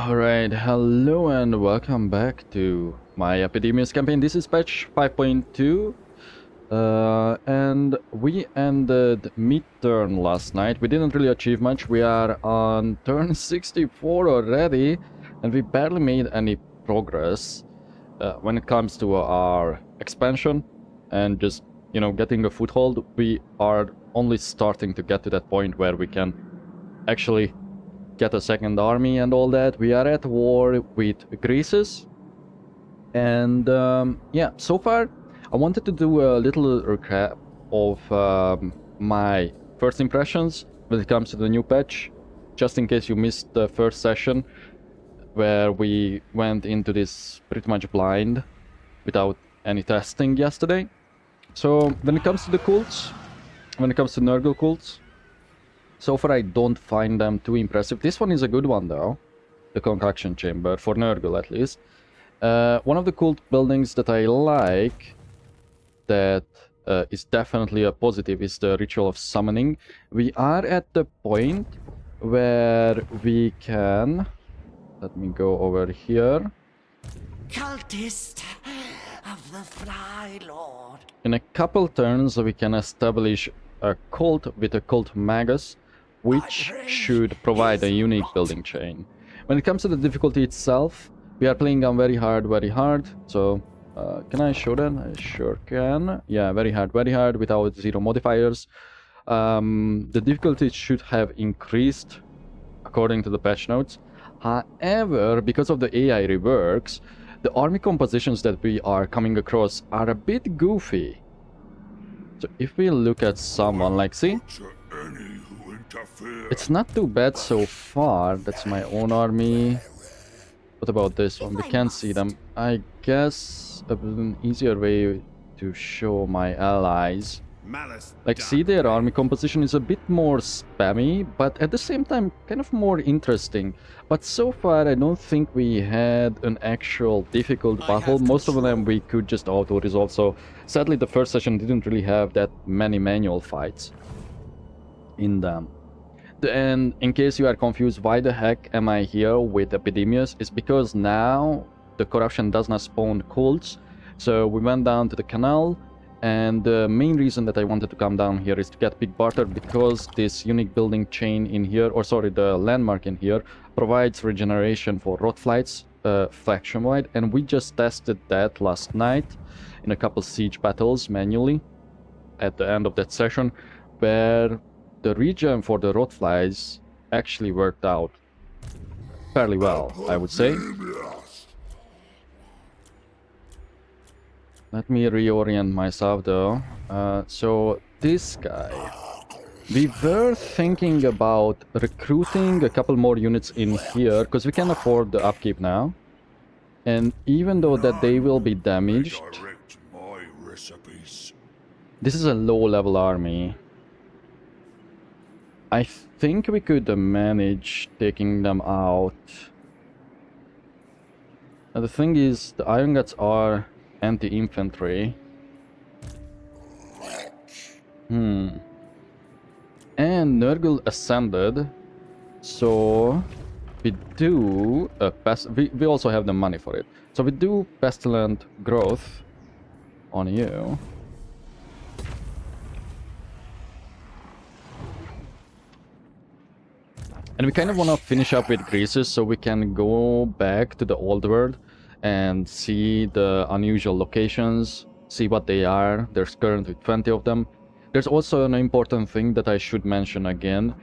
Alright, hello and welcome back to my Epidemius campaign. This is patch 5.2 and we ended mid-turn last night. We didn't really achieve much. We are on turn 64 already and we barely made any progress when it comes to our expansion and just, getting a foothold. We are only starting to get to that point where we can actually get a second army and all that. We are at war with Greece, and yeah, so far I wanted to do a little recap of my first impressions when it comes to the new patch, just in case you missed the first session where we went into this pretty much blind without any testing yesterday. So when it comes to the cults, when it comes to Nurgle cults, so far I don't find them too impressive. This one is a good one though, the Concoction Chamber, for Nurgle at least. One of the cult buildings that I like, that is definitely a positive, is the Ritual of Summoning. We are at the point where we can... Let me go over here. Cultist of the Fly Lord. In a couple turns we can establish a cult with a cult magus, which should provide a unique building chain. When it comes to the difficulty itself, we are playing on very hard, so can I show that? I sure can. Yeah, very hard, without 0 modifiers. The difficulty should have increased according to the patch notes. However, because of the AI reworks, the army compositions that we are coming across are a bit goofy. So if we look at someone like, see? It's not too bad so far. That's my own army. What about this one? We can't see them. I guess an easier way to show my allies. Like, see, their army composition is a bit more spammy, but at the same time kind of more interesting. But so far I don't think we had an actual difficult battle. Most of them we could just auto-resolve, so sadly the first session didn't really have that many manual fights in them. And in case you are confused why the heck am I here with Epidemius, it's because now the corruption does not spawn cults. So we went down to the canal, and the main reason that I wanted to come down here is to get big barter, because this unique building chain in here, or sorry, the landmark in here, provides regeneration for rot flights faction wide, and we just tested that last night in a couple siege battles manually at the end of that session, where the regen for the rotflies actually worked out fairly well, I would say. Let me reorient myself though. So this guy, we were thinking about recruiting a couple more units in here, because we can afford the upkeep now. And even though that they will be damaged, this is a low-level army. I think we could manage taking them out. Now the thing is, the Iron Guts are anti-infantry. And Nurgle ascended, so we do a we also have the money for it. So we do Pestilent Growth on you. And we kind of want to finish up with Greece so we can go back to the old world and see the unusual locations, see what they are. There's currently 20 of them. There's also an important thing that I should mention again.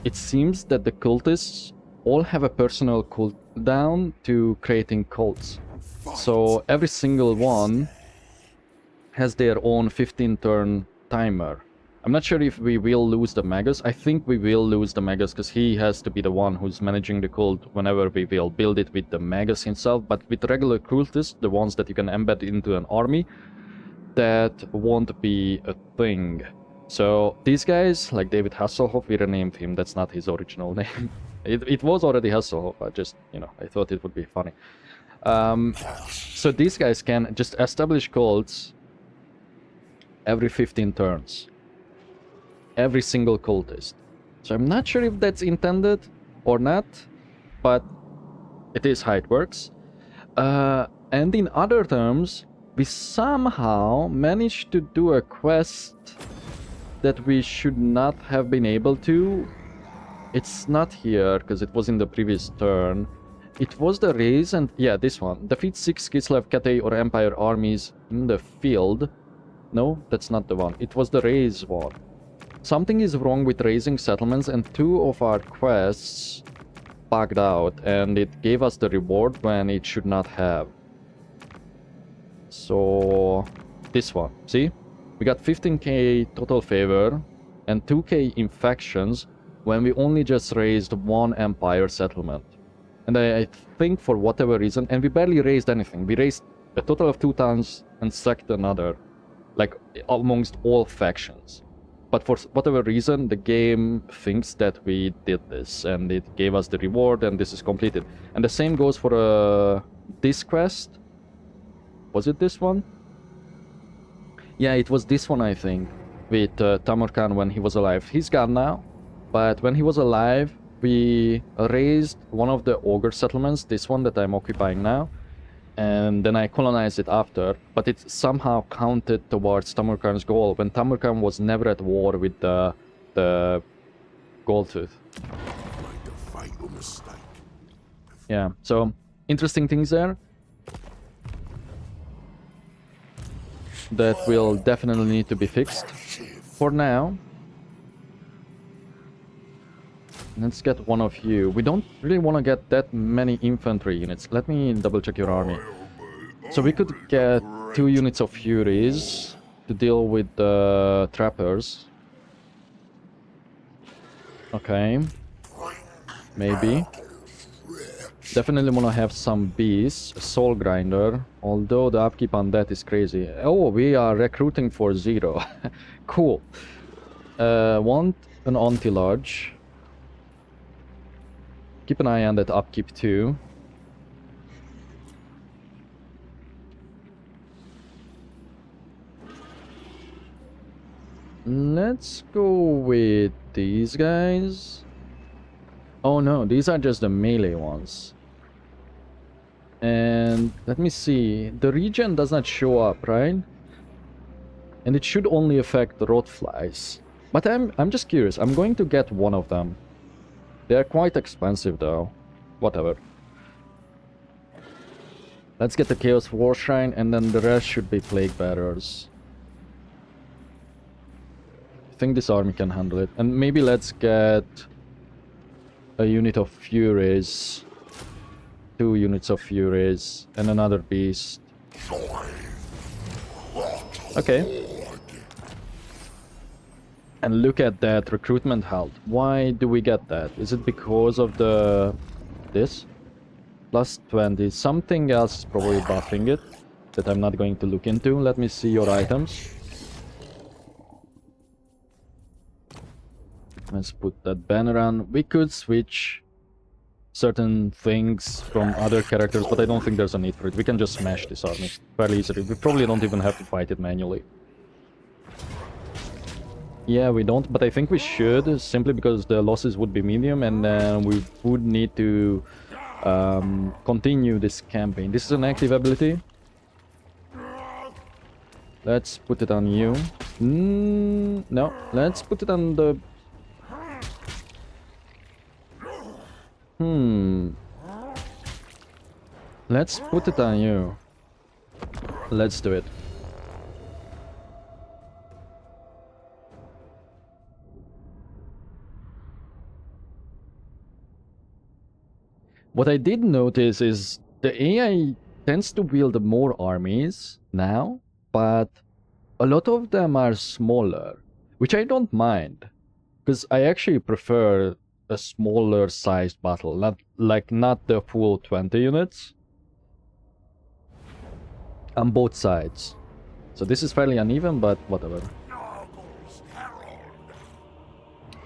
It seems that the cultists all have a personal cooldown to creating cults. So every single one has their own 15-turn timer. I'm not sure if we will lose the Magus. I think we will lose the Magus, because he has to be the one who's managing the cult whenever we will build it with the Magus himself. But with regular cultists, the ones that you can embed into an army, that won't be a thing. So these guys, like David Hasselhoff, we renamed him. That's not his original name. It was already Hasselhoff. I just, I thought it would be funny. So these guys can just establish cults every 15 turns. Every single cultist. So I'm not sure if that's intended or not, but it is how it works. And in other terms, we somehow managed to do a quest that we should not have been able to. It's not here, because it was in the previous turn. It was the raise, and yeah, this one. Defeat 6 Kislev, Cathay, or Empire armies in the field. No, that's not the one. It was the raise one. Something is wrong with raising settlements, and 2 of our quests bugged out, and it gave us the reward when it should not have. So, this one. See? We got 15k total favor and 2k infections when we only just raised 1 empire settlement. And I think for whatever reason, and we barely raised anything. We raised a total of 2 towns and sacked another, like amongst all factions. But for whatever reason, the game thinks that we did this, and it gave us the reward, and this is completed. And the same goes for this quest. Was it this one? Yeah, it was this one, I think, with Tamarkan when he was alive. He's gone now, but when he was alive, we raised one of the ogre settlements, this one that I'm occupying now, and then I colonized it after, but it somehow counted towards Tamarkan's goal, when Tamarkan was never at war with the Goldtooth. Yeah, so interesting things there that will definitely need to be fixed. For now, let's get one of you. We don't really want to get that many infantry units. Let me double check your army. So we could get 2 units of Furies to deal with the trappers. Okay. Maybe. Definitely want to have some beasts. A soul grinder. Although the upkeep on that is crazy. Oh, we are recruiting for 0. Cool. Want an anti-large. Keep an eye on that upkeep too. Let's go with these guys. Oh no, these are just the melee ones. And let me see. The regen does not show up, right? And it should only affect the rotflies. But I'm just curious. I'm going to get one of them. They're quite expensive though. Whatever. Let's get the Chaos War Shrine, and then the rest should be Plague Bearers. I think this army can handle it. And maybe let's get a unit of Furies. 2 units of Furies. And another Beast. Okay. And look at that recruitment health. Why do we get that? Is it because of this? Plus 20. Something else is probably buffing it that I'm not going to look into. Let me see your items. Let's put that banner on. We could switch certain things from other characters, but I don't think there's a need for it. We can just smash this army fairly easily. We probably don't even have to fight it manually. Yeah, we don't, but I think we should, simply because the losses would be medium, and we would need to continue this campaign. This is an active ability. Let's put it on you. No, let's put it on the... Let's put it on you. Let's do it. What I did notice is the AI tends to build more armies now, but a lot of them are smaller, which I don't mind, because I actually prefer a smaller sized battle, not the full 20 units on both sides. So this is fairly uneven, but whatever.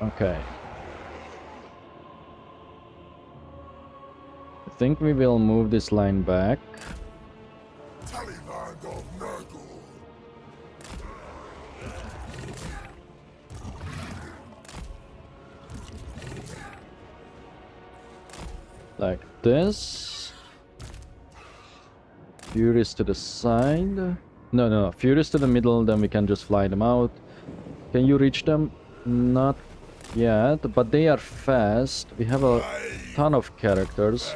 Okay. I think we will move this line back. Like this. Furies to the side. No. Furies to the middle, then we can just fly them out. Can you reach them? Not yet, but they are fast. We have a ton of characters.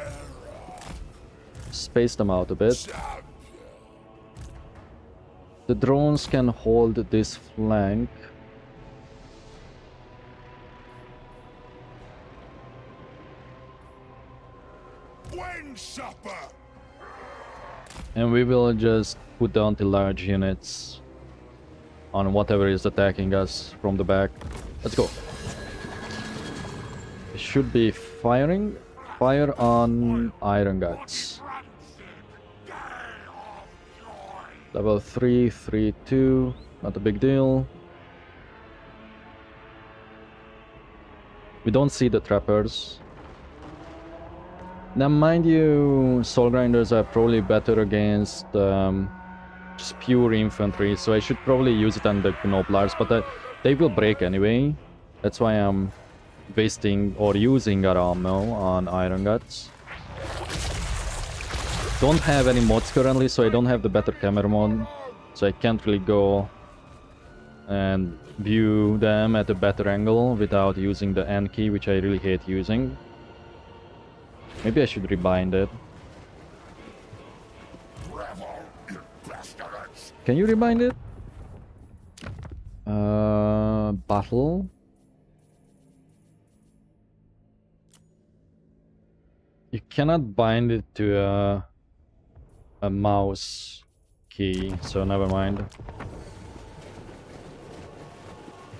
Space them out a bit. The drones can hold this flank. And we will just put down the large units on whatever is attacking us from the back. Let's go. It should be firing. Fire on Iron Guts. Level 3, 3, 2. Not a big deal. We don't see the trappers. Now, mind you, Soul Grinders are probably better against just pure infantry, so I should probably use it on the Gnoblars, but they will break anyway. That's why I'm wasting or using Aramo on Iron Guts. Don't have any mods currently, so I don't have the better camera mod, so I can't really go and view them at a better angle without using the N key, which I really hate using. Maybe I should rebind it. Can you rebind it? Battle. You cannot bind it to a mouse key, so never mind.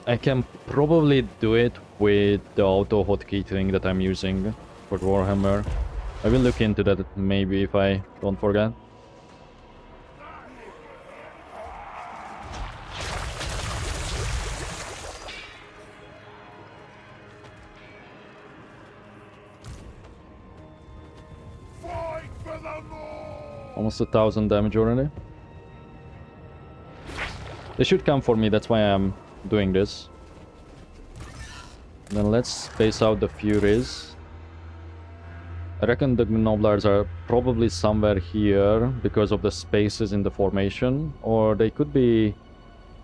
I can probably do it with the auto hotkey thing that I'm using for Warhammer. I will look into that maybe if I don't forget. Almost 1,000 damage already. They should come for me, that's why I'm doing this. Then let's space out the Furies. I reckon the Gnoblars are probably somewhere here because of the spaces in the formation, or they could be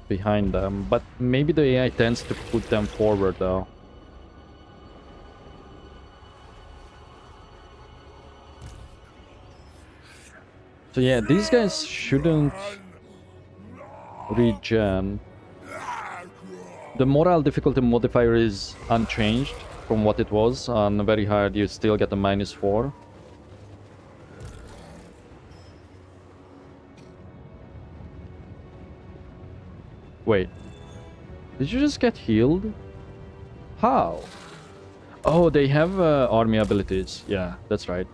behind them, but maybe the AI tends to put them forward though. So yeah, these guys shouldn't regen. The morale difficulty modifier is unchanged from what it was. On very hard you still get a -4. Wait, did you just get healed? How? Oh, they have army abilities. Yeah, that's right.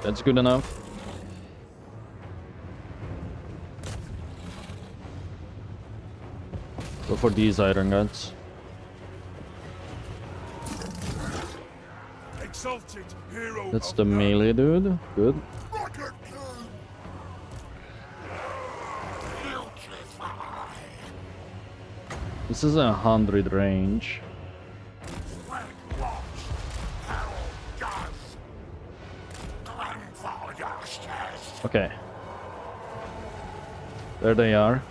That's good enough. Go for these Iron Guts. That's the melee dude. Good. This is 100 range. Okay. There they are.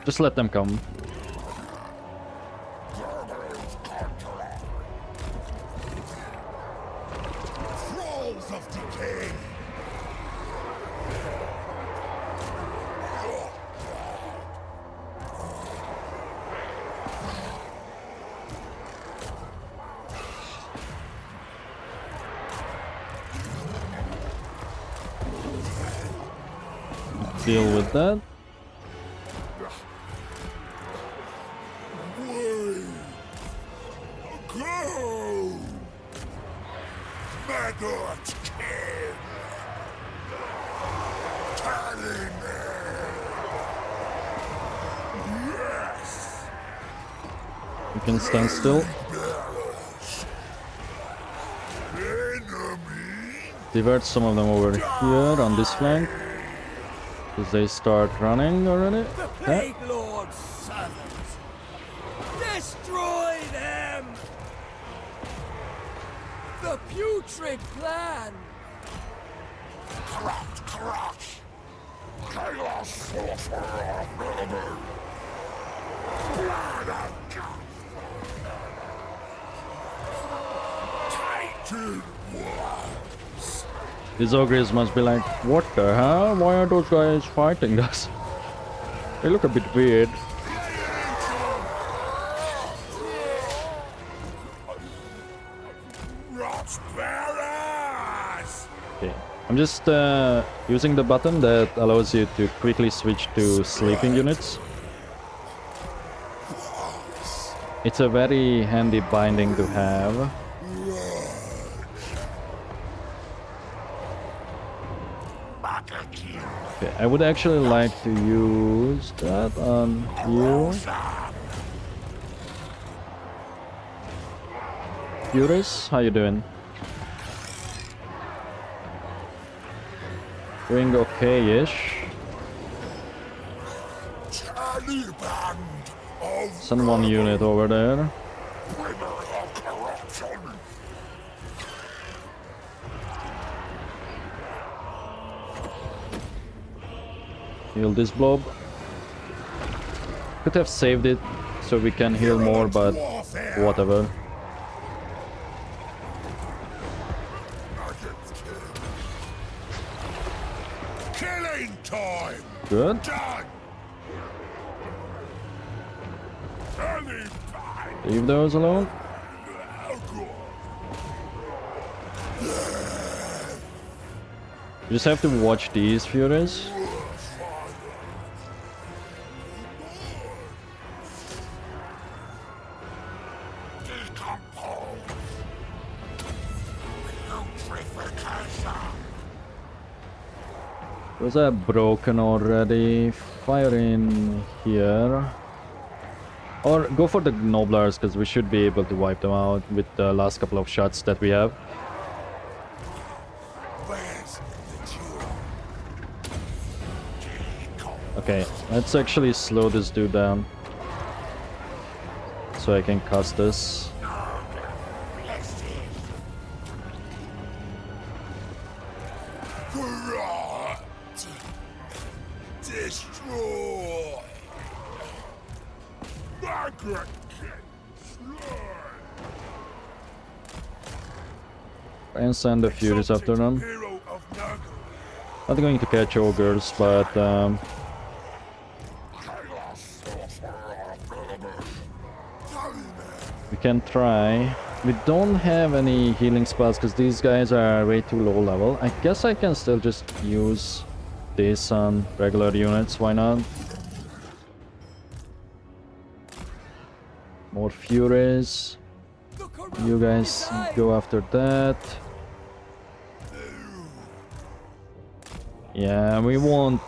Just let them come. Deal with that. You can stand still. divert some of them over here on this flank. Because they start running already. The Plague Lord's servants! Destroy them! The putrid plan! Corrupt, corrupt! Chaos sorcerer of enemy! Blood and Titan worms! These ogres must be like, what the hell? Why are those guys fighting us? They look a bit weird. Okay, I'm just using the button that allows you to quickly switch to sleeping units. It's a very handy binding to have. Okay, I would actually like to use that on you. Eurus, how you doing? Doing okay-ish. Send one unit over there. Heal this blob. Could have saved it so we can heal more, but whatever. Killing time! Good. Leave those alone. You just have to watch these Furies. Those are broken already. Fire in here. Or go for the Gnoblars, because we should be able to wipe them out with the last couple of shots that we have. Okay, let's actually slow this dude down. So I can cast this. And send the Furies after them. Not going to catch ogres, but we can try. We don't have any healing spells because these guys are way too low level. I guess I can still just use this on regular units, why not? More Furies. You guys go after that. Yeah, we won't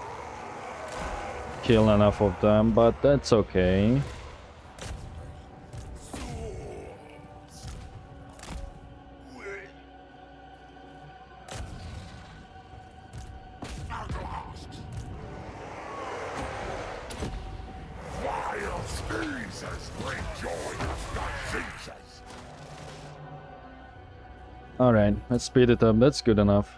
kill enough of them, but that's okay. Alright, let's speed it up. That's good enough.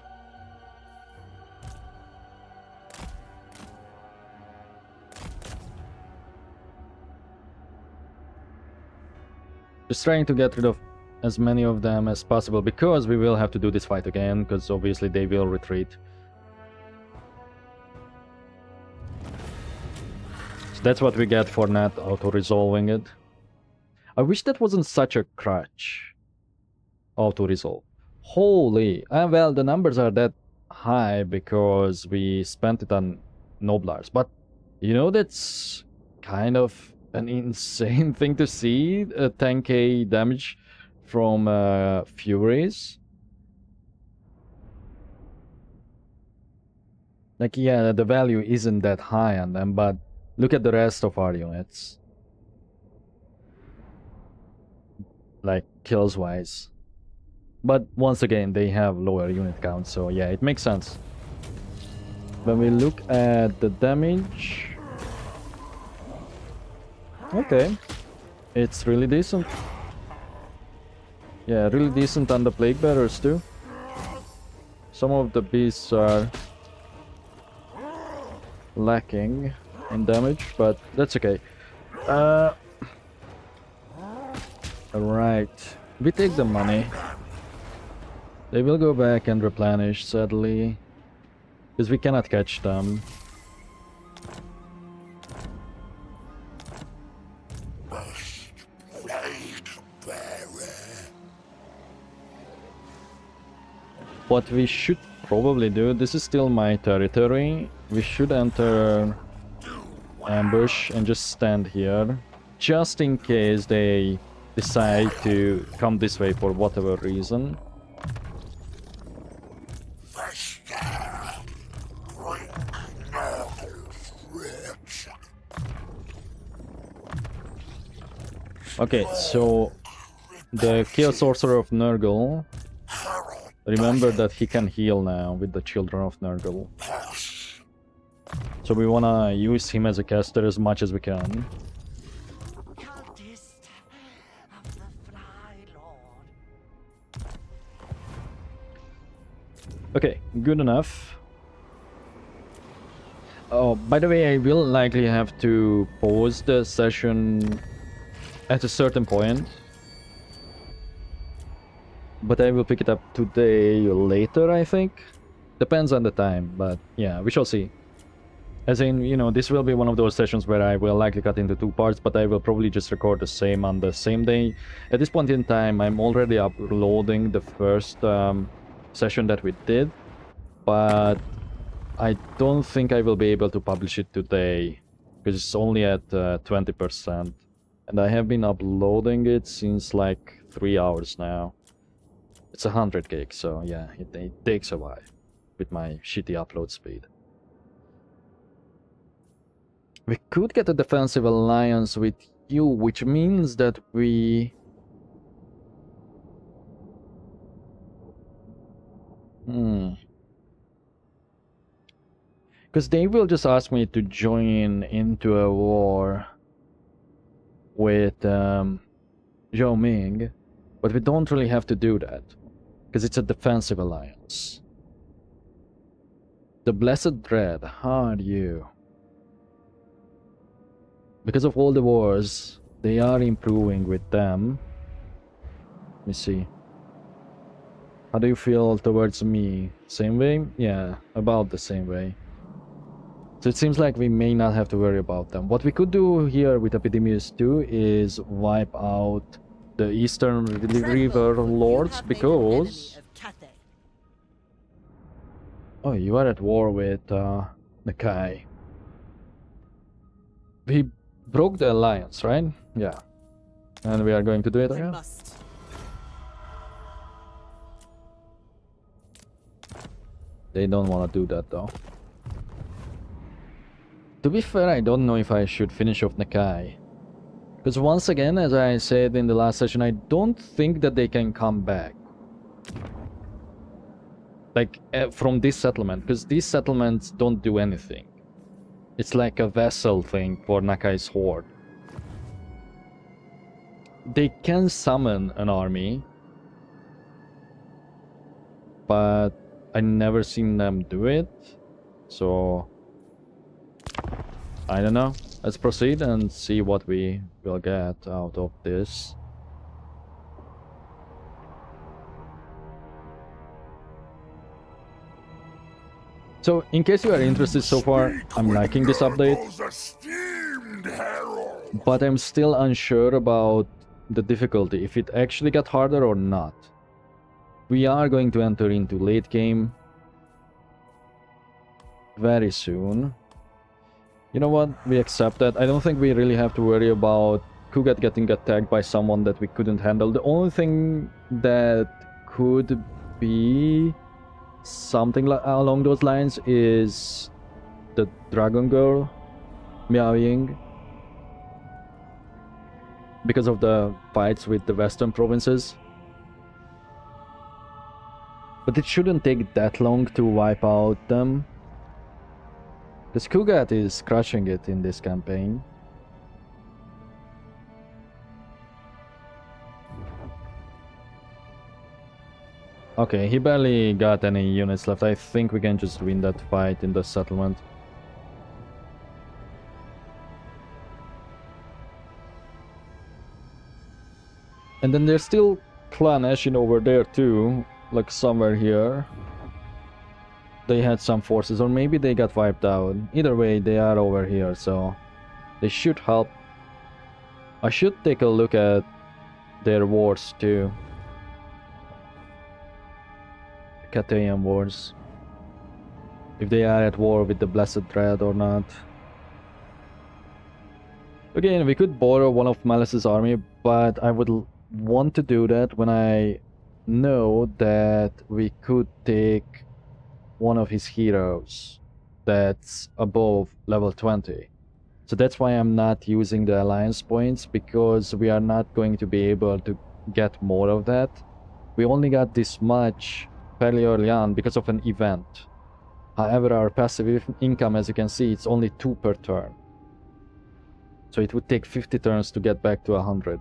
Just trying to get rid of as many of them as possible, because we will have to do this fight again, because obviously they will retreat. So that's what we get for not auto-resolving it. I wish that wasn't such a crutch. Auto-resolve. Holy! Well, the numbers are that high because we spent it on Noblars, but you know, that's kind of an insane thing to see, 10k damage from Furies. Like, yeah, the value isn't that high on them, but look at the rest of our units. Like, kills wise. But once again, they have lower unit count, so yeah, it makes sense. When we look at the damage... Okay. It's really decent. Yeah, really decent on the Plague Bearers too. Some of the beasts are lacking in damage, but that's okay. Alright. We take the money. They will go back and replenish, sadly. Because we cannot catch them. What we should probably do, this is still my territory. We should enter ambush and just stand here. Just in case they decide to come this way for whatever reason. Okay, so the Chaos Sorcerer of Nurgle, remember that he can heal now with the Children of Nurgle. So we wanna use him as a caster as much as we can. Okay, good enough. Oh, by the way, I will likely have to pause the session at a certain point. But I will pick it up today or later, I think. Depends on the time, but yeah, we shall see. As in, you know, this will be one of those sessions where I will likely cut into 2 parts, but I will probably just record the same on the same day. At this point in time, I'm already uploading the first session that we did, but I don't think I will be able to publish it today, because it's only at 20%. And I have been uploading it since like 3 hours now. It's 100 gigs, so yeah, it takes a while with my shitty upload speed. We could get a defensive alliance with you, which means that we... Because they will just ask me to join into a war with Zhao Ming, but we don't really have to do that, because it's a defensive alliance. The Blessed Dread, how are you? Because of all the wars, they are improving with them. Let me see. How do you feel towards me? Same way? Yeah, about the same way. So it seems like we may not have to worry about them. What we could do here with Epidemius 2 is wipe out the Eastern River Lords, because... Oh, you are at war with Nakai. We broke the alliance, right? Yeah. And we are going to do it again? They don't want to do that though. To be fair, I don't know if I should finish off Nakai. Because once again, as I said in the last session, I don't think that they can come back. Like, from this settlement. Because these settlements don't do anything. It's like a vassal thing for Nakai's horde. They can summon an army. But I never seen them do it. So... I don't know. Let's proceed and see what we will get out of this. So, in case you are interested so far, I'm liking this update. But I'm still unsure about the difficulty, if it actually got harder or not. We are going to enter into late game very soon. You know what? We accept that. I don't think we really have to worry about Kugat getting attacked by someone that we couldn't handle. The only thing that could be something along those lines is the Dragon Girl Miaoying, because of the fights with the western provinces. But it shouldn't take that long to wipe out them. Because Kugat is crushing it in this campaign. Okay, he barely got any units left. I think we can just win that fight in the settlement. And then there's still Clan Ashin over there too, like somewhere here. They had some forces, or maybe they got wiped out. Either way, they are over here, so they should help. I should take a look at their wars too. Katayan wars. If they are at war with the Blessed Dread or not. Again, we could borrow one of Malice's army, but I would want to do that when I know that we could take one of his heroes that's above level 20. So that's why I'm not using the alliance points, because we are not going to be able to get more of that. We only got this much fairly early on because of an event. However, our passive income, as you can see, it's only 2 per turn. So it would take 50 turns to get back to 100.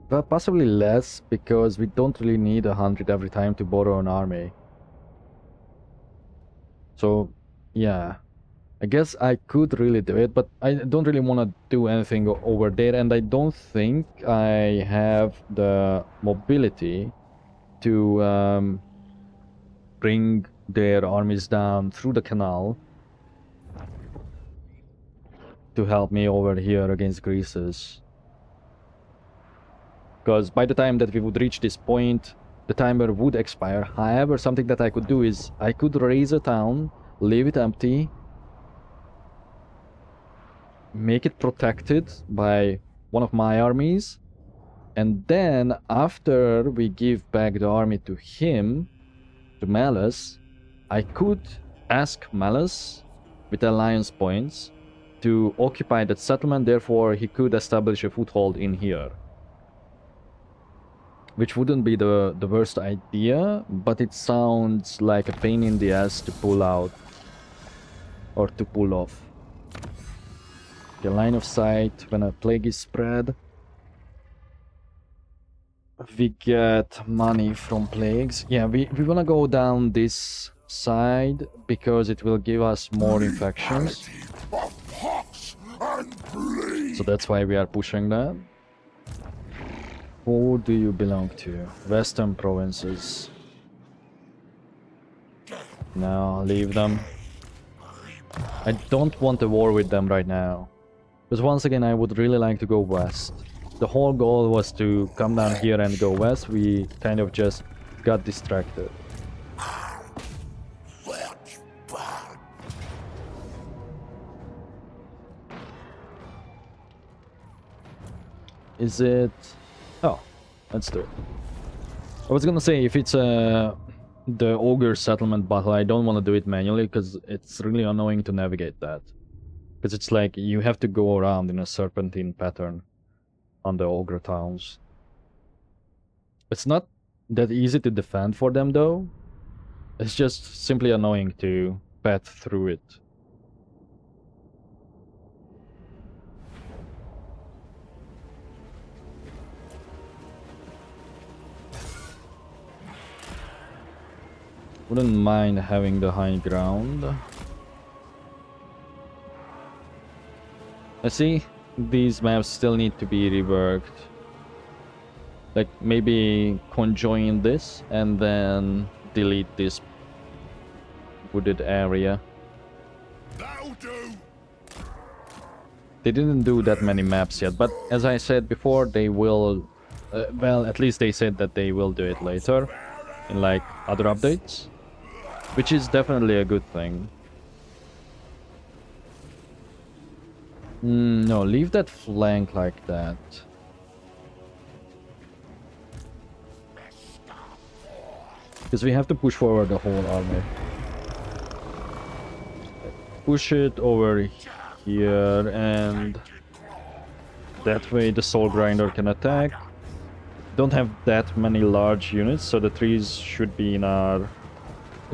But possibly less, because we don't really need 100 every time to borrow an army. So, yeah. I guess I could really do it, but I don't really want to do anything over there, and I don't think I have the mobility to bring their armies down through the canal to help me over here against Greases. Because by the time that we would reach this point, the timer would expire. However, something that I could do is I could raise a town, leave it empty, make it protected by one of my armies, and then after we give back the army to him, to Malice, I could ask Malice with alliance points to occupy that settlement. Therefore he could establish a foothold in here, which wouldn't be the worst idea, but it sounds like a pain in the ass to pull out or to pull off. The line of sight when a plague is spread. We get money from plagues. Yeah, we wanna go down this side because it will give us more infections. So that's why we are pushing that. Who do you belong to? Western provinces. No, leave them. I don't want a war with them right now. Because once again, I would really like to go west. The whole goal was to come down here and go west. We kind of just got distracted. Is it... Oh, let's do it. I was gonna say, if it's the ogre settlement battle, I don't want to do it manually because it's really annoying to navigate that. Because it's like you have to go around in a serpentine pattern on the ogre towns. It's not that easy to defend for them though. It's just simply annoying to path through it. Wouldn't mind having the high ground. I see these maps still need to be reworked. Like maybe conjoin this and then delete this wooded area. That'll do. They didn't do that many maps yet, but as I said before, they will... well, at least they said that they will do it later in like other updates, which is definitely a good thing. No, leave that flank like that. Because we have to push forward the whole army. Push it over here, and that way the soul grinder can attack. don't have that many large units, so the trees should be in our...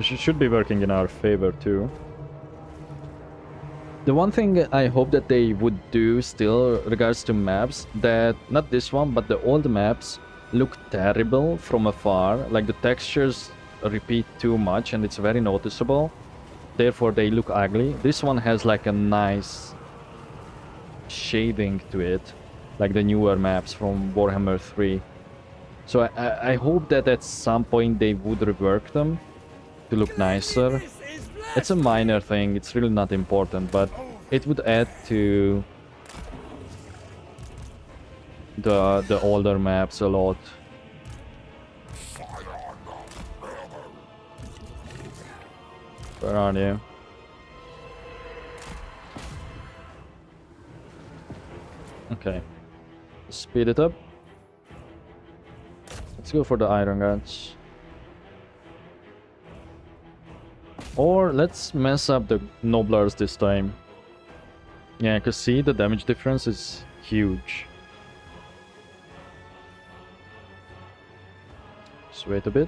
should be working in our favor too. The one thing I hope that they would do still regards to maps, that not this one but the old maps look terrible from afar, like the textures repeat too much and it's very noticeable, therefore they look ugly. This one has like a nice shading to it, like the newer maps from Warhammer 3. So I hope that at some point they would rework them to look nicer. It's a minor thing, it's really not important, but it would add to the older maps a lot. Where are you? Okay. Speed it up. Let's go for the iron guns. Or let's mess up the Noblars this time. Yeah, because see, the damage difference is huge. Just wait a bit.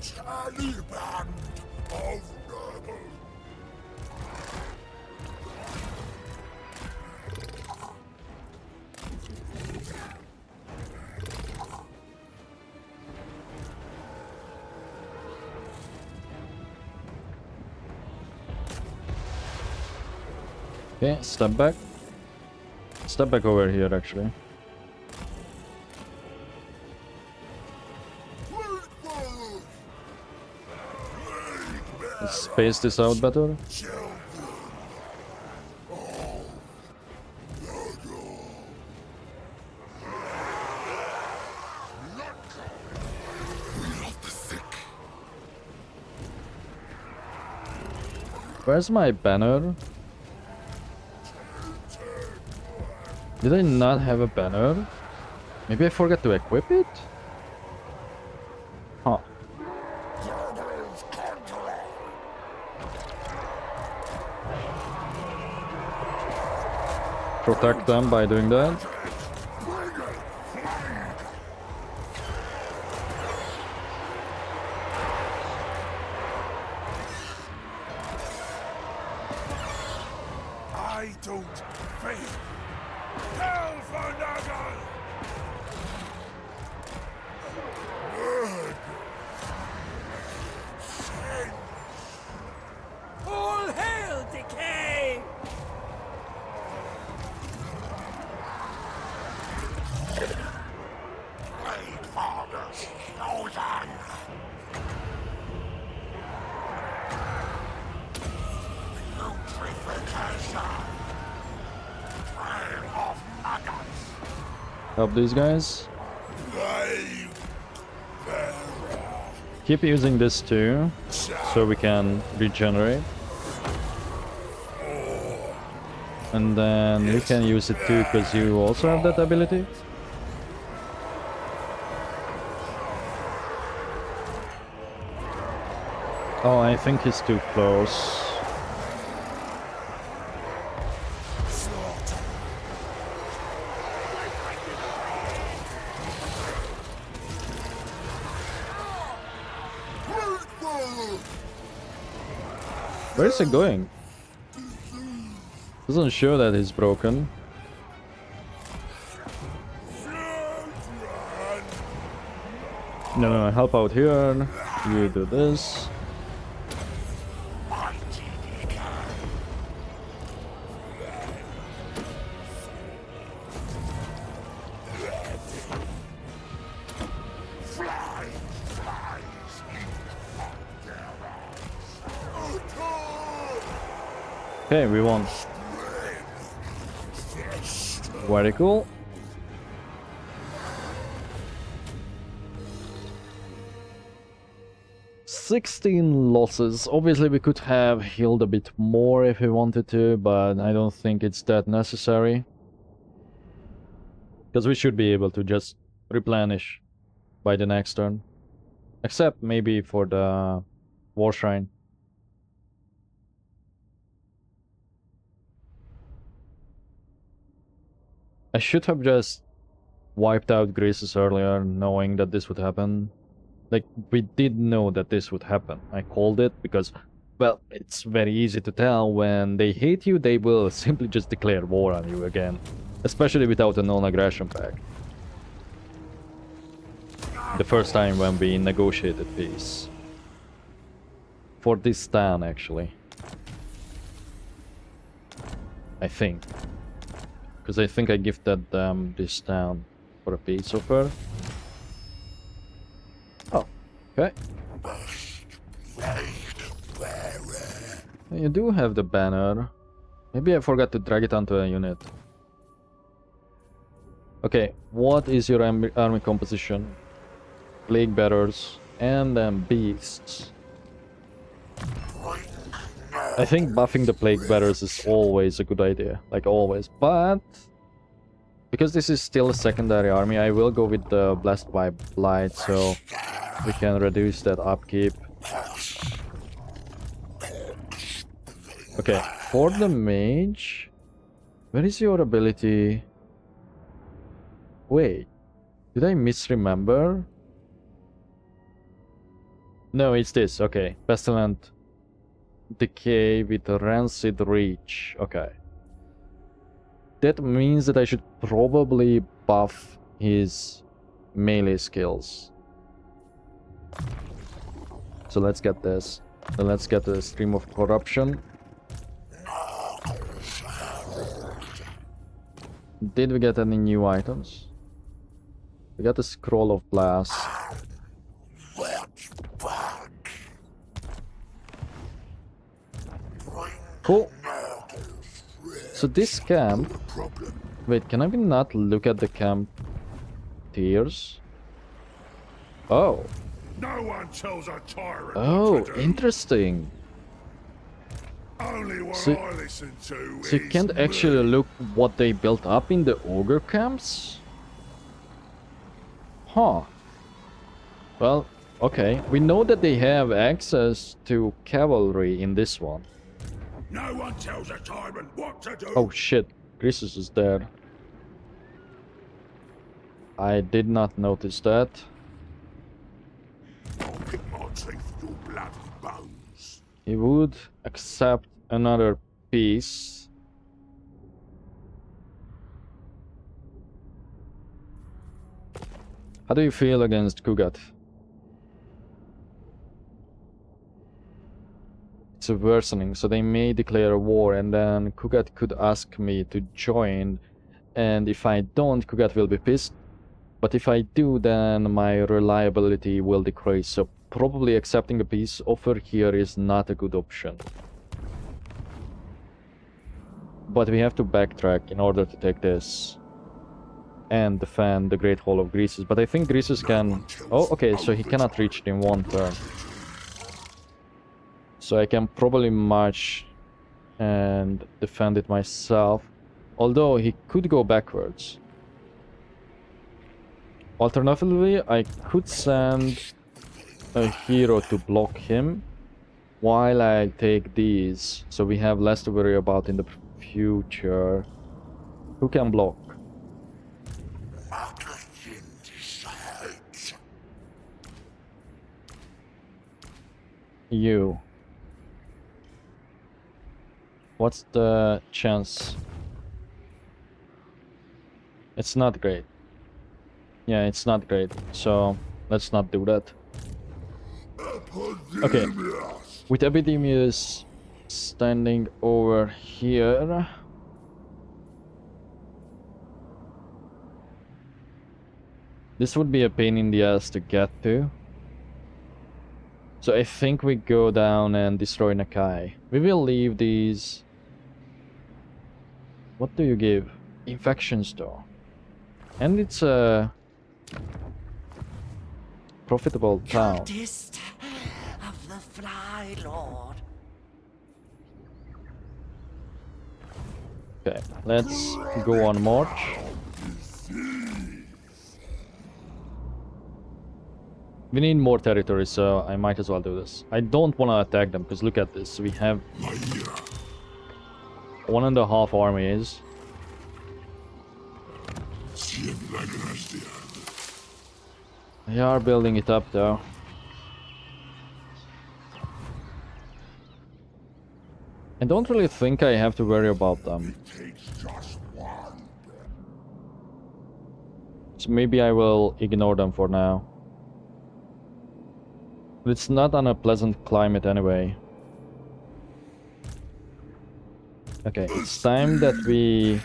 Taliban of noble. Okay, step back. Step back over here, actually. Let's space this out better. Where's my banner? Did I not have a banner? Maybe I forgot to equip it? Huh. Protect them by doing that. I don't fail. Hell for Nagel! Murder! Shame! All hail, decay! Blade fathers, chosen! Putrefaction! Trail of nuggets! Help these guys. Blade bearer! Keep using this too, so we can regenerate. And then you can use it too, because you also have that ability. Oh, I think he's too close. Where is he going? Doesn't show that he's broken. No, help out here. You do this. Okay, we won. Very cool. "16 losses. Obviously we could have healed a bit more if we wanted to, but I don't think it's that necessary. Because we should be able to just replenish by the next turn. Except maybe for the War Shrine. I should have just wiped out Greases earlier, knowing that this would happen. Like, we did know that this would happen. I called it because, well, it's very easy to tell when they hate you, they will simply just declare war on you again. Especially without a non-aggression pact. The first time when we negotiated peace. For this town, actually. I think. Because I think I gifted them this town for a peace offer. Oh, okay. You do have the banner. Maybe I forgot to drag it onto a unit. Okay, what is your army composition? Plague bearers and then beasts. I think buffing the plague bearers is always a good idea, like always, but because this is still a secondary army, I will go with the blessed by blight, so we can reduce that upkeep. Okay, for the mage, where is your ability? Wait, did I misremember? No, it's this. Okay, pestilent decay with rancid reach. Okay, that means that I should probably buff his melee skills. So let's get this. Then let's get the stream of corruption. Did we get any new items? We got the scroll of blast. Cool. So this camp... Wait, can I not look at the camp tiers? Oh. No one tells a tyrant Oh, what to do. interesting. Only what So- I listen to So you is can't actually look what they built up in the ogre camps? Huh. Well, okay. We know that they have access to cavalry in this one. No one tells a tyrant what to do. Oh shit, Grisus is there. I did not notice that. I'll pick my teeth, your bloody bones. He would accept another piece. How do you feel against Kugat? It's a worsening, so they may declare a war, and then Kugat could ask me to join, and if I don't, Kugat will be pissed. But if I do, then my reliability will decrease, so probably accepting a peace offer here is not a good option. But we have to backtrack in order to take this and defend the Great Hall of Greases. But I think Greases can... Oh, okay, so he cannot reach it in one turn. So I can probably march and defend it myself. Although he could go backwards. Alternatively, I could send a hero to block him while I take these, so we have less to worry about in the future. Who can block? You. What's the chance? It's not great. Yeah, it's not great, so let's not do that. Okay, with Epidemius standing over here. This would be a pain in the ass to get to. So I think we go down and destroy Nakai. We will leave these... What do you give? Infections though. And it's a... profitable town. Cultist of the Fly Lord. Okay, let's go on march. We need more territory, so I might as well do this. I don't want to attack them, because look at this. We have 1.5 armies. They are building it up though. I don't really think I have to worry about them. So maybe I will ignore them for now. It's not on a pleasant climate anyway. Okay, it's time that we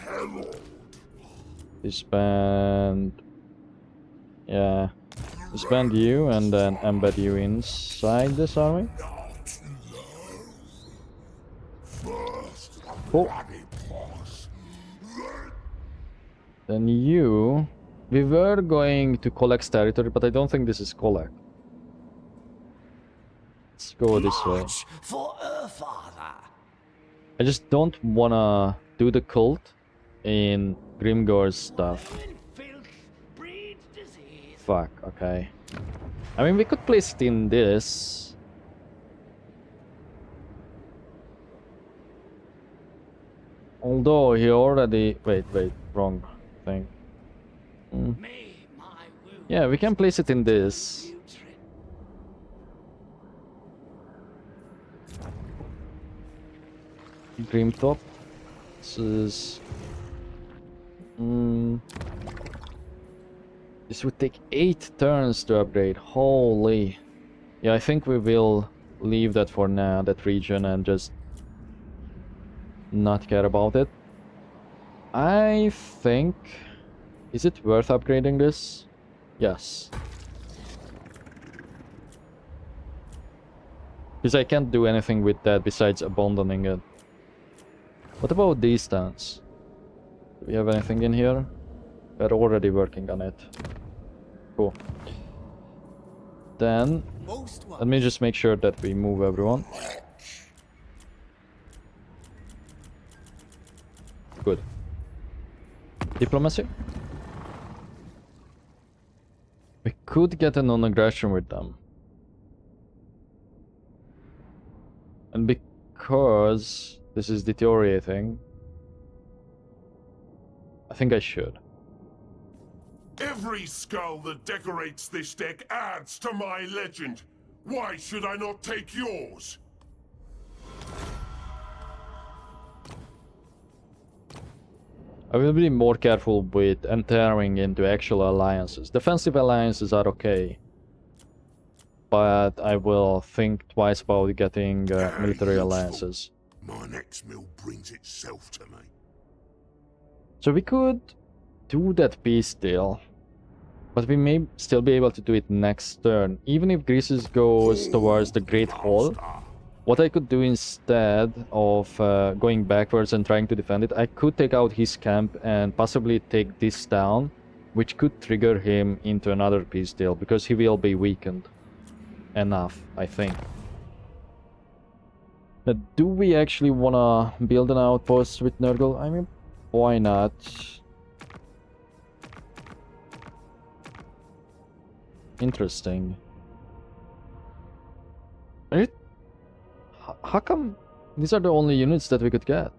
disband. Yeah, disband you and then embed you inside this army. Cool. Then you... We were going to collect territory, but I don't think this is collect. Let's go this way. March for Father. I just don't wanna do the cult in Grimgor's stuff. Filth breeds disease. Fuck, okay. I mean, we could place it in this. Although he already... Wait, wrong thing. May my wound Yeah, we can place it in this. Dream top. This is... This would take 8 turns to upgrade. Holy. Yeah, I think we will leave that for now, that region, and just not care about it. I think... Is it worth upgrading this? Yes. Because I can't do anything with that besides abandoning it. What about these towns? Do we have anything in here? We're already working on it. Cool. Then, let me just make sure that we move everyone. Good. Diplomacy? We could get a non-aggression with them. And because this is deteriorating, I think I should. Every skull that decorates this deck adds to my legend. Why should I not take yours? I will be more careful with entering into actual alliances. Defensive alliances are okay, but I will think twice about getting military alliances. My next meal brings itself to me. So we could do that peace deal, but we may still be able to do it next turn. Even if Greece goes towards the Great Hall, what I could do instead of going backwards and trying to defend it, I could take out his camp and possibly take this down, which could trigger him into another peace deal, because he will be weakened enough, I think. Now, do we actually wanna build an outpost with Nurgle? I mean, why not? Interesting. How come these are the only units that we could get?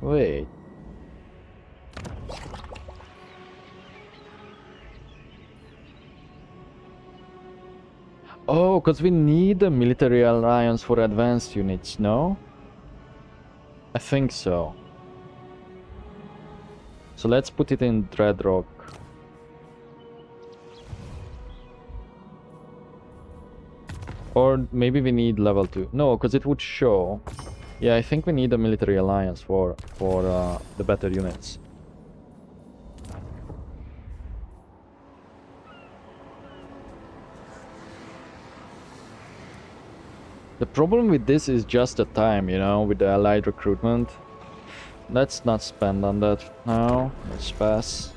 Wait. Oh, because we need a military alliance for advanced units, no? I think so. So let's put it in Dreadrock. Or maybe we need level 2. No, because it would show. Yeah, I think we need a military alliance for the better units. The problem with this is just the time, you know, with the allied recruitment. Let's not spend on that now. Let's pass.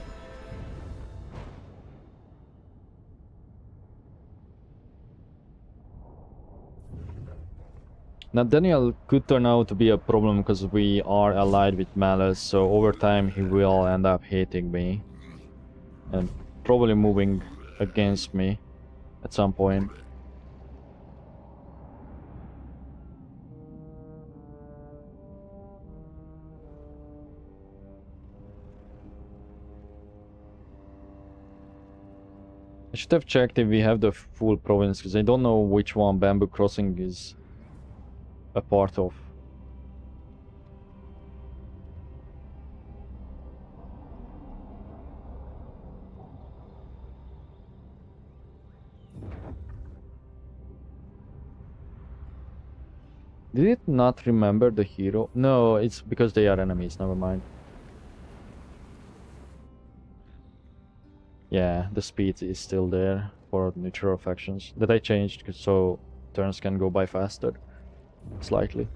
Now Daniel could turn out to be a problem because we are allied with Malice, so over time he will end up hating me. And probably moving against me at some point. I should have checked if we have the full province, because I don't know which one Bamboo Crossing is a part of. Did it not remember the hero? No, it's because they are enemies, never mind. Yeah, the speed is still there for neutral factions. That I changed so turns can go by faster. Slightly.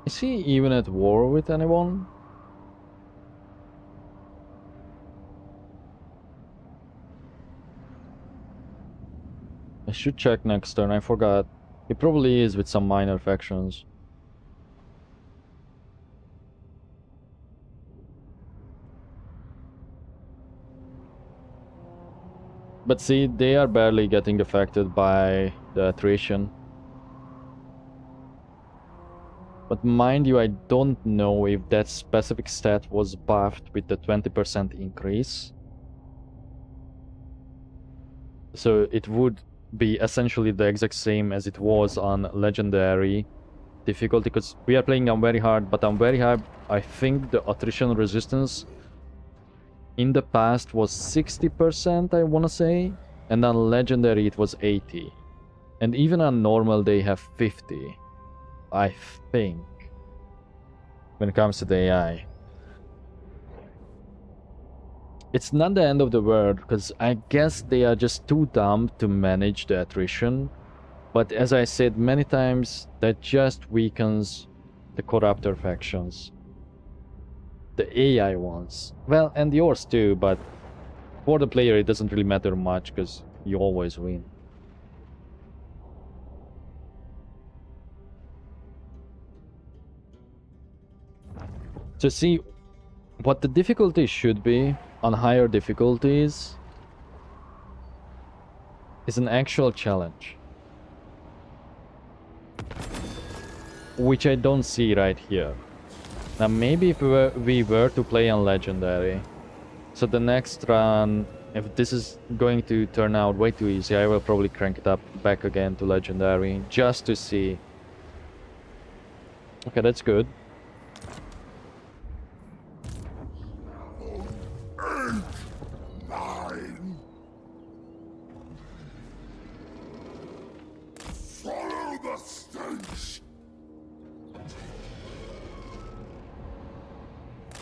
Is he even at war with anyone? I should check next turn, I forgot. He probably is with some minor factions. But see, they are barely getting affected by the attrition. But mind you, I don't know if that specific stat was buffed with the 20% increase. So it would be essentially the exact same as it was on Legendary difficulty, because we are playing on very hard, but on very hard, I think the attrition resistance in the past was 60%, I wanna say, and on Legendary it was 80. And even on normal they have 50. I think, when it comes to the AI. It's not the end of the world, because I guess they are just too dumb to manage the attrition. But as I said many times, that just weakens the corruptor factions. The AI ones. Well, and yours too, but for the player it doesn't really matter much, because you always win. To see what the difficulty should be on higher difficulties is an actual challenge, which I don't see right here. Now maybe if we were to play on Legendary, so the next run, if this is going to turn out way too easy, I will probably crank it up back again to Legendary, just to see. Okay, that's good. Mine. Follow the stench.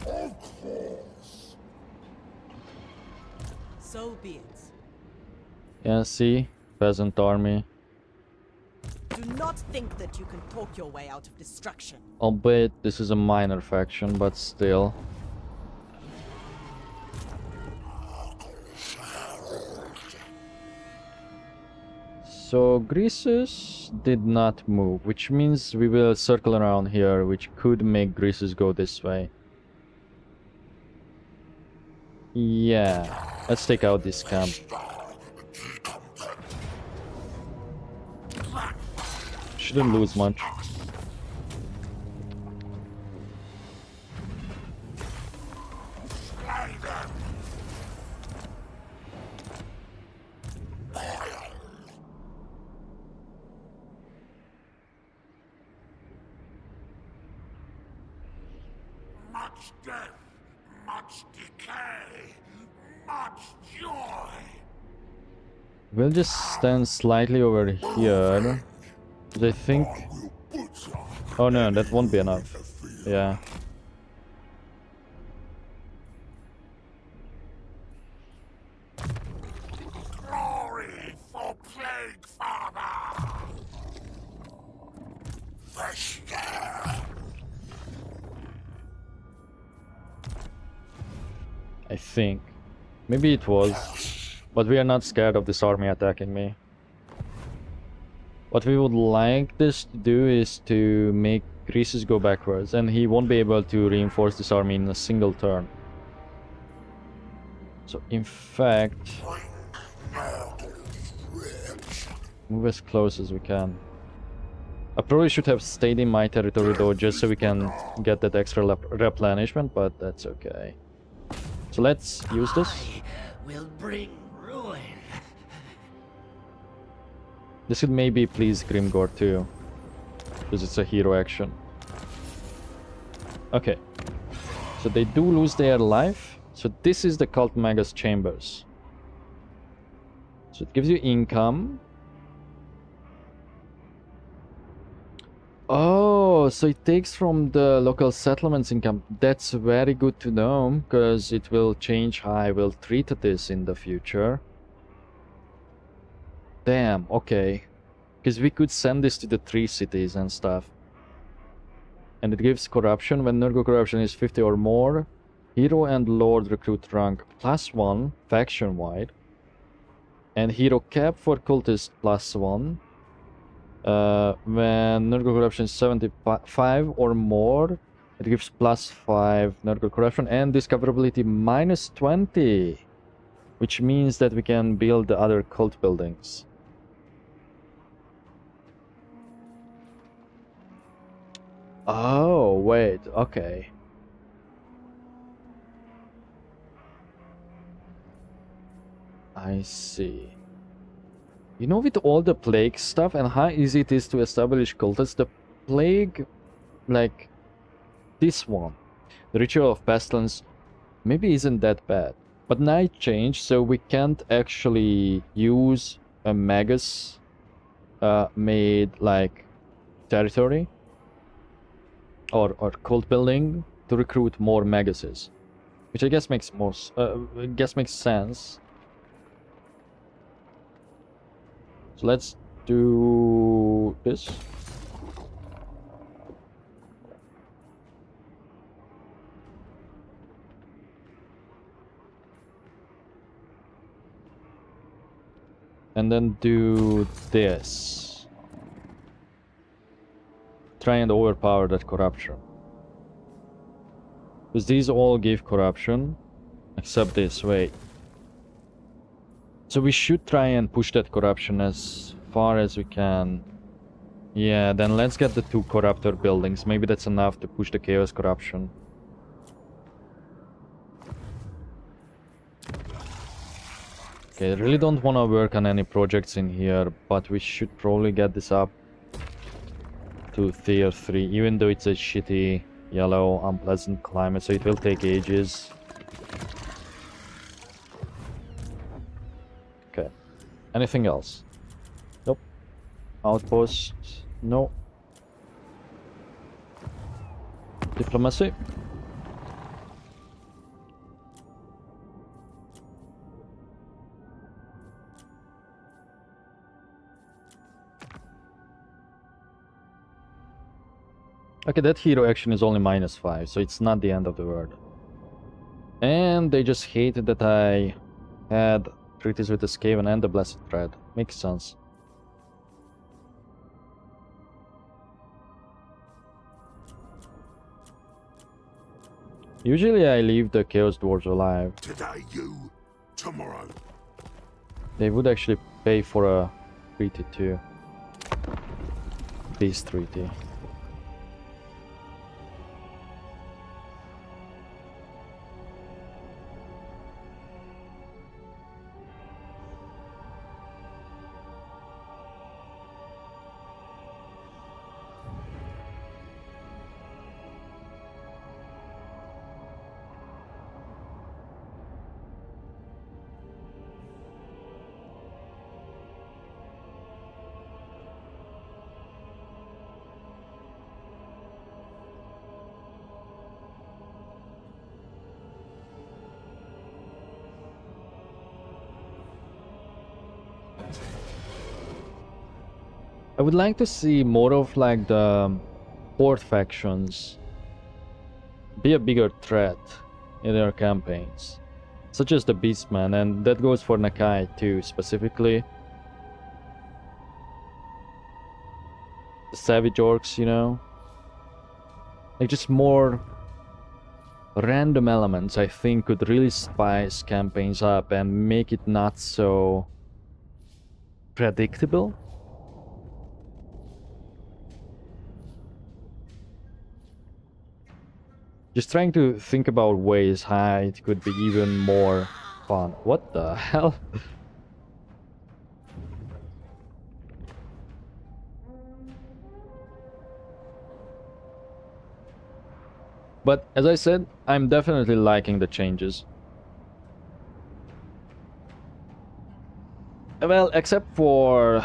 Of course. So be it. Yeah, see? Peasant army. Do not think that you can talk your way out of destruction. Albeit this is a minor faction, but still. So Greasus did not move, which means we will circle around here, which could make Greasus go this way. Yeah, let's take out this camp. Shouldn't lose much. Much death, much decay, much joy. We'll just stand slightly over here. I think... Oh no, that won't be enough. Yeah. Glory for Plague Father. Vesta. I think. Maybe it was. But we are not scared of this army attacking me. What we would like this to do is to make Greases go backwards, and he won't be able to reinforce this army in a single turn. So, in fact, move as close as we can. I probably should have stayed in my territory though, just so we can get that extra replenishment, but that's okay. So let's use this. Will bring ruin. This could maybe please Grimgor too, because it's a hero action. Okay, so they do lose their life. So this is the Cult Magus Chambers. So it gives you income. Oh, so it takes from the local settlements income. That's very good to know, because it will change how I will treat this in the future. Damn, okay. Because we could send this to the 3 cities and stuff. And it gives corruption. When Nurgle corruption is 50 or more, hero and lord recruit rank +1 faction-wide. And hero cap for cultist +1. When Nurgle corruption is 75 or more, it gives +5 Nurgle corruption and discoverability -20, which means that we can build the other cult buildings. Oh, wait, okay. I see. You know, with all the plague stuff and how easy it is to establish cultists, the plague, like this one, the ritual of pestilence, maybe isn't that bad. But now it changed, so we can't actually use a magus made like territory or cult building to recruit more maguses, which I guess makes makes sense. So let's do this. And then do this. Try and overpower that corruption. Because these all give corruption, except this, wait. So we should try and push that corruption as far as we can. Yeah, then let's get the 2 corruptor buildings. Maybe that's enough to push the chaos corruption. Okay, I really don't want to work on any projects in here, but we should probably get this up to tier 3, even though it's a shitty, yellow, unpleasant climate, so it will take ages. Okay. Anything else? Nope. Outposts? No. Diplomacy? Okay, that hero action is only -5, so it's not the end of the world. And they just hated that I had treaties with the Skaven and the Blessed Thread. Makes sense. Usually I leave the Chaos Dwarves alive. Today you, tomorrow. They would actually pay for a treaty too. Peace treaty. I would like to see more of like the Horde factions be a bigger threat in their campaigns, such as the Beastman, and that goes for Nakai too, specifically. The Savage Orcs, you know. Like just more random elements I think could really spice campaigns up and make it not so predictable. Just trying to think about ways how it could be even more fun. What the hell? But as I said, I'm definitely liking the changes. Well, except for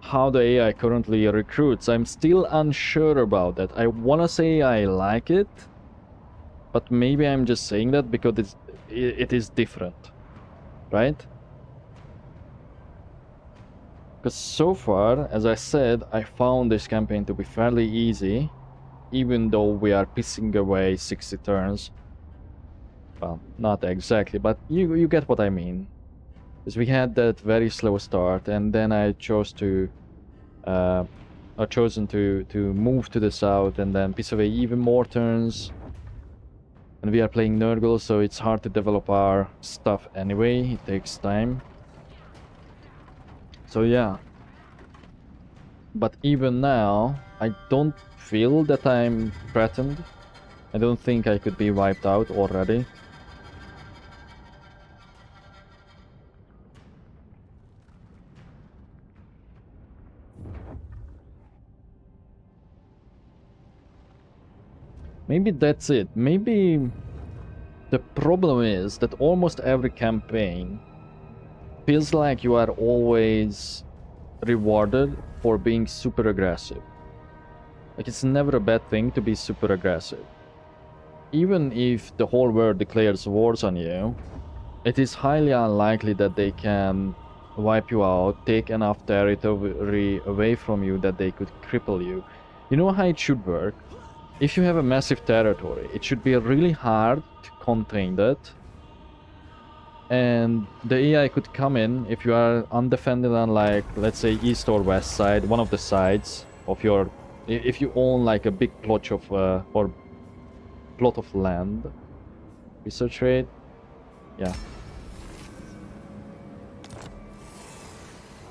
how the AI currently recruits, I'm still unsure about that. I wanna say I like it, but maybe I'm just saying that because it is different, right? Because so far, as I said, I found this campaign to be fairly easy, even though we are pissing away 60 turns. Well, not exactly, but you get what I mean. Because we had that very slow start, and then I chose to, chosen to move to the south and then piss away even more turns. And we are playing Nurgle, so it's hard to develop our stuff anyway. It takes time. So yeah. But even now, I don't feel that I'm threatened. I don't think I could be wiped out already. Maybe that's it. Maybe the problem is that almost every campaign feels like you are always rewarded for being super aggressive. Like it's never a bad thing to be super aggressive. Even if the whole world declares wars on you, it is highly unlikely that they can wipe you out, take enough territory away from you that they could cripple you. You know how it should work? If you have a massive territory, it should be really hard to contain that. And the AI could come in if you are undefended on, like, let's say east or west side, one of the sides of your... If you own like a big plot of or plot of land. Research rate, yeah.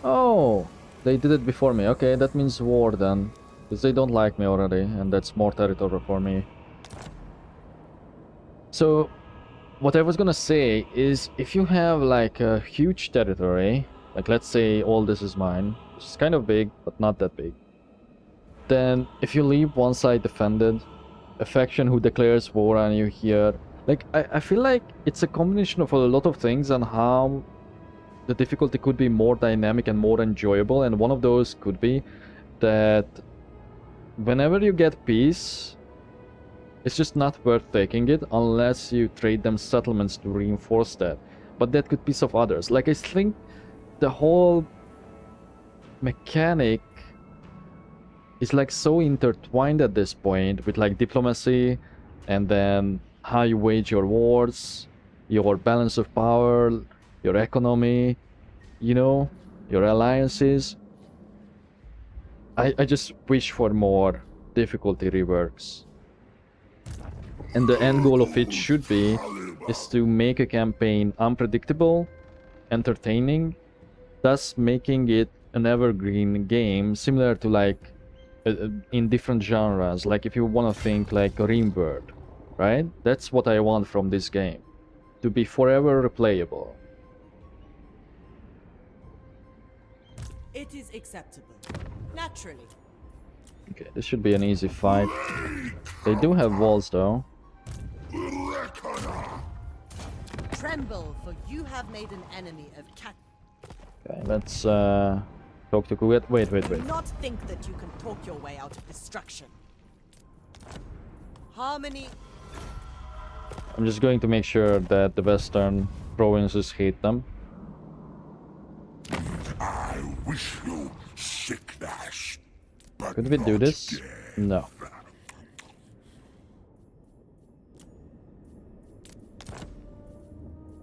Oh, they did it before me. Okay, that means war then, because they don't like me already, and that's more territory for me. So what I was gonna say is, if you have like a huge territory, like let's say all this is mine, which is kind of big but not that big, then if you leave one side defended, a faction who declares war on you here, like I feel like it's a combination of a lot of things and how the difficulty could be more dynamic and more enjoyable. And one of those could be that whenever you get peace, it's just not worth taking it unless you trade them settlements to reinforce that. But that could piss off others. Like I think the whole mechanic is like so intertwined at this point with like diplomacy and then how you wage your wars, your balance of power, your economy, you know, your alliances. I just wish for more difficulty reworks. And the end goal of it should be is to make a campaign unpredictable, entertaining, thus making it an evergreen game, similar to like in different genres. Like if you want to think like Rimworld, right? That's what I want from this game, to be forever replayable. It is acceptable. Naturally. Okay, this should be an easy fight. They do have walls though. Tremble, for you have made an enemy of cat. Okay, let's talk to Kuget. Wait. Do not think that you can talk your way out of destruction. Harmony. I'm just going to make sure that the western provinces hate them. I wish you sickness. But Could we do not this? death. No.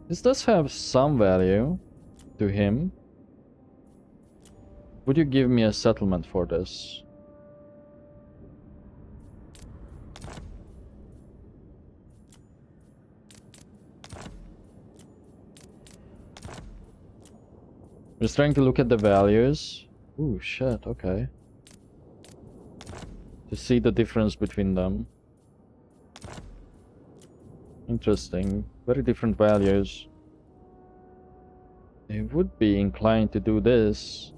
This does have some value to him. Would you give me a settlement for this? Just trying to look at the values. Ooh, shit, okay. To see the difference between them. Interesting. Very different values. I would be inclined to do this.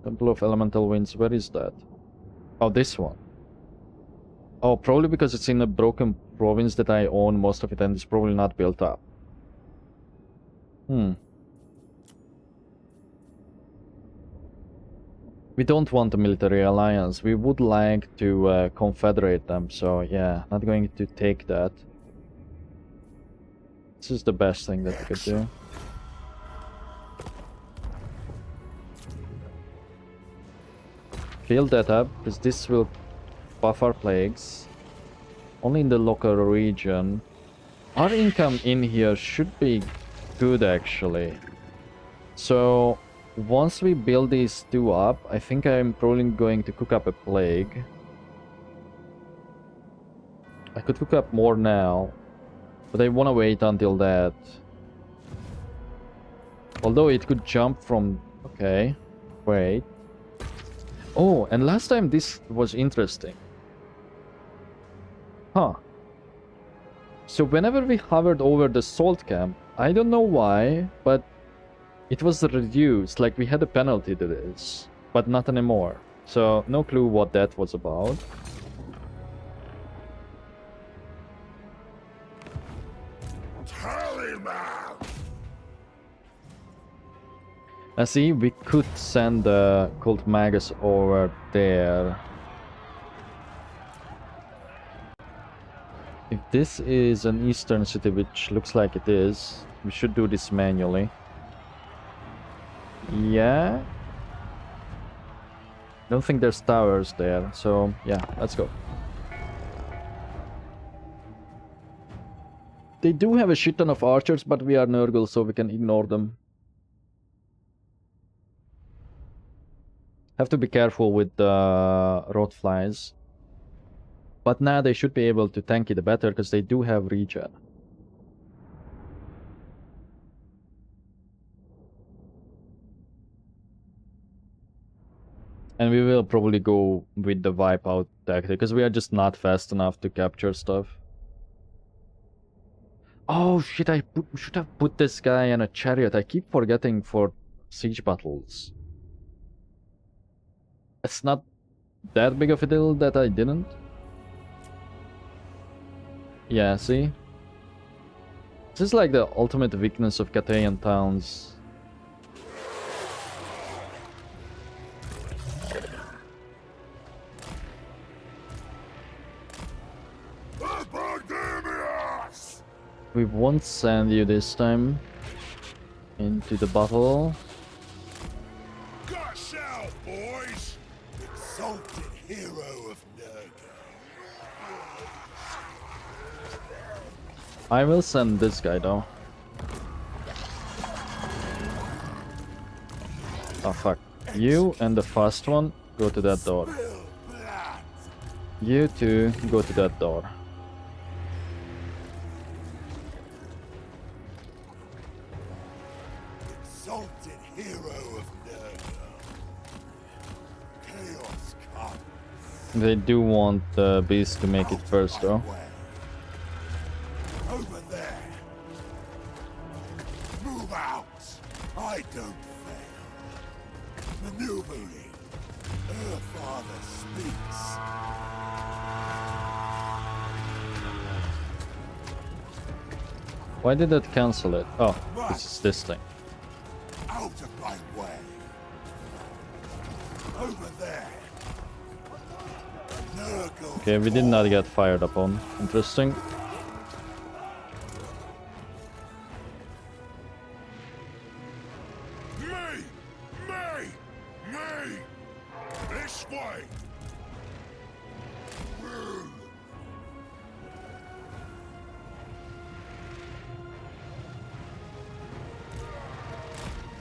Temple of Elemental Winds, where is that? Oh, this one. Oh, probably because it's in a broken province that I own most of it and it's probably not built up. We don't want a military alliance. We would like to confederate them, so yeah, not going to take that. This is the best thing that we could do. Fill that up, because this will buff our plagues. Only in the local region. Our income in here should be good, actually. So, once we build these two up, I think I'm probably going to cook up a plague. I could cook up more now, but I want to wait until that. Although it could jump from... Okay, wait. Oh, and last time this was interesting. Huh. So whenever we hovered over the salt camp, I don't know why, but it was reduced, like we had a penalty to this, but not anymore. So no clue what that was about. I see, we could send the Cult Magus over there. If this is an eastern city, which looks like it is, we should do this manually. Yeah. Don't think there's towers there, so yeah, let's go. They do have a shit ton of archers, but we are Nurgle, so we can ignore them. Have to be careful with the rot flies. But now they should be able to tank it better because they do have regen. And we will probably go with the wipeout tactic because we are just not fast enough to capture stuff. Oh shit, I should have put this guy in a chariot. I keep forgetting for siege battles. It's not that big of a deal that I didn't. Yeah, see? This is like the ultimate weakness of Cathayan towns. Epidemius! We won't send you this time into the battle. Gush out, boys! Exalted hero of Nurgle. I will send this guy though. Oh fuck. You and the first one go to that door. You two go to that door. Exalted hero of Nurgle. Chaos comes. They do want the beast to make it first though. Over there. Move out. I don't fail. Maneuvering. Her father speaks. Why did that cancel it? Oh, this is this thing. Out of my way. Over there. Nurgle. Okay, we did not get fired upon. Interesting. Me! Me! Me! This way!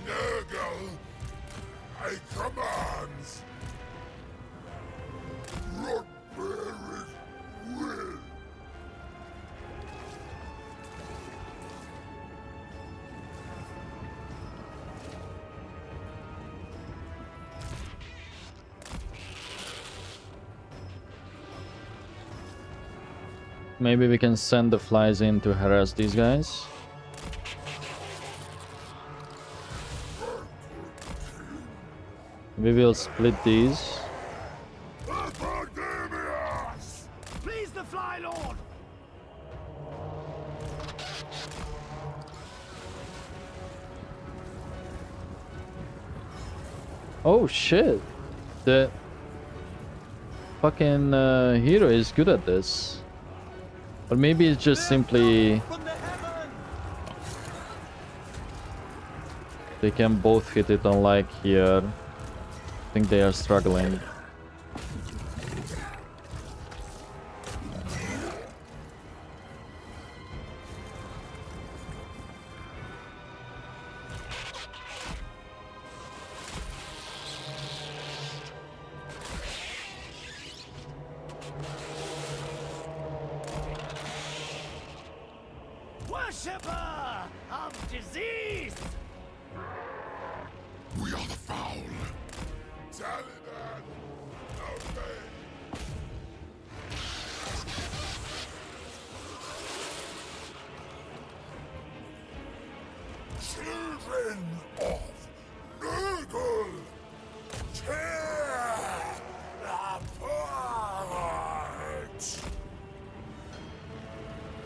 Nurgle! I commands! Rotbearers will! Maybe we can send the flies in to harass these guys. We will split these. Epidemius! Please the Fly Lord! Oh shit! The fucking hero is good at this. Or maybe it's just simply From the heaven! they can both hit it, unlike here. I think they are struggling. Worshipper of disease! We are the foul. Taliban! Okay. Children of Nurgle! Tear apart!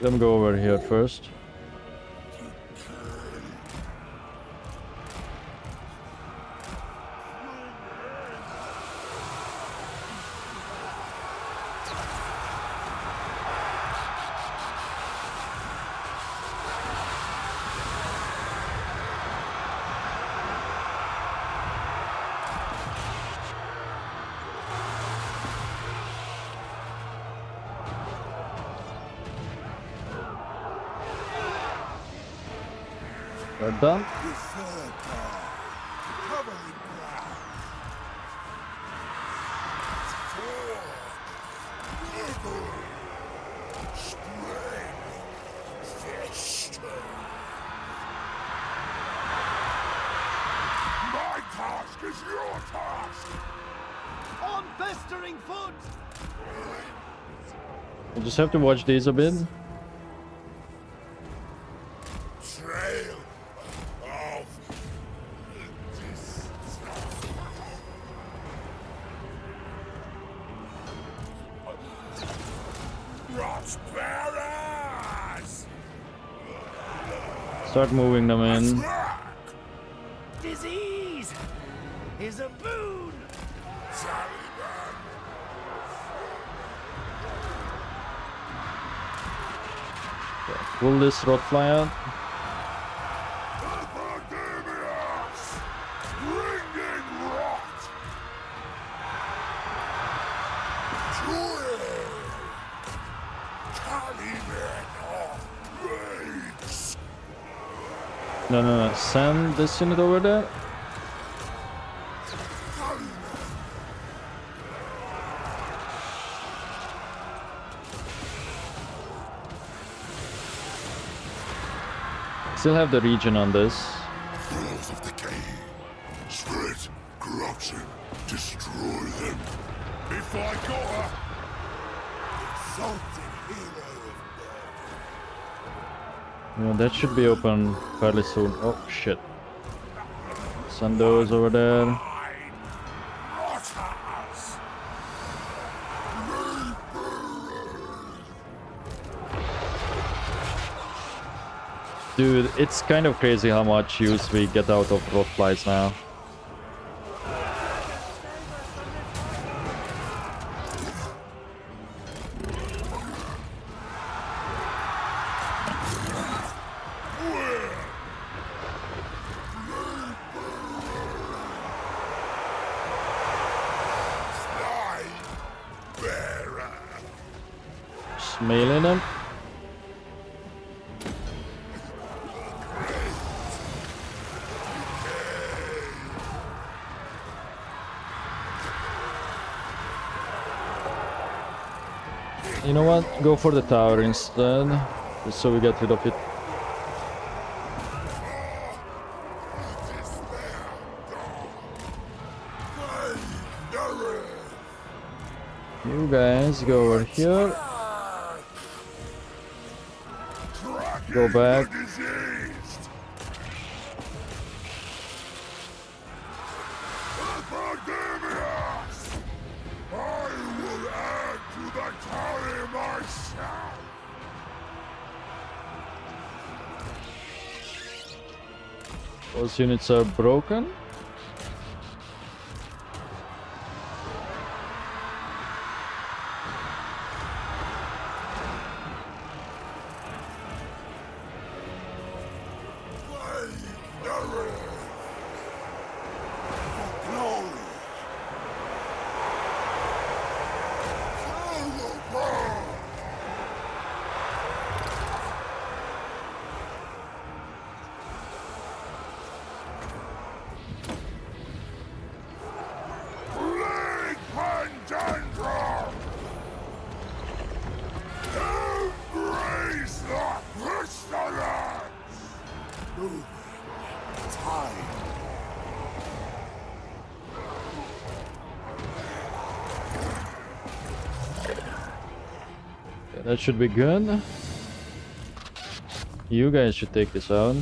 Let me go over here first. We're done. Covering ground. For Nurgle. Strength. Fist. My task is your task! On festering foot! We'll just have to watch these a bit. Trail of Prosperous! Start moving them in. Track! Disease is a boon! Taliban! Pull this rot fly out. Epidemius! Bringing rot! Jewel! Taliban of rage! No, no, no. Send this unit over there. Still have the region on this. Thralls of decay. Spirit, corruption, destroy them. If I got her! Exalted hero of You know, that should be open fairly soon. Oh shit. Send those over there. mine! Rotters! Dude, it's kind of crazy how much use we get out of rot flies now. Slime bearer! Just mailing them. You know what? Go for the tower instead, just so we get rid of it. You guys go over here. Go back. Diseased. Epidemius! I will add to the tally myself. Those units are broken. Embrace the pestilence! Moving time. Okay, that should be good. You guys should take this out.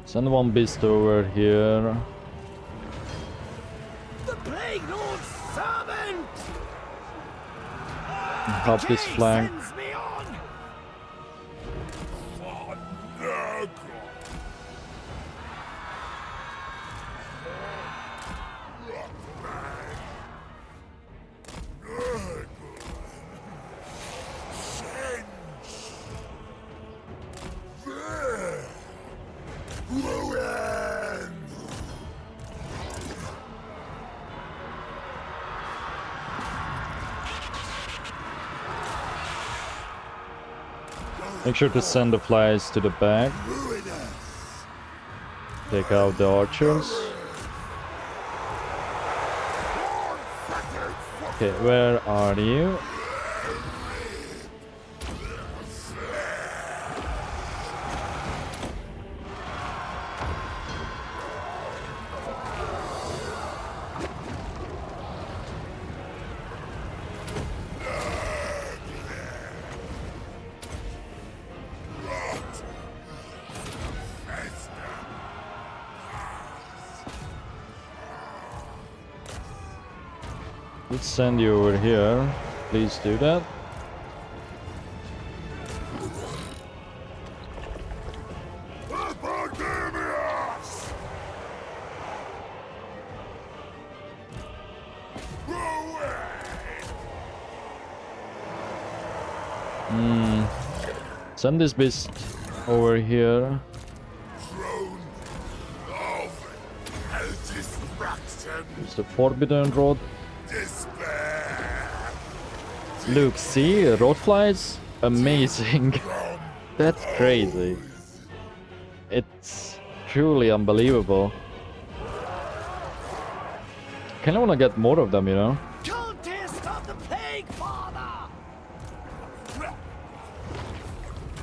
Send one beast over here. The Plague Lord's servant! Help this flank. Sends me on! Make sure to send the flies to the back. Take out the archers. Okay, where are you? Let's send you over here. Please do that. Epidemius! Send this beast over here. Throne of destruction, It's the Forbidden Road. despair, Look, see? Roadflies? Amazing. That's crazy. It's truly unbelievable. Kinda wanna get more of them, you know? Cultist of the Plague Father!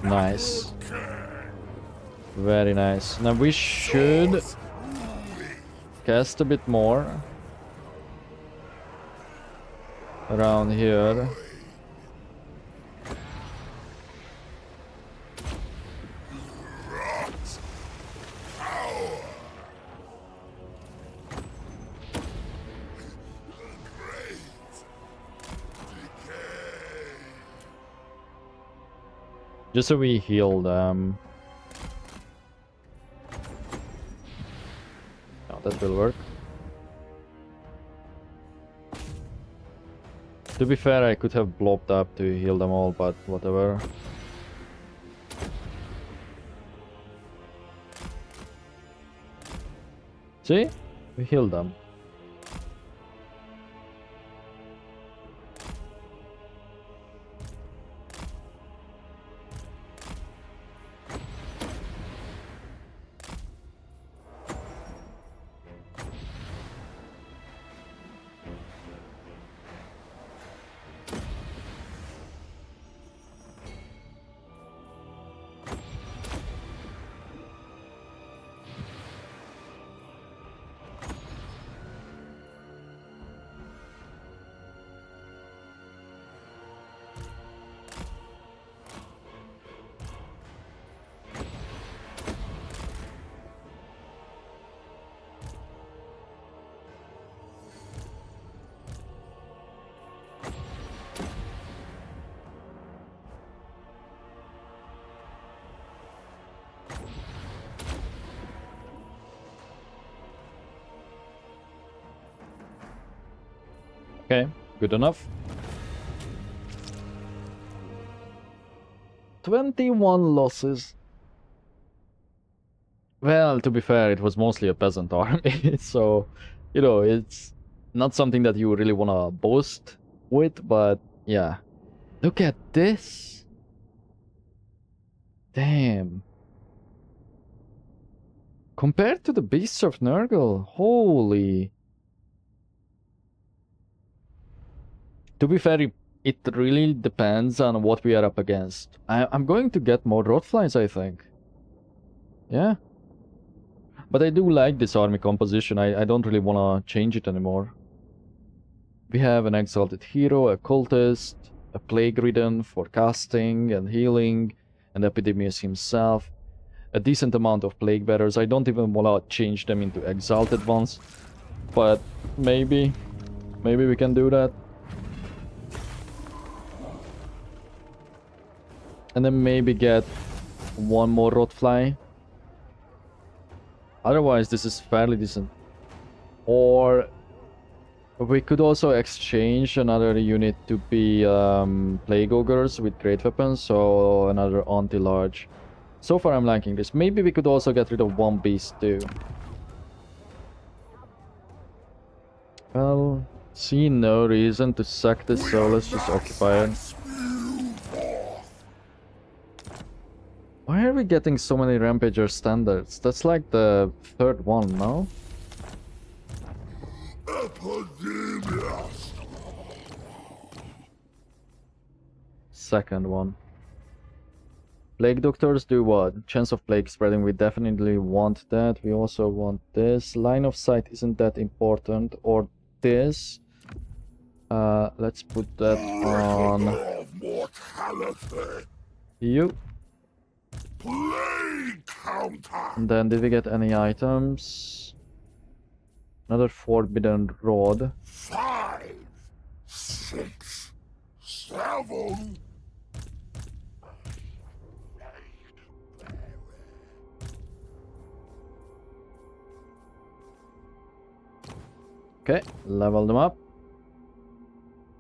Nice. Very nice. Now we should cast a bit more around here. Just so we heal them. Oh, that will work. To be fair, I could have blobbed up to heal them all, but whatever. See? We healed them. Okay, good enough. 21 losses. Well, to be fair, it was mostly a peasant army, so, you know, it's not something that you really want to boast with, but yeah. Look at this. Damn. Compared to the Beasts of Nurgle, holy. To be fair, it really depends on what we are up against. I'm going to get more Rotflies, I think. Yeah. But I do like this army composition. I don't really want to change it anymore. We have an Exalted Hero, a Cultist, a Plague Ridden for casting and healing, and Epidemius himself. A decent amount of Plague Bearers. I don't even want to change them into Exalted ones. But maybe we can do that. And then maybe get one more Rotfly. Otherwise, this is fairly decent. Or we could also exchange another unit to be Plague Ogres with great weapons, so another anti-large. So far I'm liking this. Maybe we could also get rid of one beast too. Well, see no reason to sack this, so let's just occupy it. Why are we getting so many Rampager standards? That's like the third one, no? Epidemius. Second one. Plague Doctors do what? Chance of plague spreading, we definitely want that. We also want this. Line of sight isn't that important. Or this. Let's put that on Of mortality. you. Plague counter. And then did we get any items? Another forbidden rod. 5, 6, 7. Okay, level them up.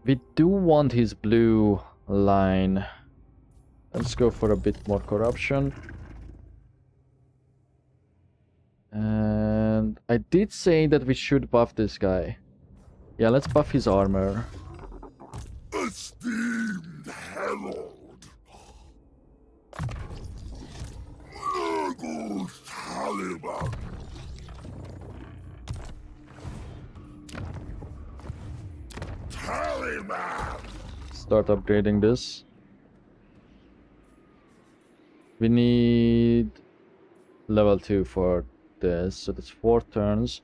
We do want his blue line. Let's go for a bit more corruption. And I did say that we should buff this guy. Yeah, let's buff his armor. Esteemed herald. Nurgle's Taliban. Taliban. Start upgrading this. We need level 2 for this, so that's 4 turns,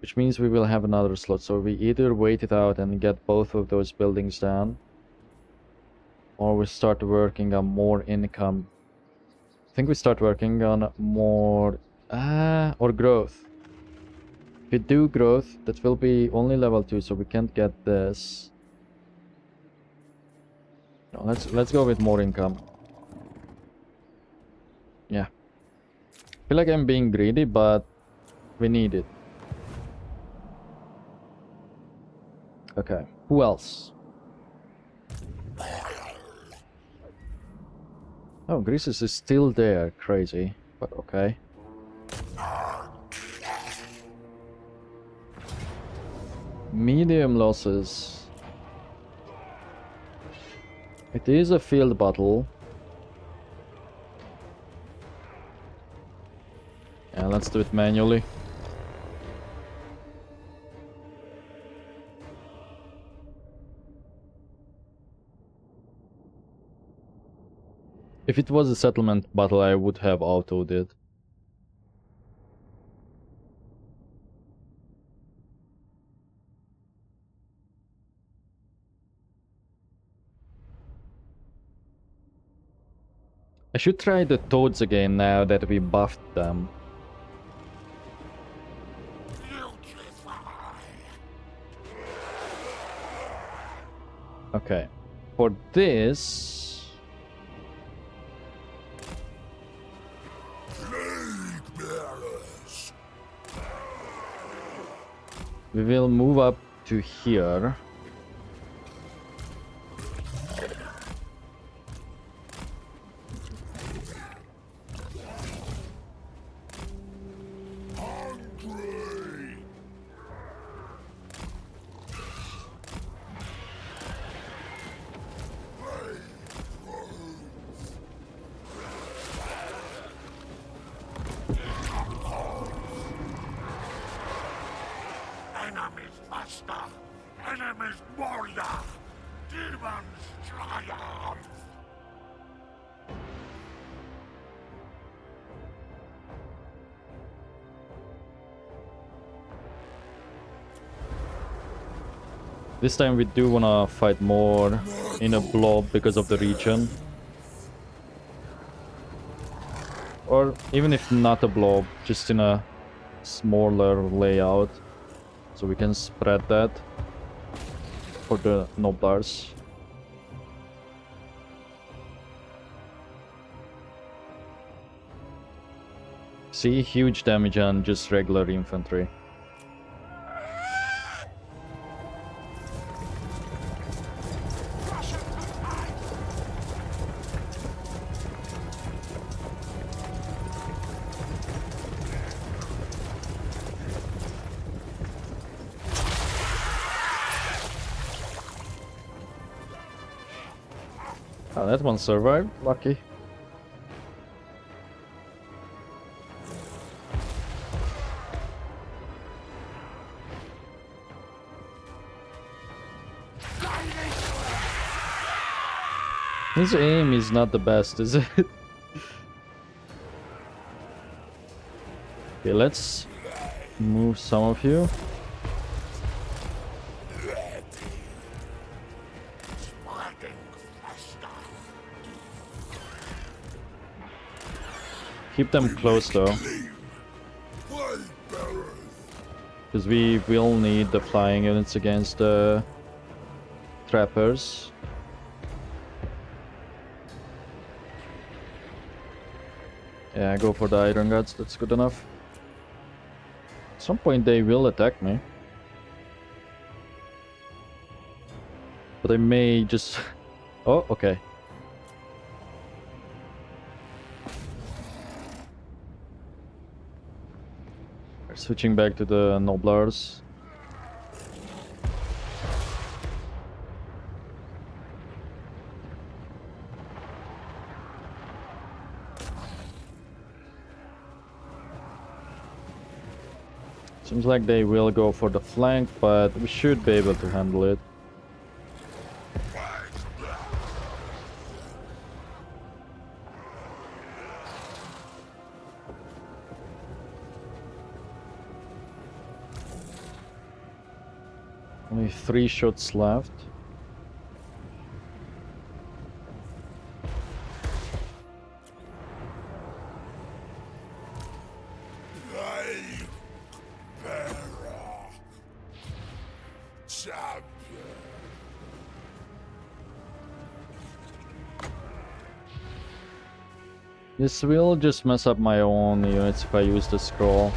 which means we will have another slot. So we either wait it out and get both of those buildings down, or we start working on more income. I think we start working on more or growth. If we do growth, that will be only level 2, so we can't get this. No, let's go with more income. Yeah. I feel like I'm being greedy, but we need it. Okay, who else? Oh, Greases is still there, crazy, but okay. Medium losses. It is a field battle. Yeah, let's do it manually. If it was a settlement battle, I would have autoed it. I should try the toads again now that we buffed them. Okay. For this... Plague bearers. we will move up to here. faster! Enemies murder! Demons triumph! This time we do wanna fight more in a blob because of the region. Or even if not a blob, just in a smaller layout. So we can spread that for the noblars. See, huge damage on just regular infantry. Oh, that one survived. Lucky. His aim is not the best, is it? Okay, let's move some of you. Keep them close though, because we will need the flying units against the trappers. Yeah, go for the iron guards, that's good enough. At some point they will attack me. But I may just... Oh, okay. We're switching back to the noblars. Seems like they will go for the flank, but we should be able to handle it. Only 3 shots left. This will just mess up my own units if I use the scroll.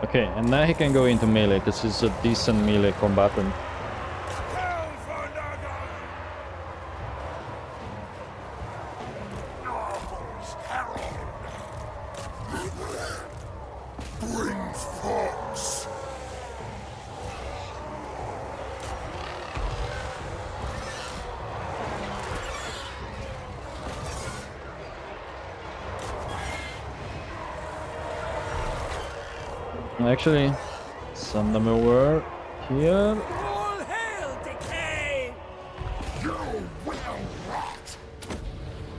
Okay, and now he can go into melee because he's a decent melee combatant. Actually, send them over here. All hail, decay! You will rot!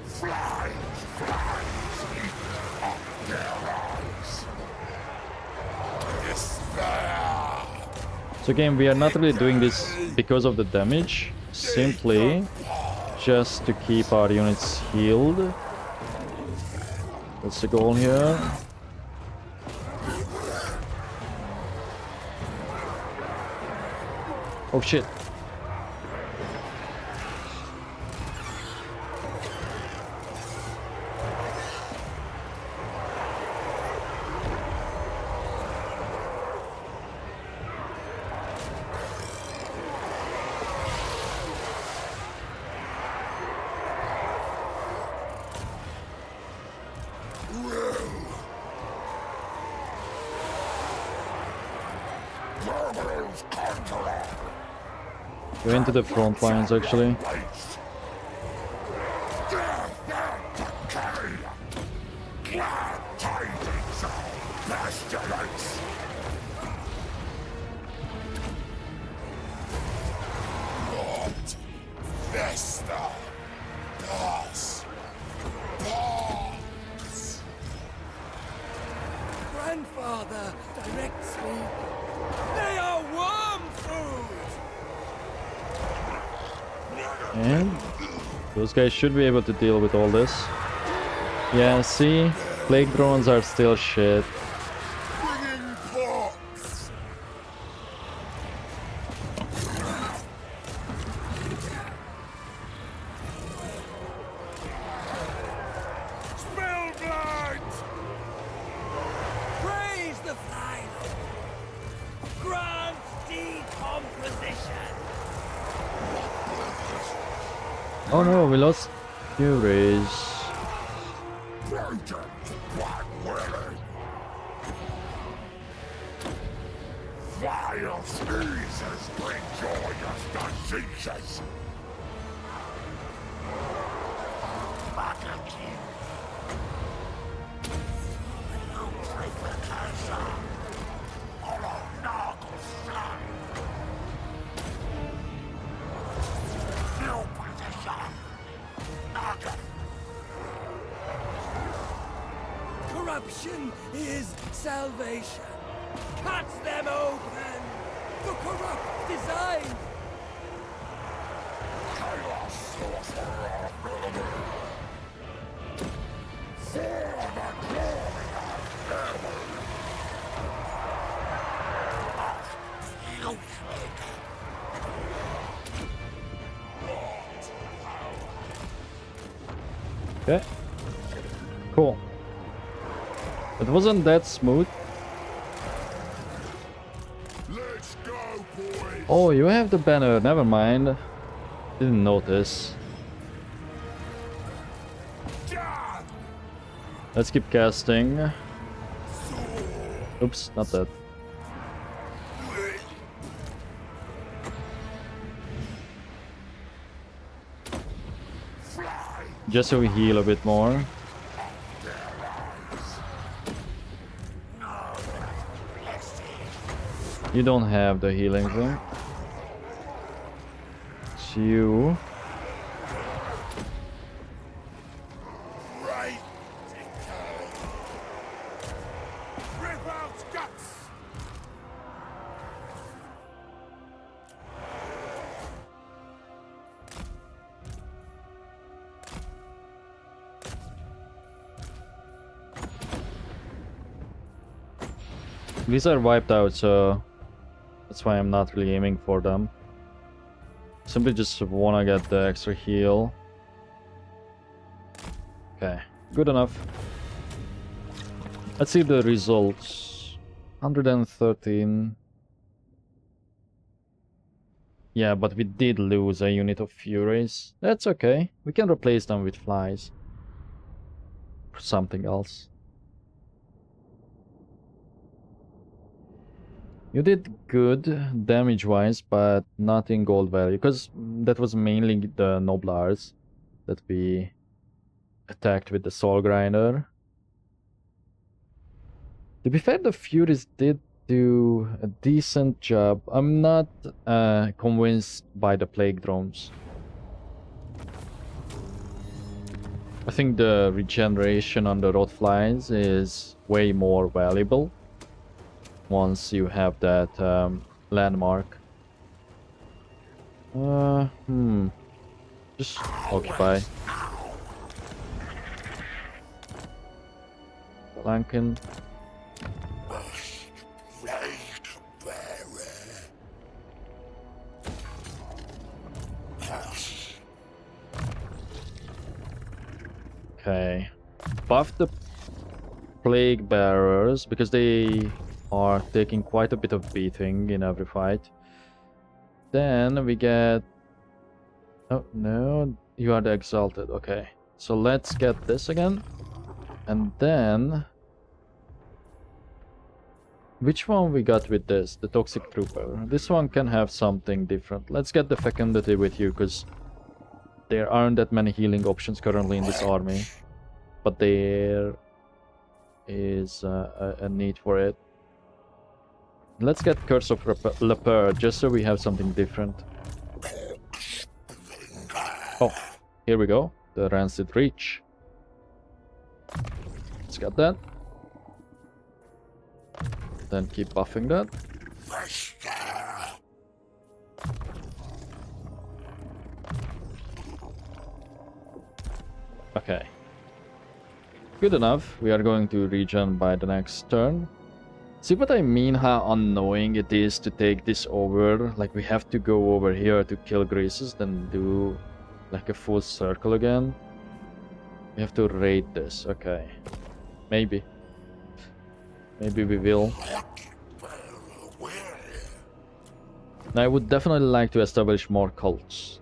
Flies, eat up their eyes! Despair! So again, we are not really doing this because of the damage, simply just to keep our units healed. That's the goal here. Oh shit. Go into the front lines, actually. Glad tidings of pestilence. What? Vesta. Pass. Pass. Grandfather directs me. They are worm food! And those guys should be able to deal with all this. Yeah, see? Plague drones are still shit. Bringing pox. Spellblind. Praise the fly lord. Grant decomposition. Oh no, we lost Furies. Potent but willing. Vile sneezes bring joyous diseases. Corruption is salvation. Cut them open. The corrupt design. Chaos sorcerer ability. For the glory of heaven. Okay. Cool. It wasn't that smooth. Let's go, boys. Oh, you have the banner. Never mind. Didn't notice. Done. Let's keep casting. Oops, not that. Just so we heal a bit more. You don't have the healing thing. It's you. Right. Rip out guts. These are wiped out, so that's why I'm not really aiming for them. Simply just wanna get the extra heal. Okay, good enough. Let's see the results. 113. Yeah, but we did lose a unit of Furies. That's okay. We can replace them with flies. Or something else. You did good damage-wise, but not in gold value, because that was mainly the Noblars that we attacked with the Soul Grinder. To be fair, the Furies did do a decent job. I'm not convinced by the Plague Drones. I think the regeneration on the Rotflies is way more valuable once you have that landmark. Just occupy. Lankin. Okay. Buff the Plague Bearers because they are taking quite a bit of beating in every fight. Then we get... Oh, no. You are the Exalted. Okay. So let's get this again. And then... Which one we got with this? The Toxic Trooper. This one can have something different. Let's get the Fecundity with you, because there aren't that many healing options currently in this army. But there is a need for it. Let's get Curse of Leper, just so we have something different. Oh, here we go. The Rancid Reach. Let's get that. Then keep buffing that. Okay. Good enough. We are going to regen by the next turn. See what I mean, how annoying it is to take this over? Like, we have to go over here to kill Greases, then do like a full circle again. We have to raid this, okay. Maybe. Maybe we will. And I would definitely like to establish more cults.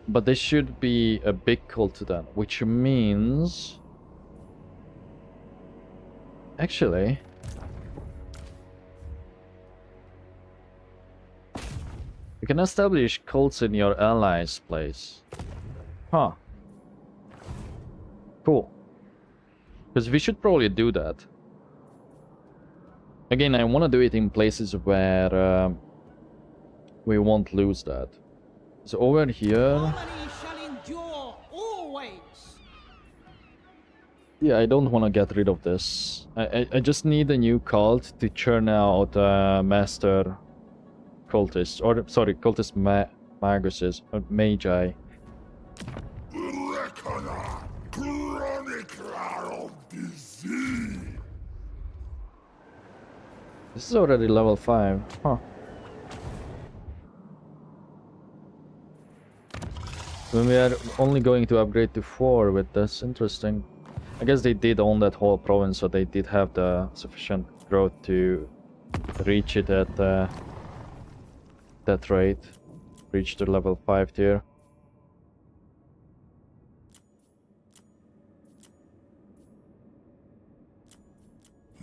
But they should be a big cult then, which means... Actually... You can establish cults in your allies' place. Huh. Cool. Because we should probably do that. Again, I want to do it in places where we won't lose that. So over here... Harmony shall endure always. Yeah, I don't want to get rid of this. I just need a new cult to churn out master cultists. Or, sorry, cultist maguses. Or magi. Reckoner, chronicler of disease. This is already level 5. Huh. When we are only going to upgrade to 4 with this, interesting. I guess they did own that whole province, so they did have the sufficient growth to reach it at that rate. Reach the level 5 tier.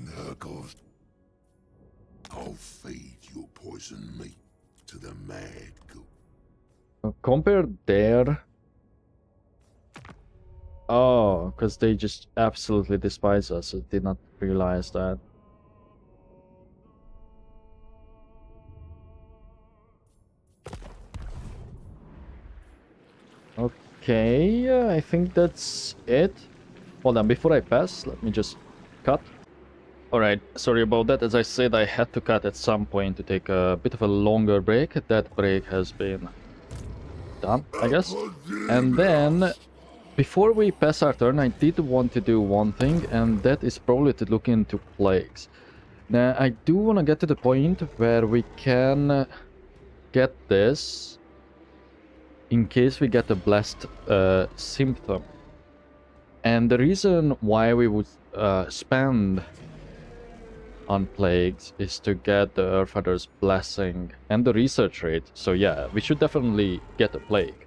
Nurgles, I'll feed your poison meat to the mad goat. Compare there. Oh, because they just absolutely despise us. I did not realize that. Okay, I think that's it. Hold on, before I pass, let me just cut. Alright, sorry about that. As I said, I had to cut at some point to take a bit of a longer break. That break has been done, I guess. And then, before we pass our turn, I did want to do one thing, and that is probably to look into plagues. Now, I do want to get to the point where we can get this in case we get a blessed symptom. And the reason why we would spend on plagues is to get the Earthfather's blessing and the research rate. So yeah, we should definitely get a plague.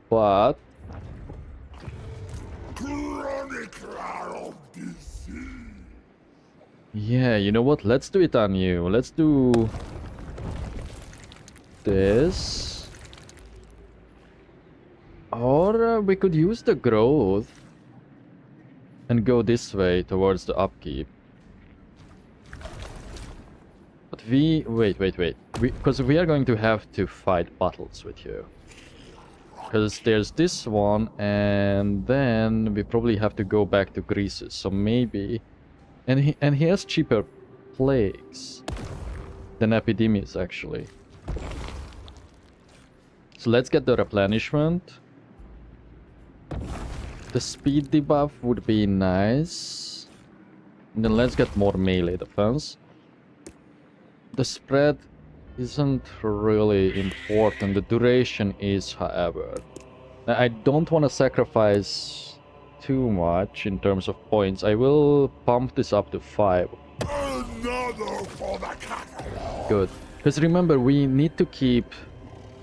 But Chronicler of disease. yeah, you know what? Let's do it on you. Let's do this. Or we could use the growth and go this way towards the upkeep. But wait. Because we are going to have to fight battles with you. Because there's this one, and then we probably have to go back to Greases. So maybe... And he has cheaper plagues than Epidemius, actually. So let's get the replenishment. The speed debuff would be nice. And then let's get more melee defense. The spread isn't really important. The duration is, however. I don't want to sacrifice too much in terms of points. I will pump this up to 5. Another for the cattle. Good. Because remember, we need to keep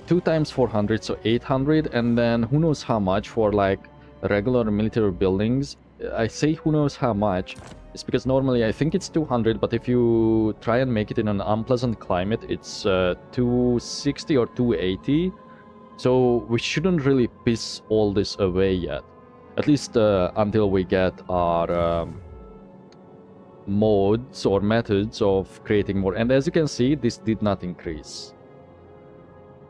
2 times 400, so 800, and then who knows how much for like regular military buildings. I say who knows how much, it's because normally I think it's 200, but if you try and make it in an unpleasant climate, it's 260 or 280. So we shouldn't really piss all this away yet, at least until we get our modes or methods of creating more. And as you can see, this did not increase.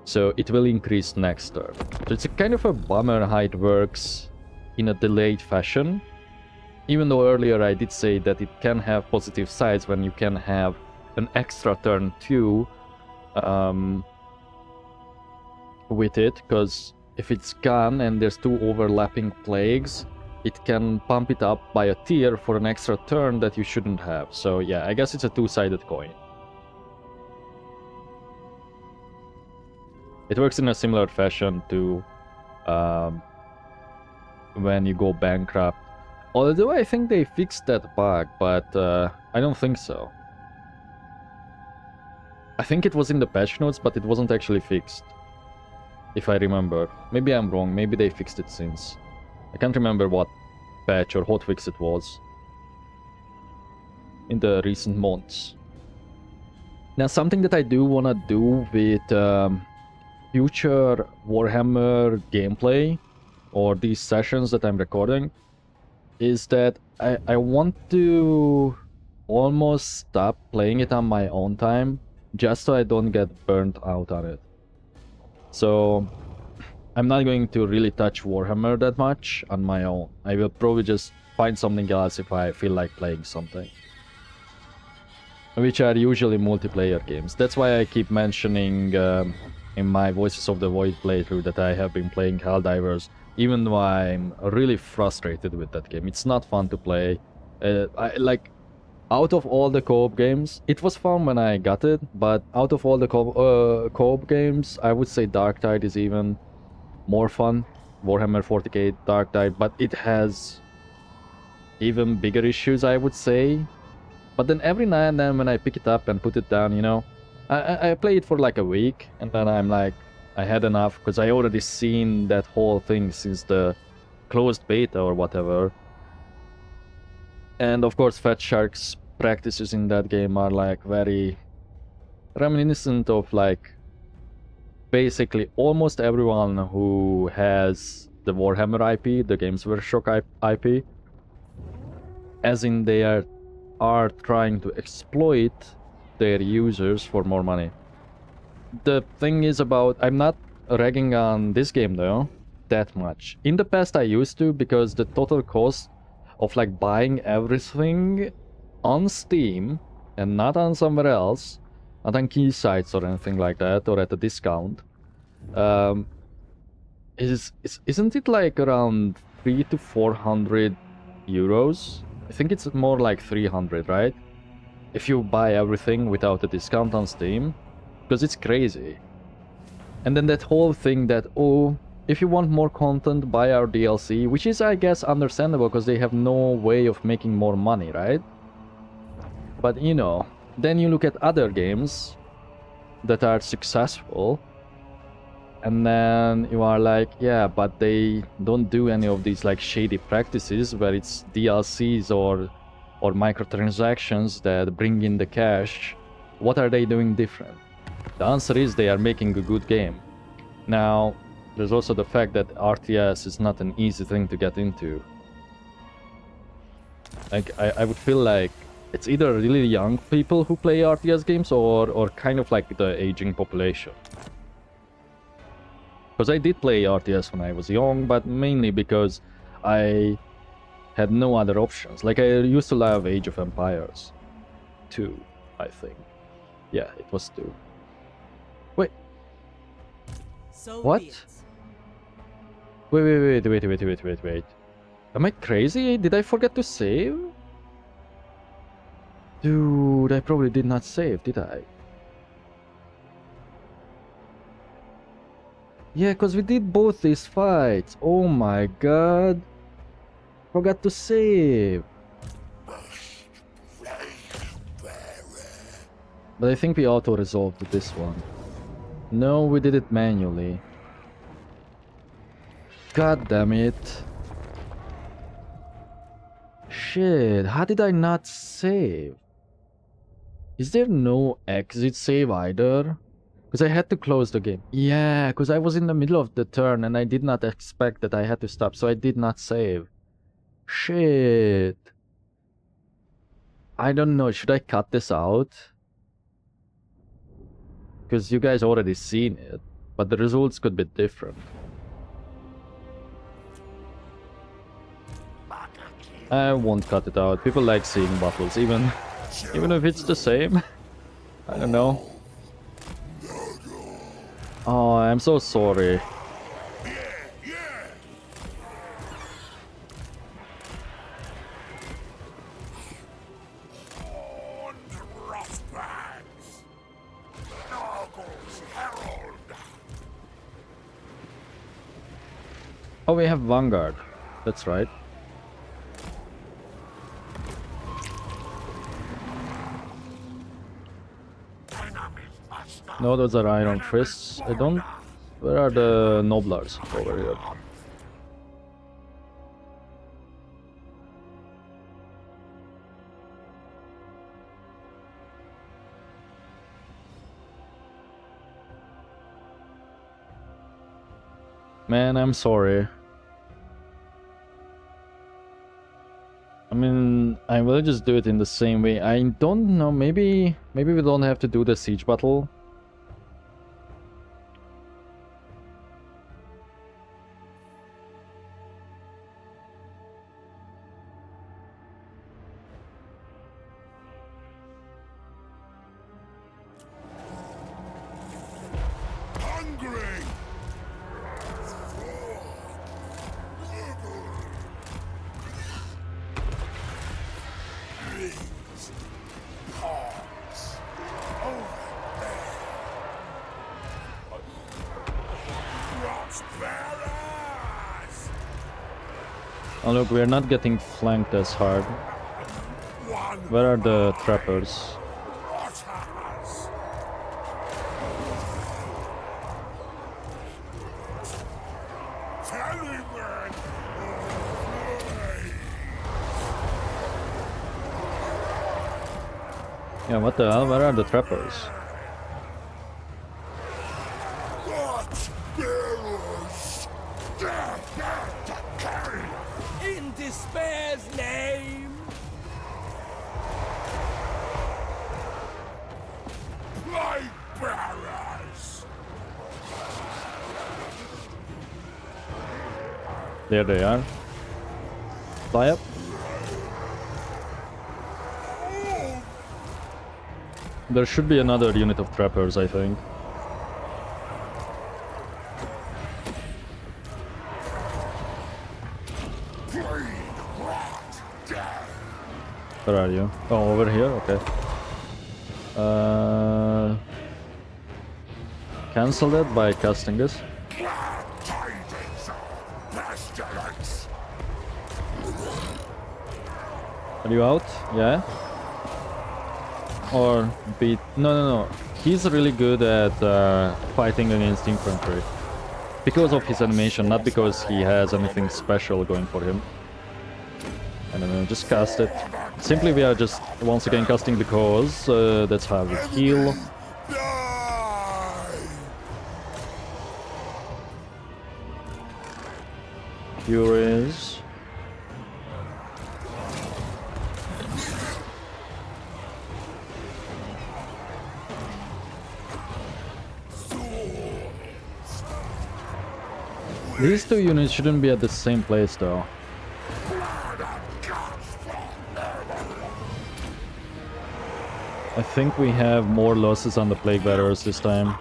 So it will increase next turn. So it's a kind of a bummer how it works in a delayed fashion. Even though earlier I did say that it can have positive sides when you can have an extra turn too with it, because if it's gone and there's 2 overlapping plagues, it can pump it up by a tier for an extra turn that you shouldn't have. So yeah, I guess it's a 2-sided coin. It works in a similar fashion to when you go bankrupt. Although I think they fixed that bug, but I don't think so. I think it was in the patch notes, but it wasn't actually fixed, if I remember. Maybe I'm wrong, maybe they fixed it since. I can't remember what patch or hotfix it was in the recent months. Now, something that I do want to do with future Warhammer gameplay, or these sessions that I'm recording, is that I want to almost stop playing it on my own time, just so I don't get burnt out on it. So I'm not going to really touch Warhammer that much on my own. I will probably just find something else if I feel like playing something, which are usually multiplayer games. That's why I keep mentioning in my Voices of the Void playthrough that I have been playing Helldivers, even though I'm really frustrated with that game. It's not fun to play. Out of all the co-op games, it was fun when I got it, but out of all the co-op games, I would say Dark Tide is even more fun. Warhammer 40k Dark Tide, but it has even bigger issues, I would say. But then every now and then when I pick it up and put it down, you know, I play it for like a week, and then I'm like, I had enough, because I already seen that whole thing since the closed beta or whatever. And of course, Fat Shark's practices in that game are like very reminiscent of like basically almost everyone who has the Warhammer IP, the Games Workshop IP, as in they are trying to exploit their users for more money. The thing is about, I'm not ragging on this game though that much. In the past I used to, because the total cost of like buying everything on Steam and not on somewhere else, not on key sites or anything like that, or at a discount, isn't it like around 300 to 400 euros? I think it's more like 300, right? If you buy everything without a discount on Steam, because it's crazy. And then that whole thing that, oh, if you want more content, buy our DLC, which is, I guess, understandable because they have no way of making more money, right? But, you know, then you look at other games that are successful, and then you are like, yeah, but they don't do any of these like shady practices where it's DLCs or microtransactions that bring in the cash. What are they doing different? The answer is they are making a good game. Now, there's also the fact that RTS is not an easy thing to get into. Like, I would feel like it's either really young people who play RTS games or kind of like the aging population. Because I did play RTS when I was young, but mainly because I had no other options. Like, I used to love Age of Empires 2, I think. Yeah, it was 2. Wait. So What? be it. Wait. Am I crazy? Did I forget to save? Dude, I probably did not save, did I? Yeah, because we did both these fights. Oh my god. Forgot to save. But I think we auto-resolved this one. No, we did it manually. God damn it. Shit, how did I not save? Is there no exit save either? Because I had to close the game. Yeah, because I was in the middle of the turn and I did not expect that I had to stop, so I did not save. Shit. I don't know, should I cut this out? Because you guys already seen it, but the results could be different. I won't cut it out. People like seeing battles, even if it's the same. I don't know. Oh, I'm so sorry. Oh, we have Vanguard. That's right. No, those are Iron Fists. I don't... Where are the Noblars? Over here. Man, I'm sorry. I mean, I will just do it in the same way. I don't know, maybe we don't have to do the siege battle. Oh look, we're not getting flanked as hard. Where are the trappers? Yeah, what the hell? Where are the trappers? In despair's name! Light bearers! There they are. Fly up. There should be another unit of trappers, I think. Where are you? Oh, over here? Okay. Cancel that by casting this. Are you out? Yeah? Or beat... No. He's really good at fighting against infantry. Because of his animation, not because he has anything special going for him. I don't know, just cast it. Simply we are just once again casting because that's how we heal. Furies. These two units shouldn't be at the same place though. I think we have more losses on the Plague Bearers this time.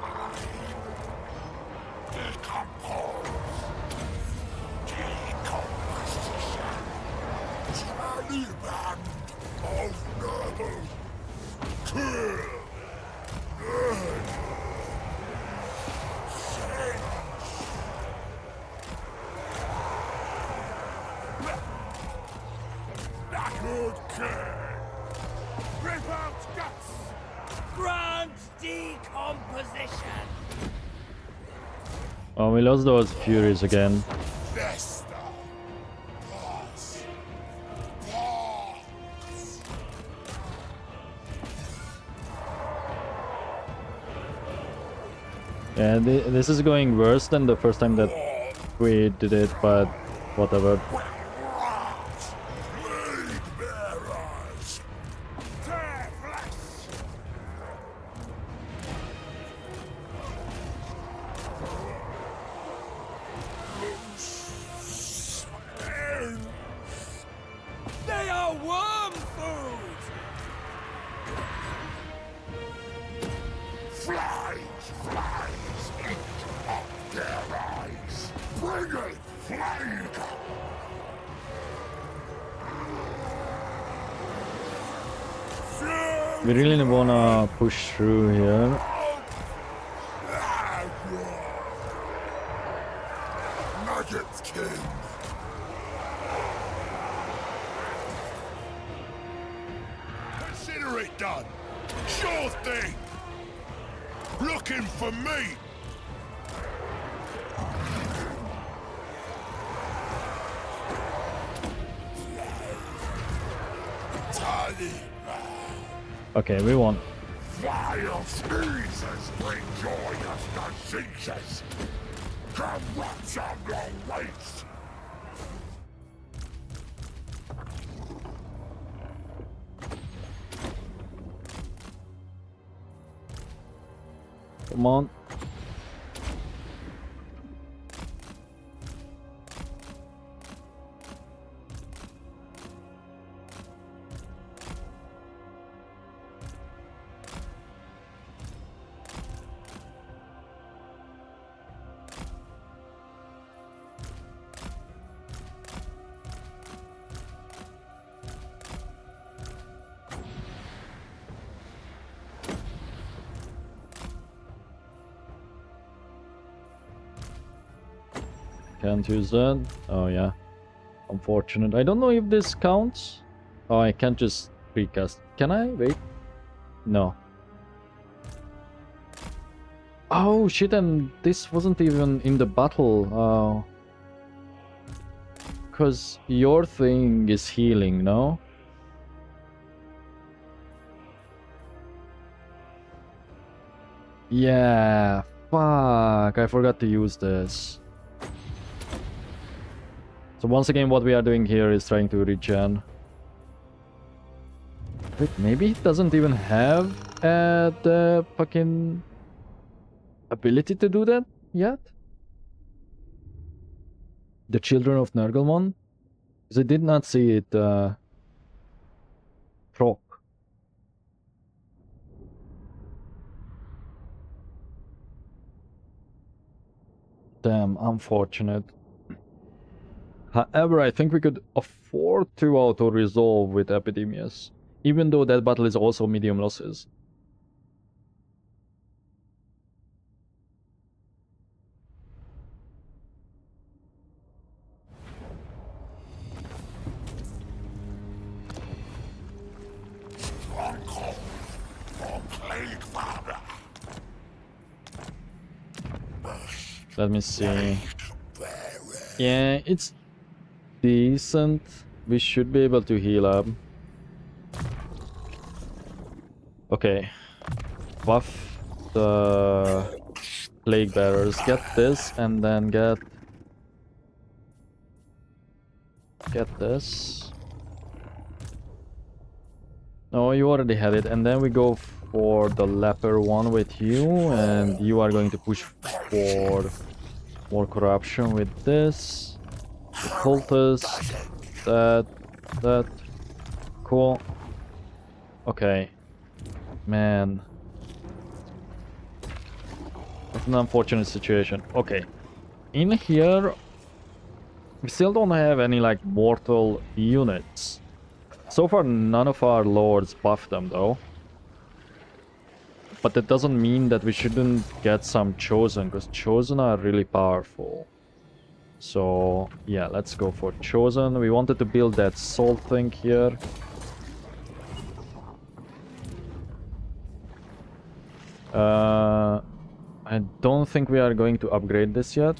Rip out guts! Grant decomposition! Oh, we lost those Furies again. Vesta. Pass. Pass. Yeah, this is going worse than the first time that we did it, but whatever. Blade bearers. Tear flesh. Loose. Ends. They are worm food! Flies, flies, eat up their eyes. Bring it, plague! We really wanna push through here. Maggot King! Consider it done! Sure thing! Looking for me! Tally! Okay, we won. Vile sneezes bring joyous diseases! Corruption awaits! Come on. Can't use that. Oh yeah. Unfortunate. I don't know if this counts. Oh, I can't just precast. Can I? Wait. No. Oh shit, and this wasn't even in the battle. Oh. Because your thing is healing, no? Yeah. Fuck. I forgot to use this. So once again, what we are doing here is trying to regen. Wait, maybe it doesn't even have the fucking ability to do that yet? The Children of Nergalmon? Because I did not see it proc. Damn, unfortunate. However, I think we could afford to auto-resolve with Epidemius, even though that battle is also medium losses. Plague Father! Let me see. Yeah, it's decent. We should be able to heal up. Okay. Buff the plague bearers. Get this and then get this. No, you already had it. And then we go for the leper one with you, and you are going to push for more corruption with this. The cultist. That. Cool. Okay. Man. That's an unfortunate situation. Okay. In here, we still don't have any, like, mortal units. So far, none of our lords buff them, though. But that doesn't mean that we shouldn't get some Chosen, because Chosen are really powerful. So, yeah, let's go for Chosen. We wanted to build that salt thing here. I don't think we are going to upgrade this yet.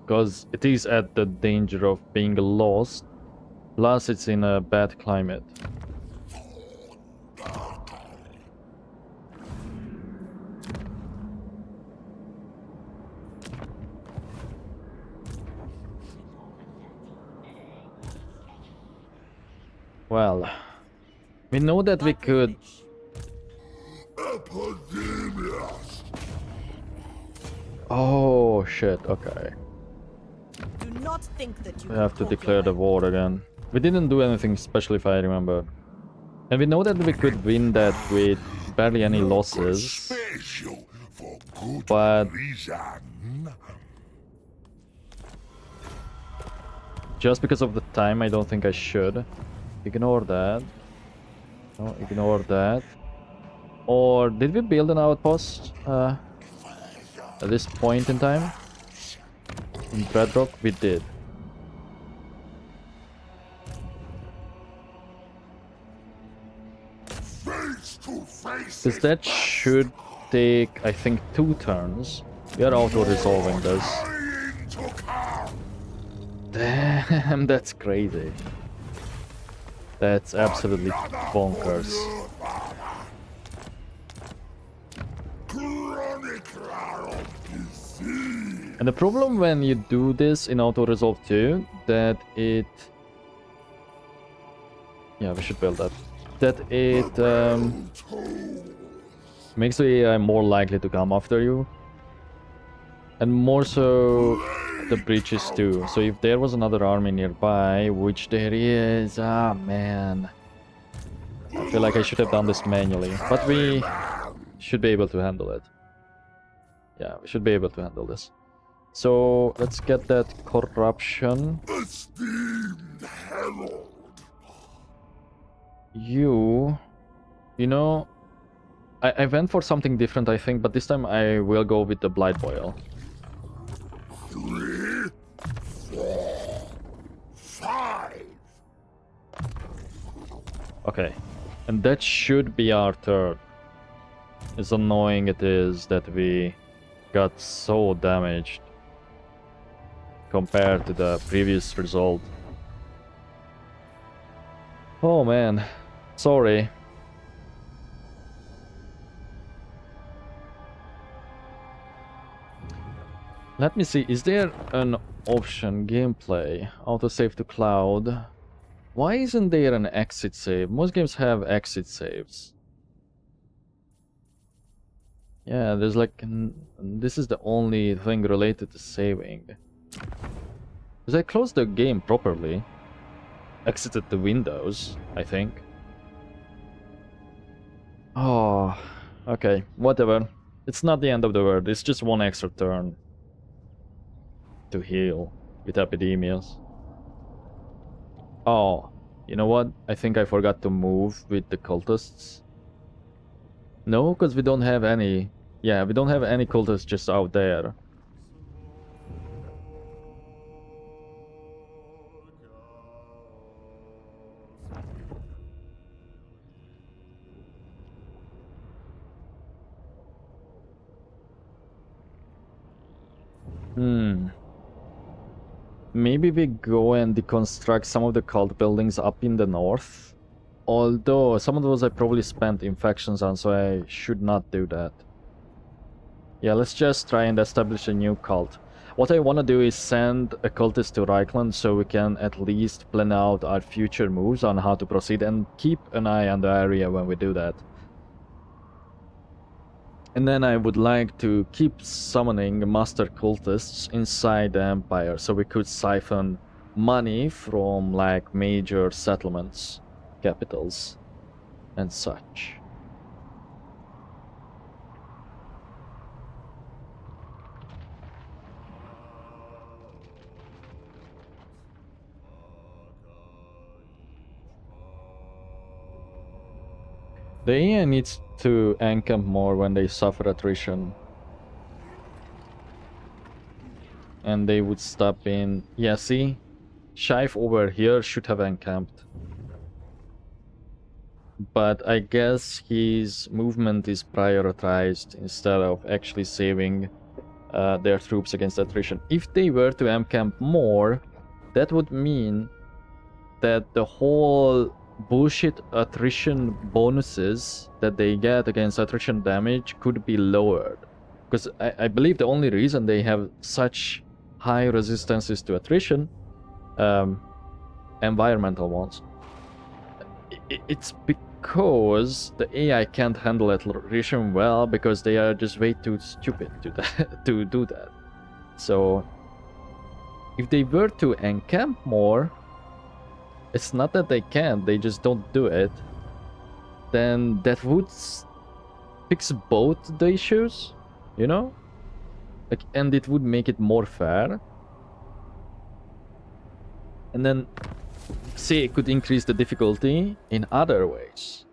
Because it is at the danger of being lost. Plus it's in a bad climate. Well, we know that we could... Epidemius! Oh shit, okay. Do not think that you We can have to talk declare your the way. war again. We didn't do anything special if I remember. And we know that we could win that with barely any Nothing losses. special for good But- reason. Just because of the time, I don't think I should. Ignore that. No, ignore that. Or did we build an outpost at this point in time? In Dreadrock, we did. Face to face. Because that should take, I think, 2 turns. We are auto-resolving this. Trying to come. Damn, that's crazy. That's absolutely bonkers. Chronicler of disease. And the problem when you do this in auto-resolve too, that it... Yeah, we should build that. That it makes the AI more likely to come after you. And more so the breaches too. So if there was another army nearby, which there is... Ah, man. I feel like I should have done this manually. But we should be able to handle it. Yeah, we should be able to handle this. So let's get that corruption. Esteemed herald. You know, I went for something different, I think, but this time I will go with the Blight Boil. 3, 4, 5. Okay, and that should be our third. As annoying it is that we got so damaged compared to the previous result. Oh man, sorry. Let me see, is there an option, gameplay, autosave to cloud? Why isn't there an exit save? Most games have exit saves. Yeah, there's like... This is the only thing related to saving. Because I closed the game properly. Exited the windows, I think. Oh, okay, whatever. It's not the end of the world, it's just one extra turn to heal with Epidemius. Oh, you know what? I think I forgot to move with the cultists. No, because we don't have any... Yeah, we don't have any cultists just out there. Maybe we go and deconstruct some of the cult buildings up in the north. Although some of those I probably spent infections on, so I should not do that. Yeah, let's just try and establish a new cult. What I want to do is send a cultist to Reichland so we can at least plan out our future moves on how to proceed and keep an eye on the area when we do that. And then I would like to keep summoning master cultists inside the Empire so we could siphon money from like major settlements, capitals, and such. The AI needs to encamp more when they suffer attrition. And they would stop in... Yeah, see? Shive over here should have encamped. but I guess his movement is prioritized instead of actually saving their troops against attrition. If they were to encamp more, that would mean that the whole bullshit attrition bonuses that they get against attrition damage could be lowered. Because I believe the only reason they have such high resistances to attrition, environmental ones, it's because the AI can't handle attrition well, because they are just way too stupid to do that. So if they were to encamp more, it's not that they can't, they just don't do it. Then that would fix both the issues, you know? Like, and it would make it more fair. And then, say, it could increase the difficulty in other ways.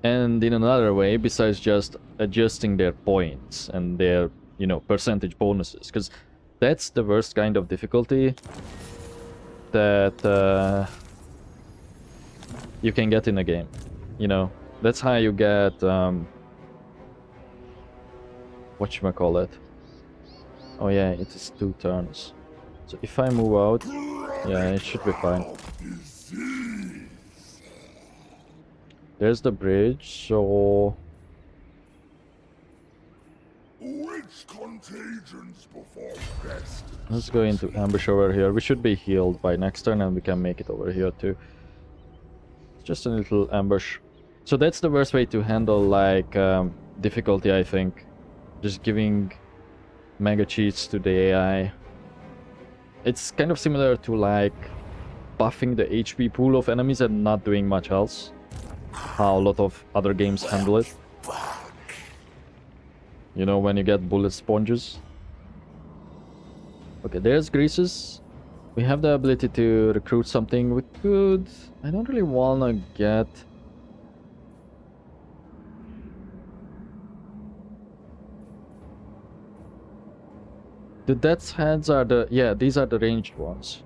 And in another way, besides just adjusting their points and their, you know, percentage bonuses. Because that's the worst kind of difficulty that you can get in a game, you know. That's how you get whatchamacallit. Oh yeah, it is 2 turns. So if I move out, yeah, it should be fine. There's the bridge, so Which contagions perform best? let's go into ambush over here. We should be healed by next turn and we can make it over here too. Just a little ambush. So that's the worst way to handle like difficulty, I think. Just giving mega cheats to the AI. It's kind of similar to like buffing the HP pool of enemies and not doing much else. How a lot of other games handle it. You know, when you get bullet sponges. Okay, there's Greases. We have the ability to recruit something. We could... I don't really wanna get... The Death's Heads are the... Yeah, these are the ranged ones.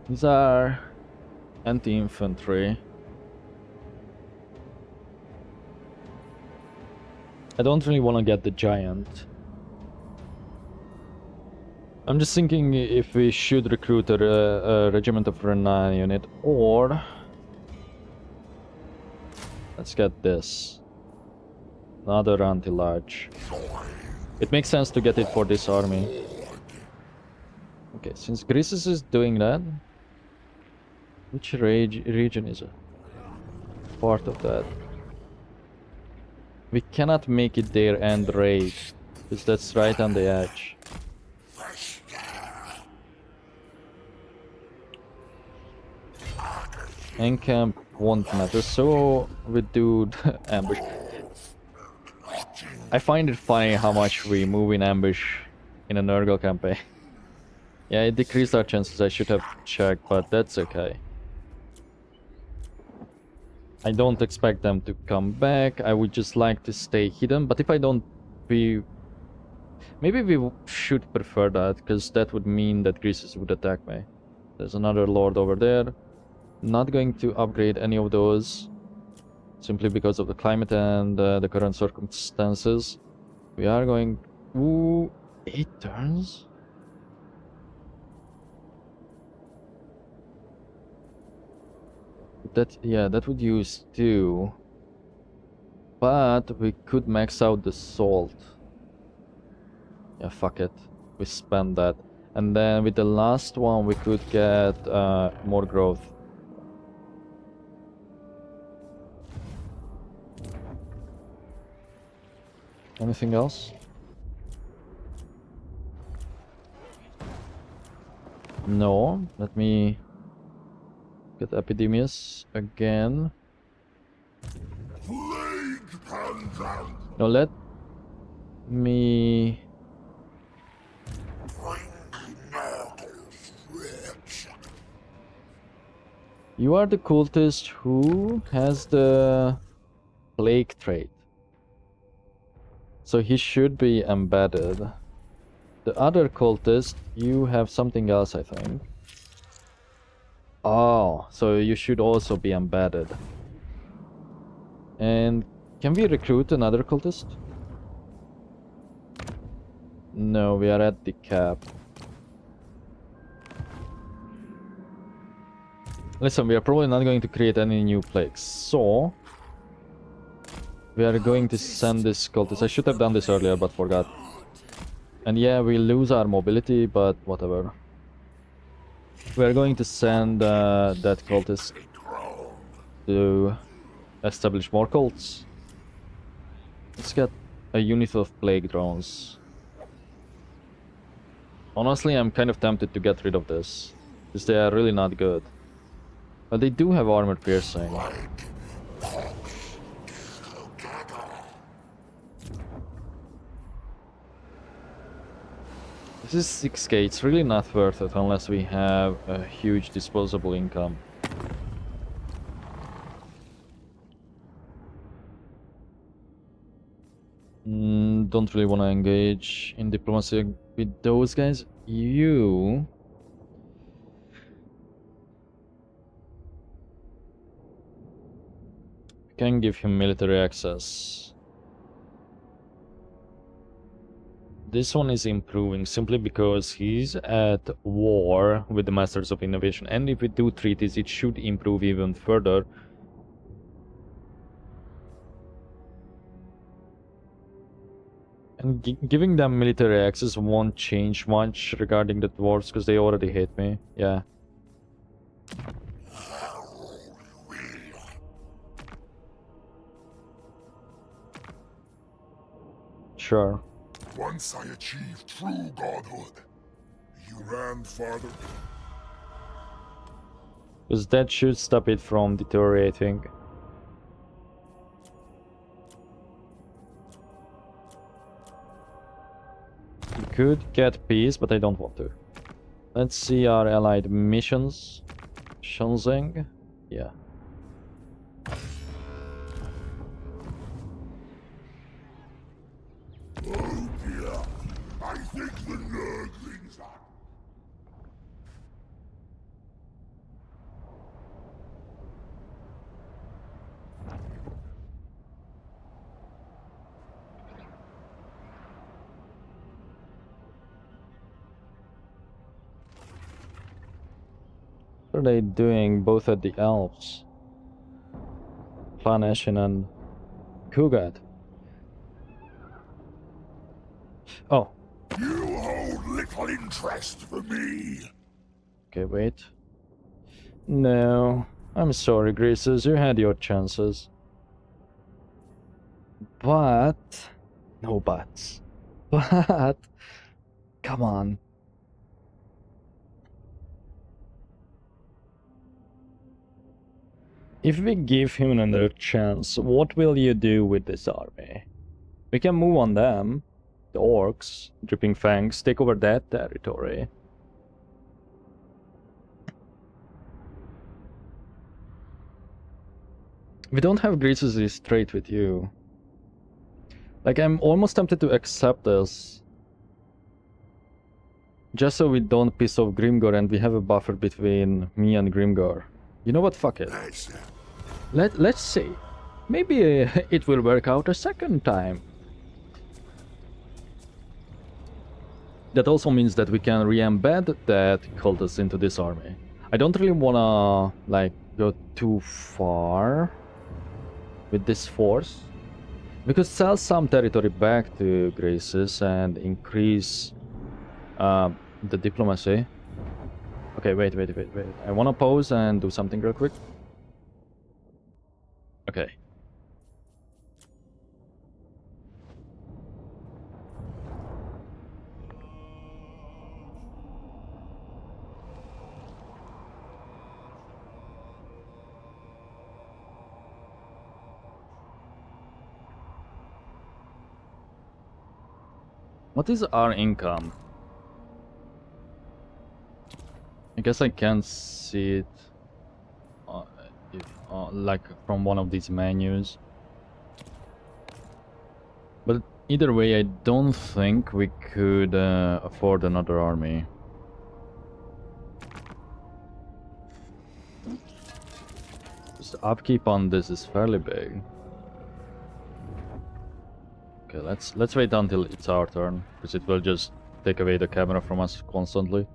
These are anti-infantry. I don't really want to get the giant. I'm just thinking if we should recruit a regiment of Renan unit, or let's get this. Another anti-large. It makes sense to get it for this army. Okay, since Greases is doing that, which region is it? Part of that. We cannot make it there and raid, because that's right on the edge. Encamp won't matter, so we do ambush. I find it funny how much we move in ambush in a Nurgle campaign. Yeah, it decreased our chances, I should have checked, but that's okay. I don't expect them to come back. I would just like to stay hidden, but if I don't, maybe we should prefer that, because that would mean that Greases would attack me. There's another lord over there. Not going to upgrade any of those, simply because of the climate and the current circumstances. We are going... Ooh, 8 turns? That, yeah, that would use 2. But we could max out the salt. Yeah, fuck it. We spend that. And then with the last one we could get more growth. Anything else? No. Let me get Epidemius again. No, let me... You are the cultist who has the plague trait. So he should be embedded. The other cultist, you have something else, I think. Oh, so you should also be embedded. And can we recruit another cultist? No, we are at the cap. Listen, we are probably not going to create any new plagues, so we are going to send this cultist. I should have done this earlier, but forgot. And yeah, we lose our mobility, but whatever. We are going to send that cultist to establish more cults. Let's get a unit of plague drones. Honestly, I'm kind of tempted to get rid of this, because they are really not good. But they do have armor piercing. This is 6k, it's really not worth it unless we have a huge disposable income. Don't really want to engage in diplomacy with those guys. You... can give him military access. This one is improving simply because he's at war with the Masters of Innovation, and if we do treaties it should improve even further. And giving them military access won't change much regarding the dwarves because they already hate me. Yeah. Sure. Once I achieved true godhood, you ran farther. Because that should stop it from deteriorating. We could get peace, but I don't want to. Let's see our allied missions. Shenzeng? Yeah. Oh dear, I think the nerdlings are... What are they doing both at the elves? Planeshin and Kugat. Oh. You hold little interest for me. Okay, wait. No. I'm sorry, Greases, you had your chances. But... no buts. But... come on. If we give him another chance, what will you do with this army? We can move on them. The orcs, Dripping Fangs, take over that territory. We don't have Greases' trade with you. Like, I'm almost tempted to accept this. Just so we don't piss off Grimgor and we have a buffer between me and Grimgor. You know what? Fuck it. Let's see. Maybe it will work out a second time. That also means that we can re-embed that cultist into this army. I don't really wanna, like, go too far with this force. We could sell some territory back to Graces and increase the diplomacy. Okay, wait. I wanna pause and do something real quick. Okay. What is our income? I guess I can't see it like from one of these menus. But Either way, I don't think we could afford another army. The upkeep on this is fairly big. Okay, let's wait until it's our turn, because it will just take away the camera from us constantly.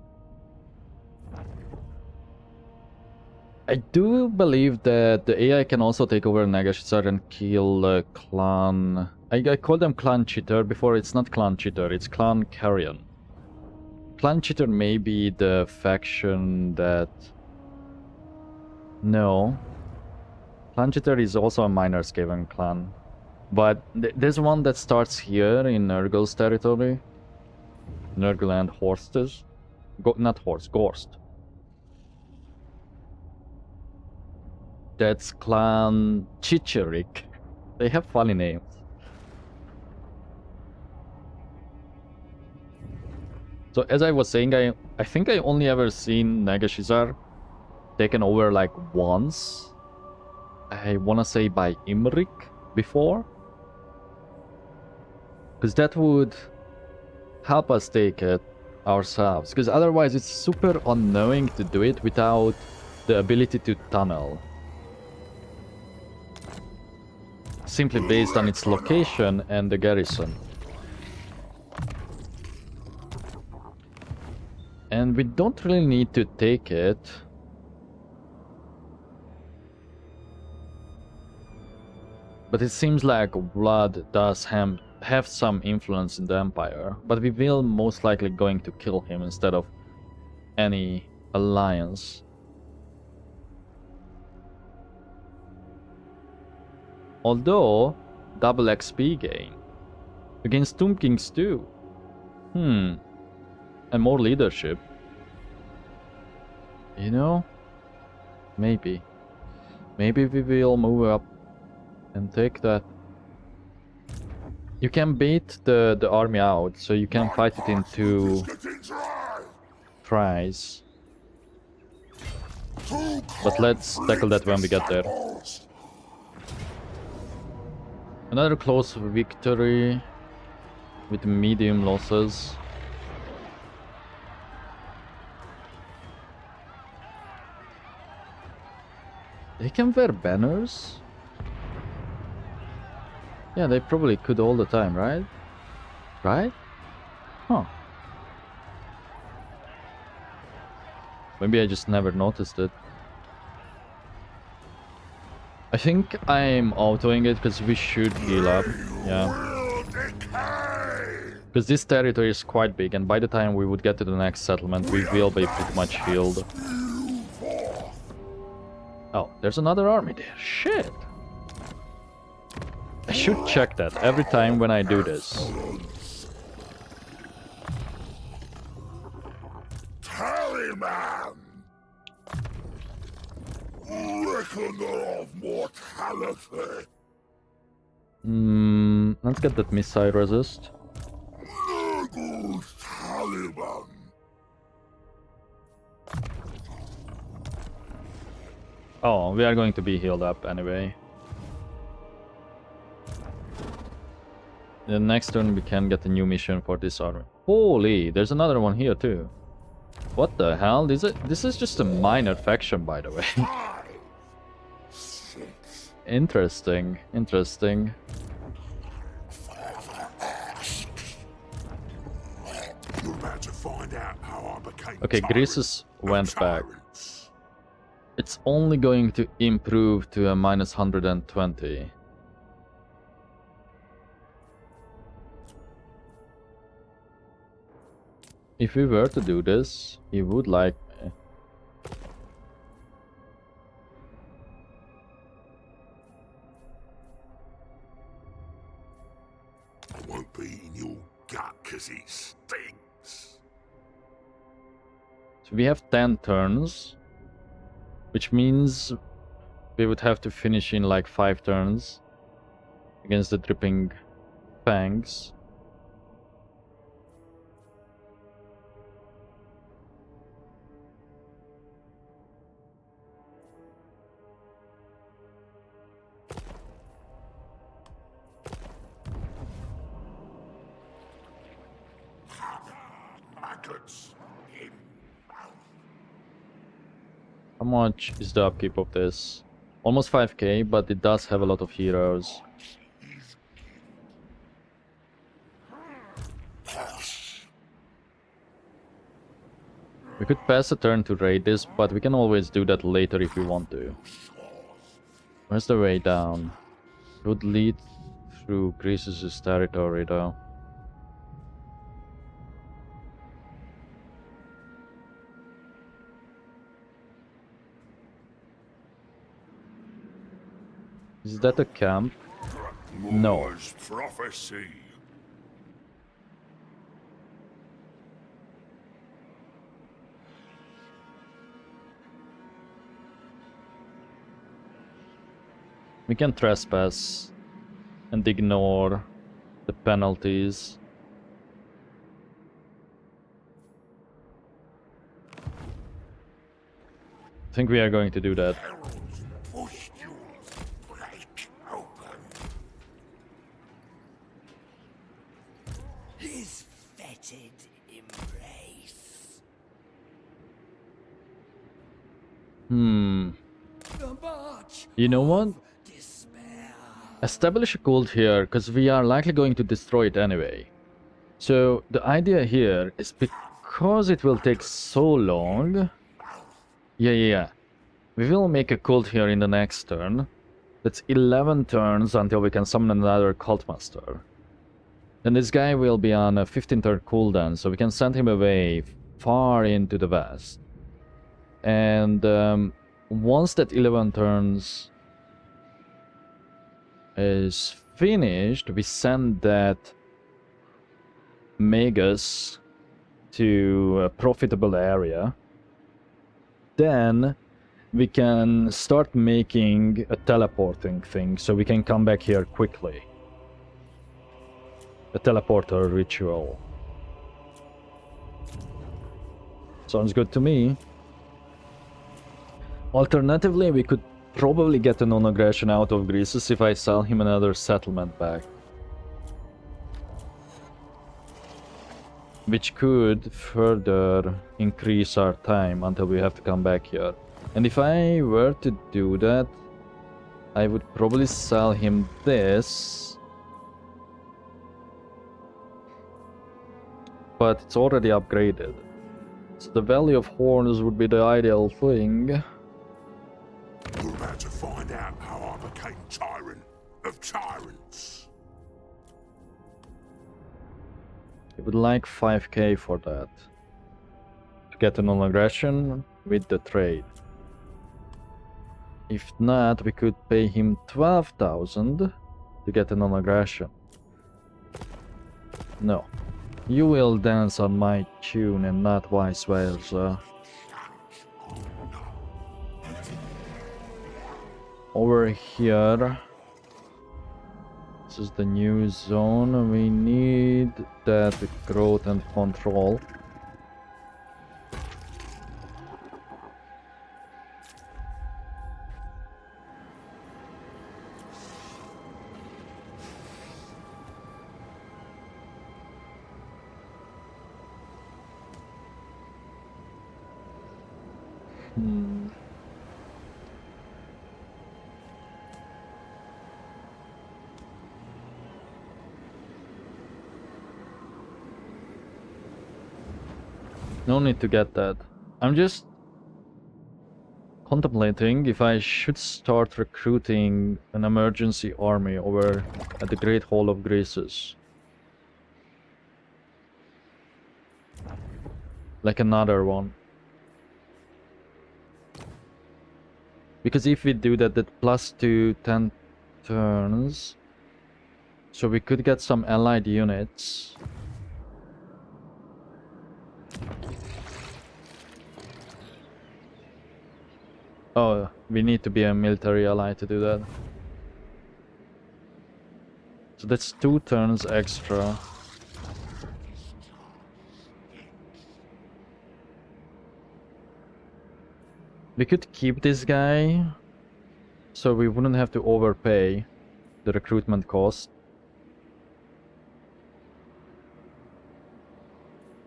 I do believe that the AI can also take over Nagashizar and kill clan... I called them clan cheater before. It's not clan cheater, it's clan carrion. Clan cheater may be the faction that... No. Clan cheater is also a minor Skaven clan. But there's one that starts here in Nurgle's territory. Nurgle and Horstes. Not Horse, Gorst. That's clan Chicherik. They have funny names. So as I was saying, I think I only ever seen Nagashizar taken over like once. I wanna say by Imrik before. Because that would help us take it ourselves. Because otherwise it's super unknowing to do it without the ability to tunnel. Simply based on its location and the garrison. And we don't really need to take it. But it seems like Vlad does have some influence in the Empire. But we will most likely going to kill him instead of any alliance. Although, double XP gain. Against Tomb Kings too. And more leadership. You know? Maybe. Maybe we will move up and take that. You can bait the army out, so you can fight it in 2 tries. But let's tackle that when we get there. Another close victory with medium losses. They can wear banners? Yeah, they probably could all the time, right? Right? Huh. Maybe I just never noticed it. I think I'm autoing it because we should heal up. Yeah. Because this territory is quite big, and by the time we would get to the next settlement, we will be pretty much healed. Oh, there's another army there. Shit! I should check that every time when I do this. Tallyman! Reckoner of mortality! Let's get that missile resist. Nurgle's Taliban! Oh, we are going to be healed up anyway. The next turn we can get a new mission for this army. Holy, there's another one here too. What the hell? This is just a minor faction, by the way. 5, 6. Interesting, interesting. You're about to find out how I became Okay, Greases went back. tyrants. It's only going to improve to a minus 120. If we were to do this, he would like me. I won't be in your gut because it stinks. So we have 10 turns, which means we would have to finish in like 5 turns against the Dripping Fangs. Rockets. Him. How much is the upkeep of this? Almost 5k, but it does have a lot of heroes. We could pass a turn to raid this, but we can always do that later if we want to. Where's the way down? It would lead through Greece's territory though. Is that a camp? No. Moore's prophecy. We can trespass and ignore the penalties. I think we are going to do that. Herald's pustules break open. His fetid embrace. The march You know what? of despair. Establish a cult here, because we are likely going to destroy it anyway. So the idea here is because it will take so long. Yeah. We will make a cult here in the next turn. That's 11 turns until we can summon another cult master. Then this guy will be on a 15-turn cooldown, so we can send him away far into the west. And once that 11 turns is finished, we send that Magus to a profitable area. Then we can start making a teleporting thing so we can come back here quickly. A teleporter ritual. Sounds good to me. Alternatively, we could probably get a non-aggression out of Greece if I sell him another settlement back. Which could further increase our time until we have to come back here. And if I were to do that, I would probably sell him this. But it's already upgraded. So the Valley of Horns would be the ideal thing. We're about to find out how I became tyrant of tyrants. I would like 5k for that. To get a non-aggression with the trade. If not, we could pay him 12,000 to get a non-aggression. No. You will dance on my tune and not vice versa. Over here. This is the new zone. We need that growth and control. No need to get that. I'm just contemplating if I should start recruiting an emergency army over at the Great Hall of Graces. Like another one. Because if we do that, that +2 10 turns. So we could get some allied units. Oh, we need to be a military ally to do that. So that's 2 turns extra. We could keep this guy, so we wouldn't have to overpay the recruitment cost.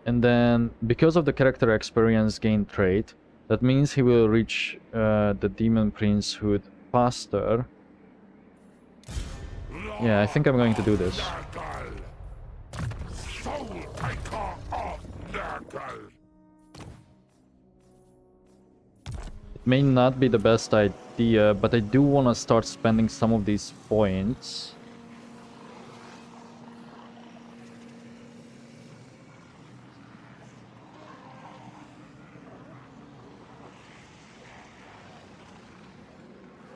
And then, because of the character experience gain trait, that means he will reach the Demon Princehood faster. Yeah, I think I'm going to do this. It may not be the best idea, but I do want to start spending some of these points.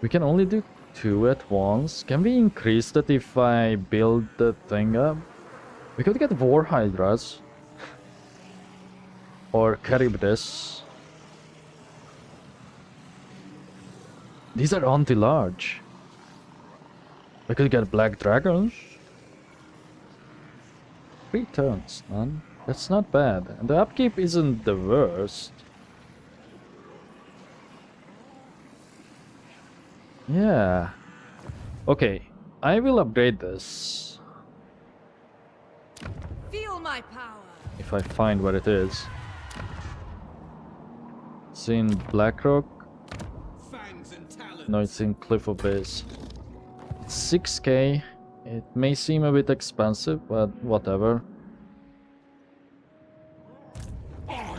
We can only do 2 at once. Can we increase that if I build the thing up? We could get War Hydras. Or Charybdis. These are anti-large. We could get Black Dragons. 3 turns, man. That's not bad. And the upkeep isn't the worst. Yeah. Okay, I will upgrade this. Feel my power. If I find where it is. It's in Blackrock. Fangs and talons. No, it's in Cliff of Base. It's 6k. It may seem a bit expensive, but whatever.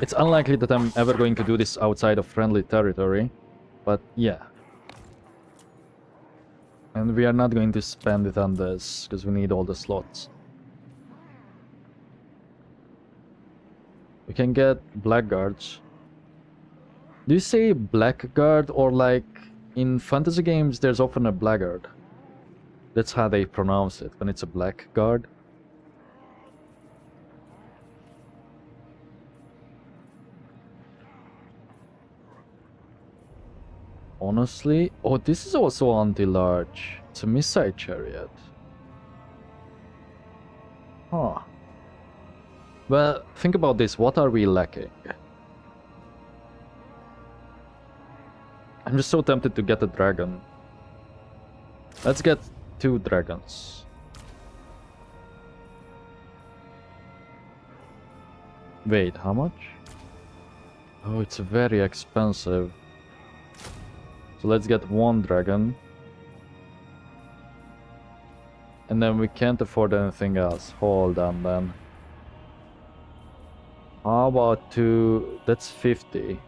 It's unlikely that I'm ever going to do this outside of friendly territory. But yeah. And we are not going to spend it on this, because we need all the slots. We can get Blackguards. Do you say Blackguard, or like in fantasy games there's often a Blackguard? That's how they pronounce it, when it's a Blackguard. Honestly, oh, this is also anti-large. It's a missile chariot. Huh. Well, think about this. What are we lacking? I'm just so tempted to get a dragon. Let's get 2 dragons. Wait, how much? Oh, it's very expensive. So let's get 1 dragon. And then we can't afford anything else. Hold on then. How about 2? That's 50.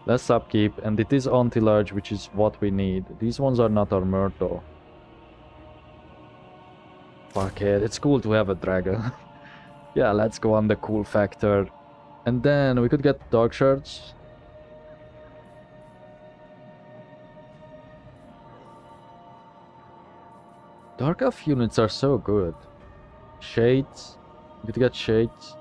Less upkeep, and it is anti-large, which is what we need. These ones are not armored though. Fuck it, it's cool to have a dragon. Yeah, let's go on the cool factor. And then we could get dark shards. Dark elf units are so good. Shades. You could get shades.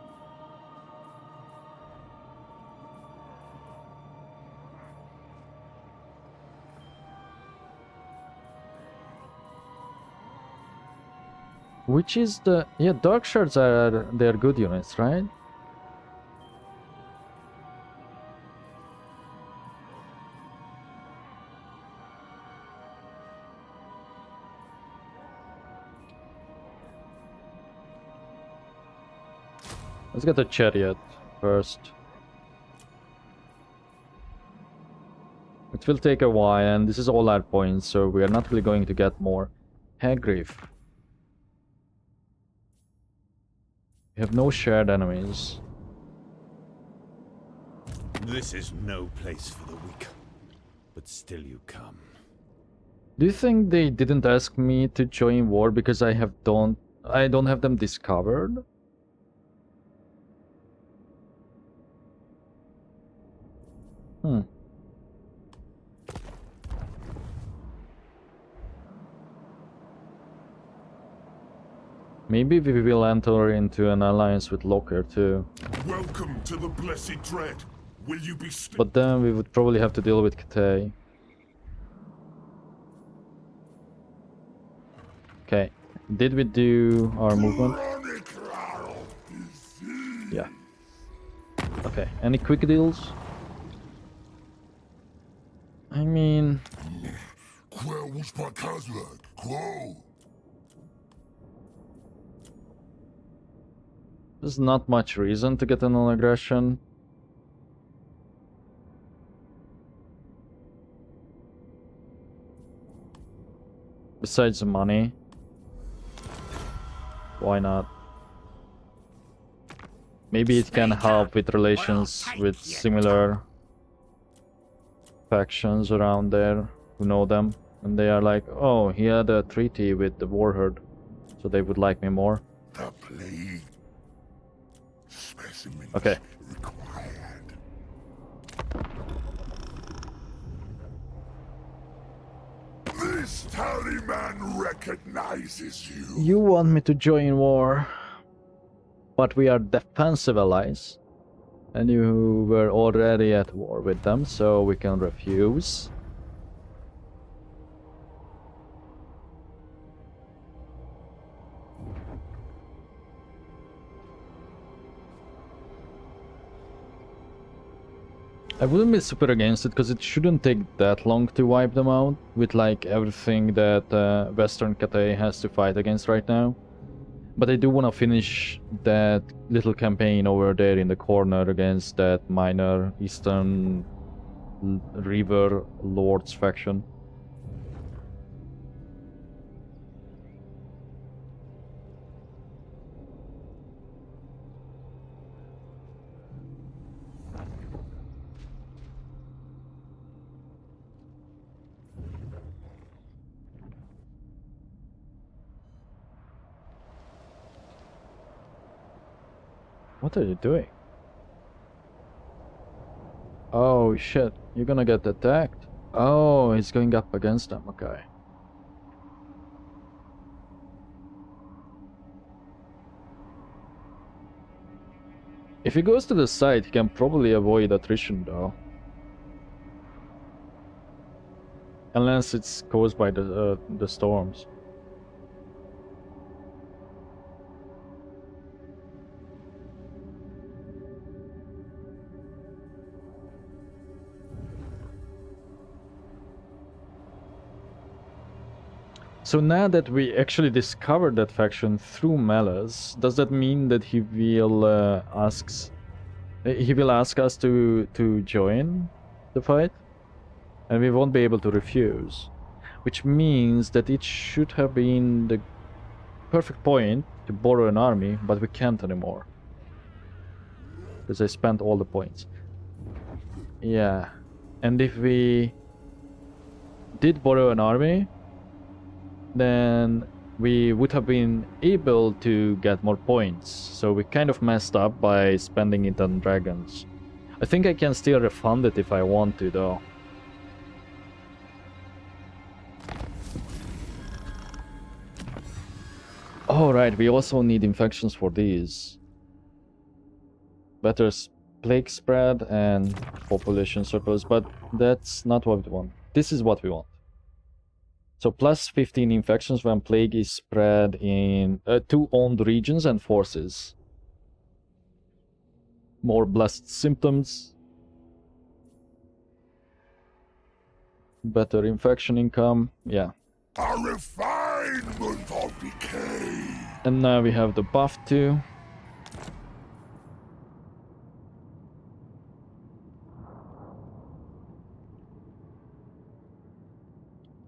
Which is the... Yeah, dark shards are... They're good units, right? Let's get a chariot first. It will take a while, and this is all our points, so we are not really going to get more. Hagriff. We have no shared enemies. This is no place for the weak, but still you come. Do you think they didn't ask me to join war because I don't have them discovered? Hmm. Maybe we will enter into an alliance with Locker too. Welcome to the Blessed Dread. Will you be But then we would probably have to deal with Kate. Okay. Did we do our movement? Yeah. Okay. Any quick deals? I mean... Where was my Kazlag? Crow! There's not much reason to get a non-aggression. Besides the money. Why not? Maybe it can help with relations with similar factions around there who know them. And they are like, oh, he had a treaty with the warherd, so they would like me more. The plague. Specimens Okay. required. This tallyman recognizes you. You want me to join war, but we are defensive allies. And you were already at war with them, so we can refuse. I wouldn't be super against it, because it shouldn't take that long to wipe them out, with like everything that Western Cathay has to fight against right now. But I do want to finish that little campaign over there in the corner against that minor Eastern River Lords faction. What are you doing? Oh shit, you're gonna get attacked. Oh, he's going up against them, okay. If he goes to the side, he can probably avoid attrition though. Unless it's caused by the storms. So now that we actually discovered that faction through Malice, does that mean that he will ask us to join the fight? And we won't be able to refuse. Which means that it should have been the perfect point to borrow an army, but we can't anymore. Because I spent all the points. Yeah. And if we did borrow an army, then we would have been able to get more points. So we kind of messed up by spending it on dragons. I think I can still refund it if I want to though. Alright, we also need infections for these. Better plague spread and population surplus, but that's not what we want. This is what we want. So plus 15 infections when plague is spread in 2 owned regions and forces. More blessed symptoms. Better infection income, yeah. A refinement of decay. And now we have the buff too.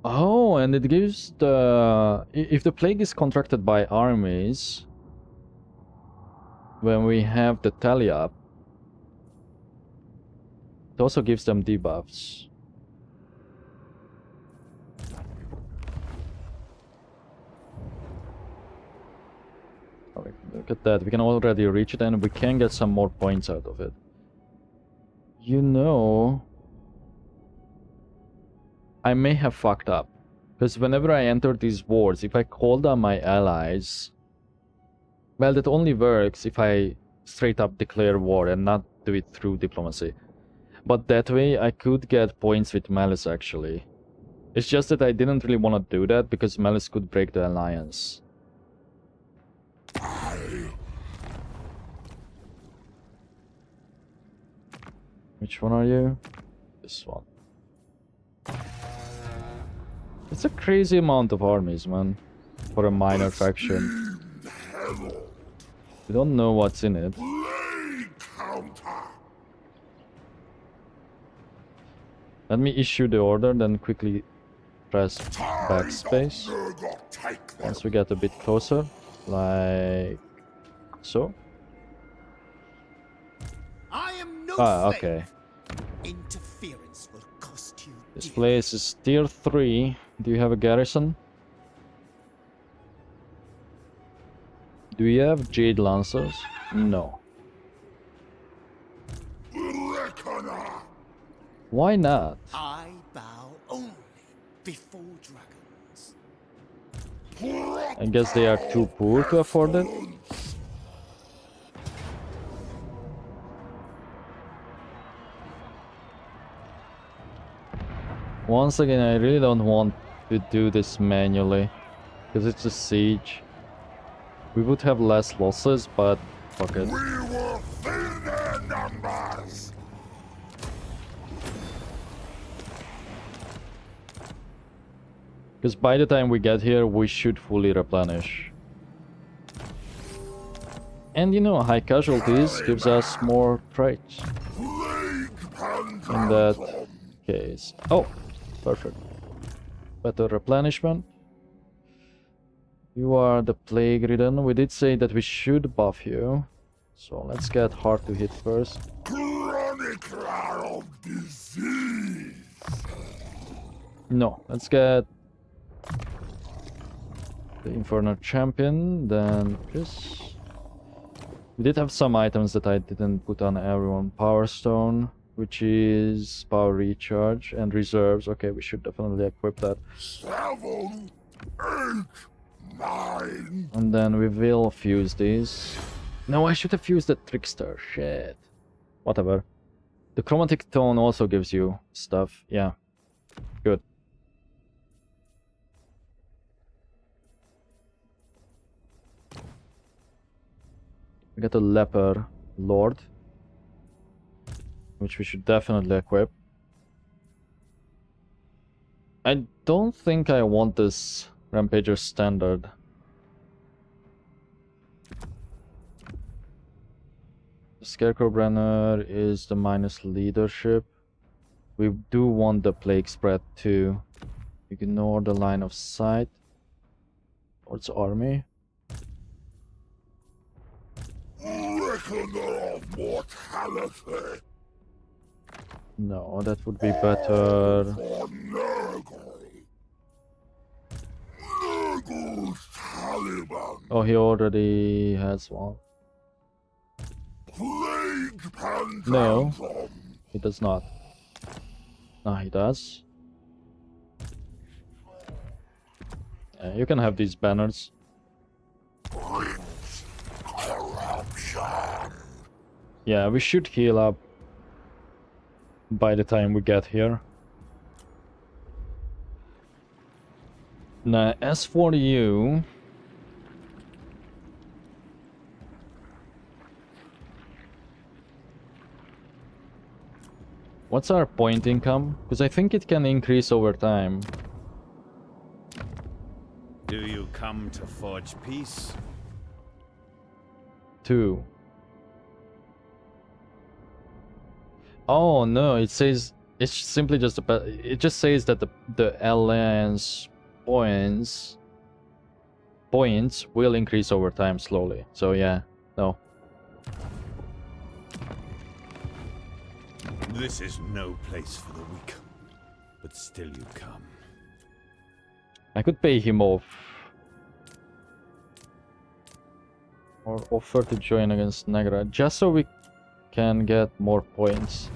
Oh, and it gives the... If the plague is contracted by armies, when we have the tally up, it also gives them debuffs. Oh, look at that, we can already reach it and we can get some more points out of it. You know... I may have fucked up, because whenever I enter these wars, if I call down my allies, well, that only works if I straight up declare war and not do it through diplomacy. But that way I could get points with Malice actually. It's just that I didn't really want to do that because Malice could break the alliance. Which one are you? This one. It's a crazy amount of armies, man, for a minor faction. Herald, We don't know what's in it. Blade counter. Let me issue the order, then quickly press backspace. Nurgle, take them. Once we get a bit closer, like so. I am no Ah, slave. okay. Interference will cost you This dear. place is tier 3. Do you have a garrison? Do you have Jade Lancers? No. Reckoner. Why not? I bow only before dragons. I guess they are too poor to afford it. Once again, I really don't want to do this manually, because it's a siege. We would have less losses, but fuck it. We will fill their numbers. Because by the time we get here, we should fully replenish. And you know, high casualties gives us more traits Plague in that case. Oh, perfect. Better replenishment. You are the plague ridden. We did say that we should buff you. So let's get hard to hit first. Chronicler of disease. No, let's get the Infernal Champion, then this. We did have some items that I didn't put on everyone. Power Stone, which is power recharge, and reserves. Okay, we should definitely equip that. 7, 8, 9. And then we will fuse these. No, I should have fused the Trickster. Shit. Whatever. The Chromatic Tone also gives you stuff. Yeah. Good. We got a Leper Lord, which we should definitely equip. I don't think I want this Rampager standard. The Scarecrow Brenner is the minus leadership. We do want the Plague Spread too. Ignore the line of sight towards army. Reckoner of mortality. No, that would be better. For Nurgle. Nurgle's Taliban. Oh, he already has one. Plague Pantandrum. No. He does not. No, he does. Yeah, you can have these banners. Prince Corruption. Yeah, we should heal up by the time we get here. Now, as for you... What's our point income? Because I think it can increase over time. Do you come to forge peace? 2. Oh no, it says it's simply just it just says that the alliance points will increase over time slowly. So yeah, no. This is no place for the weak, but still you come. I could pay him off. Or offer to join against Negra, just so we can get more points.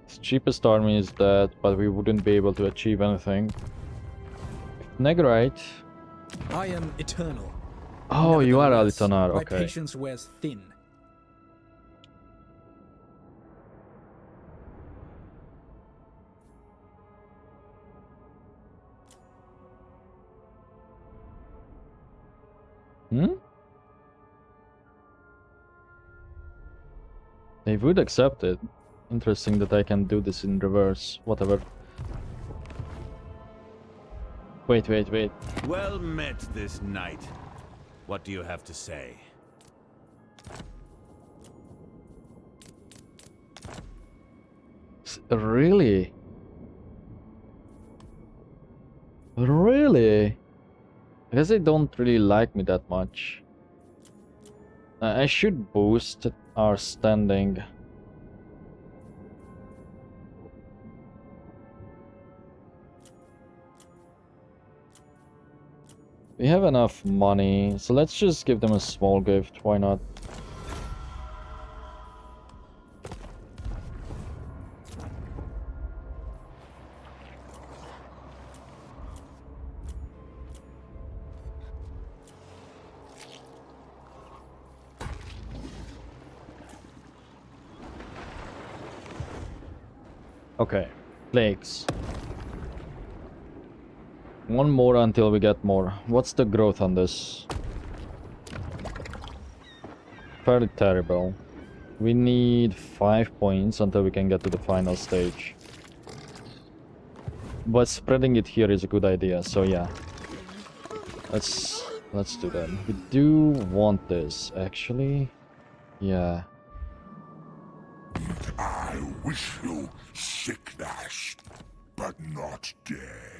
His cheapest army is that, but we wouldn't be able to achieve anything. Negrite. I am eternal. Oh, you are Nevertheless, Alitonar, my okay. patience wears thin. Hmm? They would accept it. Interesting that I can do this in reverse. Whatever. Wait, wait, wait. Well met this night. What do you have to say? Really? Really? I guess they don't really like me that much. I should boost our standing. We have enough money, so let's just give them a small gift, why not? Okay, plagues. One more until we get more. What's the growth on this? Fairly terrible. We need 5 points until we can get to the final stage. But spreading it here is a good idea, so yeah. Let's do that. We do want this, actually. Yeah. I wish you sickness, but not death.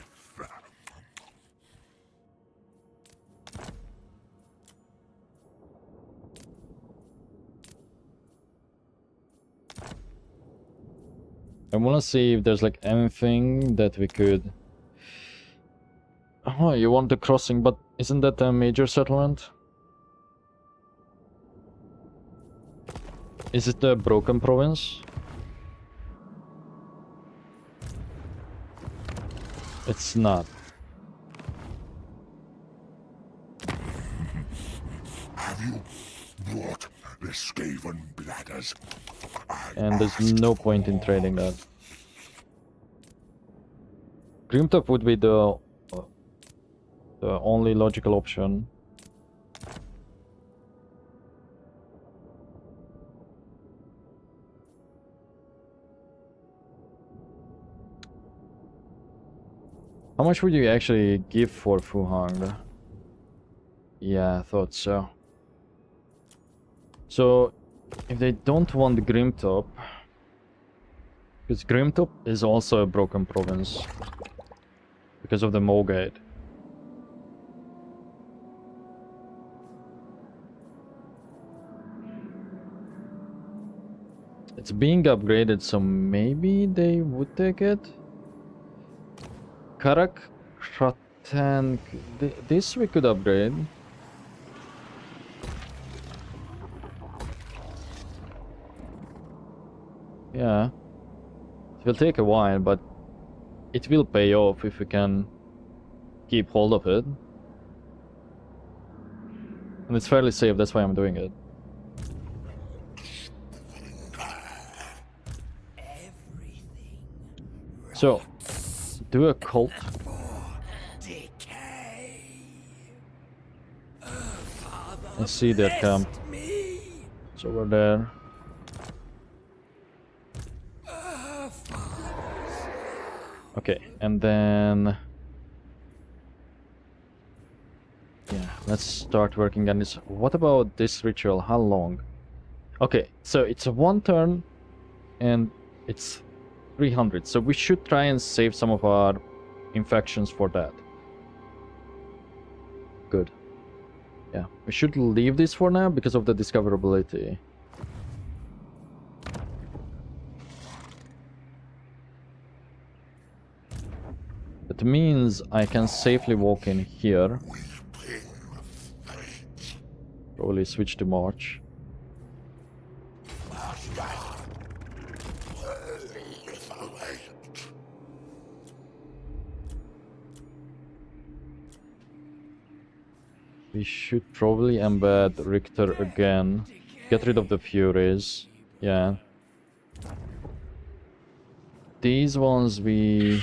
I wanna see if there's like anything that we could... Oh, you want the crossing, but isn't that a major settlement? Is it a broken province? It's not. Have you brought the Skaven bladders? And there's no point in trading that. Grimtop would be the only logical option. How much would you actually give for Fuhang? Yeah, I thought so. So, if they don't want the Grimtop, because Grimtop is also a broken province because of the Mogate. It's being upgraded, so maybe they would take it. Karak, Kratan, this we could upgrade. Yeah. It will take a while, but it will pay off if we can keep hold of it. And it's fairly safe, that's why I'm doing it. So, do a cult. I see that camp. It's over there. Okay, and then... yeah, let's start working on this. What about this ritual? How long? Okay, so it's a 1 turn and it's 300. So we should try and save some of our infections for that. Good. Yeah, we should leave this for now because of the discoverability. That means I can safely walk in here. Probably switch to March. We should probably embed Richter again. Get rid of the Furies. Yeah. These ones we...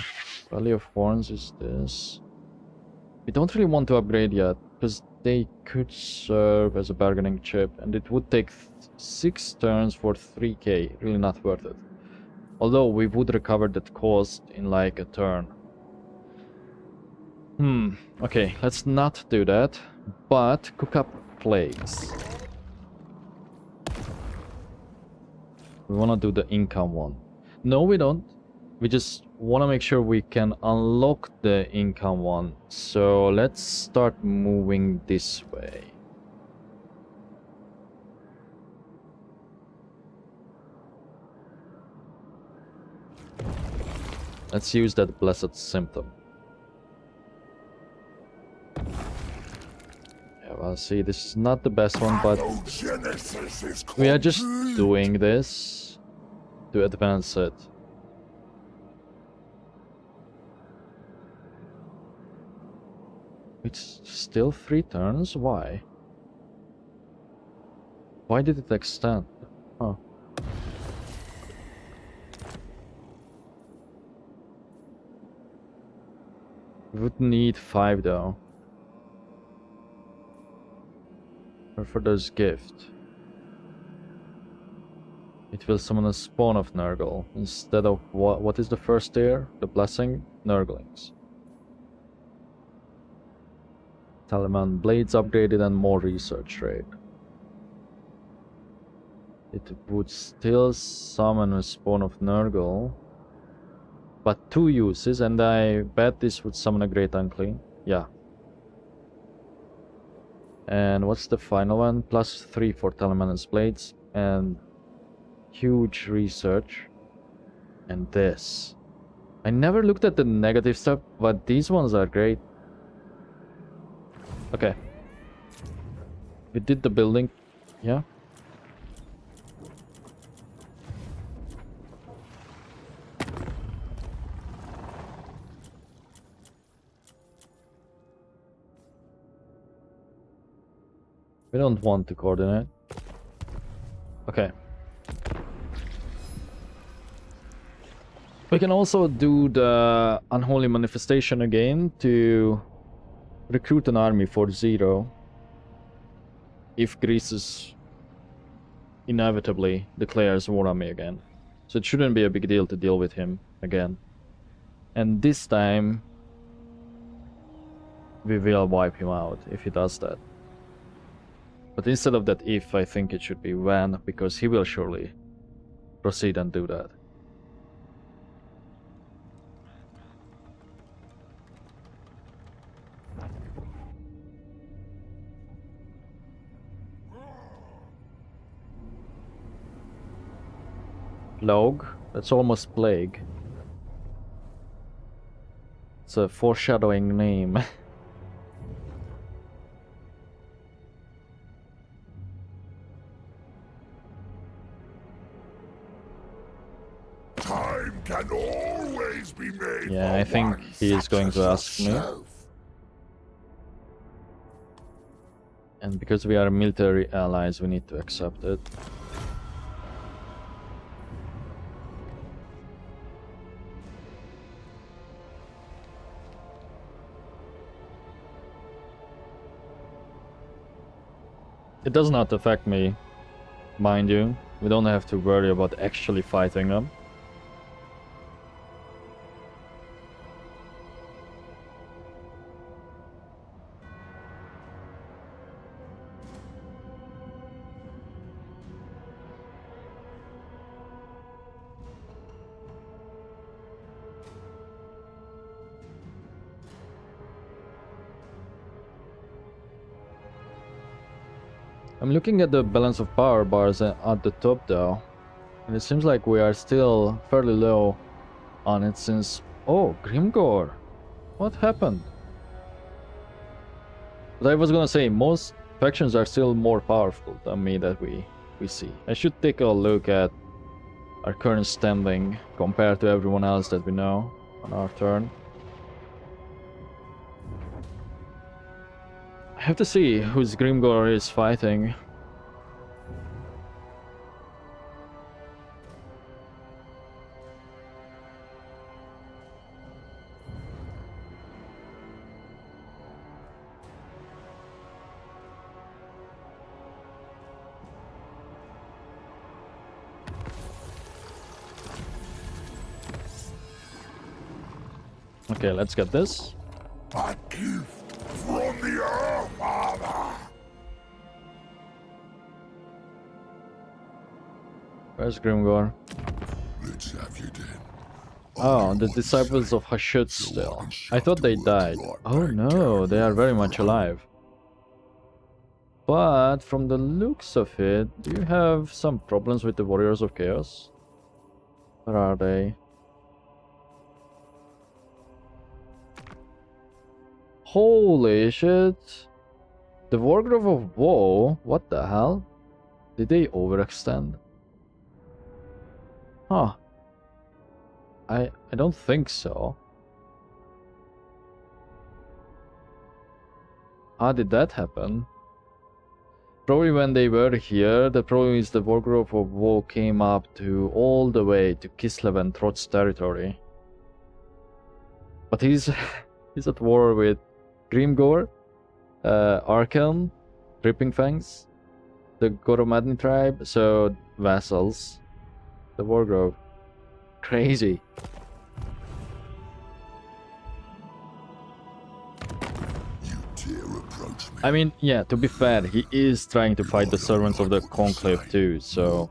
Valley of Horns is this. We don't really want to upgrade yet, because they could serve as a bargaining chip, and it would take 6 turns for 3k. Really not worth it. Although we would recover that cost in like a turn. Okay, let's not do that, but cook up plagues. We wanna do the income one. No, we don't. We just wanna make sure we can unlock the income one. So let's start moving this way. Let's use that blessed symptom. Yeah, well, see, this is not the best one, but Genesis is we are just complete. doing this to advance it. It's still 3 turns? Why? Why did it extend? Huh. We would need 5 though. Or for this gift. It will summon a spawn of Nurgle instead of what is the first tier? The blessing? Nurglings. Talisman blades upgraded and more research rate. It would still summon a spawn of Nurgle, but 2 uses, and I bet this would summon a Great Unclean. Yeah. And what's the final one? +3 for Talisman's blades and huge research. And this. I never looked at the negative stuff, but these ones are great. Okay. We did the building. Yeah. We don't want to coordinate. Okay. We can also do the Unholy Manifestation again to recruit an army for 0 if Greasus inevitably declares war on me again. So it shouldn't be a big deal to deal with him again. And this time we will wipe him out if he does that. But instead of that if, I think it should be when, because he will surely proceed and do that. Log? That's almost plague. It's a foreshadowing name. Time can always be made. Yeah, for I think one he is going to such as ask me. yourself. And because we are military allies, we need to accept it. It does not affect me, mind you. We don't have to worry about actually fighting them. I'm looking at the balance of power bars at the top though, and it seems like we are still fairly low on it since... Oh, Grimgor! What happened? But I was gonna say, most factions are still more powerful than me that we see. I should take a look at our current standing compared to everyone else that we know on our turn. I have to see whose Grimgor is fighting. Okay, let's get this. I Where's Grimgor? Let's have you then. Oh, the disciples of Hashut still. I thought they died. Oh no, they are very much alive. But from the looks of it, do you have some problems with the Warriors of Chaos? Where are they? Holy shit! The Wargrove of Woe? What the hell? Did they overextend? Huh. I don't think so. How did that happen? Probably when they were here, the problem is the Wargrove of Woe came up to all the way to Kislev and Trott's territory. But he's he's at war with Grimgor, Arkham, Dripping Fangs, the Goromadni tribe, so vassals. The Wargrove. Crazy. You dare approach me. I mean, yeah, to be fair, he is trying to fight the servants of the Conclave too, so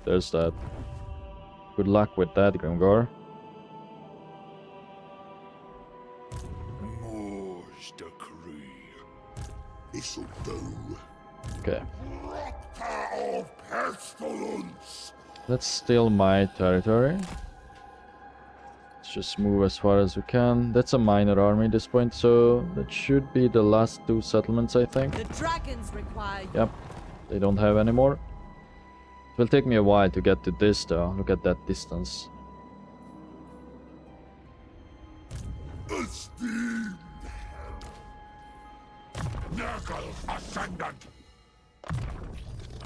there's that. Good luck with that, Grimgor. Moore's decree. This'll do. Okay. Rocta of pestilence. That's still my territory. Let's just move as far as we can. That's a minor army at this point, so that should be the last two settlements, I think. The dragons require Yep, they don't have any more. It will take me a while to get to this though. Look at that distance. Esteemed. Nurgle Ascendant.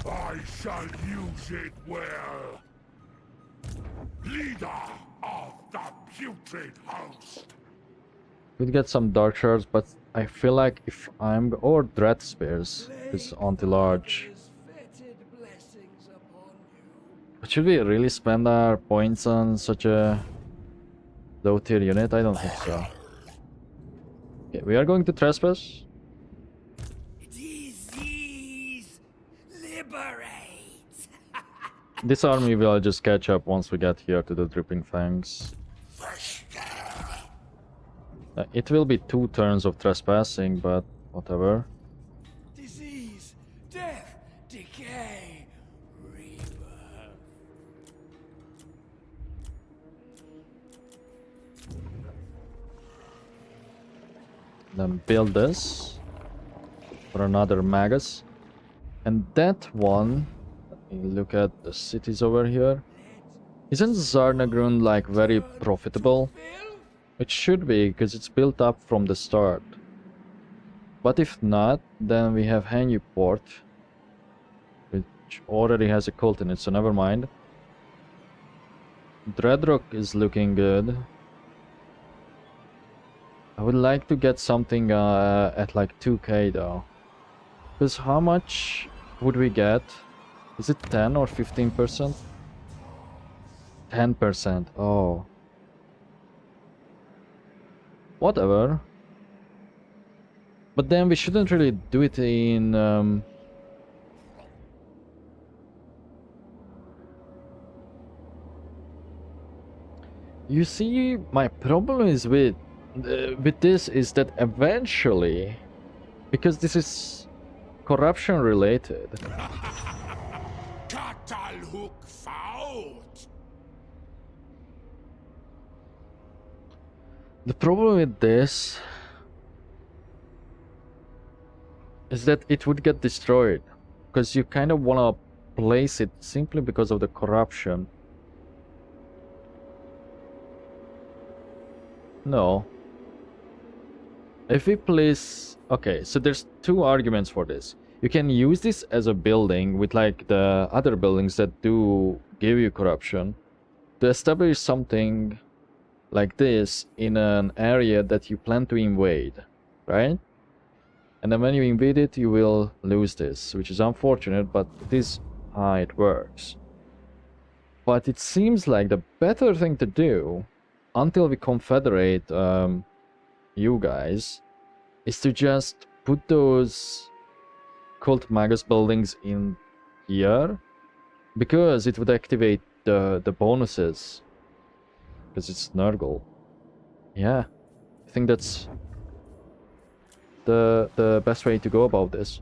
I shall use it well. Leader of the putrid host. We'd get some dark shards, but I feel like if I'm or dread spears is anti-large. But should we really spend our points on such a low tier unit? I don't think so. Okay, we are going to trespass. Disease liberate. This army will just catch up once we get here to the Dripping Fangs. It will be 2 turns of trespassing, but whatever. Disease, death, decay, rebirth. Then build this for another Magus. And that one, let me look at the cities over here. Isn't Zarnagrund like very profitable? It should be, because it's built up from the start. But if not, then we have Hanyuport, which already has a cult in it, so never mind. Dreadrock is looking good. I would like to get something at like 2k though. Because how much would we get? Is it 10 or 15%? 10%, oh. Whatever. But then we shouldn't really do it in... You see, my problem is with this is that eventually, because this is corruption related. Katalhuk Faut. The problem with this is that it would get destroyed, because you kind of want to place it simply because of the corruption. No. If we place... Okay, so there's 2 arguments for this. You can use this as a building with like the other buildings that do give you corruption to establish something like this in an area that you plan to invade, right? And then when you invade it, you will lose this, which is unfortunate, but it is how it works. But it seems like the better thing to do, until we confederate you guys, is to just put those Cult Magus buildings in here, Because it would activate the bonuses. Because it's Nurgle. Yeah. I think that's the best way to go about this.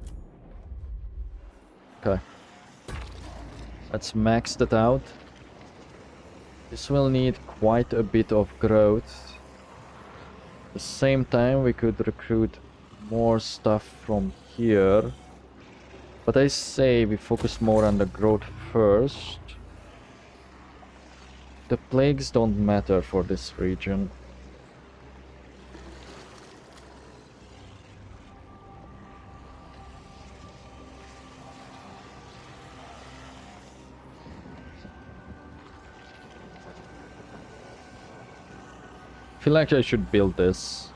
Okay. Let's max that out. This will need quite a bit of growth. At the same time, we could recruit more stuff from here. But I say we focus more on the growth first. The plagues don't matter for this region. I feel like I should build this.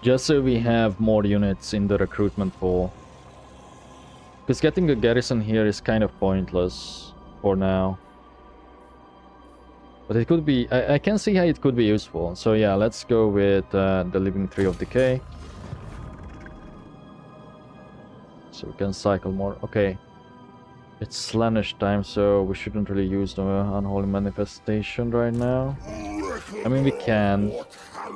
Just so we have more units in the recruitment pool. Because getting a garrison here is kind of pointless for now. But it could be... I can see how it could be useful. So yeah, let's go with the Living Tree of Decay. So we can cycle more. Okay. It's Slaanesh time, so we shouldn't really use the Unholy Manifestation right now. I mean, we can.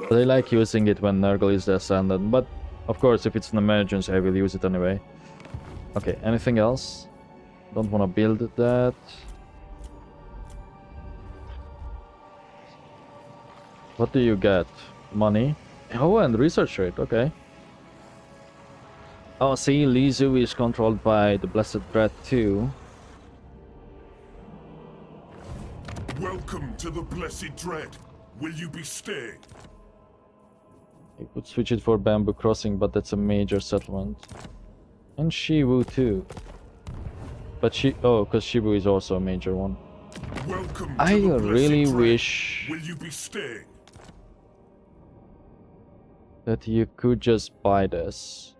But I like using it when Nurgle is the Ascendant. But, of course, if it's an emergency, I will use it anyway. Okay, anything else? Don't want to build that. What do you get? Money? Oh, and research rate, okay. Oh, see, Lizu is controlled by the Blessed Dread too. Welcome to the Blessed Dread. Will you be staying? I could switch it for Bamboo Crossing, but that's a major settlement. And Shivu too. But because Shivu is also a major one. Welcome to I the Blessed really Dread. wish Will you be staying? that you could just buy this.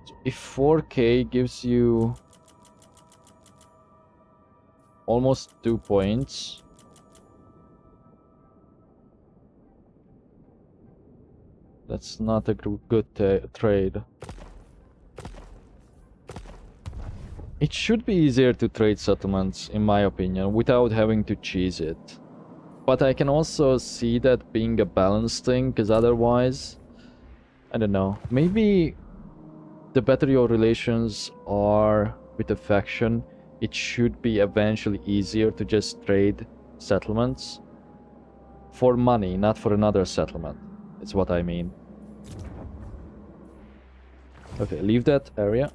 So if 4K gives you almost 2 points, that's not a good trade. It should be easier to trade settlements, in my opinion, without having to cheese it. But I can also see that being a balanced thing, because otherwise, I don't know, maybe the better your relations are with a faction, it should be eventually easier to just trade settlements for money, not for another settlement. It's what I mean. Okay, leave that area.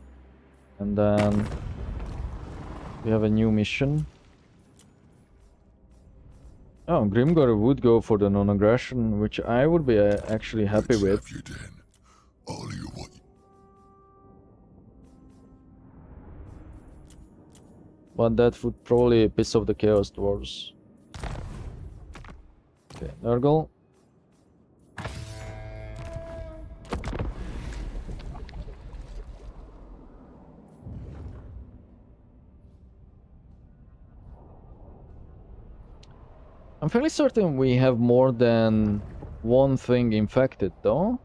And then we have a new mission. Oh, Grimgor would go for the non-aggression, which I would be actually happy Let's with. have you then. All you want. But that would probably piss off the Chaos Dwarves. Okay, Nurgle. I'm fairly certain we have more than one thing infected, though.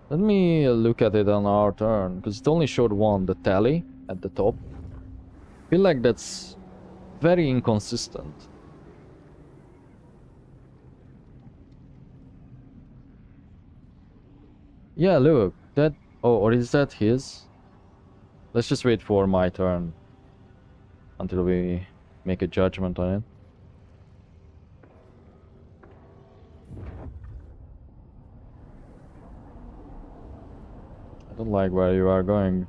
Let me look at it on our turn, because it only showed one, the tally at the top. I feel like that's very inconsistent. Yeah, look, that... Oh, or is that his? Let's just wait for my turn until we make a judgment on it. I don't like where you are going.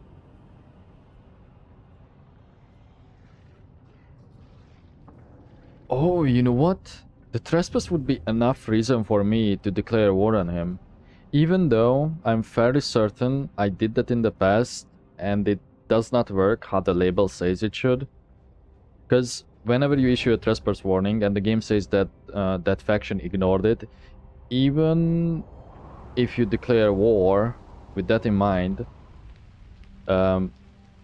Oh, you know what? The trespass would be enough reason for me to declare war on him. Even though I'm fairly certain I did that in the past and it does not work how the label says it should. Because whenever you issue a trespass warning and the game says that that faction ignored it, even if you declare war with that in mind,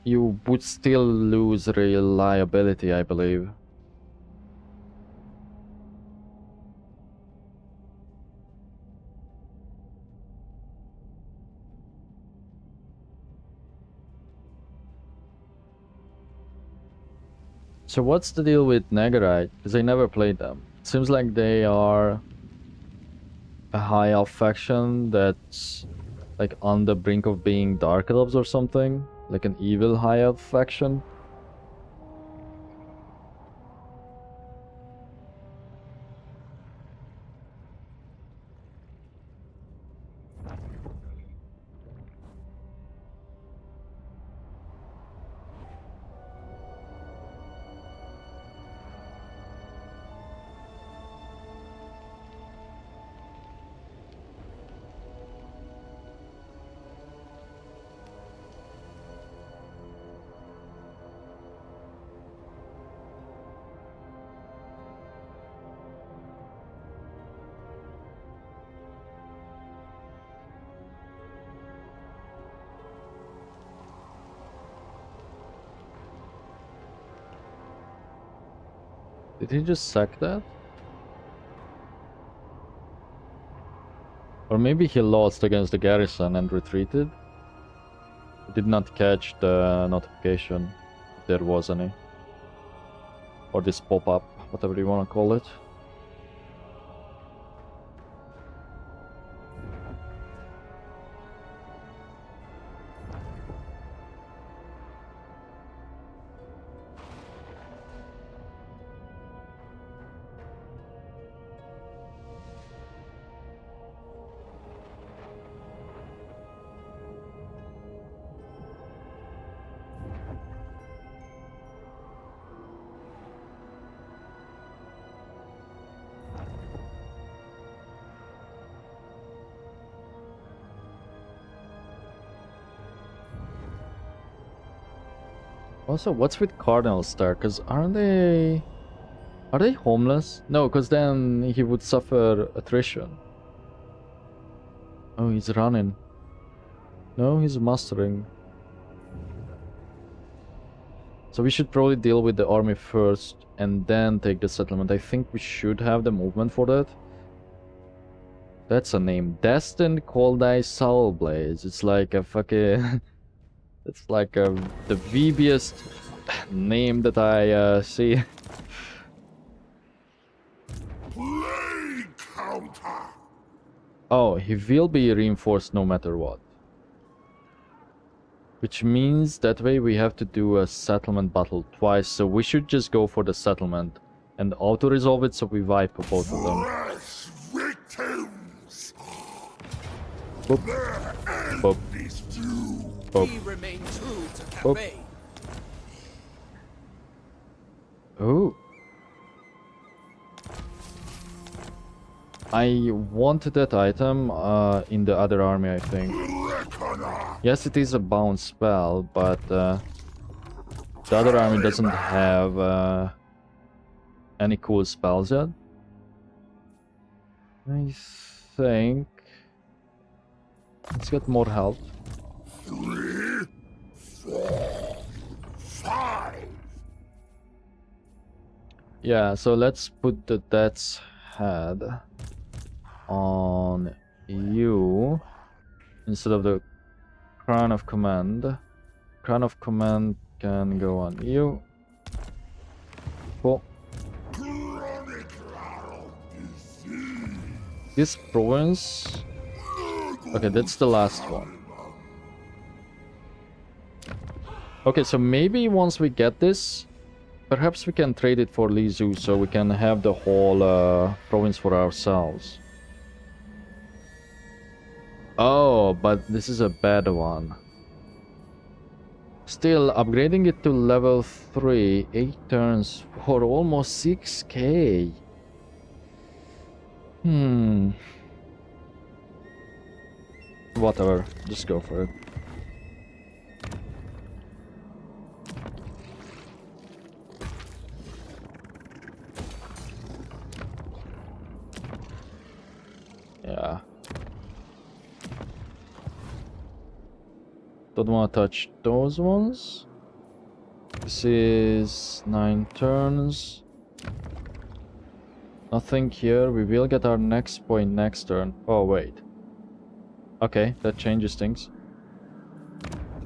you would still lose reliability, I believe. So what's the deal with Nagarite? Because I never played them. It seems like they are a high elf faction that's like on the brink of being dark elves or something. Like an evil high elf faction. Did he just sack that? Or maybe he lost against the garrison and retreated? I did not catch the notification, if there was any. Or this pop-up, whatever you want to call it. Also, what's with Cardinals there? Because aren't they... Are they homeless? No, because then he would suffer attrition. Oh, he's running. No, he's mustering. So we should probably deal with the army first and then take the settlement. I think we should have the movement for that. That's a name. Destined Coldeye Soulblaze. It's like a fucking... It's like the weebiest name that I see. Plague counter. Oh, he will be reinforced no matter what. Which means that way we have to do a settlement battle twice, so we should just go for the settlement and auto-resolve it so we wipe both of them. Fresh victims. Boop. Their end Boop. is due. Boop. We remain true to Boop. Cafe. Oh. I wanted that item in the other army, I think. Reckoner. Yes, it is a bound spell, but the other army doesn't have any cool spells yet. I think... Let's get more health. 3, 4, 5. Yeah, so let's put the death's head on you instead of the crown of command. Crown of command can go on you. Cool. Chronic disease. This province... Okay, that's the last one. Okay, so maybe once we get this, perhaps we can trade it for Li Zhu so we can have the whole province for ourselves. Oh, but this is a bad one. Still, upgrading it to level 3, 8 turns for almost 6k. Whatever, just go for it. Yeah. Don't want to touch those ones. This is 9 turns. Nothing here. We will get our next point next turn. Oh, wait. Okay, that changes things.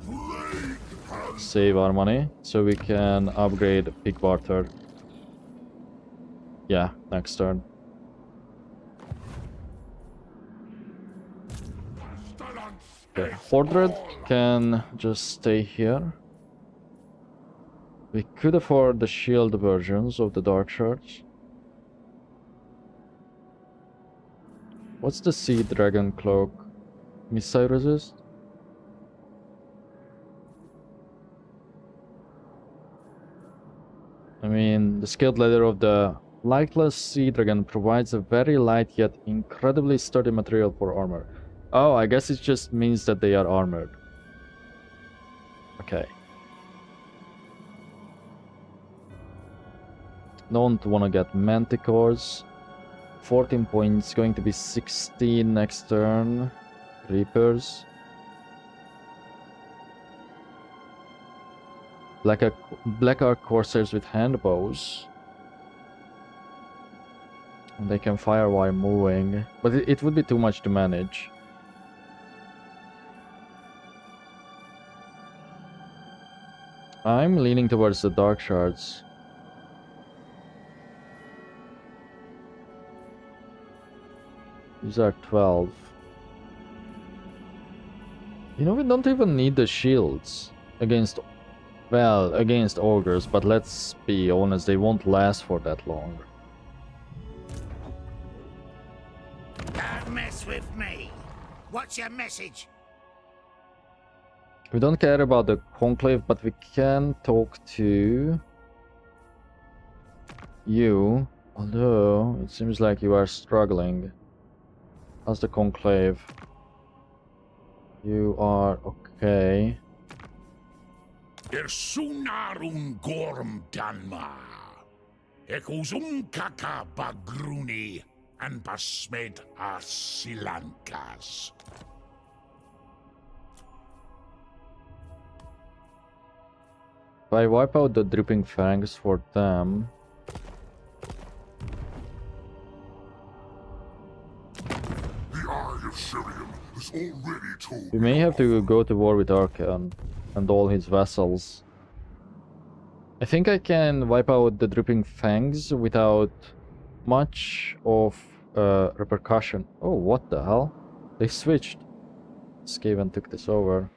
Plague has save our money so we can upgrade Pig Barter. Yeah, next turn. Okay, Hordred can just stay here. We could afford the shield versions of the Dark Shards. What's the Sea Dragon Cloak? Missile resist? I mean, the skilled leather of the lightless Sea Dragon provides a very light yet incredibly sturdy material for armor. Oh, I guess it just means that they are armored. Okay. Don't want to get Manticores. 14 points, going to be 16 next turn. Reapers. Black Ark Corsairs with handbows. And they can fire while moving, but it would be too much to manage. I'm leaning towards the Dark Shards. These are 12. You know, we don't even need the shields against, well, against ogres, but let's be honest, they won't last for that long. Don't mess with me. What's your message? We don't care about the conclave, but we can talk to you, although it seems like you are struggling. How's the conclave? You are okay. Sunarun gorm danma. Ekuzum kaka bagruni and basmed a silankas. If I wipe out the Dripping Fangs for them, The Eye of Sirium has already told we may have to go to war with Arkan and all his vassals. I think I can wipe out the Dripping Fangs without much of repercussion. Oh, what the hell? They switched. Skaven took this over.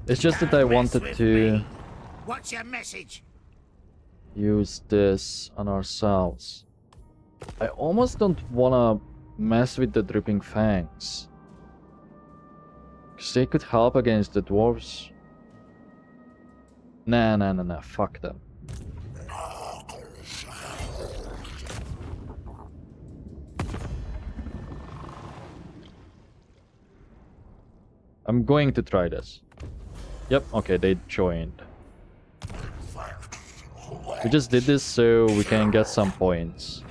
It's just that I wanted to What's your message? use this on ourselves. I almost don't wanna mess with the Dripping Fangs, because they could help against the dwarves. Nah, fuck them. I'm going to try this. Yep, okay, they joined. We just did this so we can get some points.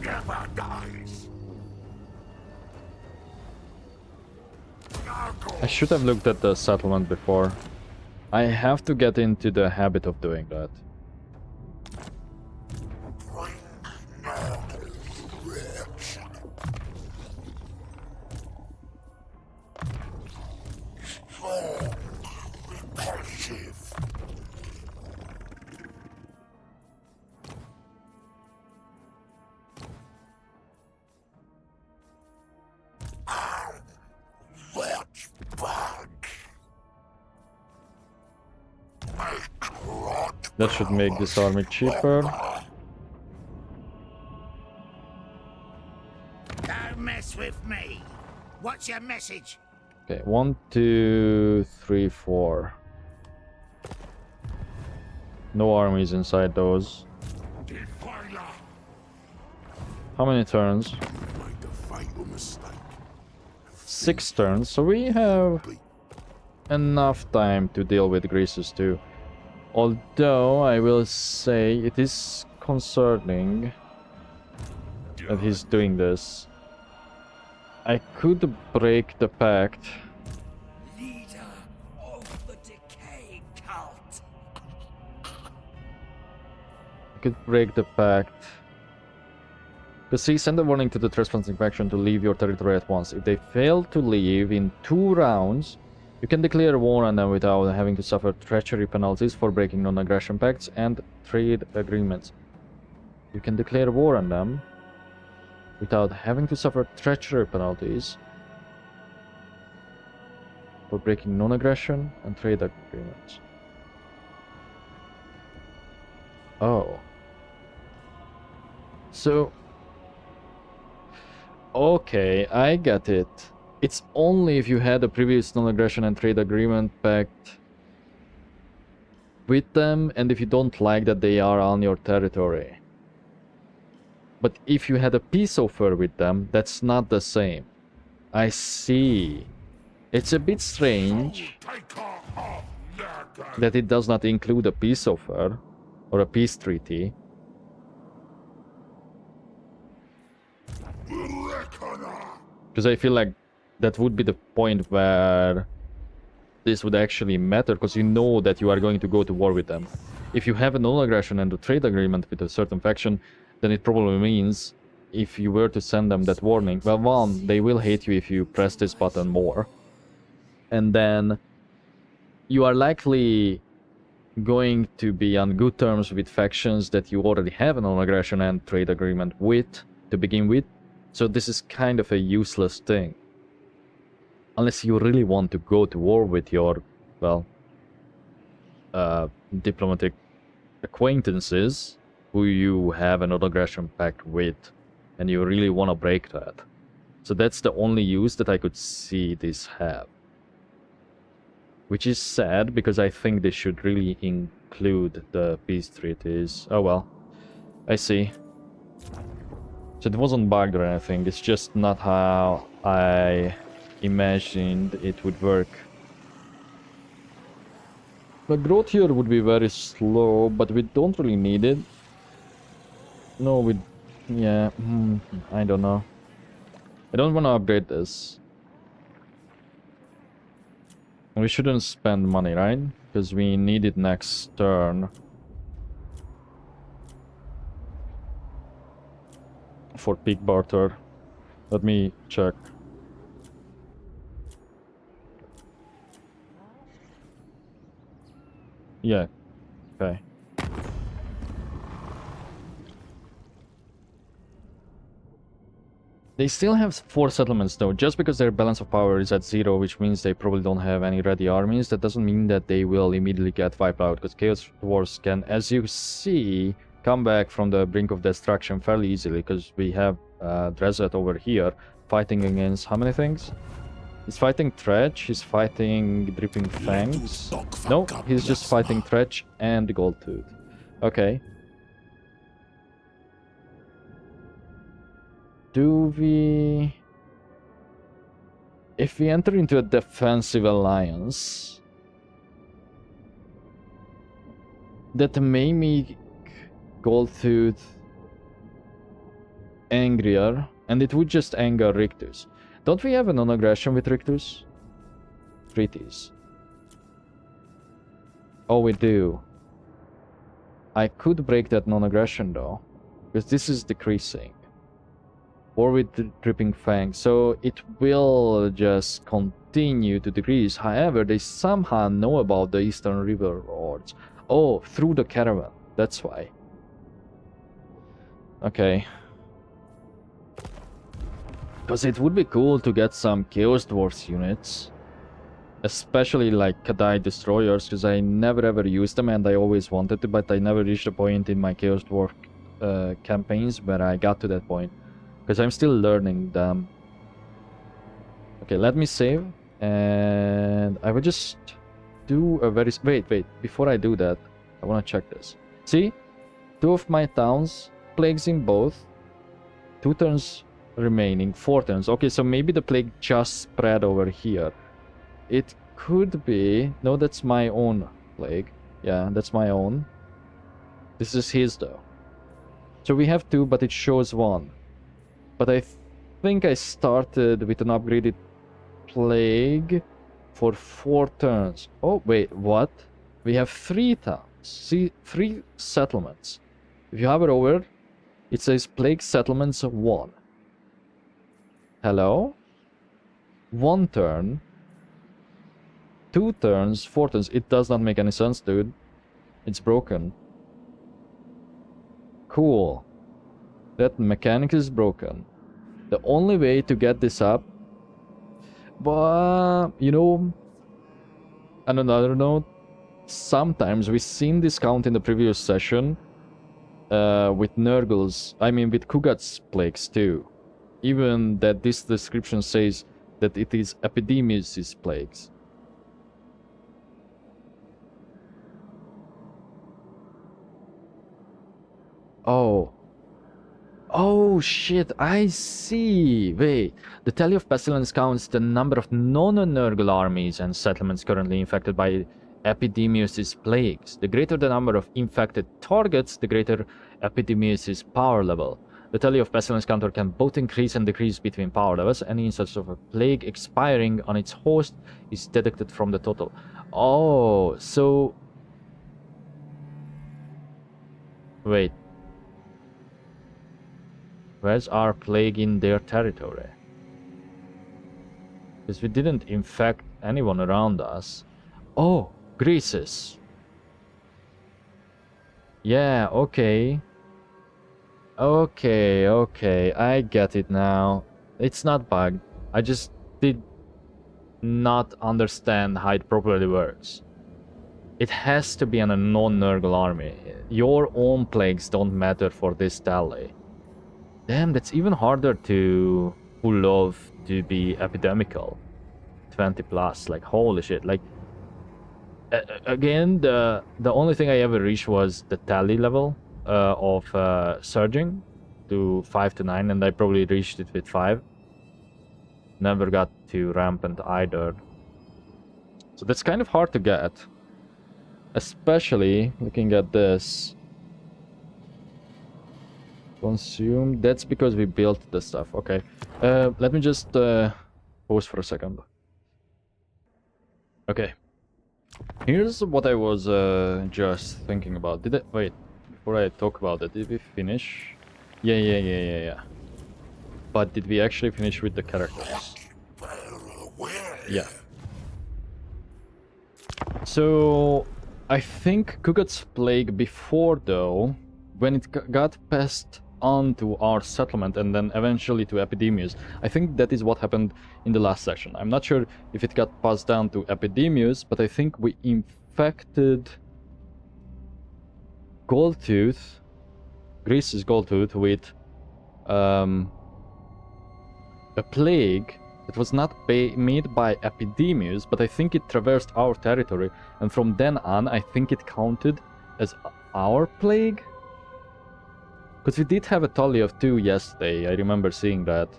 never dies. I should have looked at the settlement before. I have to get into the habit of doing that. That should make this army cheaper. Don't mess with me. What's your message? Okay, 1, 2, 3, 4. No armies inside those. Defiler. How many turns? Make a fatal mistake. 6 turns, so we have enough time to deal with Greasus too. Although I will say it is concerning that he's doing this. I could break the pact. Leader of the decay cult. I could break the pact. Because see, send a warning to the trespassing faction to leave your territory at once. If they fail to leave in 2 rounds, you can declare war on them without having to suffer treachery penalties for breaking non-aggression pacts and trade agreements. You can declare war on them without having to suffer treachery penalties for breaking non-aggression and trade agreements. Oh. So... okay, I get it. It's only if you had a previous non-aggression and trade agreement pact with them, and if you don't like that they are on your territory. But if you had a peace offer with them, that's not the same. I see. It's a bit strange that it does not include a peace offer or a peace treaty. Because I feel like that would be the point where this would actually matter, because you know that you are going to go to war with them. If you have a non-aggression and a trade agreement with a certain faction, then it probably means if you were to send them that warning, well, one, they will hate you if you press this button more. And then you are likely going to be on good terms with factions that you already have a non-aggression and trade agreement with to begin with. So this is kind of a useless thing. Unless you really want to go to war with your, well, diplomatic acquaintances who you have an non-aggression pact with, and you really want to break that. So that's the only use that I could see this have. Which is sad, because I think they should really include the peace treaties. Oh well, I see. So it wasn't bugged or anything, it's just not how I imagined it would work. The growth here would be very slow, but we don't really need it. No, we... yeah, I don't know. I don't want to upgrade this. We shouldn't spend money, right? Because we need it next turn. For pig barter. Let me check. Yeah, okay. They still have 4 settlements though. Just because their balance of power is at 0, which means they probably don't have any ready armies, that doesn't mean that they will immediately get wiped out, because Chaos Dwarves can, as you see, come back from the brink of destruction fairly easily, because we have Dresset over here fighting against how many things? He's fighting Tretch, he's fighting Dripping Fangs. No, he's just fighting Tretch and the Gold Tooth. Okay. Do we... if we enter into a defensive alliance, that may make Goldtooth angrier, and it would just anger Rictus. Don't we have a non-aggression with Rictus? Treaties. Oh, we do. I could break that non-aggression though, because this is decreasing. Or with the Dripping Fang, so it will just continue to decrease. However, they somehow know about the Eastern River Lords. Oh, through the caravan, that's why. Okay. Because it would be cool to get some Chaos Dwarfs units. Especially like Kadai Destroyers, because I never ever used them and I always wanted to, but I never reached a point in my Chaos Dwarf campaigns where I got to that point. Because I'm still learning them. Okay, let me save. And I will just do a very... Wait. Before I do that, I want to check this. See? 2 of my towns. Plagues in both. 2 turns remaining. 4 turns. Okay, so maybe the plague just spread over here. It could be... No, that's my own plague. Yeah, that's my own. This is his though. So we have 2, but it shows 1. But I think I started with an upgraded plague for 4 turns. Oh, wait, what? We have 3 towns. See, 3 settlements. If you hover over, it says plague settlements 1. Hello? 1 turn. 2 turns, 4 turns. It does not make any sense, dude. It's broken. Cool. That mechanic is broken. The only way to get this up... But, you know... On another note, sometimes we've seen this count in the previous session with Nurgle's... I mean, with Kugat's plagues too. Even that this description says that it is Epidemius' plagues. Oh. Oh shit, I see. Wait, the tally of pestilence counts the number of non-Nurgle armies and settlements currently infected by Epidemius' plagues. The greater the number of infected targets, the greater Epidemius' power level. The tally of pestilence counter can both increase and decrease between power levels. Any instance of a plague expiring on its host is deducted from the total. Oh, so... Wait. Where's our plague in their territory? Because we didn't infect anyone around us. Oh, Greases. Yeah, okay. Okay, I get it now. It's not bugged. I just did not understand how it properly works. It has to be on a non-Nurgle army. Your own plagues don't matter for this tally. Damn, that's even harder to pull off to be epidemical. 20 plus, like holy shit. Like again, the only thing I ever reached was the tally level of surging to 5 to 9, and I probably reached it with 5. Never got to rampant either. So that's kind of hard to get. Especially looking at this. Consume. That's because we built the stuff. Okay. Let me just pause for a second. Okay. Here's what I was just thinking about. Did I... Wait. Before I talk about it, did we finish? Yeah. But did we actually finish with the characters? Yeah. So... I think Kugat's plague before, though, when it got passed on to our settlement and then eventually to Epidemius, I think that is what happened in the last session. I'm not sure if it got passed down to Epidemius, but I think we infected Goldtooth, Grease's Goldtooth, with a plague that was not made by Epidemius, but I think it traversed our territory, and from then on I think it counted as our plague? Because we did have a tally of 2 yesterday, I remember seeing that.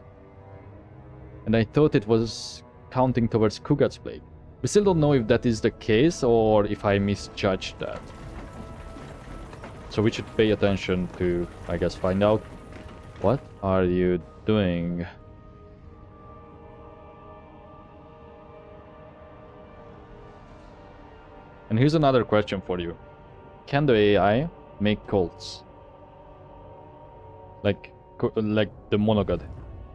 And I thought it was counting towards Kugat's plague. We still don't know if that is the case or if I misjudged that. So we should pay attention to, I guess, find out. What are you doing? And here's another question for you. Can the AI make cults? Like the monogod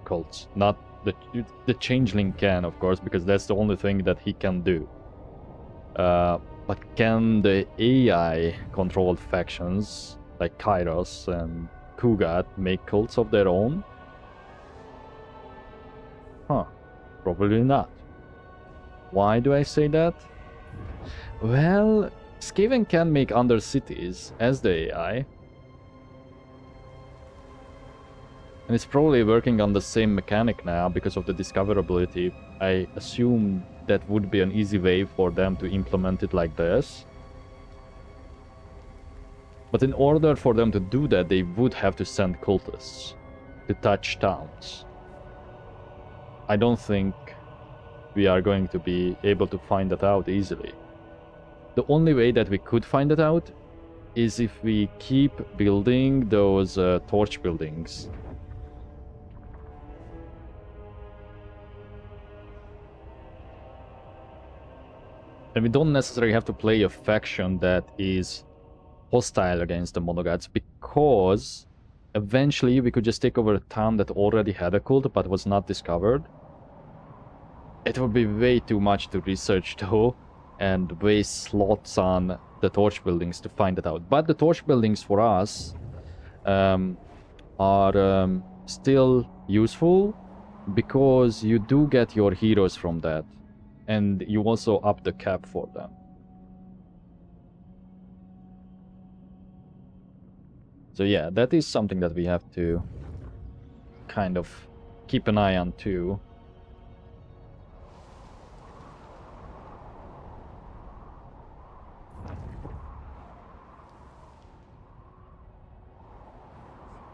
cults, not the changeling can, of course, because that's the only thing that he can do. But can the AI controlled factions like Kairos and Kugat make cults of their own? Huh, probably not. Why do I say that? Well, Skaven can make undercities as the AI. And it's probably working on the same mechanic now because of the discoverability. I assume that would be an easy way for them to implement it like this. But in order for them to do that, they would have to send cultists to touch towns. I don't think we are going to be able to find that out easily. The only way that we could find it out is if we keep building those torch buildings. And we don't necessarily have to play a faction that is hostile against the monogods, because eventually we could just take over a town that already had a cult but was not discovered. It would be way too much to research though, and waste slots on the torch buildings to find it out. But the torch buildings for us are still useful, because you do get your heroes from that, and you also up the cap for them. So yeah, that is something that we have to kind of keep an eye on too.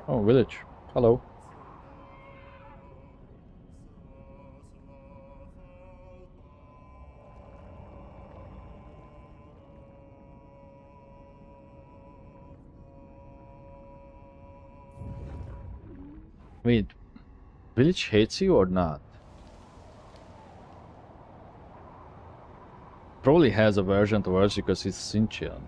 Oh, village. Hello. Wait, village hates you or not? Probably has aversion towards you because he's sentient.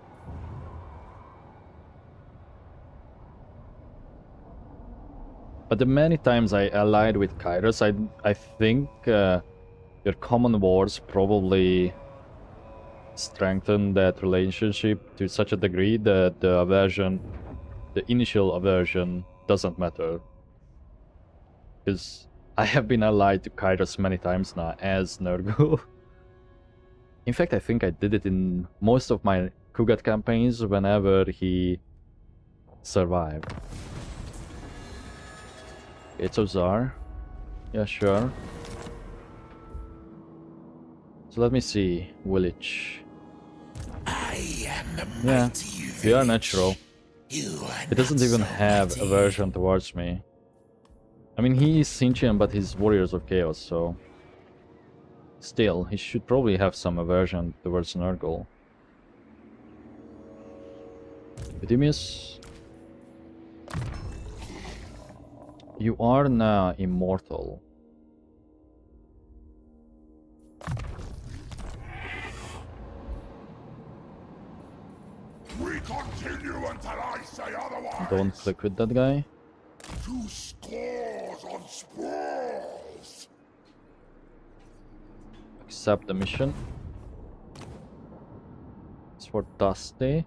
But the many times I allied with Kairos, I think your common wars probably strengthened that relationship to such a degree that the aversion, the initial aversion, doesn't matter. Because I have been allied to Kairos many times now as Nurgle. In fact, I think I did it in most of my Kugat campaigns whenever he survived. It's a Czar. Yeah, sure. So let me see. Village. I am the Yeah, mighty we are village. natural. You are It doesn't not even so have mighty. aversion towards me. I mean, he is sentient, but he's warriors of chaos, so... Still, he should probably have some aversion towards Nurgle. Epidemius. You are now immortal. We continue until I say otherwise. Don't click with that guy. 2 scores on sprawls. Accept the mission. It's for Dusty.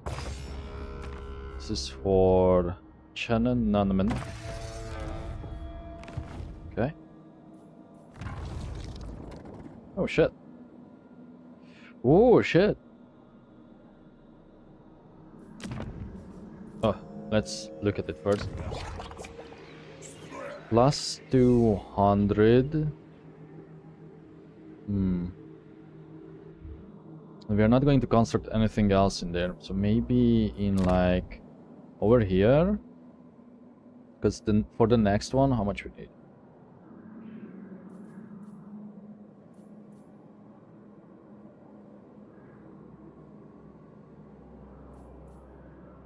This is for Shannon Nunman. Okay. Oh shit. Oh shit. Oh, let's look at it first. Plus 200. We are not going to construct anything else in there, so maybe in like over here, because then for the next one, how much we need?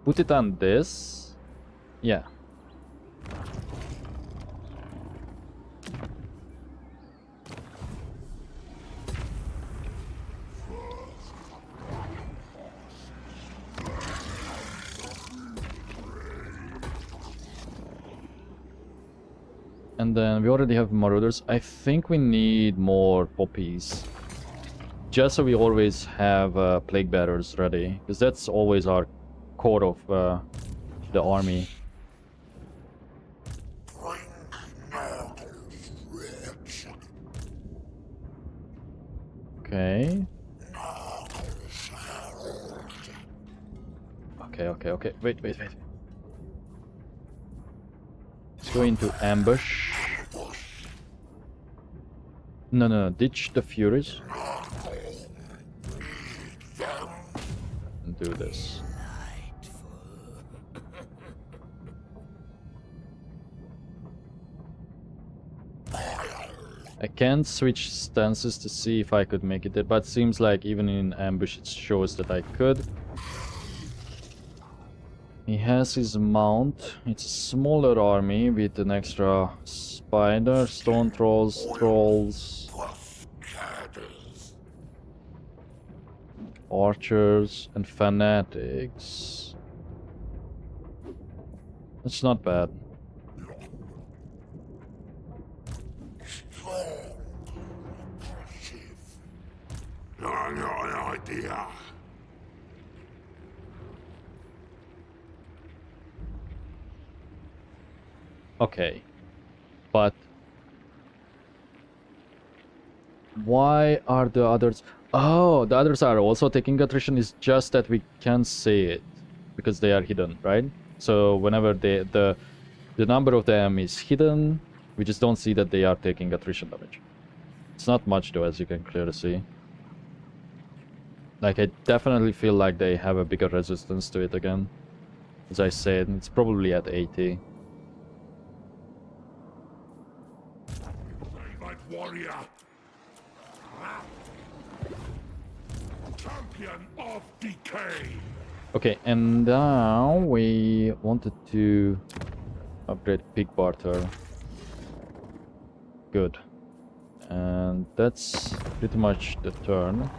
Put it on this. Yeah. And then we already have marauders. I think we need more poppies. Just so we always have plague bearers ready. Because that's always our core of the army. Okay. Okay. Wait. Let's go into ambush. No. Ditch the Furies. And do this. I can't switch stances to see if I could make it there, but it seems like even in ambush it shows that I could. He has his mount. It's a smaller army with an extra spider, stone trolls. archers, and fanatics. That's not bad. Strong. Impressive. I got an idea. Okay, but why are the others? Oh, the others are also taking attrition. Is just that we can't see it because they are hidden, right? So whenever the number of them is hidden, we just don't see that they are taking attrition damage. It's not much though, as you can clearly see. Like, I definitely feel like they have a bigger resistance to it again. As I said, it's probably at 80. Like warrior. Champion of decay. Okay, and now we wanted to upgrade Pig Barter. Good. And that's pretty much the turn.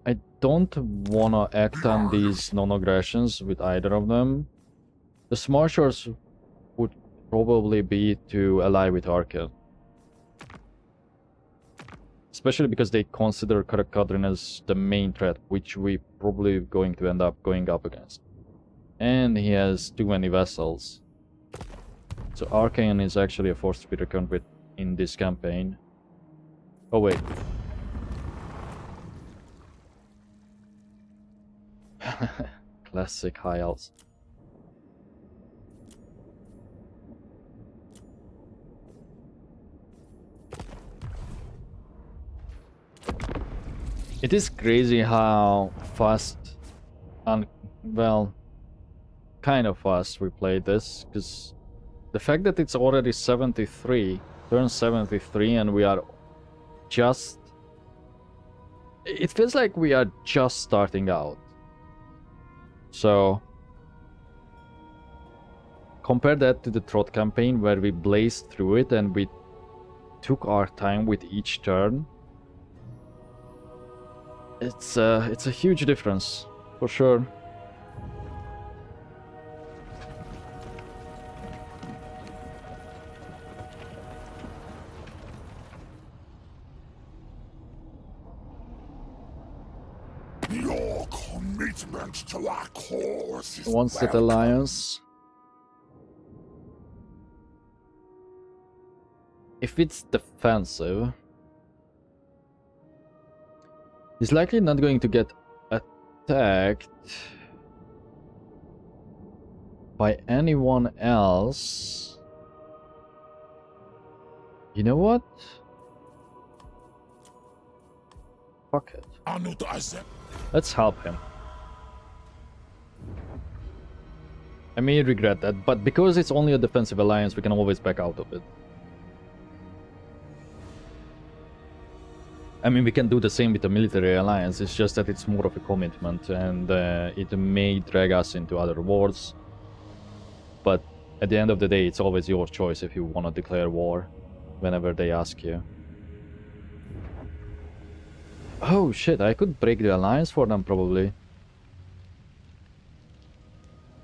I don't wanna act on these non-aggressions with either of them. The smart choice would probably be to ally with Arkel. Especially because they consider Karakadrin as the main threat, which we probably going to end up going up against. And he has too many vessels. So Arcane is actually a force to be reckoned with in this campaign. Oh wait. Classic high elves. It is crazy how fast and, well, kind of fast we played this, because the fact that it's already 73, turn 73, and we are just... It feels like we are just starting out. So, compare that to the Trot campaign where we blazed through it and we took our time with each turn. It's a huge difference, for sure. Your commitment to our cause is One set welcome. alliance. If it's defensive, he's likely not going to get attacked by anyone else. You know what? Fuck it. Let's help him. I may regret that, but because it's only a defensive alliance, we can always back out of it. I mean, we can do the same with the military alliance, it's just that it's more of a commitment, and it may drag us into other wars. But at the end of the day, it's always your choice if you want to declare war, whenever they ask you. Oh shit, I could break the alliance for them, probably.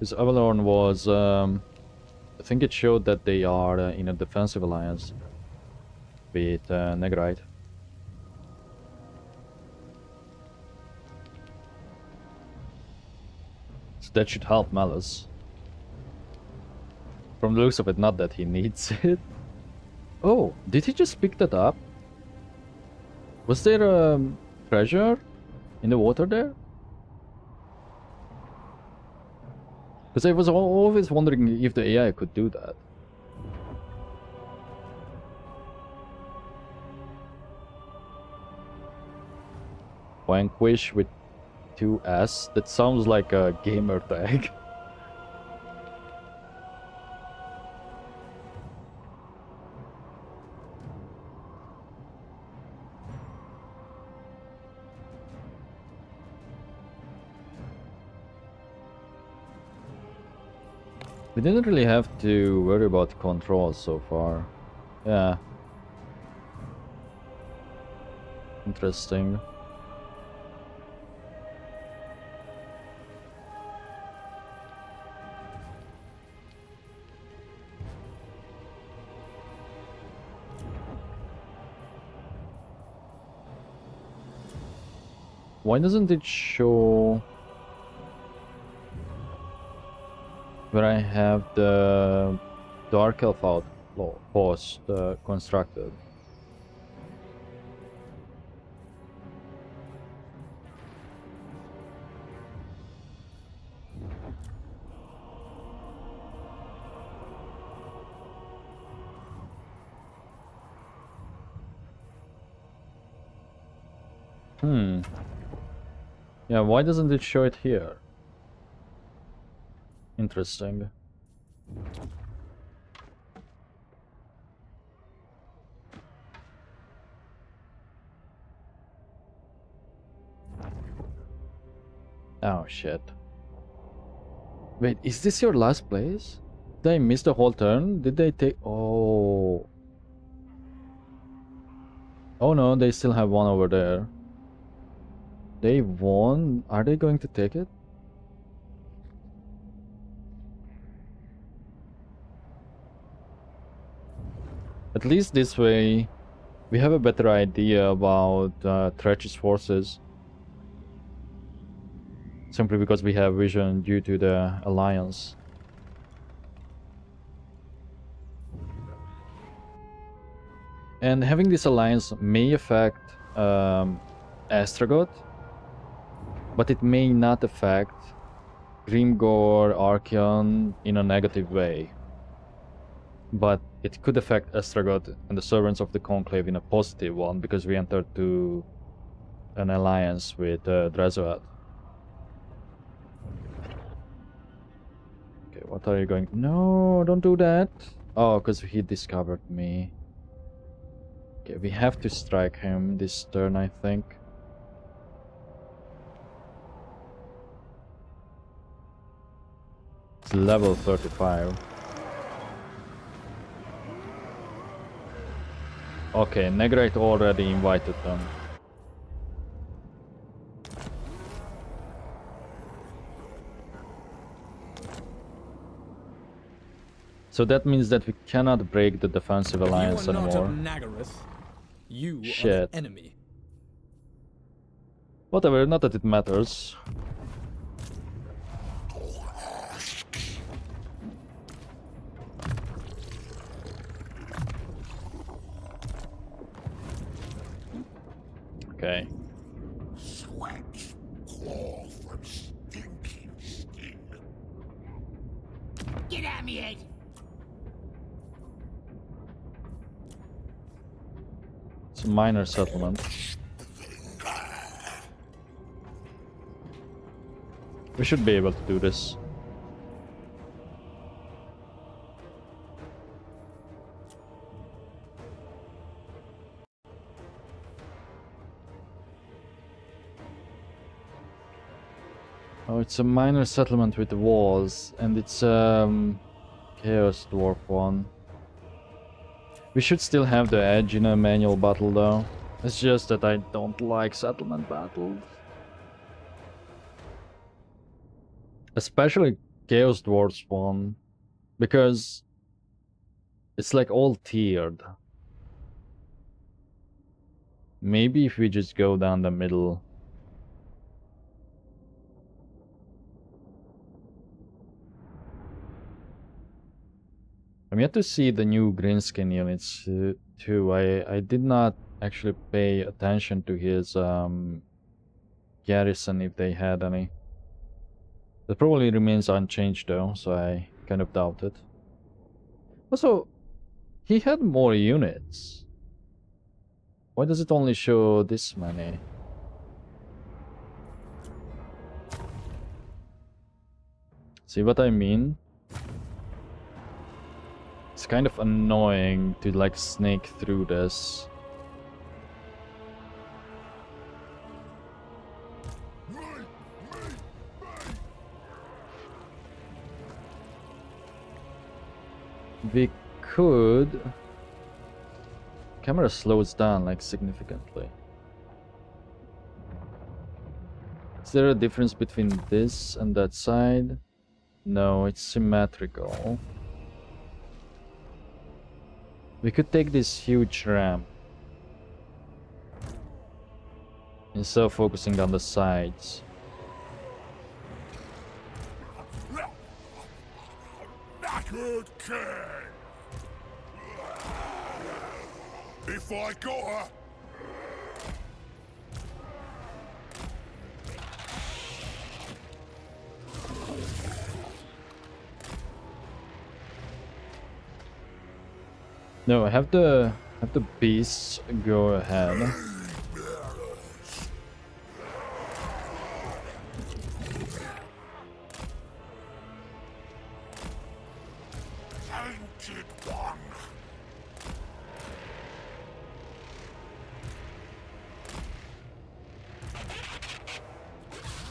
This Avalorn was... I think it showed that they are in a defensive alliance with Negrite. So that should help Malus. From the looks of it, not that he needs it. Oh, did he just pick that up? Was there a treasure in the water there? Because I was always wondering if the AI could do that. Vanquish with 2S? That sounds like a gamer tag. We didn't really have to worry about controls so far. Yeah. Interesting. Why doesn't it show where I have the Dark Elf outpost constructed? Yeah, why doesn't it show it here? Interesting. Oh shit. Wait, is this your last place? Did I miss the whole turn? Did they take... Oh. Oh no, they still have one over there. They won? Are they going to take it? At least this way, we have a better idea about Thresh's forces. Simply because we have vision due to the alliance. And having this alliance may affect Astragoth, but it may not affect Grimgor, Archeon in a negative way. But it could affect Astragoth and the servants of the Conclave in a positive one, because we entered to an alliance with Drazoat. Okay, what are you going... No, don't do that! Oh, because he discovered me. Okay, we have to strike him this turn, I think. It's level 35. Okay, Negrite already invited them. So that means that we cannot break the defensive alliance You are not anymore. of Nagaroth. You are Shit. the enemy. Whatever, not that it matters. Okay. Sweat, claw from stinking skin. Get out of me head! It's a minor settlement. We should be able to do this. Oh, it's a minor settlement with the walls, and it's Chaos Dwarf one. We should still have the edge in a manual battle though. It's just that I don't like settlement battles. Especially Chaos Dwarfs one, because it's like all tiered. Maybe if we just go down the middle. I'm yet to see the new greenskin units too. I did not actually pay attention to his garrison if they had any. That probably remains unchanged though, so I kind of doubt it. Also, he had more units. Why does it only show this many? See what I mean? It's kind of annoying to like snake through this. We could camera slows down like significantly. Is there a difference between this and that side? No, it's symmetrical. We could take this huge ramp instead of focusing on the sides. Good kid. If I got her. No, have the beasts go ahead. Tainted one.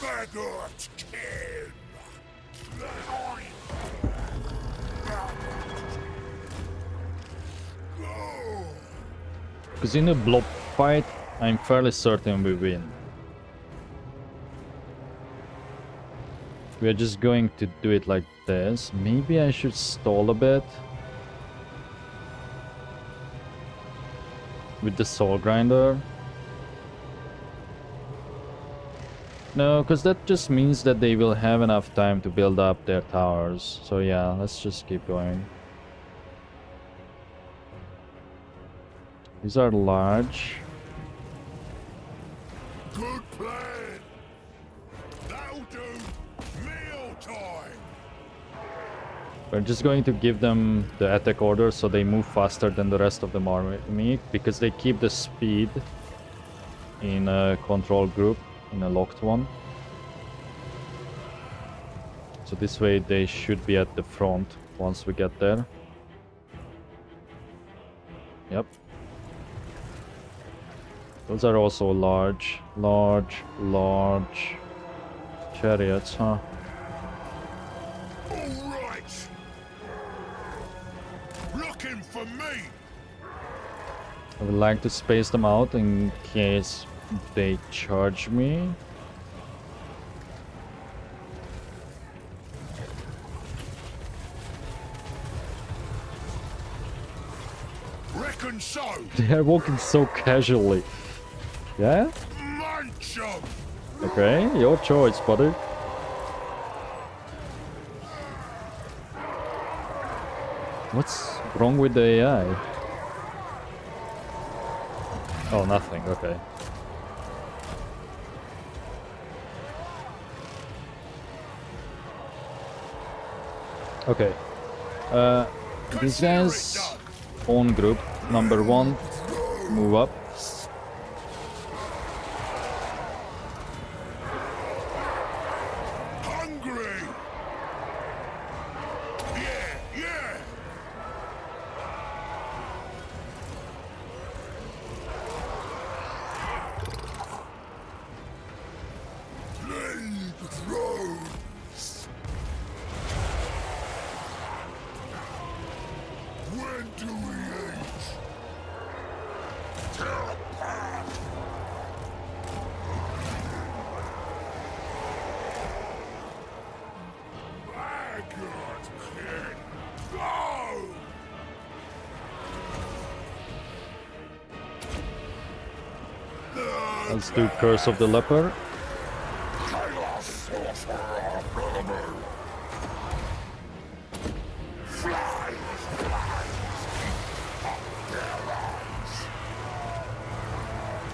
Maggot kin. Because in a blob fight, I'm fairly certain we win. We are just going to do it like this. Maybe I should stall a bit with the soul grinder. No, because that just means that they will have enough time to build up their towers. So yeah, let's just keep going. These are large. Good plan. That'll do. Meal time. We're just going to give them the attack order so they move faster than the rest of the army, because they keep the speed in a control group, in a locked one. So this way they should be at the front once we get there. Yep. Those are also large chariots, huh? All right. Looking for me. I would like to space them out in case they charge me. Reckon so. They are walking so casually. Yeah? Munch 'em. Okay, your choice, buddy. What's wrong with the AI? Oh, nothing, okay. Okay. These guys own group. Number 1, move up. Hungry. Yeah. Leave thrones. When do we eat? Tear apart. Maggot kid. Go! Let's do Curse of the Leper. Chaos sorcerer Warhammer. Flies up their eyes.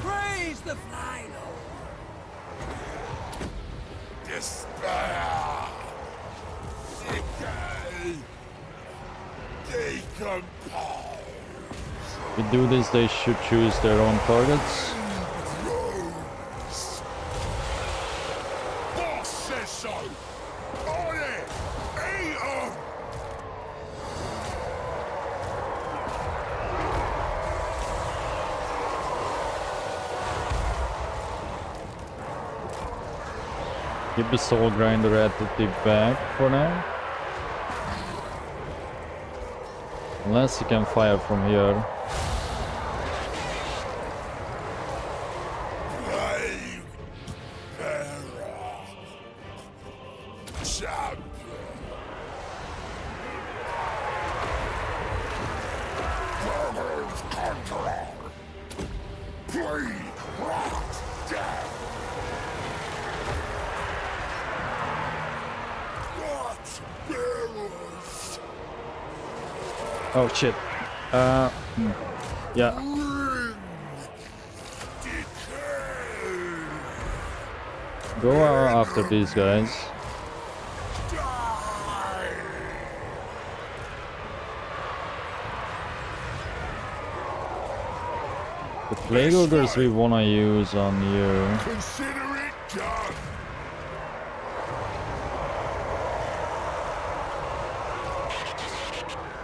Praise the Fly Lord! Despair. Decay. Decompose. If we do this, they should choose their own targets. Boss says so. On it. Eat 'em. Keep the soul grinder at the back for now. Unless you can fire from here. Flee! Rot! Death! What? Bearers! Oh shit. Yeah. Ring! Decay! Go after these guys. Die! The plague ogres we wanna use on you. Consider it done!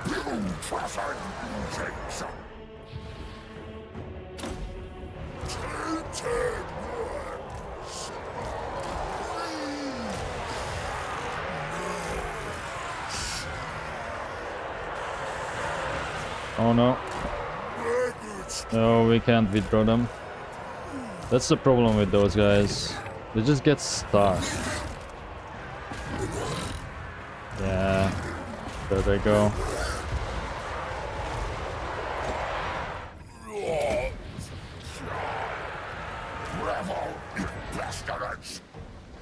You traffic James! Tainted ones! Oh no. No, we can't withdraw them. That's the problem with those guys. They just get stuck. Yeah. There they go. Revel, you bastards!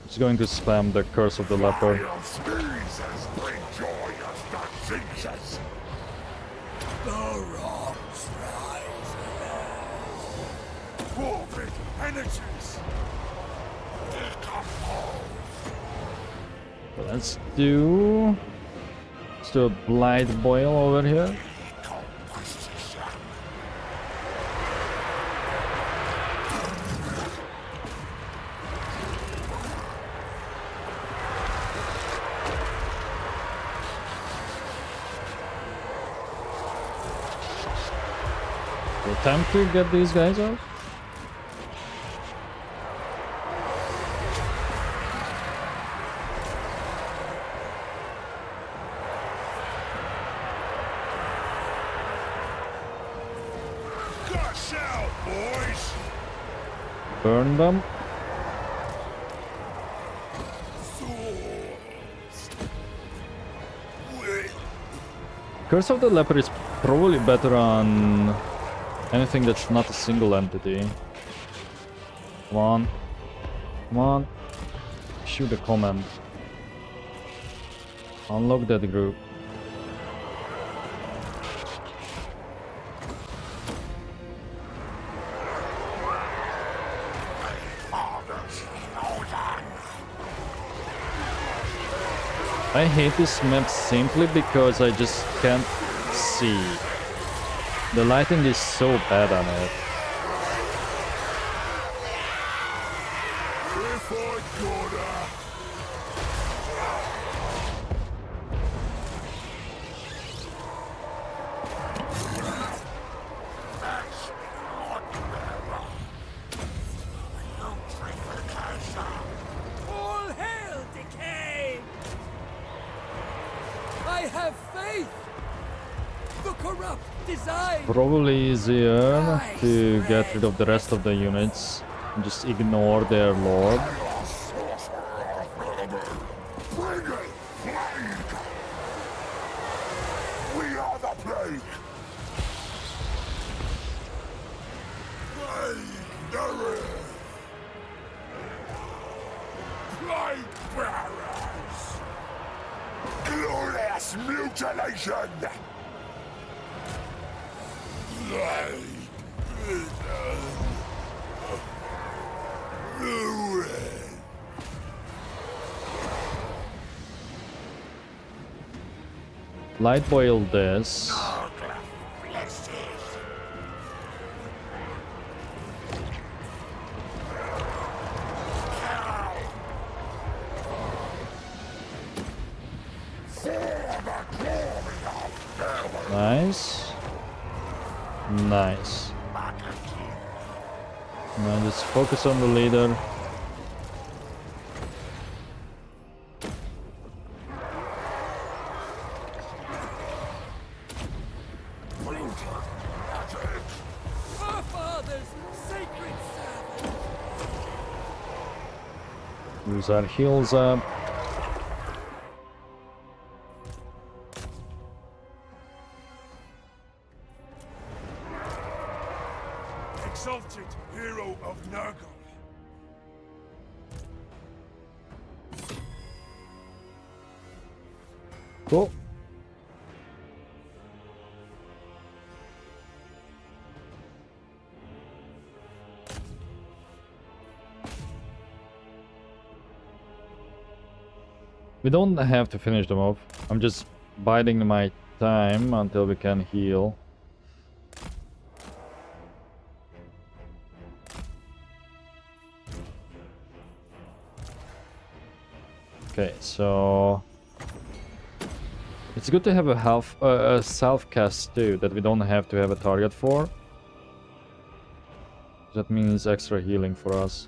He's going to spam the Curse of the Leopard. Your sneezes bring joyous diseases! The rocks rise! Orbit energies! Decompose! Let's do a Blight Boil over here. Decomposition! Okay, time to get these guys out. Gush out, boys! Burn them. Swords! Wait! Curse of the Leopard is probably better on anything that's not a single entity. Come on. Come on. Shoot a command. Unlock that group. I hate this map simply because I just can't see. The lighting is so bad on it. If I gotta... All hail, decay! I have faith! The corrupt design! Probably easier to get rid of the rest of the units and just ignore their lord. Bring it, plague! We are the plague! Plague nourith! Plague bearers! Glorious mutilation! Plague! Ruin! Light boil this. Nice. Nice. Now just focus on the leader. Our father's sacred servant! Use our heals up. exalted hero of Nurgle. Cool. We don't have to finish them off. I'm just biding my time until we can heal. Okay, so it's good to have a self-cast too, that we don't have to have a target for. That means extra healing for us.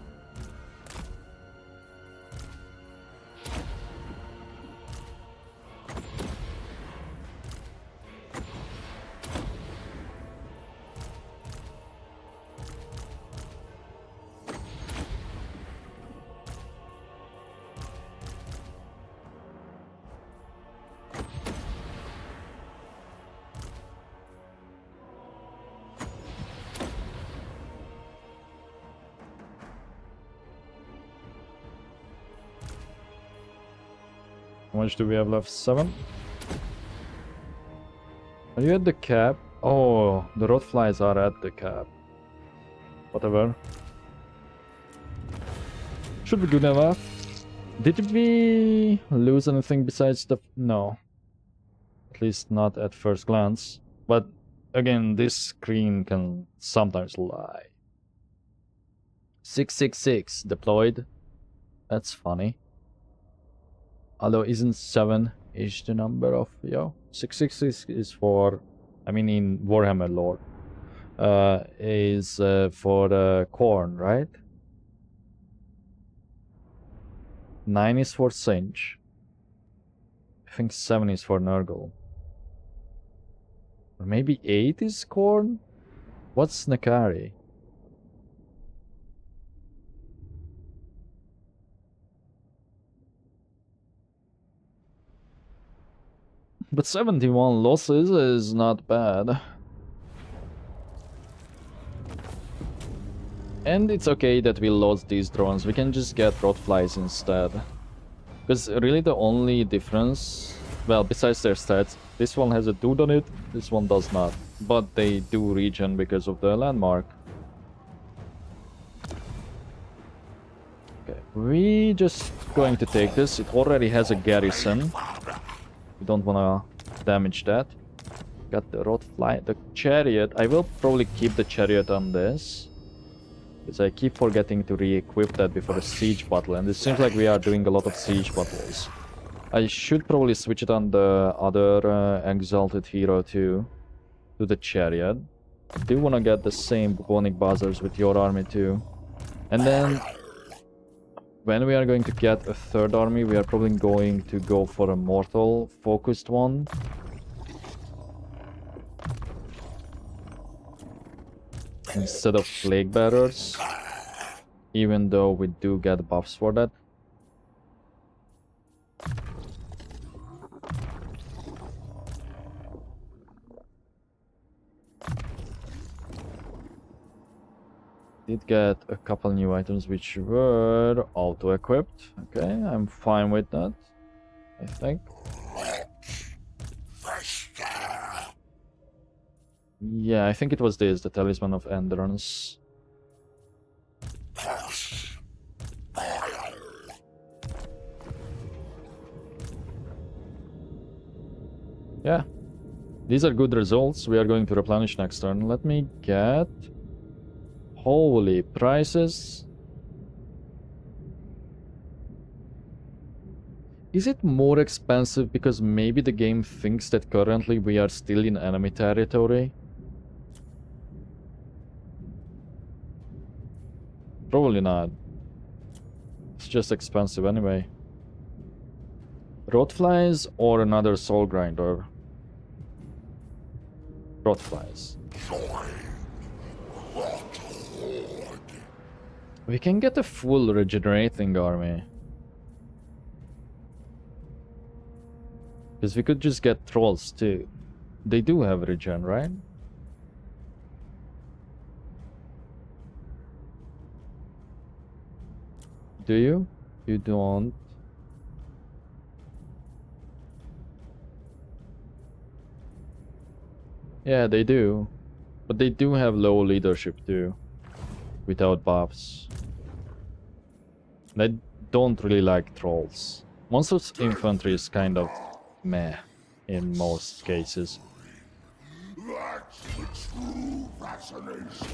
How much do we have left? 7? Are you at the cap? Oh, the rot flies are at the cap. Whatever. Should be good enough. Did we lose anything besides the... No. At least not at first glance. But again, this screen can sometimes lie. 666 deployed. That's funny. Although isn't 7 is the number of 666 is for, I mean in Warhammer lore, is for corn, right? 9 is for Singe. I think 7 is for Nurgle. Or maybe 8 is corn? What's Nakari? But 71 losses is not bad. And it's okay that we lost these drones. We can just get rotflies instead. Because really the only difference, well, besides their stats, this one has a dude on it, this one does not. But they do regen because of the landmark. Okay, we just going to take this. It already has a garrison. We don't want to damage that. Got the rotfly, the chariot. I will probably keep the chariot on this, because I keep forgetting to re-equip that before a siege battle, and it seems like we are doing a lot of siege battles. I should probably switch it on the other exalted hero too, to the chariot. I do want to get the same bubonic buzzers with your army too. And then when we are going to get a third army, we are probably going to go for a mortal focused one. Instead of plague bearers. Even though we do get buffs for that. Did get a couple new items which were auto-equipped. Okay, I'm fine with that, I think. Yeah, I think it was this, the Talisman of Endurance. Yeah, these are good results. We are going to replenish next turn. Let me get... Holy prices. Is it more expensive because maybe the game thinks that currently we are still in enemy territory? Probably not. It's just expensive anyway. Rotflies or another soul grinder? Rotflies. We can get a full regenerating army. Because we could just get trolls too. They do have regen, right? Do you? You don't. Yeah, they do. But they do have low leadership too. Without buffs. I don't really like trolls. Monsters infantry is kind of meh in most cases. That's the true fascination.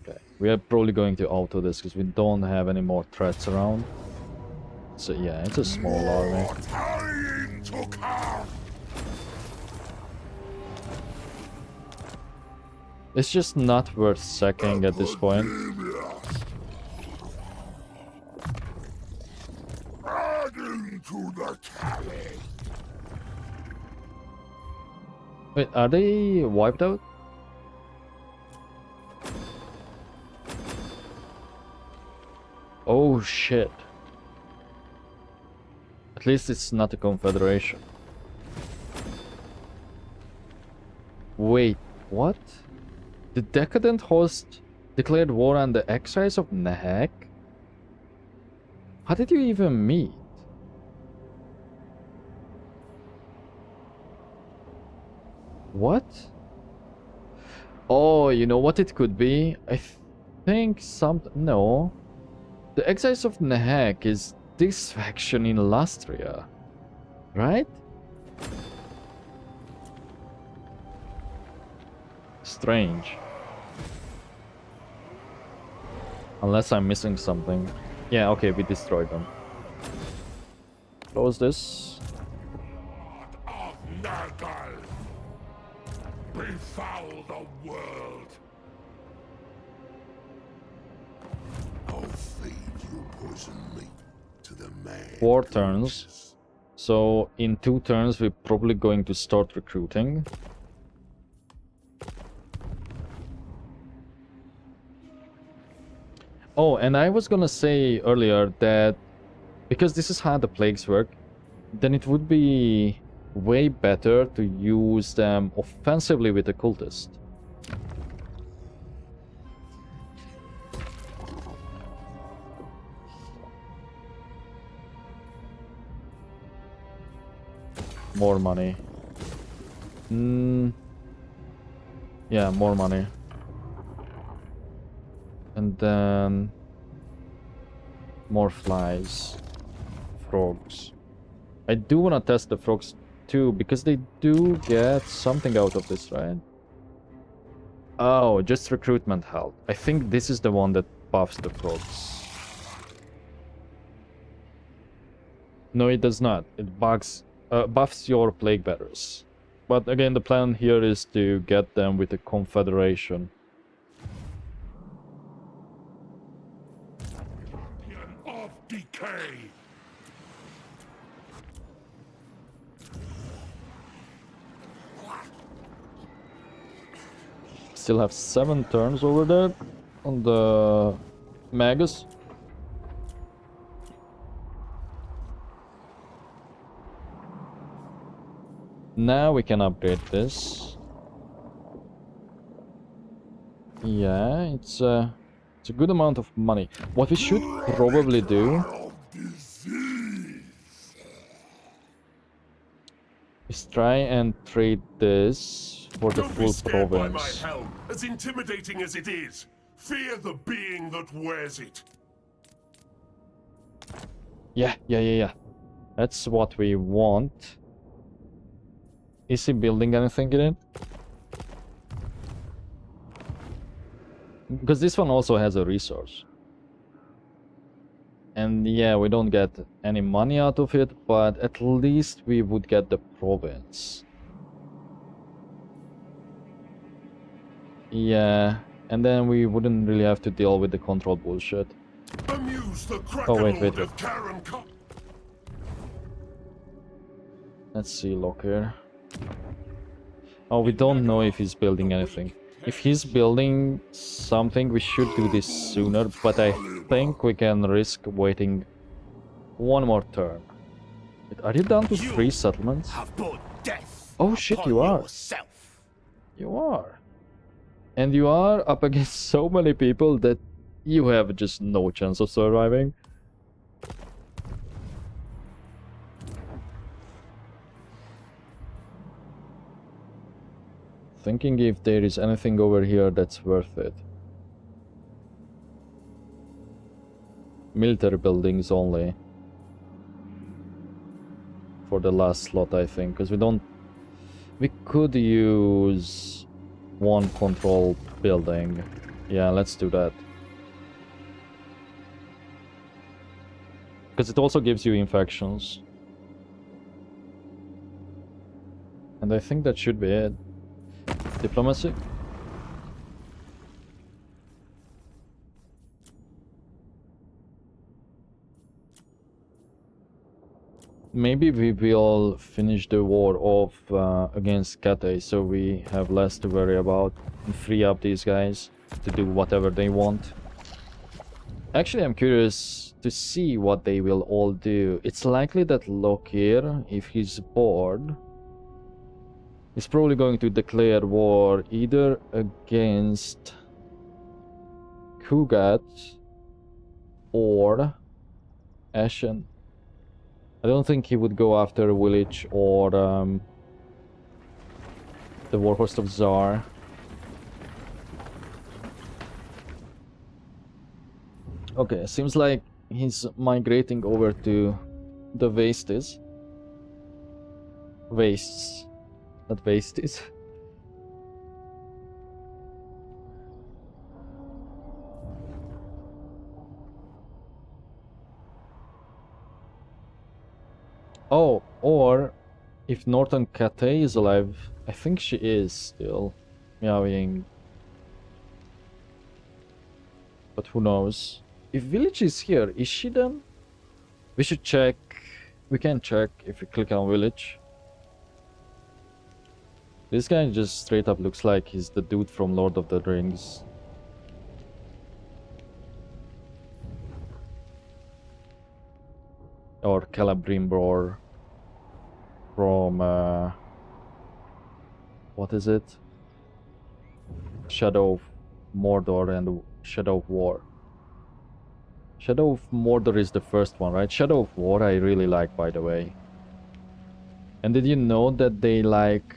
Okay, we are probably going to auto this because we don't have any more threats around. So yeah, it's a small army. More time to come. It's just not worth sacking at this point. Adding to the tally. Wait, are they wiped out? Oh shit. At least it's not a confederation. Wait, what? The decadent host declared war on the exiles of Nahek? How did you even meet? What? Oh, you know what it could be? I think no. The exiles of Nahek is this faction in Lastria, right? Strange. Unless I'm missing something. Yeah, okay, we destroyed them. Close this. Of Nurgle. Befoul the world. I'll feed your poison meat to the man. 4 turns. So in 2 turns we're probably going to start recruiting. Oh, and I was gonna say earlier that because this is how the plagues work, then it would be way better to use them offensively with the cultist. More money. Yeah, more money. And then more flies. Frogs. I do want to test the frogs too, because they do get something out of this, right? Oh, just recruitment health. I think this is the one that buffs the frogs. No, it does not. It buffs your plague bearers. But again, the plan here is to get them with a confederation. Of decay. Still have 7 turns over there on the Magus. Now we can upgrade this. Yeah, it's a good amount of money. What we should probably do is try and trade this for the Don't full be scared by my province. helm, as intimidating as it is. Fear the being that wears it. Yeah. That's what we want. Is he building anything in it? Because this one also has a resource. And yeah, we don't get any money out of it, but at least we would get the province. Yeah, and then we wouldn't really have to deal with the control bullshit. Amuse the Oh, wait. of Karen Cup. Let's see, Locker. Oh, we don't know if he's building anything. If he's building something, we should do this sooner, but I think we can risk waiting 1 more turn. Wait, are you down to 3 settlements? Have brought death. Oh shit, upon you are. Yourself. You are. And you are up against so many people that you have just no chance of surviving. Thinking if there is anything over here that's worth it. Military buildings only. For the last slot, I think, because we don't... We could use one control building. Yeah, let's do that. Because it also gives you infections. And I think that should be it. Diplomacy? Maybe we will finish the war off against Cathay, so we have less to worry about and free up these guys to do whatever they want. Actually, I'm curious to see what they will all do. It's likely that Lokir, if he's bored, is probably going to declare war either against Kugat or Ashen. I don't think he would go after Village or the Warhorse of Tsar. Okay, seems like he's migrating over to the Wastes. Wastes. Not Wastes. Oh, or if Northern Cathay is alive, I think she is still meowing. But who knows? If Village is here, is she then? We should check. We can check if we click on Village. This guy just straight up looks like he's the dude from Lord of the Rings. Or Celebrimbor from what is it? Shadow of Mordor and Shadow of War. Shadow of Mordor is the first one, right? Shadow of War I really like, by the way. And did you know that they like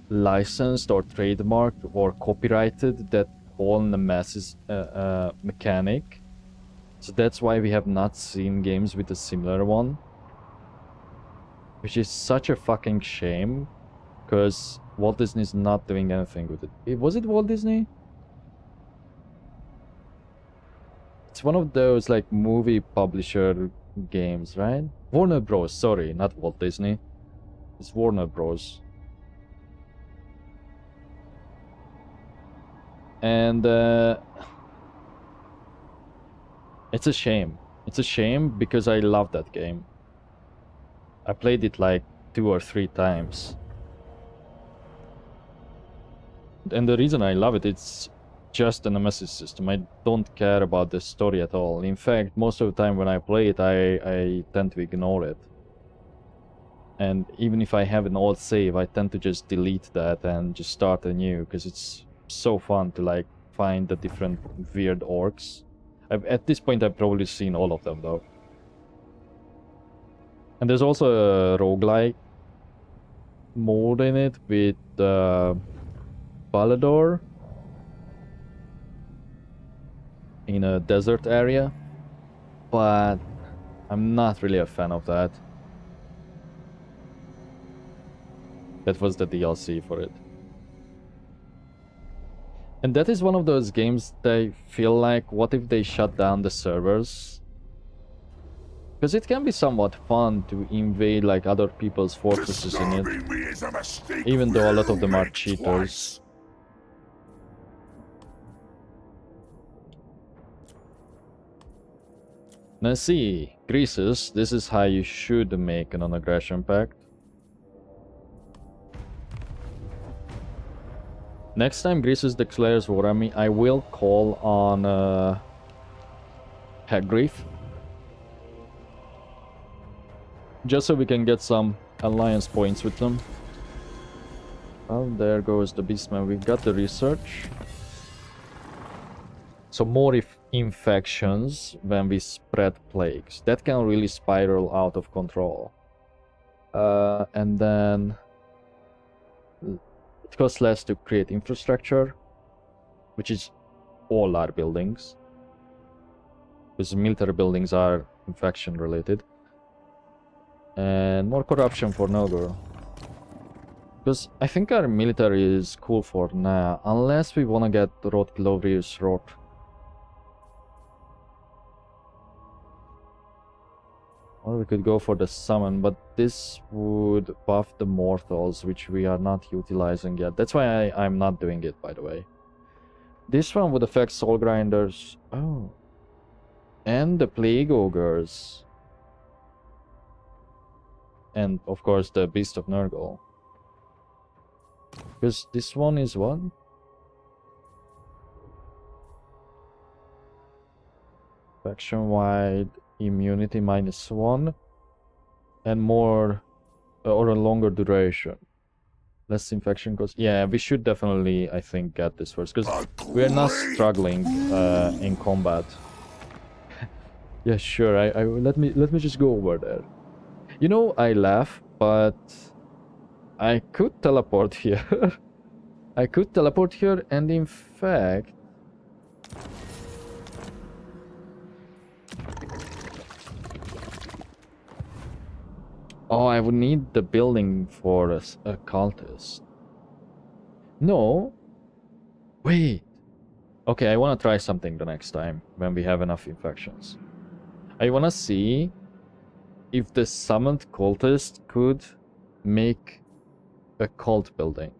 licensed or trademarked or copyrighted that whole Nemesis mechanic? So that's why we have not seen games with a similar one. Which is such a fucking shame. Because Walt Disney's not doing anything with it. Was it Walt Disney? It's one of those like movie publisher games, right? Warner Bros. Sorry, not Walt Disney. It's Warner Bros. And it's a shame. It's a shame because I love that game. I played it like 2 or 3 times. And the reason I love it, it's just a Nemesis system. I don't care about the story at all. In fact, most of the time when I play it, I tend to ignore it. And even if I have an old save, I tend to just delete that and just start anew, because it's so fun to like find the different weird orcs. At this point I've probably seen all of them though. And there's also a roguelike mode in it with Balador in a desert area, but I'm not really a fan of that. That was the DLC for it. And that is one of those games that I feel like, what if they shut down the servers? Because it can be somewhat fun to invade like other people's fortresses in it, even though a lot of them are cheaters. Now see, Greases, this is how you should make a non-aggression pact. Next time Greases declares war on me, I will call on Hagriff. Just so we can get some alliance points with them. Well, there goes the Beastman. We've got the research. So more if infections when we spread plagues. That can really spiral out of control. And then it costs less to create infrastructure, which is all our buildings, because military buildings are infection related. And more corruption for Nogor, because I think our military is cool for now, unless we want to get Rot Glorious Rot. Or we could go for the summon, but this would buff the mortals, which we are not utilizing yet. That's why I'm not doing it, by the way. This one would affect soul grinders. Oh. And the plague ogres. And of course the beast of Nurgle. Because this one is what? Faction wide immunity -1 and more or a longer duration. Less infection cost. Yeah, we should definitely, I think, get this first, because we're not struggling in combat. Yeah, sure. I let me just go over there. You know, I laugh, but I could teleport here. I could teleport here, and in fact, oh, I would need the building for a cultist. No. Wait. Okay, I want to try something the next time when we have enough infections. I want to see if the summoned cultist could make a cult building.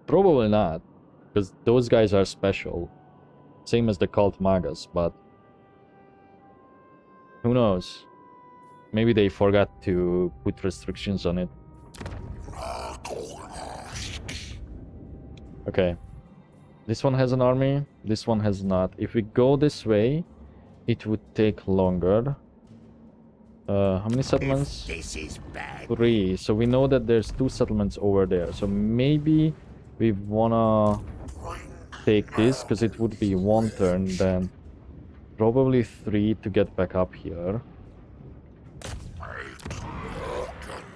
Probably not, because those guys are special. Same as the cult magas, but who knows? Maybe they forgot to put restrictions on it. Okay. This one has an army, this one has not. If we go this way, it would take longer. How many settlements? This is bad. 3. So we know that there's 2 settlements over there. So maybe we wanna take this, because it would be 1 turn, then probably 3 to get back up here.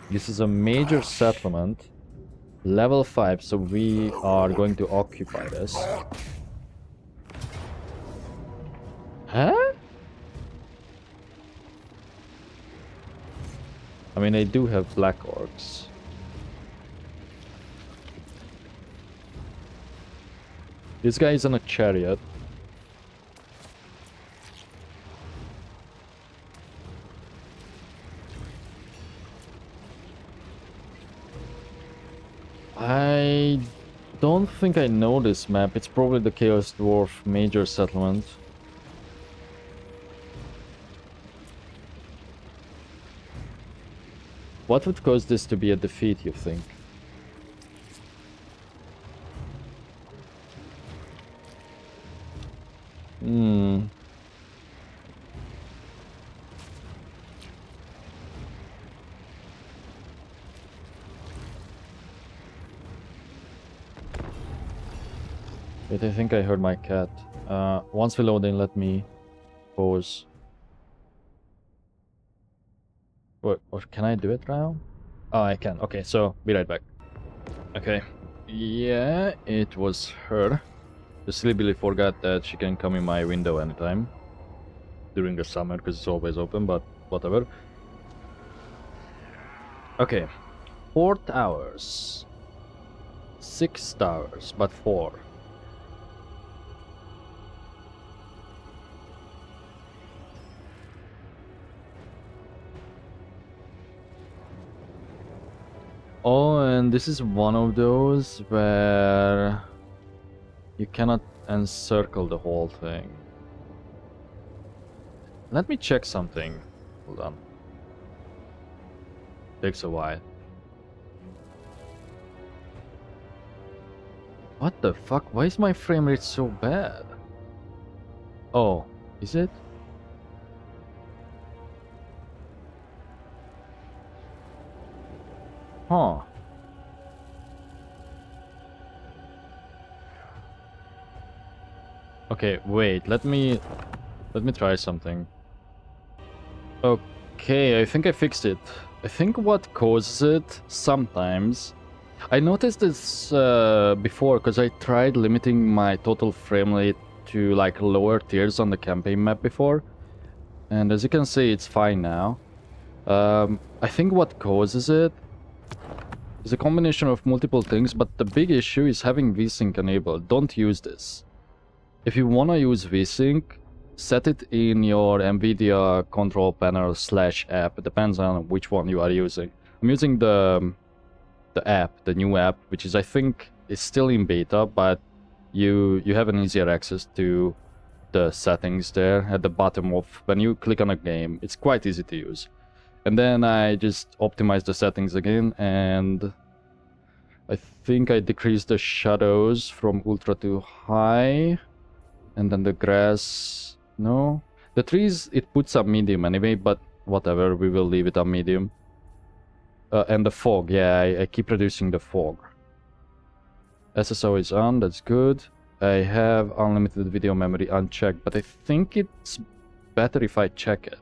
This is a major settlement. Level 5, so we are going to occupy this. Huh? I mean, I do have black orcs. This guy is on a chariot. I don't think I know this map. It's probably the Chaos Dwarf major settlement. What would cause this to be a defeat, you think? Wait, I think I heard my cat. Once we load in, let me pause. What, or can I do it now? Oh, I can. Okay, so be right back. Okay. Yeah, it was her. The silly Billy forgot that she can come in my window anytime during the summer, because it's always open, but whatever. Okay. 4 towers. 6 towers, but 4. Oh, and this is one of those where you cannot encircle the whole thing. Let me check something. Hold on. Takes a while. What the fuck? Why is my frame rate so bad? Oh, is it? Huh. Okay, Okay, wait, let me try something. Okay, I think I fixed it. I think what causes it sometimes. I noticed this before because I tried limiting my total frame rate to like lower tiers on the campaign map before, and as you can see, it's fine now. I think what causes it is a combination of multiple things, but the big issue is having VSync enabled. Don't use this. If you want to use VSync, set it in your NVIDIA control panel /app. It depends on which one you are using. I'm using the app, the new app, which is I think is still in beta, but you have an easier access to the settings there at the bottom of when you click on a game. It's quite easy to use. And then I just optimized the settings again, and I think I decreased the shadows from ultra to high, and then the grass, no. The trees, it puts up medium anyway, but whatever, we will leave it on medium. And the fog, yeah, I keep reducing the fog. SSO is on, that's good. I have unlimited video memory unchecked, but I think it's better if I check it.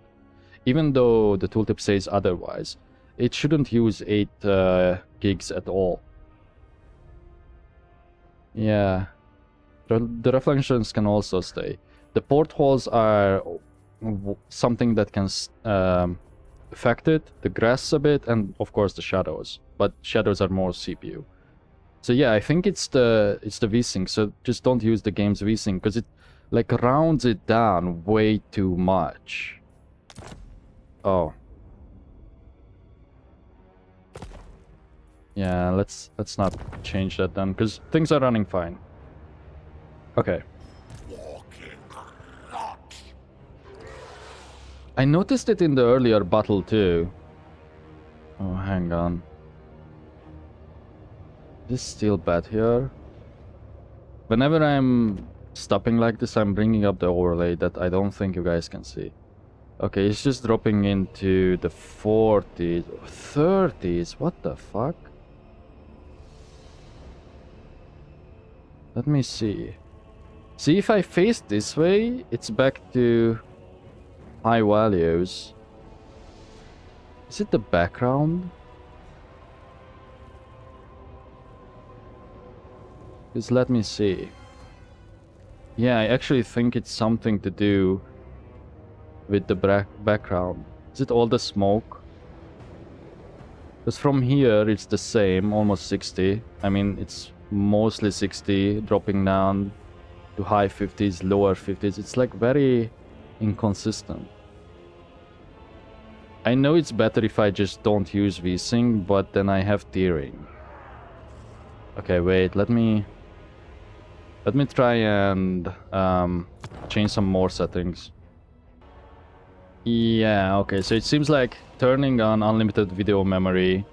Even though the tooltip says otherwise, it shouldn't use 8 gigs at all. Yeah, the reflections can also stay. The portholes are something that can affect it, the grass a bit, and of course the shadows. But shadows are more CPU. So yeah, I think it's the VSync. So just don't use the game's VSync because it like rounds it down way too much. Oh. Yeah, let's not change that then, because things are running fine. Okay. I noticed it in the earlier battle too. Oh, hang on. This is still bad here. Whenever I'm stopping like this, I'm bringing up the overlay that I don't think you guys can see. Okay, it's just dropping into the 40s, 30s. What the fuck? Let me see. See, if I face this way, it's back to high values. Is it the background? Just let me see. Yeah, I actually think it's something to do with the background. Is it all the smoke? Because from here it's the same, almost 60. I mean, it's mostly 60, dropping down to high 50s, lower 50s. It's like very inconsistent. I know it's better if I just don't use VSync, but then I have tearing. Okay, wait, let me try and change some more settings. Yeah, okay, so it seems like turning on unlimited video memory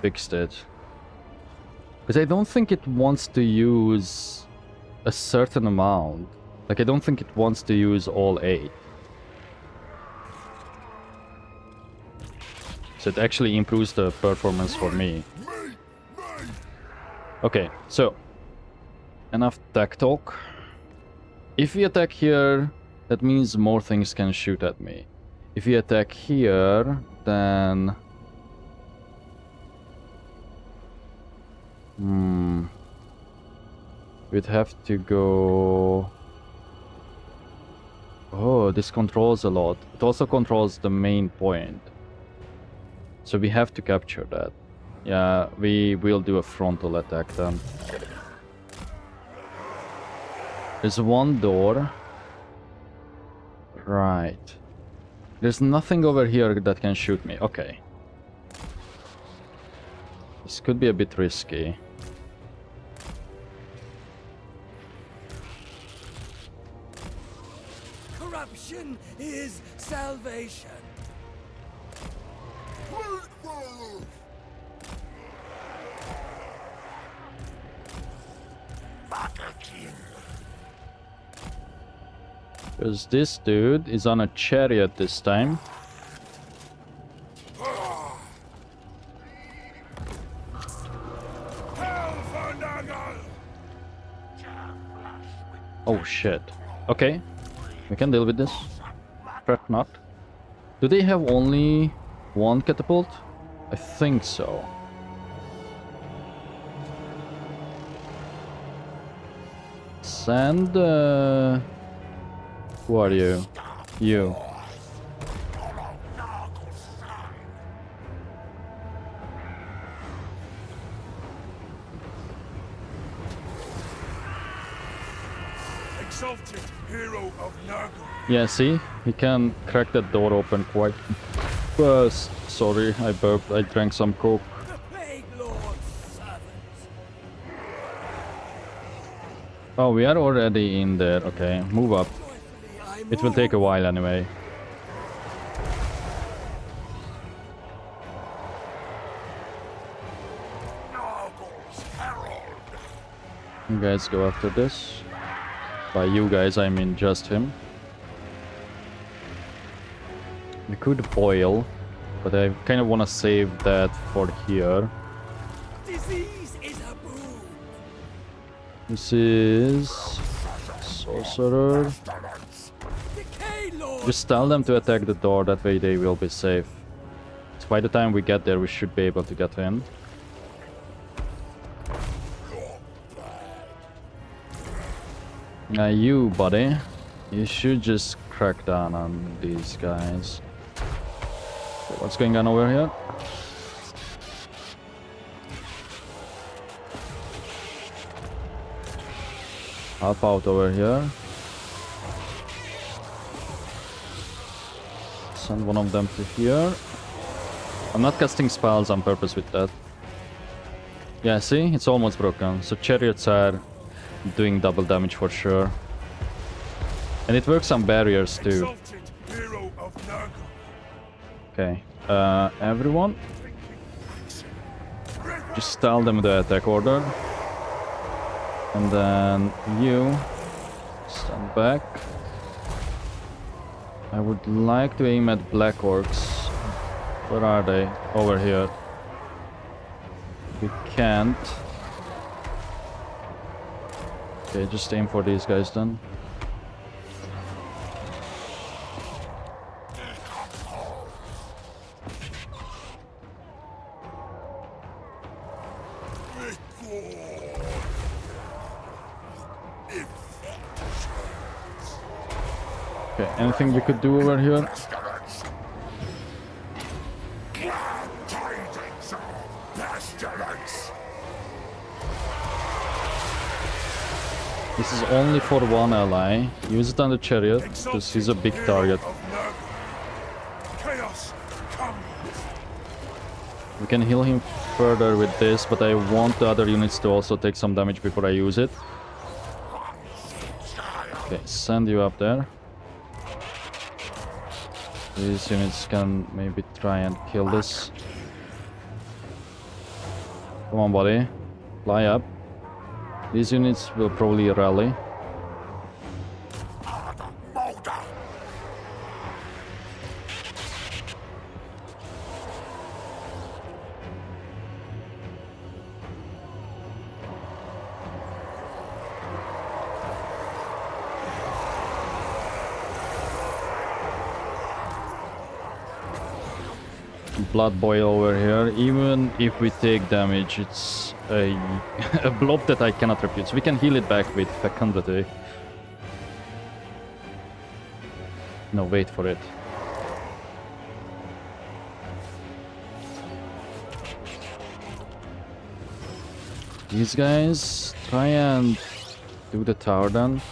fixed it. Because I don't think it wants to use a certain amount. Like, I don't think it wants to use all 8. So it actually improves the performance for me. Okay, so enough tech talk. If we attack here, that means more things can shoot at me. If we attack here, then we'd have to go. Oh, this controls a lot. It also controls the main point. So we have to capture that. Yeah, we will do a frontal attack then. There's one door. Right. There's nothing over here that can shoot me. Okay. This could be a bit risky. Corruption is salvation. Because this dude is on a chariot this time. Oh shit. Okay, we can deal with this. Fret not. Do they have only one catapult? I think so. Send... Who are you? You. Exalted hero of Nurgle. Yeah, see? He can crack that door open quite... sorry, I burped. I drank some coke. The Plague Lord's servants. Oh, we are already in there. Okay, move up. Joyfully I It will take a while anyway. Nurgle's herald. You guys go after this. By you guys, I mean just him. We could boil, but I kind of want to save that for here. Disease is a boon. This is... Sorcerer. Decay Lord. Just tell them to attack the door, that way they will be safe. So by the time we get there, we should be able to get in. Now you, buddy, you should just crack down on these guys. Okay, what's going on over here? Help out over here. Send one of them to here. I'm not casting spells on purpose with that. Yeah, see? It's almost broken. So chariots are doing double damage for sure. And it works on barriers too. Exalted hero of Nurgle. Okay. Everyone, just tell them the attack order. And then you stand back. I would like to aim at black orcs. Where are they? Over here. We can't. Okay, just aim for these guys then. Okay, anything we could do over here? Glad tidings of pestilence. This is only for one ally. Use it on the chariot, because he's a big target. Of Nurgle. Chaos comes. We can heal him further with this, but I want the other units to also take some damage before I use it. Okay, send you up there. These units can maybe try and kill this. Come on, buddy. Fly up. These units will probably rally. Blood boil over here. Even if we take damage, it's a, a blob that I cannot refute. So we can heal it back with fecundity. No, wait for it. These guys, try and do the tower then.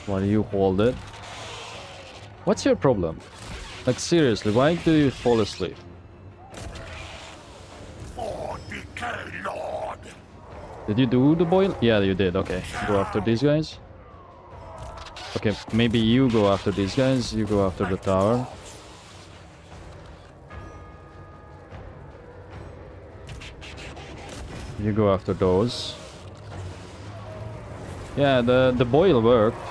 While you hold it. What's your problem? Like seriously, why do you fall asleep? For decay, Lord. Did you do the boil? Yeah, you did. Okay, go after these guys. Okay, maybe you go after these guys. You go after the tower. You go after those. Yeah, the boil worked.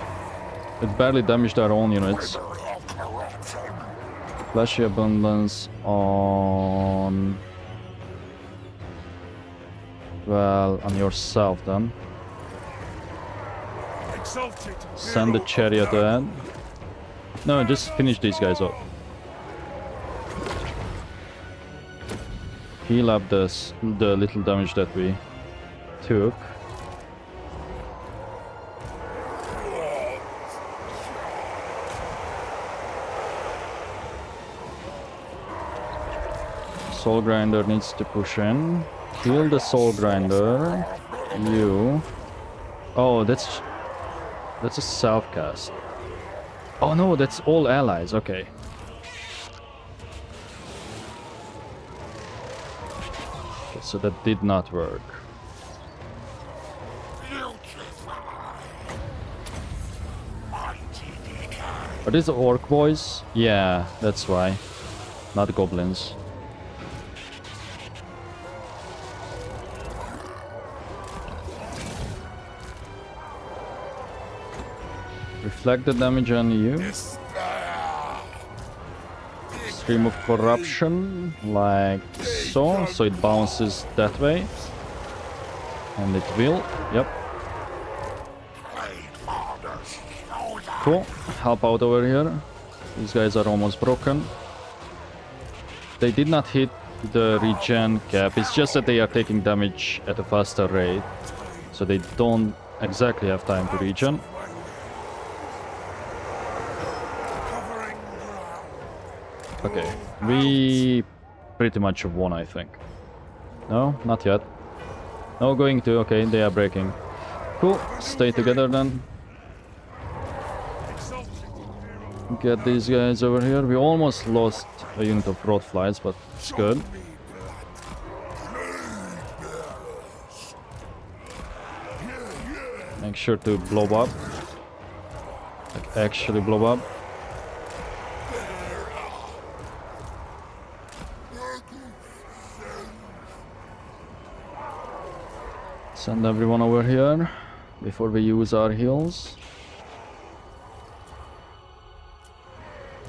It barely damaged our own units. Fleshy abundance on... Well, on yourself then. Exalted Send the hero of chariot Nurgle. ahead. No, just finish these guys up. Heal up the little damage that we took. Soul Grinder needs to push in. Heal the Soul Grinder. You. Oh, that's a self-cast. Oh no, that's all allies. Okay. Okay, so that did not work. Are these orc boys? Yeah, that's why. Not goblins. Reflect the damage on you. Stream of corruption, like so. So it bounces that way. And it will. Yep. Cool. Help out over here. These guys are almost broken. They did not hit the regen cap. It's just that they are taking damage at a faster rate. So they don't exactly have time to regen. Okay, we pretty much won, I think. No, not yet. No, going to. Okay, they are breaking. Cool, stay together then. Get these guys over here. We almost lost a unit of road flies, but it's good. Make sure to blow up. Like, actually blow up. Send everyone over here before we use our heals.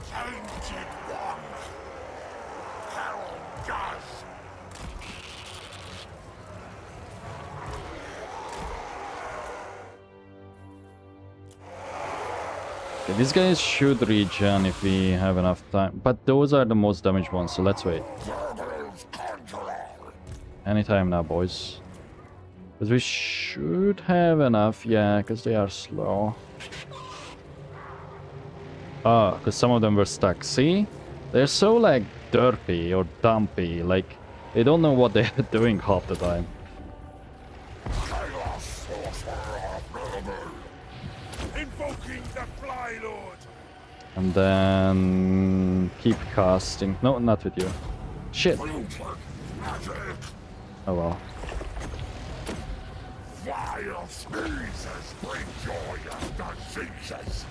Tainted one. Herald does. Okay, these guys should regen if we have enough time, but those are the most damaged ones, so let's wait. Anytime now, boys. Because we should have enough, yeah, because they are slow. Ah, because some of them were stuck. See? They're so, like, derpy or dumpy. Like, they don't know what they're doing half the time. Chaos sorcerer of Murmur. Invoking the Fly Lord. And then keep casting. No, not with you. Shit. Magic. Oh well. Vile sneezes bring joy and diseases.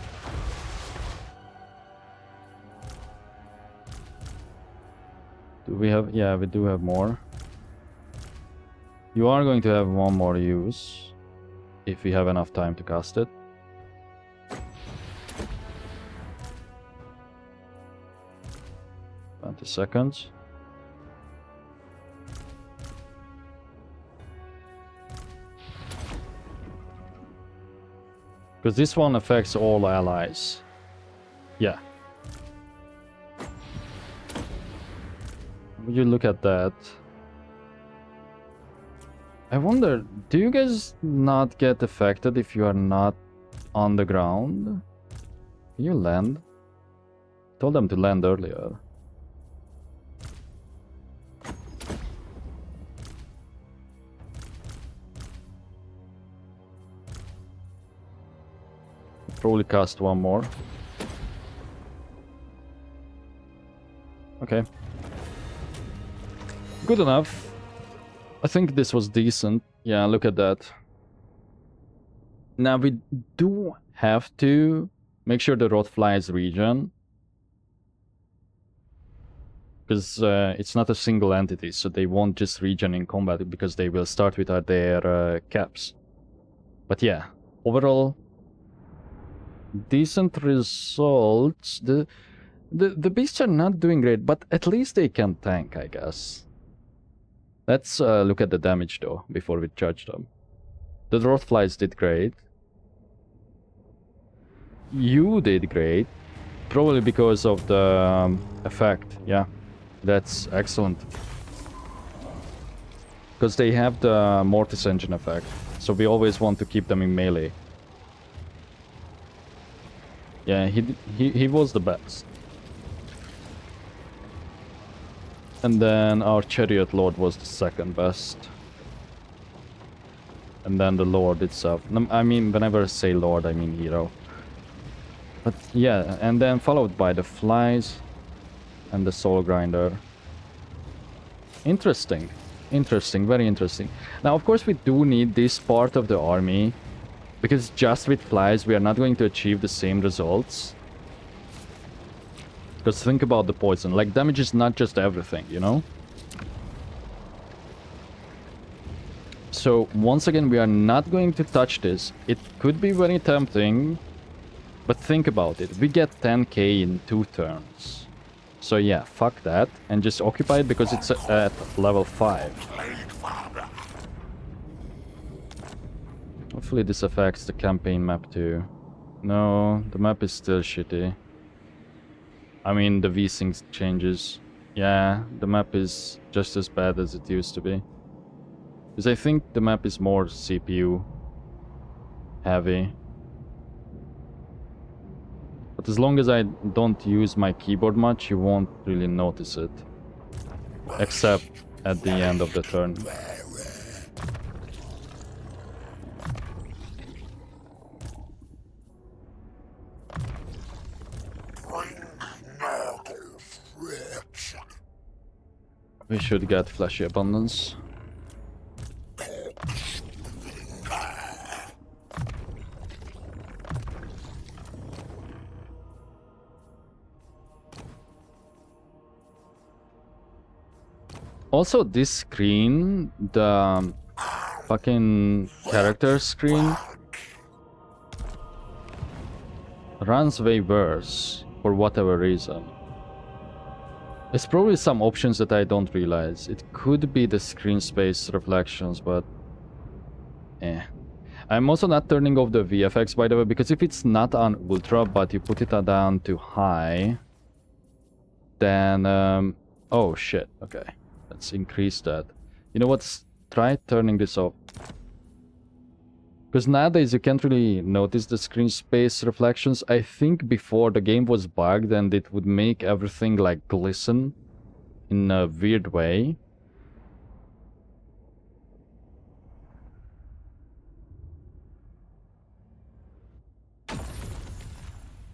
Do we have... Yeah, we do have more. You are going to have one more use. If we have enough time to cast it. Seconds. Because this one affects all allies. Yeah. Would you look at that? I wonder, do you guys not get affected if you are not on the ground? Can you land? Told them to land earlier. Probably cast one more. Okay. Good enough. I think this was decent. Yeah, look at that. Now we do have to make sure the rot flies regen. Because it's not a single entity, so they won't just regen in combat because they will start with their caps. But yeah, overall, decent results. The beasts are not doing great, but at least they can tank, I guess. Let's look at the damage though before we judge them. The dwarf flies did great. you did great. Probably because of the effect. Yeah, that's excellent. Because they have the Mortis engine effect. So we always want to keep them in melee. Yeah, he was the best. And then our Chariot Lord was the second best. And then the Lord itself. I mean, whenever I say Lord, I mean hero. But yeah, and then followed by the Flies and the Soul Grinder. Interesting. Interesting, very interesting. Now, of course, we do need this part of the army. Because just with Flies, we are not going to achieve the same results. Because think about the poison. Like, damage is not just everything, you know? So, once again, we are not going to touch this. It could be very tempting. But think about it. We get 10k in 2 turns. So yeah, fuck that. And just occupy it because it's at level 5. Hopefully this affects the campaign map too. No, the map is still shitty. I mean, the V-Sync changes. Yeah, the map is just as bad as it used to be. Because I think the map is more CPU heavy. But as long as I don't use my keyboard much, you won't really notice it. Except at the end of the turn. We should get Fleshy Abundance. Also, this screen, the fucking character screen, runs way worse for whatever reason. There's probably some options that I don't realize. It could be the screen space reflections, but I'm also not turning off the VFX, by the way, because if it's not on ultra, but you put it down to high, then oh shit, okay. Let's increase that. You know what? Try turning this off. Because nowadays you can't really notice the screen space reflections. I think before the game was bugged and it would make everything like glisten in a weird way.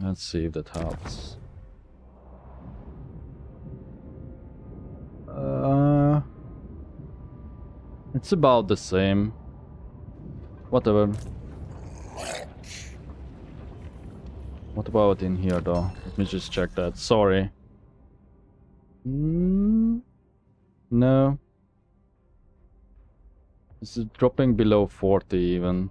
Let's see if that helps. It's about the same. Whatever. What about in here though? Let me just check that. Sorry. No. This is dropping below 40 even.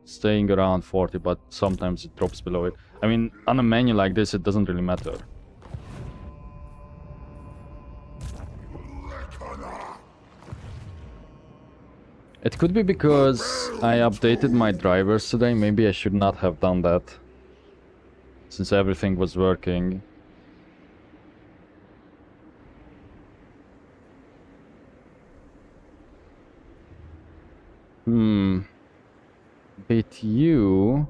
Staying around 40, but sometimes it drops below it. I mean, on a menu like this, it doesn't really matter. It could be because I updated my drivers today. Maybe I should not have done that. Since everything was working. But you...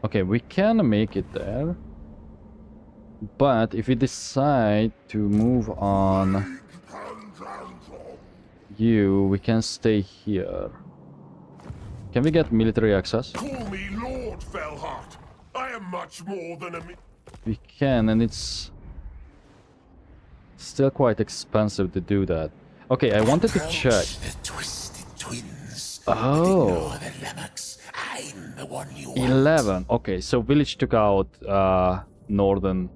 Okay, we can make it there. But if we decide to move on you, we can stay here. Can we get military access? Call me Lord Felhart. I am much more than a... We can, and it's still quite expensive to do that. Okay, I wanted to check. The Twisted Twins. Oh. The Lennox. I'm the one you want. 11. Okay, so village took out northern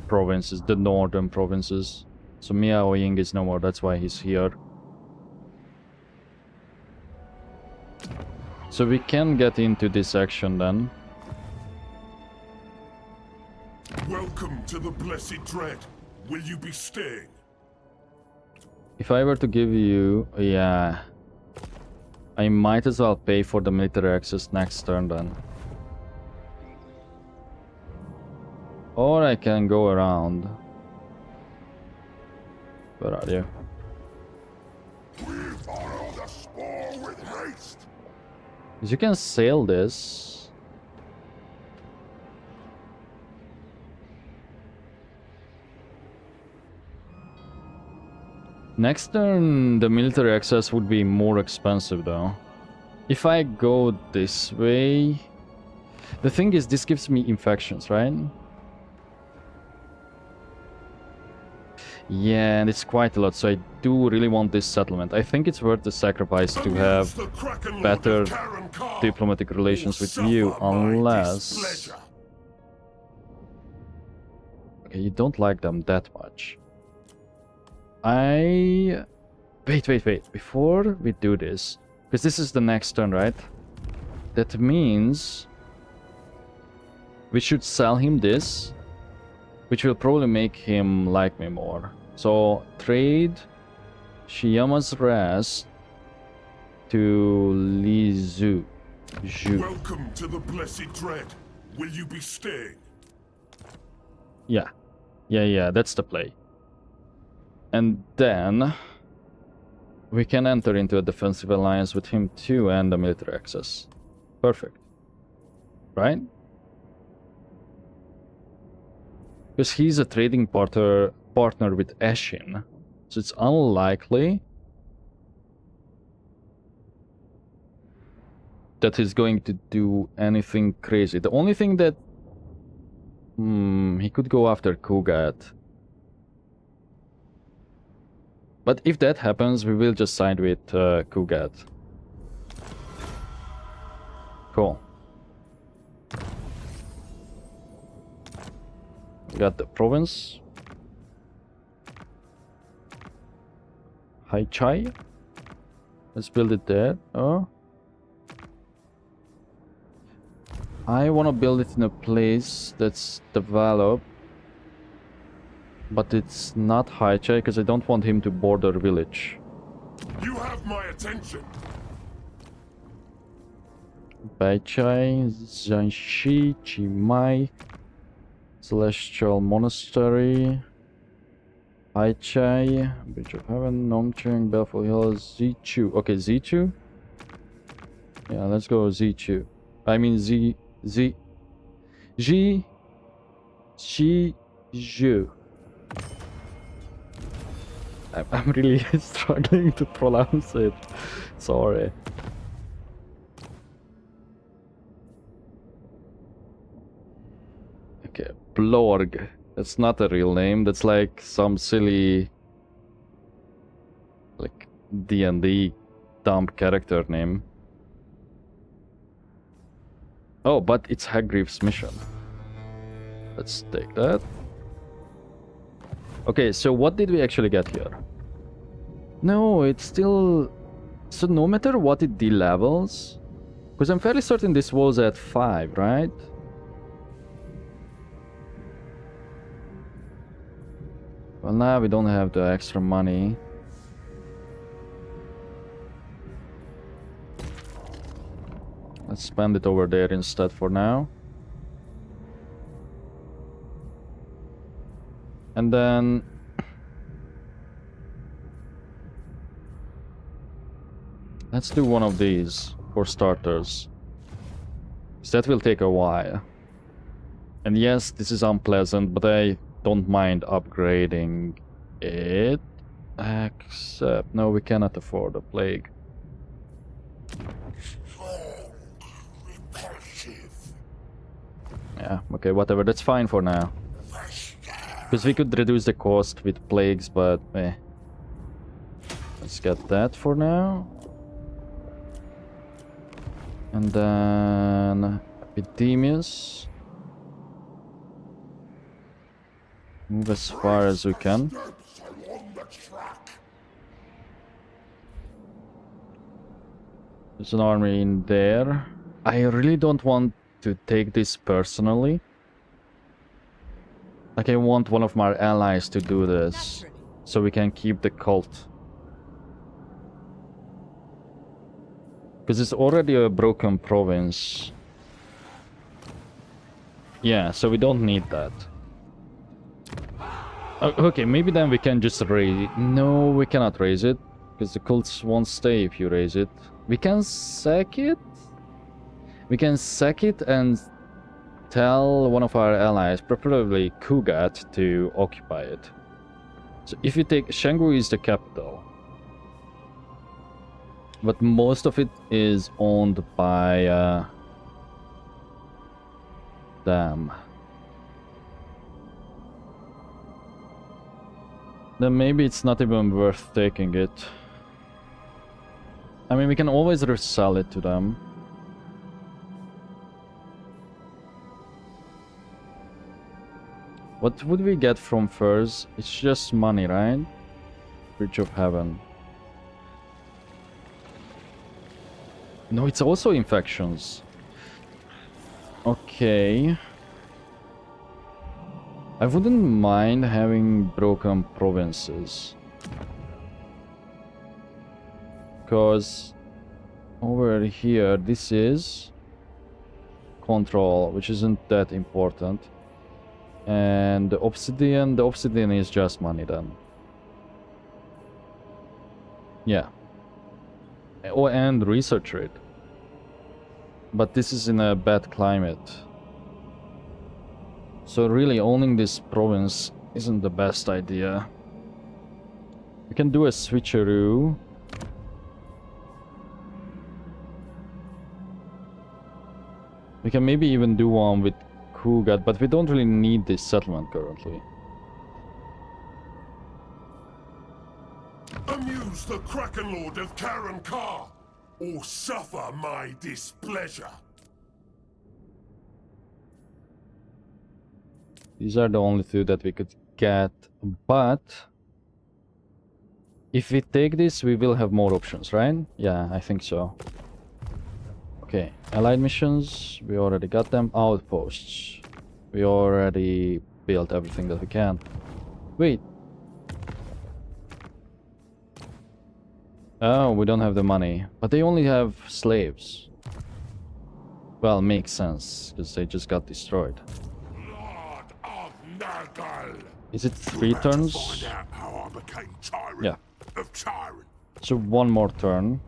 provinces, the northern provinces. So Miao Ying is no more, that's why he's here. So we can get into this action then. Welcome to the Blessed Dread. Will you be staying? If I were to give you... yeah... I might as well pay for the military access next turn then. Or I can go around. Where are you? We follow the spore with haste. Because you can sail this. Next turn, the military access would be more expensive though. If I go this way... The thing is, this gives me infections, right? Yeah, and it's quite a lot, so I do really want this settlement. I think it's worth the sacrifice to have better diplomatic relations with you, unless... Okay, you don't like them that much. Wait. Before we do this, because this is the next turn, right? That means we should sell him this, which will probably make him like me more. So, trade Shiyama's Rest to Li Zhu. Welcome to the Blessed Dread. Will you be staying? Yeah, that's the play. And then we can enter into a defensive alliance with him too and the military access. Perfect. Right? Because he's a trading partner with Eshin. So it's unlikely that he's going to do anything crazy. The only thing that... he could go after Kugat. But if that happens, we will just side with Kugat. Cool. We got the province. Hai Chai. Let's build it there. Oh. I want to build it in a place that's developed. But it's not Hai Chai because I don't want him to border village. You have my attention. Bai Chai, Zhanxi, Chimai, Celestial Monastery, Hai Chai, Bridge of Heaven, Nongcheng, Belful Hill, Zichu. Okay, Zichu? Yeah, let's go Zichu. I mean Zhi, Zhu. I'm really struggling to pronounce it. Sorry. Okay, Blorg. That's not a real name. That's like some silly, like D&D dumb character name. Oh, but it's Hagrive's mission. Let's take that. Okay, so what did we actually get here? No, it's still... So no matter what it delevels... Because I'm fairly certain this was at 5, right? Well, now we don't have the extra money. Let's spend it over there instead for now. And then... Let's do one of these for starters. Because that will take a while. And yes, this is unpleasant, but I don't mind upgrading it. Except... No, we cannot afford a plague. Yeah, okay, whatever. That's fine for now. Because we could reduce the cost with plagues, but eh. Let's get that for now. And then... Epidemius. Move as far as we can. There's an army in there. I really don't want to take this personally. Like, I want one of my allies to do this, so we can keep the cult. Because it's already a broken province. Yeah, so we don't need that. Okay, maybe then we can just raise it. No, we cannot raise it. Because the cults won't stay if you raise it. We can sack it? We can sack it and tell one of our allies, preferably Kugat, to occupy it. So if you take... Shanggu is the capital. But most of it is owned by... Damn. Then maybe it's not even worth taking it. I mean, we can always resell it to them. What would we get from furs? It's just money, right? Bridge of Heaven. No, it's also infections. Okay. I wouldn't mind having broken provinces. Because over here, this is control, which isn't that important. And the obsidian is just money then. Yeah. Oh, and research rate. But this is in a bad climate. So really owning this province isn't the best idea. We can do a switcheroo. We can maybe even do one with Kugat, but we don't really need this settlement currently. Amuse the Kraken Lord of Karen Kar, or suffer my displeasure. These are the only two that we could get, but if we take this, we will have more options, right? Yeah, I think so. Okay, allied missions, we already got them. Outposts, we already built everything that we can. Wait. Oh, we don't have the money, but they only have slaves. Well, makes sense, because they just got destroyed. Lord of Nurgle. Is it 3 turns? Find out how I became tyrant Yeah. of tyrant. So one more turn.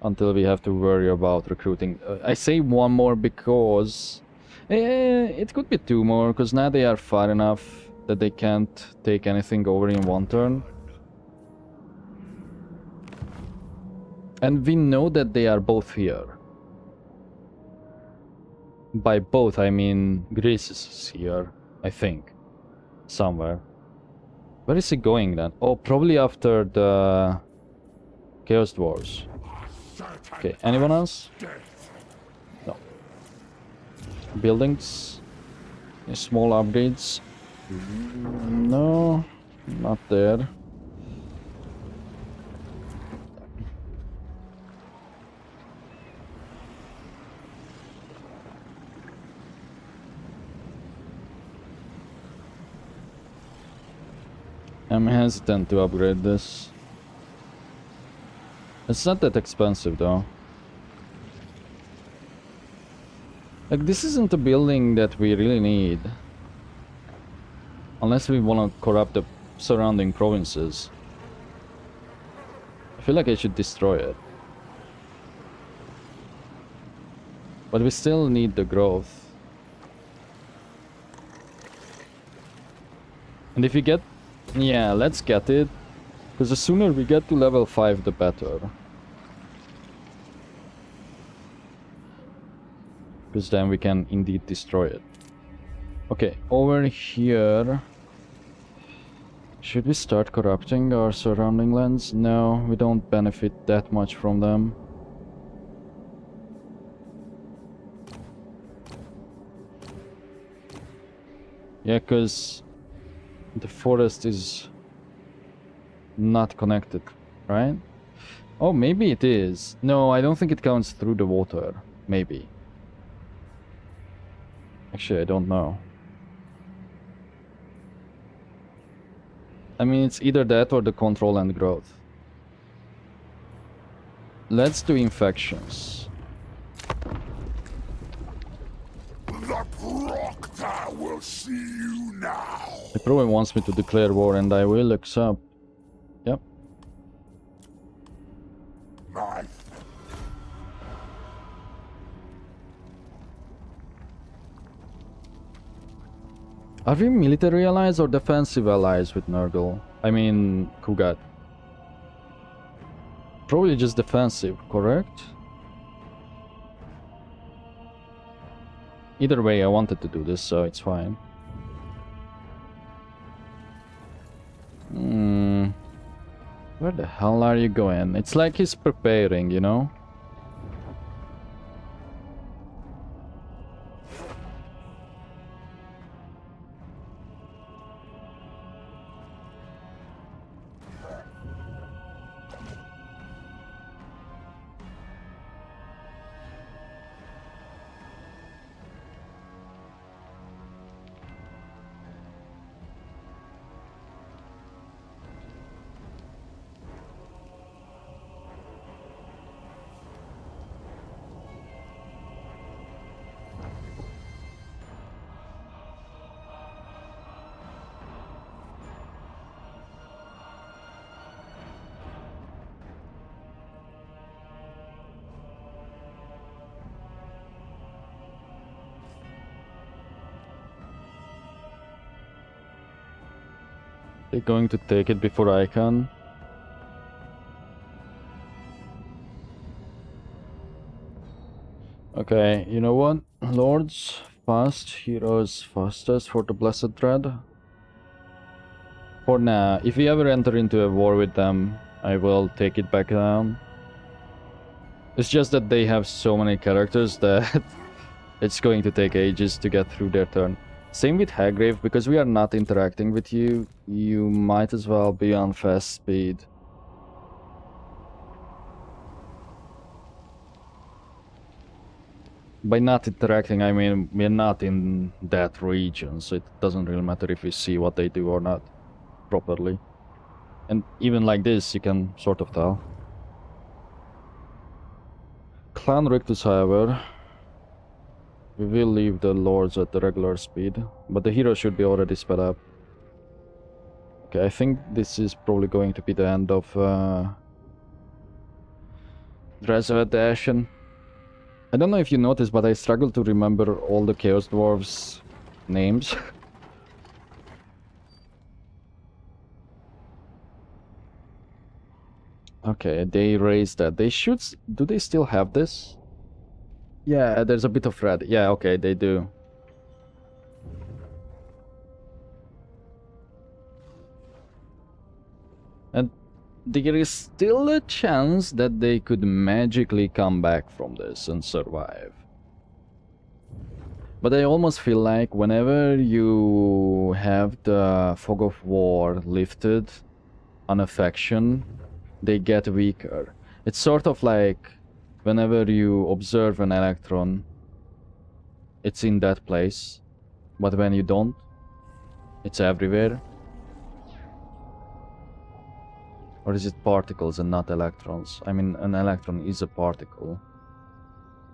Until we have to worry about recruiting. I say one more because... it could be 2 more, because now they are far enough that they can't take anything over in 1 turn. And we know that they are both here. By both, I mean Greece is here, I think. Somewhere. Where is he going then? Oh, probably after the Chaos Dwarves. Okay, anyone else? No. Buildings? Any small upgrades? No, not there. I'm hesitant to upgrade this. It's not that expensive though. Like, this isn't a building that we really need. Unless we want to corrupt the surrounding provinces. I feel like I should destroy it. But we still need the growth. And if we get... Yeah, let's get it. Because the sooner we get to level 5, the better. Because then we can indeed destroy it. Okay, over here... Should we start corrupting our surrounding lands? No, we don't benefit that much from them. Yeah, because the forest is not connected, right? Oh, maybe it is. No, I don't think it counts through the water. Maybe. Actually, I don't know. I mean, it's either that or the control and growth. let's do infections. The Proctor will see you now. He probably wants me to declare war, and I will accept. Yep. My Are we military allies or defensive allies with Nurgle? I mean, Kugat. Probably just defensive, correct? Either way, I wanted to do this, so it's fine. Where the hell are you going? It's like he's preparing, you know? They're going to take it before I can. Okay, you know what? Lords, fast, heroes, fastest for the Blessed Dread. For now, if we ever enter into a war with them, I will take it back down. It's just that they have so many characters that it's going to take ages to get through their turn. Same with Haggrave, because we are not interacting with you, you might as well be on fast speed. By not interacting, I mean we're not in that region, so it doesn't really matter if we see what they do or not properly. And even like this, you can sort of tell. Clan Rictus, however, we will leave the lords at the regular speed, but the hero should be already sped up. Okay, I think this is probably going to be the end of Dresvet the Ashen. I don't know if you noticed, but I struggle to remember all the Chaos Dwarves' names. Okay, they raised that. They should... Do they still have this? Yeah, there's a bit of red. Yeah, okay, they do. And there is still a chance that they could magically come back from this and survive. But I almost feel like whenever you have the Fog of War lifted on a faction, they get weaker. It's sort of like whenever you observe an electron, it's in that place, but when you don't, it's everywhere. Or is it particles and not electrons? I mean, an electron is a particle.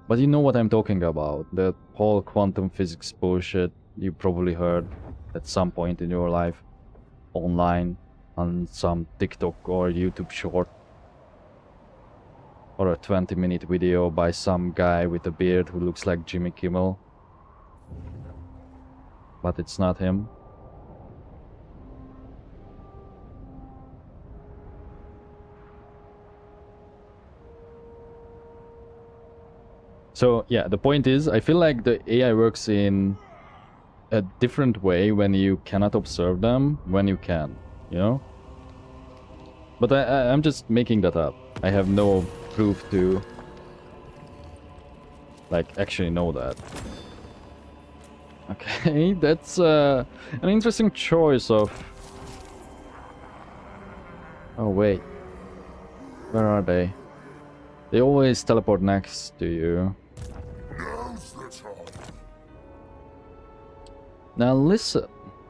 But you know what I'm talking about. The whole quantum physics bullshit you probably heard at some point in your life. Online, on some TikTok or YouTube short. Or a 20-minute video by some guy with a beard who looks like Jimmy Kimmel. But it's not him. So yeah, the point is, I feel like the AI works in a different way when you cannot observe them, when you can, you know? But I'm just making that up. I have no proof to, like, actually know that. Okay, that's an interesting choice of... Oh wait, where are they? They always teleport next to you. Now's the time. Now listen,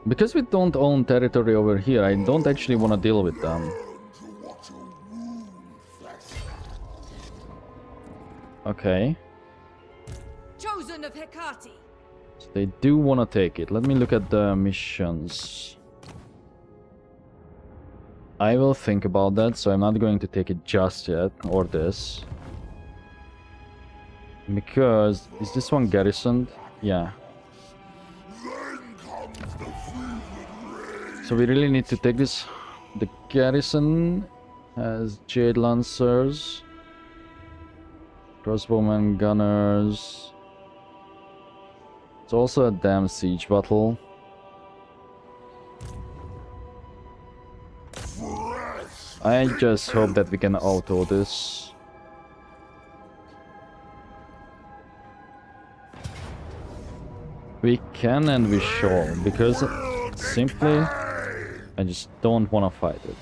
because we don't own territory over here, I don't actually want to deal with them. Learn to watch a wound flesh. Okay. Chosen of Hecate. So they do want to take it. Let me look at the missions. I will think about that, so I'm not going to take it just yet, or this. Because, is this one garrisoned? Yeah. So we really need to take this. The garrison has Jade Lancers, crossbowmen, gunners. It's also a damn siege battle. I just hope that we can auto this. We can and we shall, because simply I just don't want to fight it.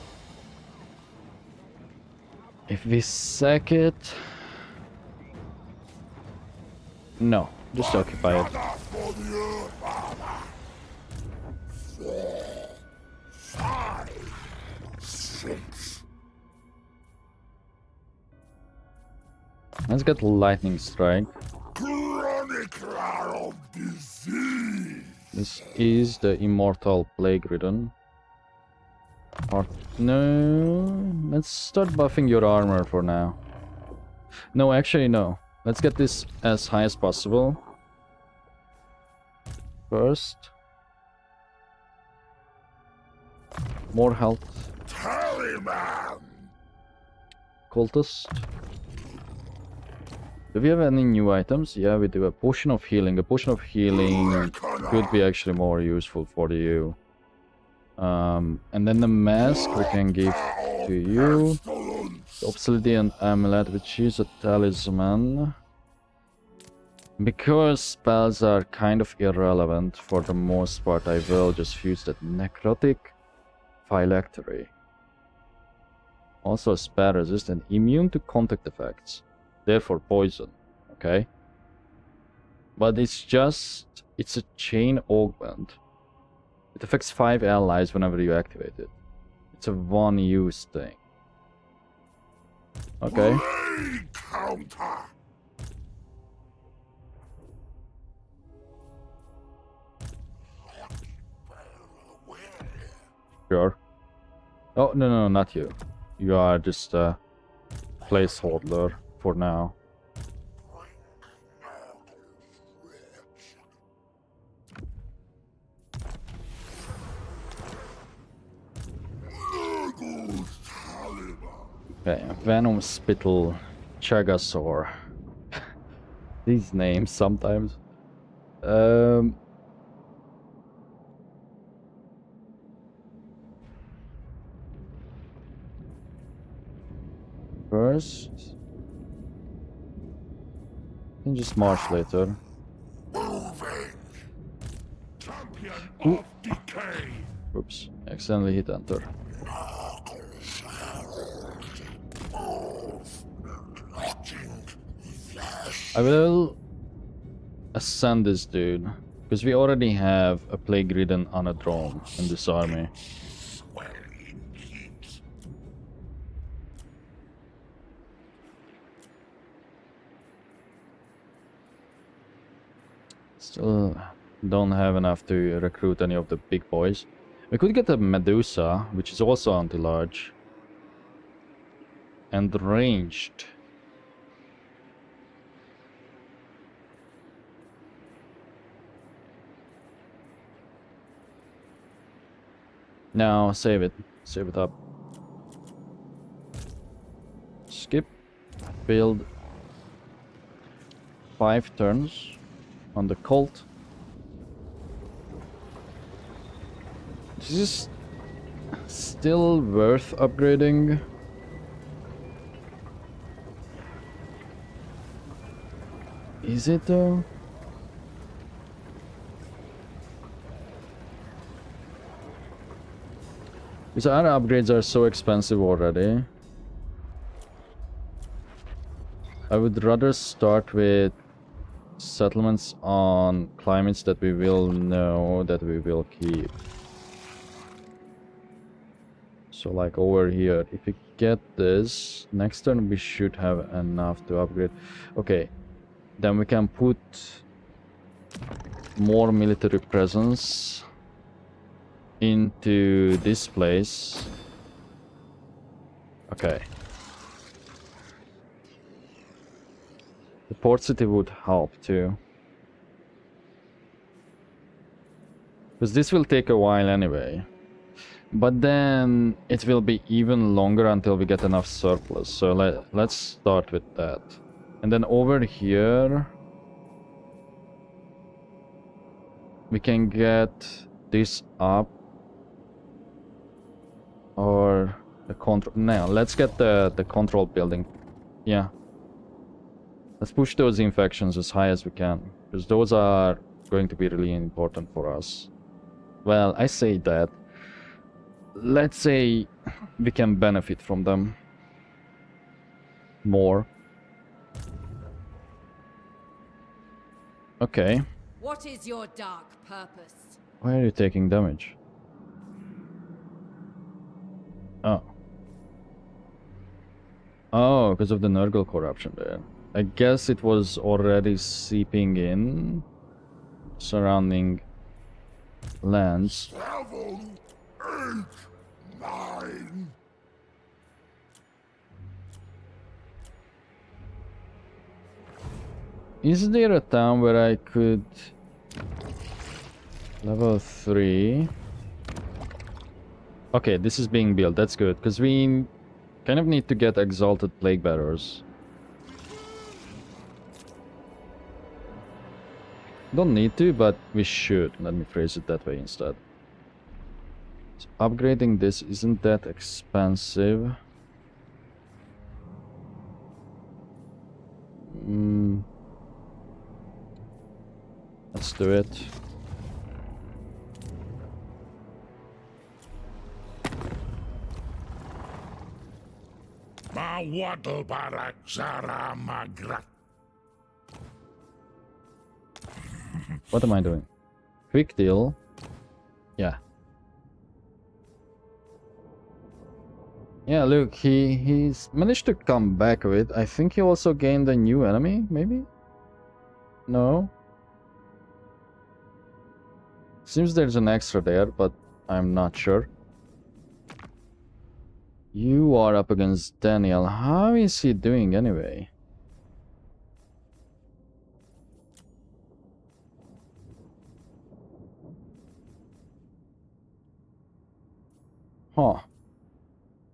If we sack it... No, just occupy it. Let's get lightning strike. Chronicler of disease. This is the immortal plague ridden. Or no, let's start buffing your armor for now. No, actually no. Let's get this as high as possible. First. More health. Tallyman. Cultist. Do we have any new items? Yeah, we do. A potion of healing. A potion of healing could be actually more useful for you. And then the mask we can give to you. The Obsidian Amulet, which is a talisman. Because spells are kind of irrelevant for the most part, I will just use that Necrotic Phylactery. Also spell resistant, immune to contact effects. Therefore poison, okay? But it's a chain augment. It affects 5 allies whenever you activate it. It's a one-use thing. Okay. Counter. Sure. Oh, no, not you. You are just a placeholder for now. Okay, Venom Spittle, Chagasaur. These names sometimes. First, you can just march later. Moving. Champion of decay. Oops, accidentally hit enter. I will ascend this dude, because we already have a plague ridden on a drone in this army. Still don't have enough to recruit any of the big boys. We could get a Medusa, which is also anti-large. And ranged. Now save it. Save it up. Skip. Build 5 turns on the cult. This is still worth upgrading. Is it though? Because our upgrades are so expensive already. I would rather start with settlements on climates that we will know that we will keep. So like over here, if we get this, next turn we should have enough to upgrade. Okay, then we can put more military presence into this place. Okay. The port city would help too. Because this will take a while anyway. But then it will be even longer until we get enough surplus. So let's start with that. And then over here we can get this up. Or the control. Now let's get the control building. Yeah. Let's push those infections as high as we can. Because those are going to be really important for us. Well, I say that. Let's say we can benefit from them more. Okay. What is your dark purpose? Why are you taking damage? Oh. Oh, because of the Nurgle corruption there. I guess it was already seeping in surrounding lands. 7, 8, 9. Is there a town where I could level 3? Okay, this is being built. That's good, because we kind of need to get exalted plague bearers. Don't need to, but we should. Let me phrase it that way instead. So upgrading this isn't that expensive. Let's do it. Ma waddle barak zara magrat. What am I doing? Quick deal. Yeah. Yeah, look, he's managed to come back with. I think he also gained a new enemy, maybe? No? Seems there's an extra there, but I'm not sure. You are up against Daniel. How is he doing anyway? Huh.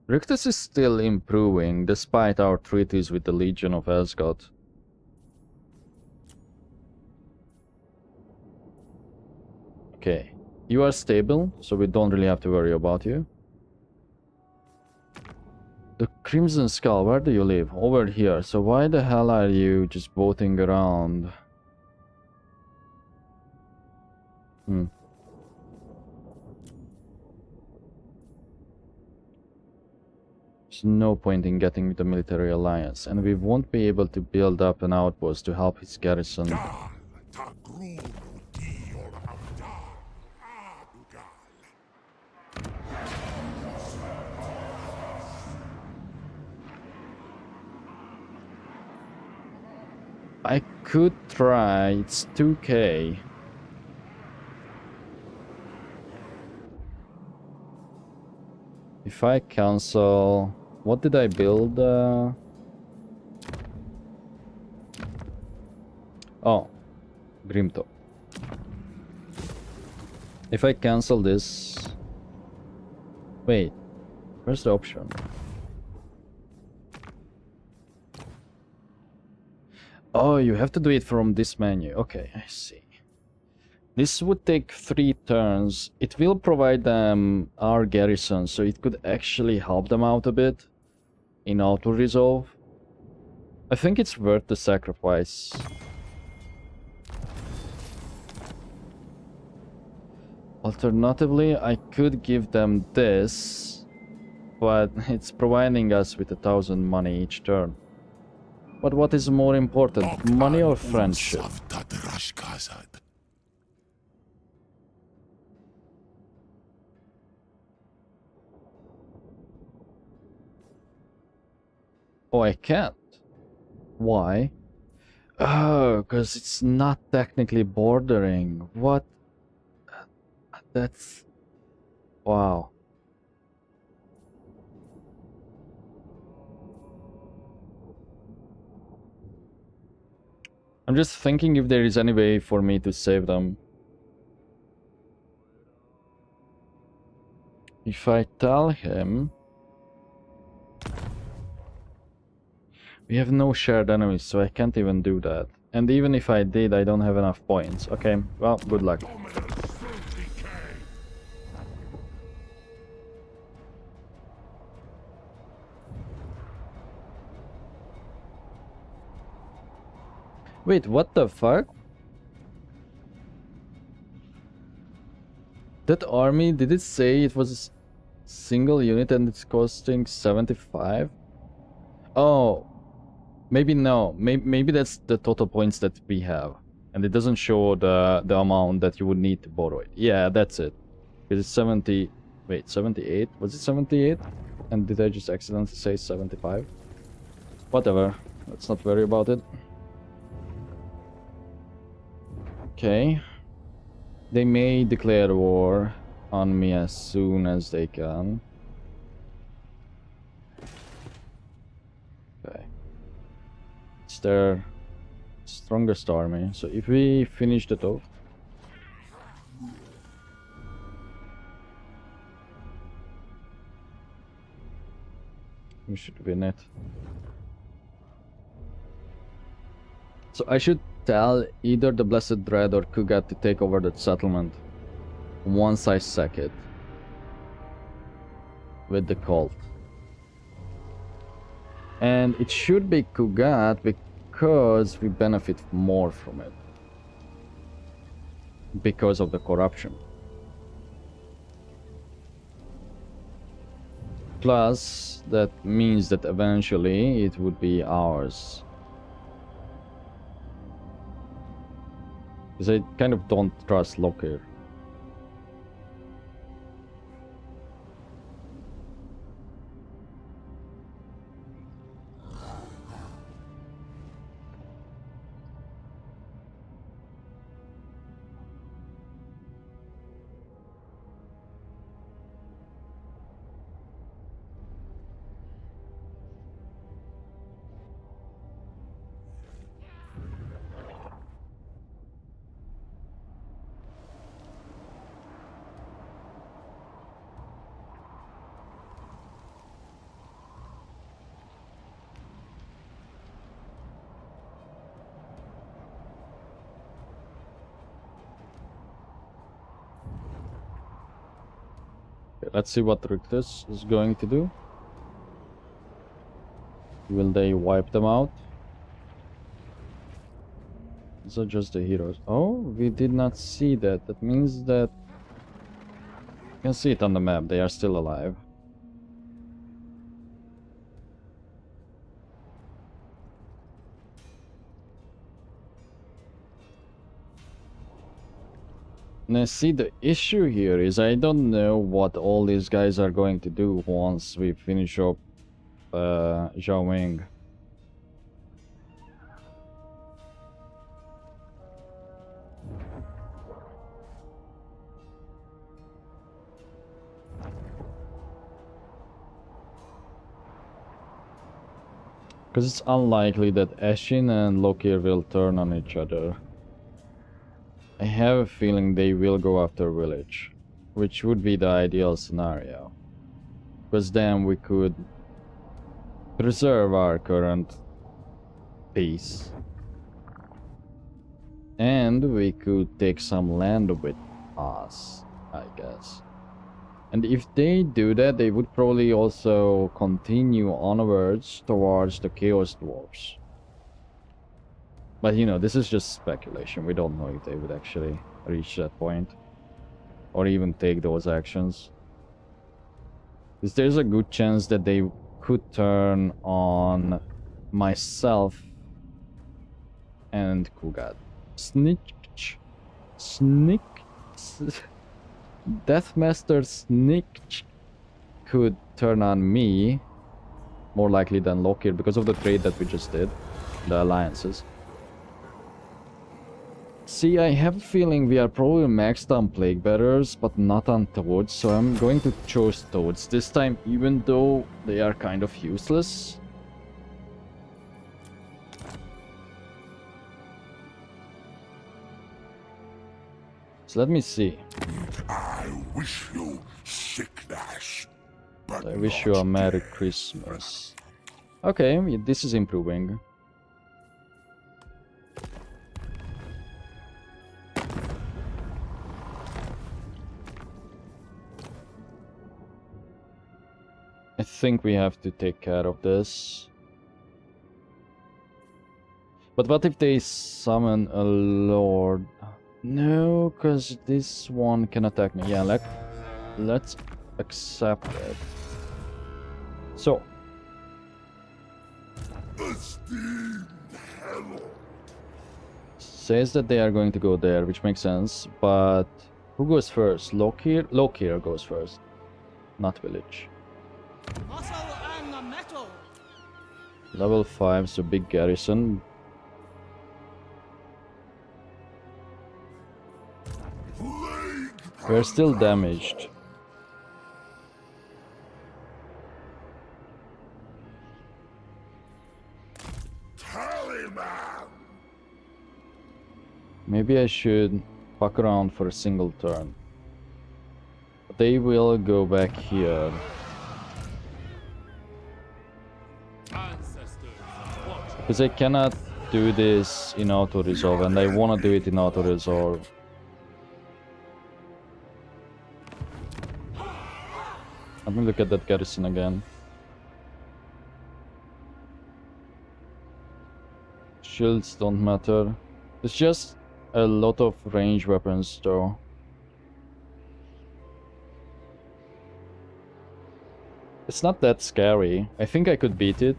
Rictus is still improving despite our treaties with the Legion of Asgard. Okay. You are stable, so we don't really have to worry about you. The Crimson Skull, where do you live? Over here. So why the hell are you just boating around? There's no point in getting the military alliance, and we won't be able to build up an outpost to help his garrison. I could try, it's 2k. If I cancel... What did I build? Oh, Grimto. If I cancel this... Wait, where's the option? Oh, you have to do it from this menu. Okay, I see. This would take 3 turns. It will provide them our garrison, so it could actually help them out a bit in auto-resolve. I think it's worth the sacrifice. Alternatively, I could give them this, but it's providing us with 1,000 money each turn. But what is more important, money or friendship? Oh, I can't. Why? Oh, because it's not technically bordering. What? That's... Wow. I'm just thinking if there is any way for me to save them. If I tell him... We have no shared enemies, so I can't even do that. And even if I did, I don't have enough points. Okay, well, good luck. Dominance will decay. Wait, what the fuck? That army, did it say it was a single unit and it's costing 75? Oh, maybe no. Maybe that's the total points that we have. And it doesn't show the amount that you would need to borrow it. Yeah, that's it. Because it's 70... Wait, 78? Was it 78? And did I just accidentally say 75? Whatever. Let's not worry about it. Okay. They may declare war on me as soon as they can. Okay. It's their strongest army. So if we finish the off, we should win it. So I should tell either the Blessed Dread or Kugat to take over the settlement once I sack it with the cult. And it should be Kugat because we benefit more from it. Because of the corruption. Plus, that means that eventually it would be ours. Because I kind of don't trust Locker. Okay, let's see what Rictus is going to do. Will they wipe them out? These are just the heroes. Oh, we did not see that. That means that... You can see it on the map. They are still alive. Now see, the issue here is I don't know what all these guys are going to do once we finish up Zhao Wing. Because it's unlikely that Ashin and Lokir will turn on each other. I have a feeling they will go after village, which would be the ideal scenario. Because then we could preserve our current peace. And we could take some land with us, I guess. And if they do that, they would probably also continue onwards towards the Chaos Dwarves. But you know, this is just speculation. We don't know if they would actually reach that point. Or even take those actions. Because there's a good chance that they could turn on myself and Kugat. Deathmaster Snitch could turn on me more likely than Lockyer because of the trade that we just did, the alliances. See, I have a feeling we are probably maxed on Plague Bearers, but not on Toads, so I'm going to choose Toads this time, even though they are kind of useless. So let me see. I wish you sickness, but I wish you a Merry Christmas. Okay, this is improving. I think we have to take care of this. But what if they summon a lord? No, because this one can attack me. Yeah, let's accept it. So. Says that they are going to go there, which makes sense. But who goes first? Lockyer? Lockyer goes first. Not village. Muscle and metal. Level 5, so big garrison. We're still damaged. Maybe I should fuck around for a single turn. They will go back here. Because I cannot do this in auto-resolve, and I want to do it in auto-resolve. Let me look at that garrison again. Shields don't matter. It's just a lot of range weapons though. It's not that scary. I think I could beat it.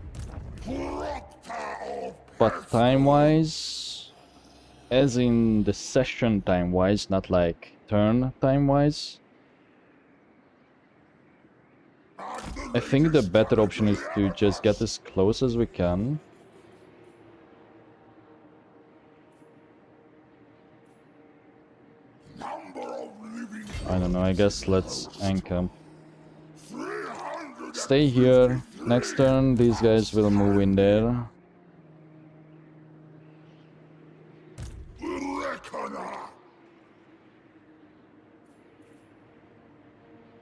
But time-wise, as in the session time-wise, not like turn time-wise, I think the better option is to just get as close as we can. I don't know, I guess let's encamp. Stay here. Next turn, these guys will move in there.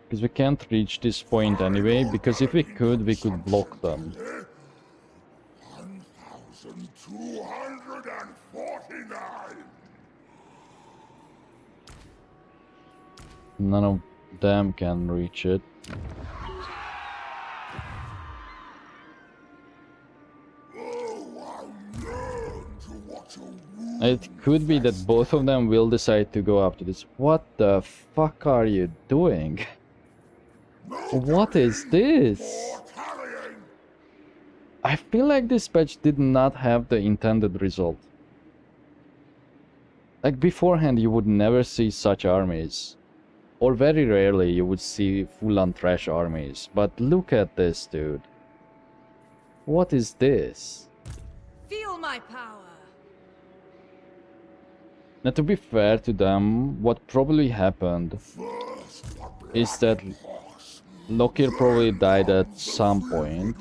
Because we can't reach this point anyway, because if we could block them. 1249. None of them can reach it. It could be that both of them will decide to go after this. What the fuck are you doing? What is this? I feel like this patch did not have the intended result. Like beforehand you would never see such armies. Or very rarely you would see full-on trash armies. But look at this, dude. What is this? Feel my power. Now, to be fair to them, what probably happened is that Lockyer probably died at some point,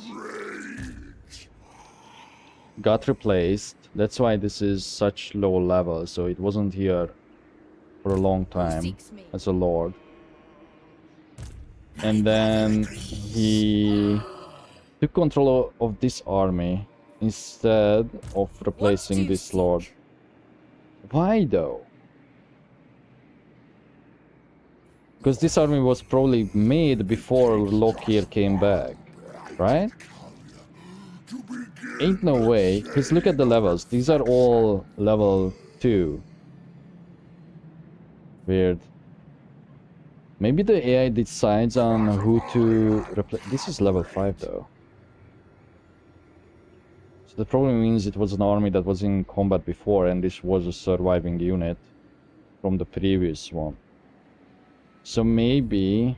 got replaced. That's why this is such low level, so it wasn't here for a long time as a lord. And then he took control of this army instead of replacing this lord. Why though? Because this army was probably made before Lockyer came back, right? Ain't no way, because look at the levels. These are all level 2. Weird. Maybe the AI decides on who to replace. This is level 5 though. So that probably means it was an army that was in combat before and this was a surviving unit from the previous one. So maybe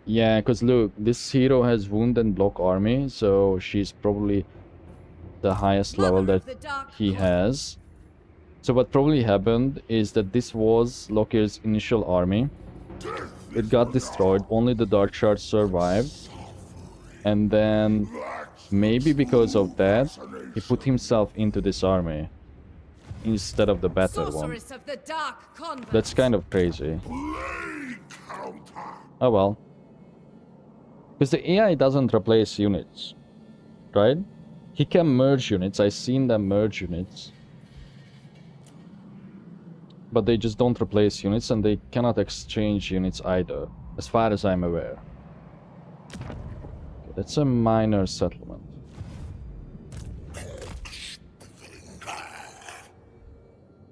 Yeah, because look, this hero has wound and block army, so she's probably the highest level Mother that of the Dark he Convent. has. So what probably happened is that this was Lokir's initial army. It got destroyed, only the Dark Shards survived. And then, maybe because of that, he put himself into this army instead of the better one. Sorceress of the Dark Convent. That's kind of crazy. Blade counter. Oh well. Because the AI doesn't replace units, right? He can merge units. I've seen them merge units. But they just don't replace units, and they cannot exchange units either, as far as I'm aware. Okay, that's a minor settlement.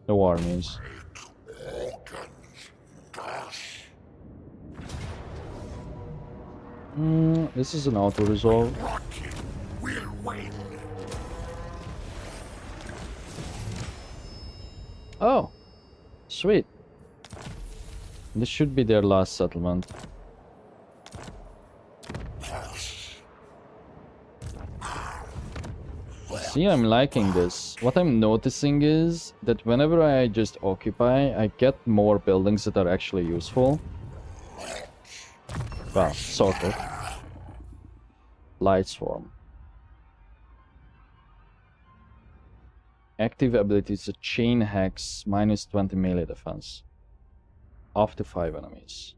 No armies. This is an auto-resolve. Will win. Oh! Sweet. This should be their last settlement. See, I'm liking this. What I'm noticing is that whenever I just occupy, I get more buildings that are actually useful. Well, sort of. Light Swarm. Active ability is a chain hex, minus 20 melee defense. Up to 5 enemies.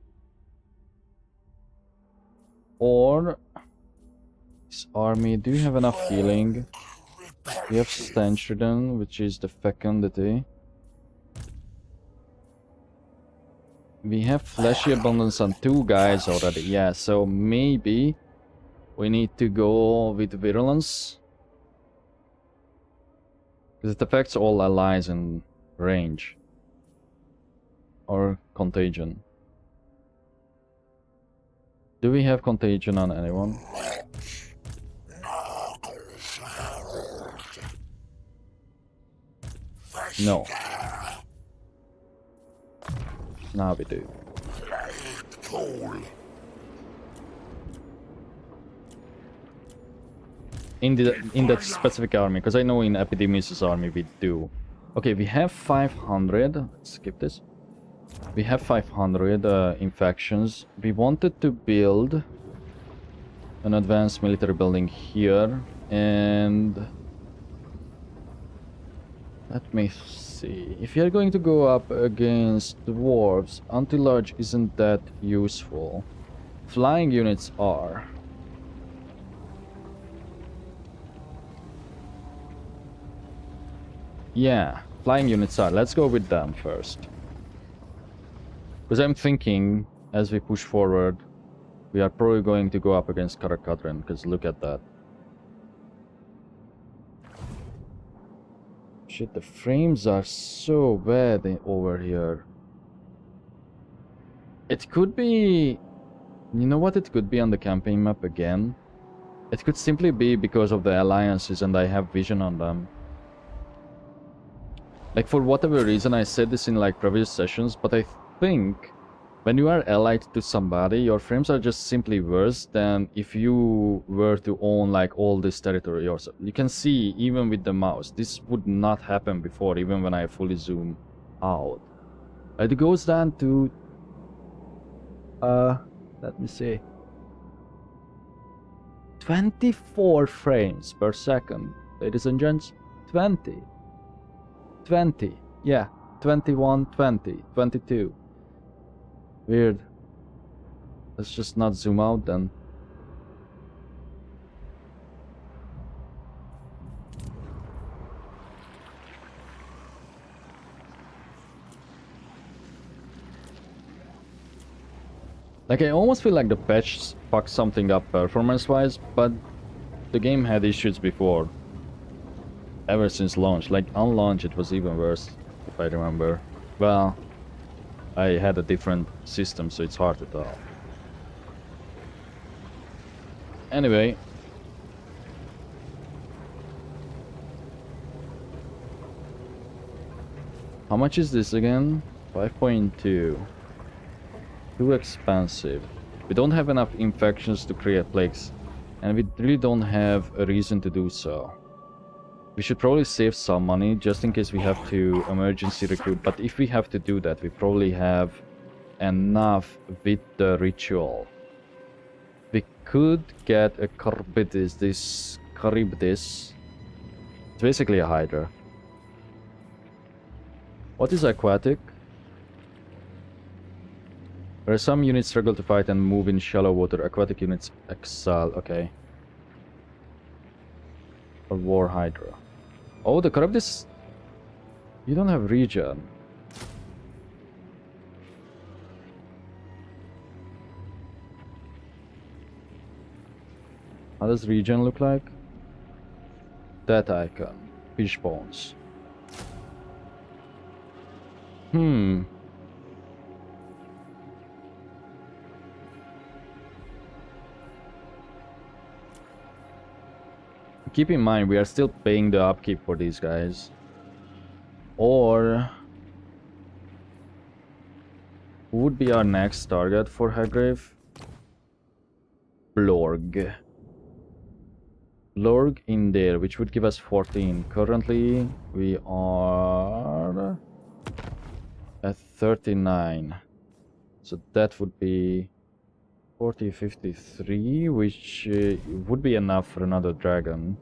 Or this army, do you have enough healing? You have Stench Ridden, which is the fecundity. We have Fleshy Abundance on 2 guys already, yeah, so maybe we need to go with Virulence. Because it affects all allies in range. Or Contagion. Do we have Contagion on anyone? No. Now we do. In that specific army, because I know in Epidemius' army we do. Okay, we have 500. Let's skip this. We have 500 infections. We wanted to build an advanced military building here, and let me see. If you're going to go up against dwarves, anti-large isn't that useful. Flying units are. Yeah, flying units are. Let's go with them first. Because I'm thinking, as we push forward, we are probably going to go up against Karakadrin, because look at that. Shit, the frames are so bad over here. It could be... You know what it could be on the campaign map again? It could simply be because of the alliances and I have vision on them. Like, for whatever reason, I said this in like previous sessions, but I think when you are allied to somebody, your frames are just simply worse than if you were to own like all this territory yourself. You can see, even with the mouse, this would not happen before, even when I fully zoom out. It goes down to... let me see. 24 frames per second, ladies and gents. 20. Yeah, 21, 20, 22. Weird. Let's just not zoom out then. Like, I almost feel like the patch fucked something up performance-wise, but the game had issues before. Ever since launch. Like, on launch it was even worse, if I remember. Well, I had a different system, so it's hard to tell. Anyway. How much is this again? 5.2. Too expensive. We don't have enough infections to create plagues, and we really don't have a reason to do so. We should probably save some money just in case we have to emergency recruit, but if we have to do that, we probably have enough with the ritual. We could get a Charybdis, this Charybdis. It's basically a Hydra. What is aquatic? Where some units struggle to fight and move in shallow water, aquatic units excel. Okay. A War Hydra. Oh, the Charybdis. You don't have regen. How does regen look like? That icon. Fish bones. Keep in mind, we are still paying the upkeep for these guys. Or... who would be our next target for Hagrave? Blorg. Blorg in there, which would give us 14. Currently, we are... at 39. So that would be... 40, 53, which would be enough for another dragon.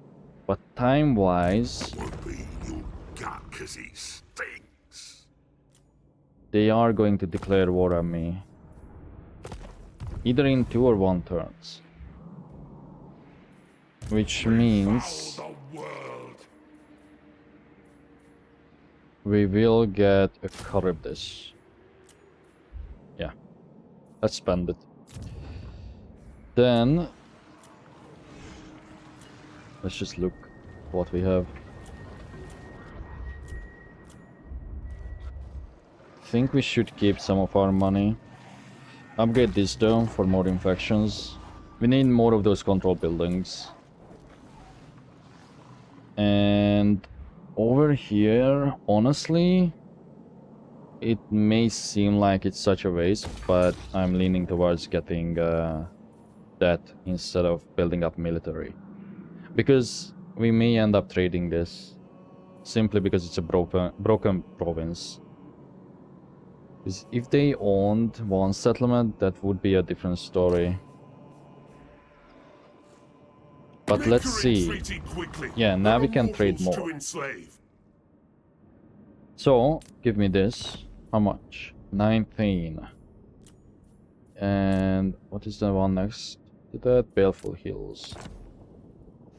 But time-wise... Won't be your gut 'cause he stinks. they are going to declare war on me. Either in 2 or 1 turns. Which means... Foul the world. we will get a Charybdis. Yeah. Let's spend it. Then... let's just look what we have. Think we should keep some of our money. Upgrade this though for more infections. We need more of those control buildings. And over here, honestly, it may seem like it's such a waste, but I'm leaning towards getting that instead of building up military. Because we may end up trading this simply because it's a broken province. If they owned one settlement, that would be a different story. But let's see. Yeah, now we can trade more. So, give me this. How much? 19. And what is the one next to that? Baleful Hills.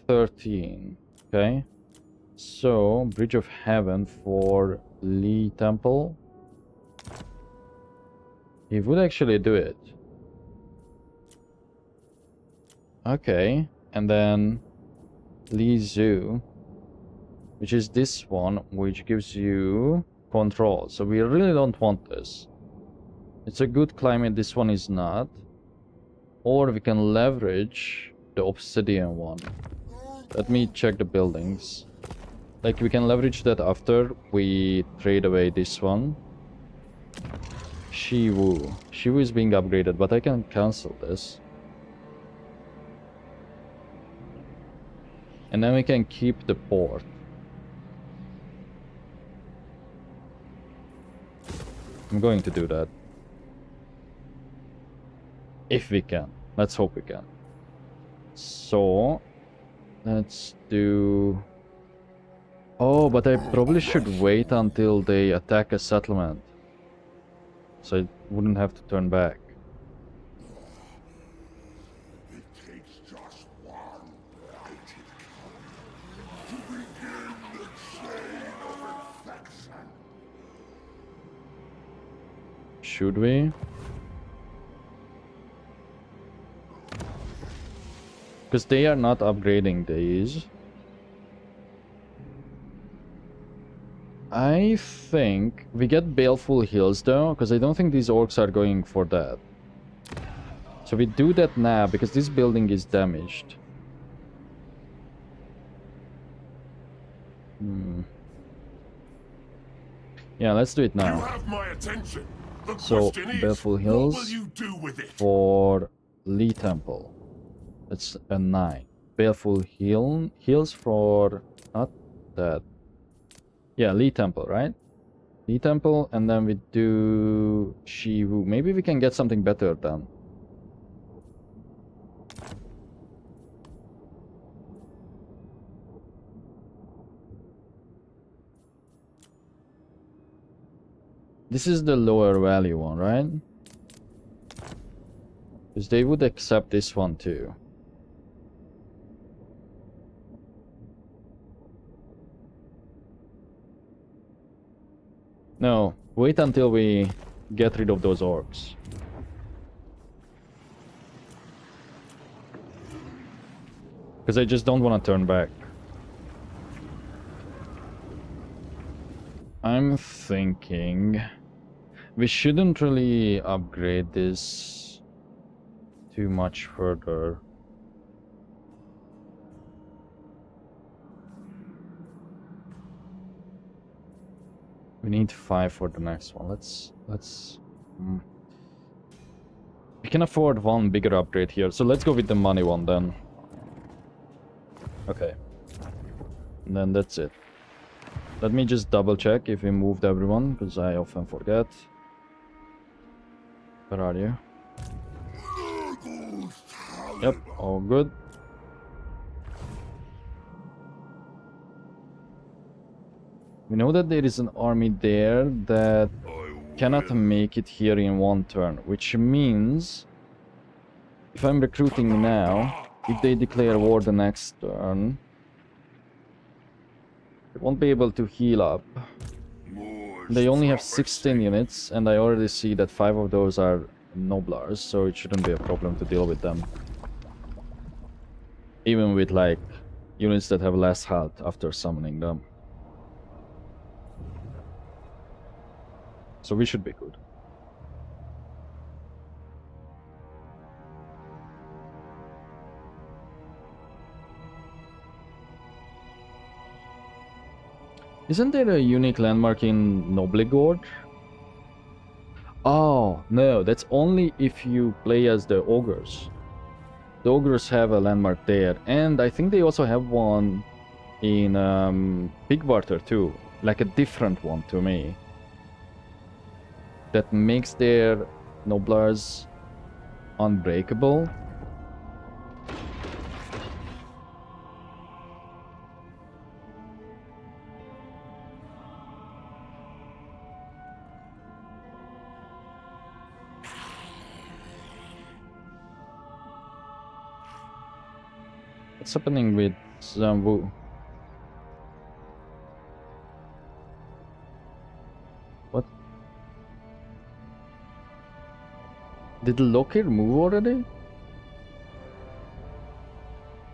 13. Okay. So, Bridge of Heaven for Lee Temple. He would actually do it. Okay. And then Lee Zoo, which is this one, which gives you control. So we really don't want this. It's a good climate, this one is not. Or we can leverage the obsidian one. Let me check the buildings. Like, we can leverage that after we trade away this one. Shiwu. Shiwu is being upgraded, but I can cancel this. And then we can keep the port. I'm going to do that. If we can. Let's hope we can. So, let's do... oh, but I probably should wait until they attack a settlement. So I wouldn't have to turn back. It takes just one blighted cub to begin the chain of infection. Should we? Because they are not upgrading these. I think we get Baleful Hills though, because I don't think these orcs are going for that. So we do that now because this building is damaged. Yeah, let's do it You now. have my attention. The So, question is, Baleful what Hills will you do with it? for Lee Temple. That's a 9. Baleful heals for not that. Yeah, Lee Temple, right? Lee Temple, and then we do Shivu. Maybe we can get something better then. This is the lower value one, right? Because they would accept this one too. No, wait until we get rid of those orcs. Because I just don't want to turn back. I'm thinking we shouldn't really upgrade this too much further. We need 5 for the next one. We can afford one bigger upgrade here, so let's go with the money one then. Okay. And then that's it. Let me just double check if we moved everyone, because I often forget. Where are you? Yep, all good. We know that there is an army there that cannot make it here in one turn, which means if I'm recruiting now, if they declare war the next turn, they won't be able to heal up. They only have 16 units, and I already see that 5 of those are noblars, so it shouldn't be a problem to deal with them. Even with like units that have less health after summoning them. So we should be good. Isn't there a unique landmark in Noblegord? Oh, no, that's only if you play as the ogres. The ogres have a landmark there, and I think they also have one in Bigwater too, like a different one to me. That makes their noblars unbreakable. What's happening with Zambu? What? Did Lokir move already?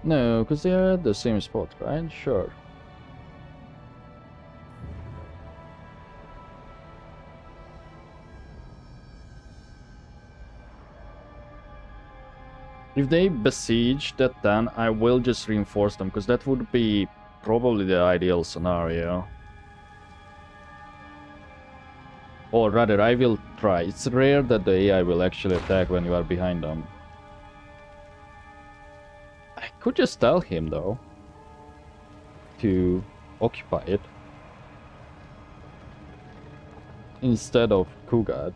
No, because they are at the same spot, right? Sure. If they besiege that, then I will just reinforce them, because that would be probably the ideal scenario. Or rather, I will try. It's rare that the AI will actually attack when you are behind them. I could just tell him, though, to occupy it instead of Kugat.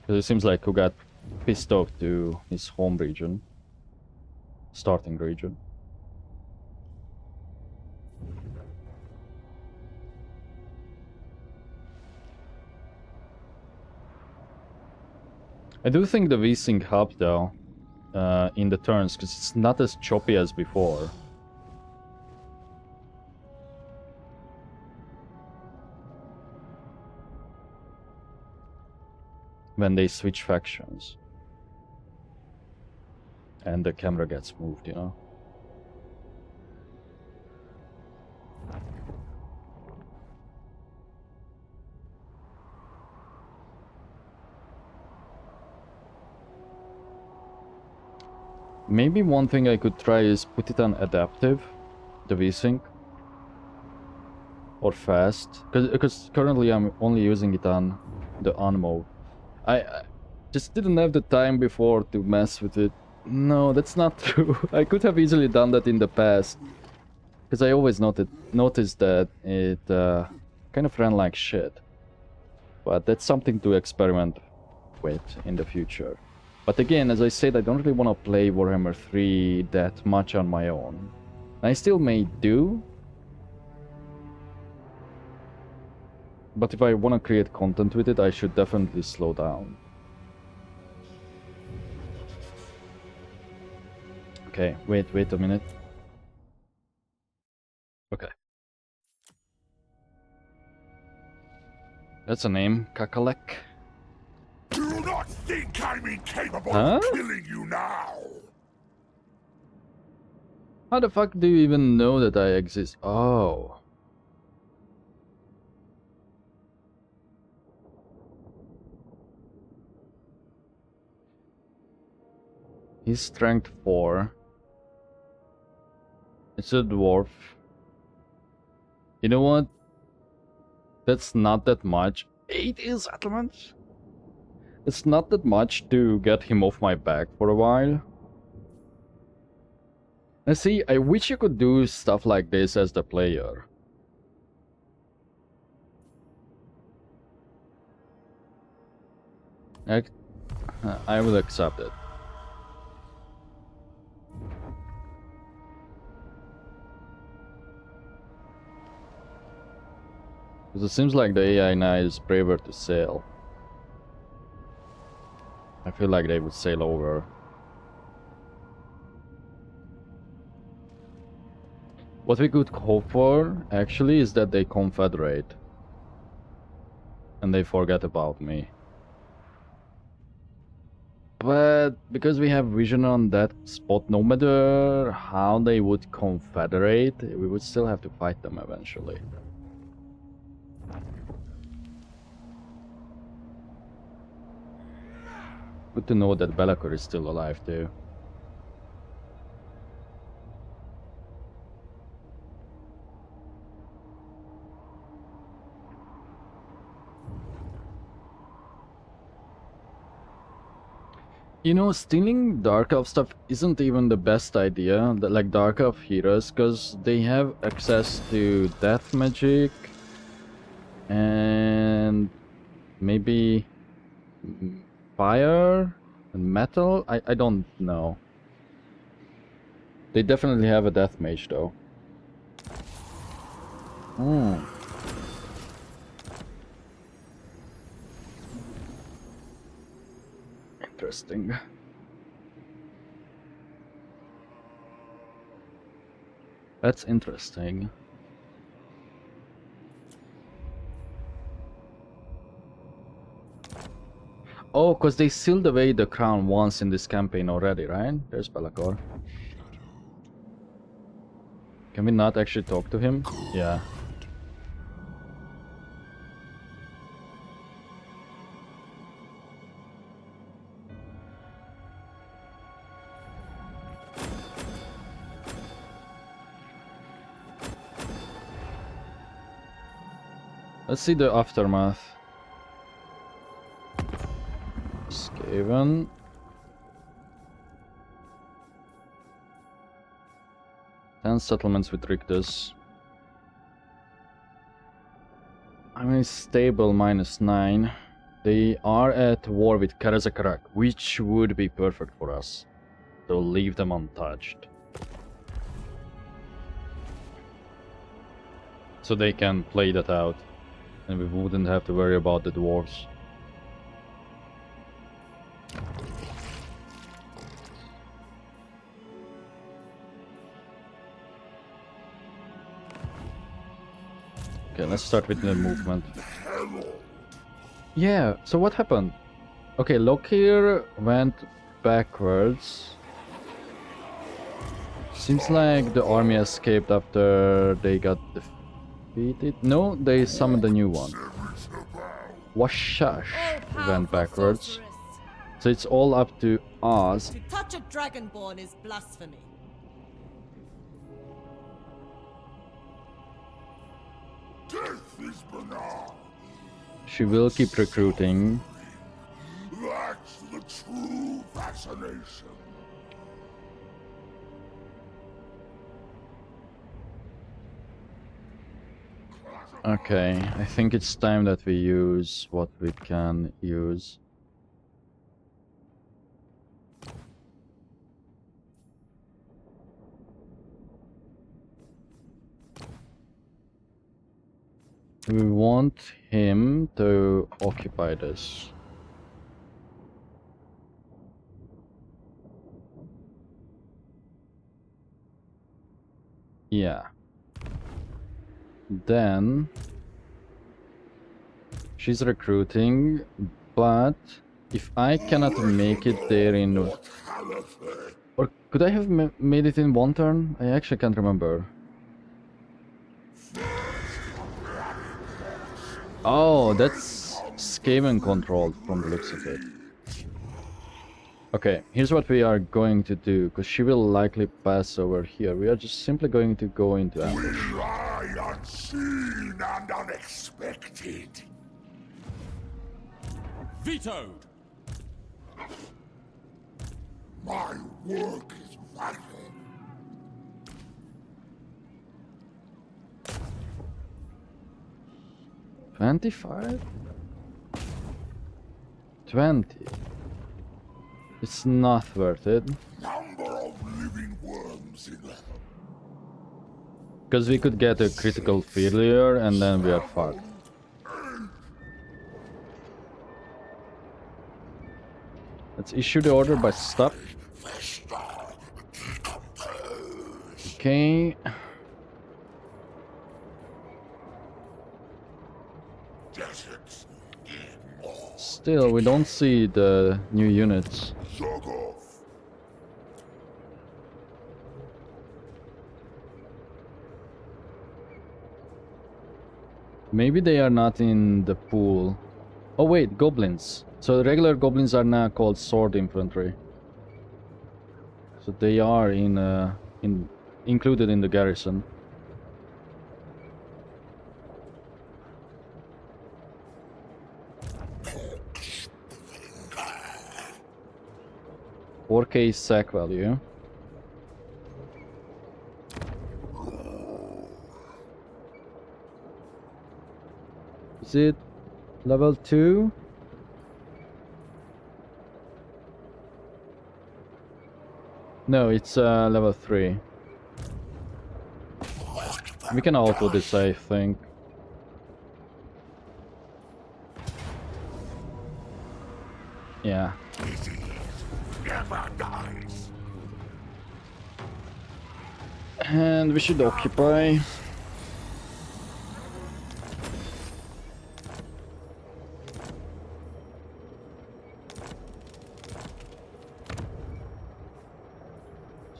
Because it seems like Kugat pissed off to his home region, starting region. I do think the V-Sync helped though, in the turns, because it's not as choppy as before. When they switch factions. And the camera gets moved, you know? Maybe one thing I could try is put it on adaptive, the V-Sync. Or fast. Because currently I'm only using it on the on mode. Just didn't have the time before to mess with it. No, that's not true. I could have easily done that in the past. Because I always noticed that it kind of ran like shit. But that's something to experiment with in the future. But again, as I said, I don't really want to play Warhammer 3 that much on my own. I still may do. But if I want to create content with it, I should definitely slow down. Okay, wait a minute. Okay. That's a name, Kakalek. Do not think I'm incapable Huh? of killing you now! How the fuck do you even know that I exist? Oh. He's strength 4. It's a dwarf. You know what? That's not that much. 80 settlements? It's not that much to get him off my back for a while. And see, I wish you could do stuff like this as the player. I will accept it. Because it seems like the AI now is braver to sail. I feel like they would sail over. What we could hope for, actually, is that they confederate. And they forget about me. But because we have vision on that spot, no matter how they would confederate, we would still have to fight them eventually. Good to know that Belakor is still alive too. You know, stealing Dark Elf stuff isn't even the best idea, like Dark Elf heroes, because they have access to death magic and maybe fire and metal. I don't know. They definitely have a death mage though. Hmm. Interesting. That's interesting. Oh, because they sealed away the crown once in this campaign already, right? There's Belakor. Can we not actually talk to him? Yeah. Let's see the aftermath. Skaven. Ten settlements with Rictus. I mean, stable -9. They are at war with Karazakarak, which would be perfect for us. So leave them untouched. So they can play that out. And we wouldn't have to worry about the dwarves. Okay, let's start with the movement. Yeah, so what happened? Okay, Lockyer went backwards. Seems like the army escaped after they got defeated. No, they summoned a new one. Washash went backwards. So it's all up to us. To touch a dragonborn is blasphemy. Death is banal. She will keep recruiting. That's abomination. Okay, I think it's time that we use what we can use. We want him to occupy this. Yeah. Then she's recruiting, but if I cannot make it there in... Or could I have made it in one turn? I actually can't remember. Oh, that's Skaven controlled from the looks of it. Okay, here's what we are going to do, because she will likely pass over here. We are just simply going to go into ambush. Lie unseen and unexpected. Vetoed! My work is vital. $25? 20. It's not worth it. Number of living worms in the Because we could get a critical failure and then we are fucked. Let's issue the order by stop. Okay. deserts need more. Still, we don't see the new units. Zog off. Maybe they are not in the pool. Oh wait, goblins. So the regular goblins are now called sword infantry. So they are included in the garrison. $4K sack value. Is it level 2? No, it's level 3. We can auto this, I think. Yeah. Never dies. And we should occupy.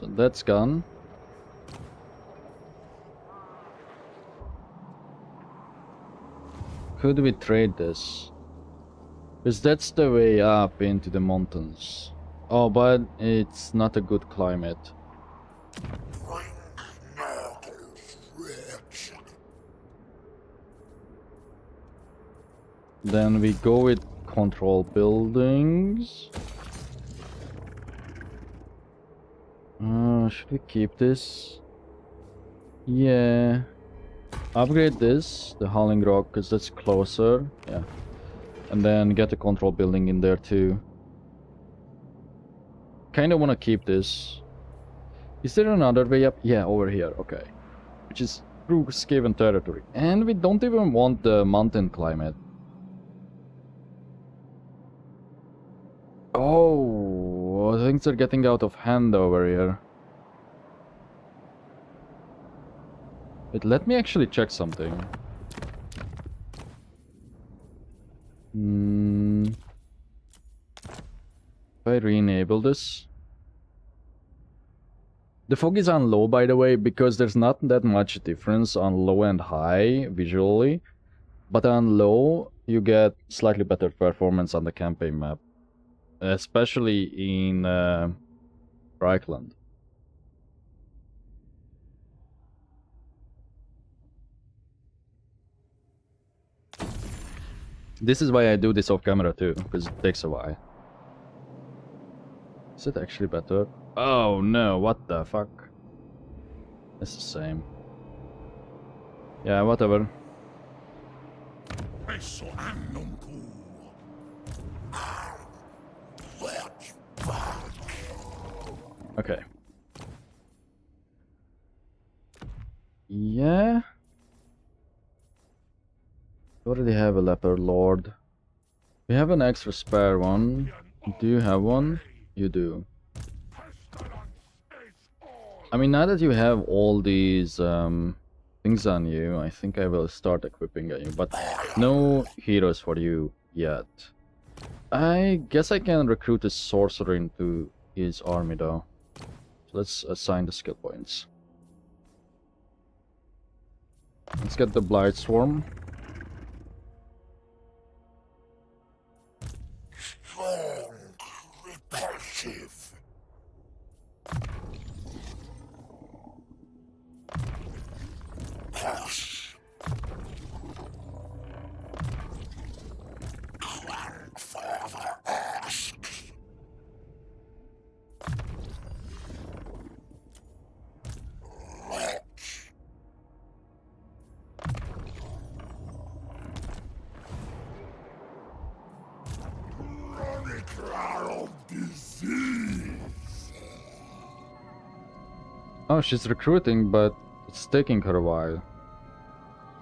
So that's gone. Could we trade this? Because that's the way up into the mountains. Oh, but it's not a good climate. Bring Nurgle's rich. Then we go with control buildings. Should we keep this? Yeah. Upgrade this, the Howling Rock, because that's closer. Yeah. And then get a control building in there too. Kinda wanna keep this. Is there another way up? Yeah, over here, okay. Which is through Skaven territory. And we don't even want the mountain climate. Oh, things are getting out of hand over here. Wait, let me actually check something. If I re-enable this. The fog is on low, by the way, because there's not that much difference on low and high visually. But on low, you get slightly better performance on the campaign map. Especially in Reichland. This is why I do this off camera too, because it takes a while. Is it actually better? Oh no, what the fuck? It's the same. Yeah, whatever. Eso annuncu. Okay. Yeah. We already have a leper lord. We have an extra spare one. Do you have one? You do. I mean, now that you have all these things on you, I think I will start equipping you, but no heroes for you yet. I guess I can recruit a sorcerer into his army though. So let's assign the skill points. Let's get the Blight Swarm. Strong, repulsive. Curse. Grandfather asks. Wretch. Chronicler of disease. Oh, she's recruiting, but it's taking her a while.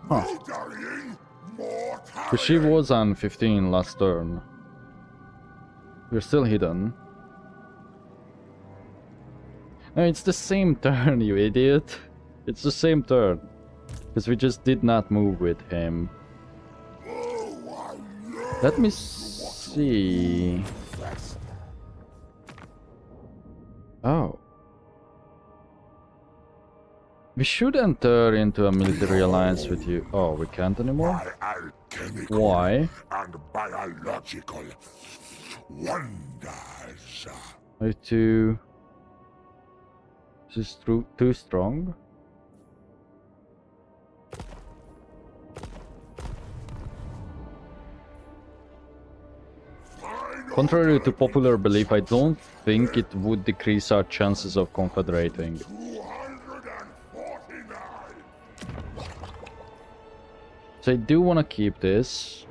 Huh. Murdering mortality. Because she was on 15 last turn. We're still hidden. No, it's the same turn, you idiot. It's the same turn. Because we just did not move with him. Let me see. Oh. We should enter into a military alliance with you. Oh, we can't anymore? By alchemical Why? and biological wonders. Are you too... Is this too strong? Contrary to popular belief, I don't think it would decrease our chances of confederating. 249. So I do want to keep this.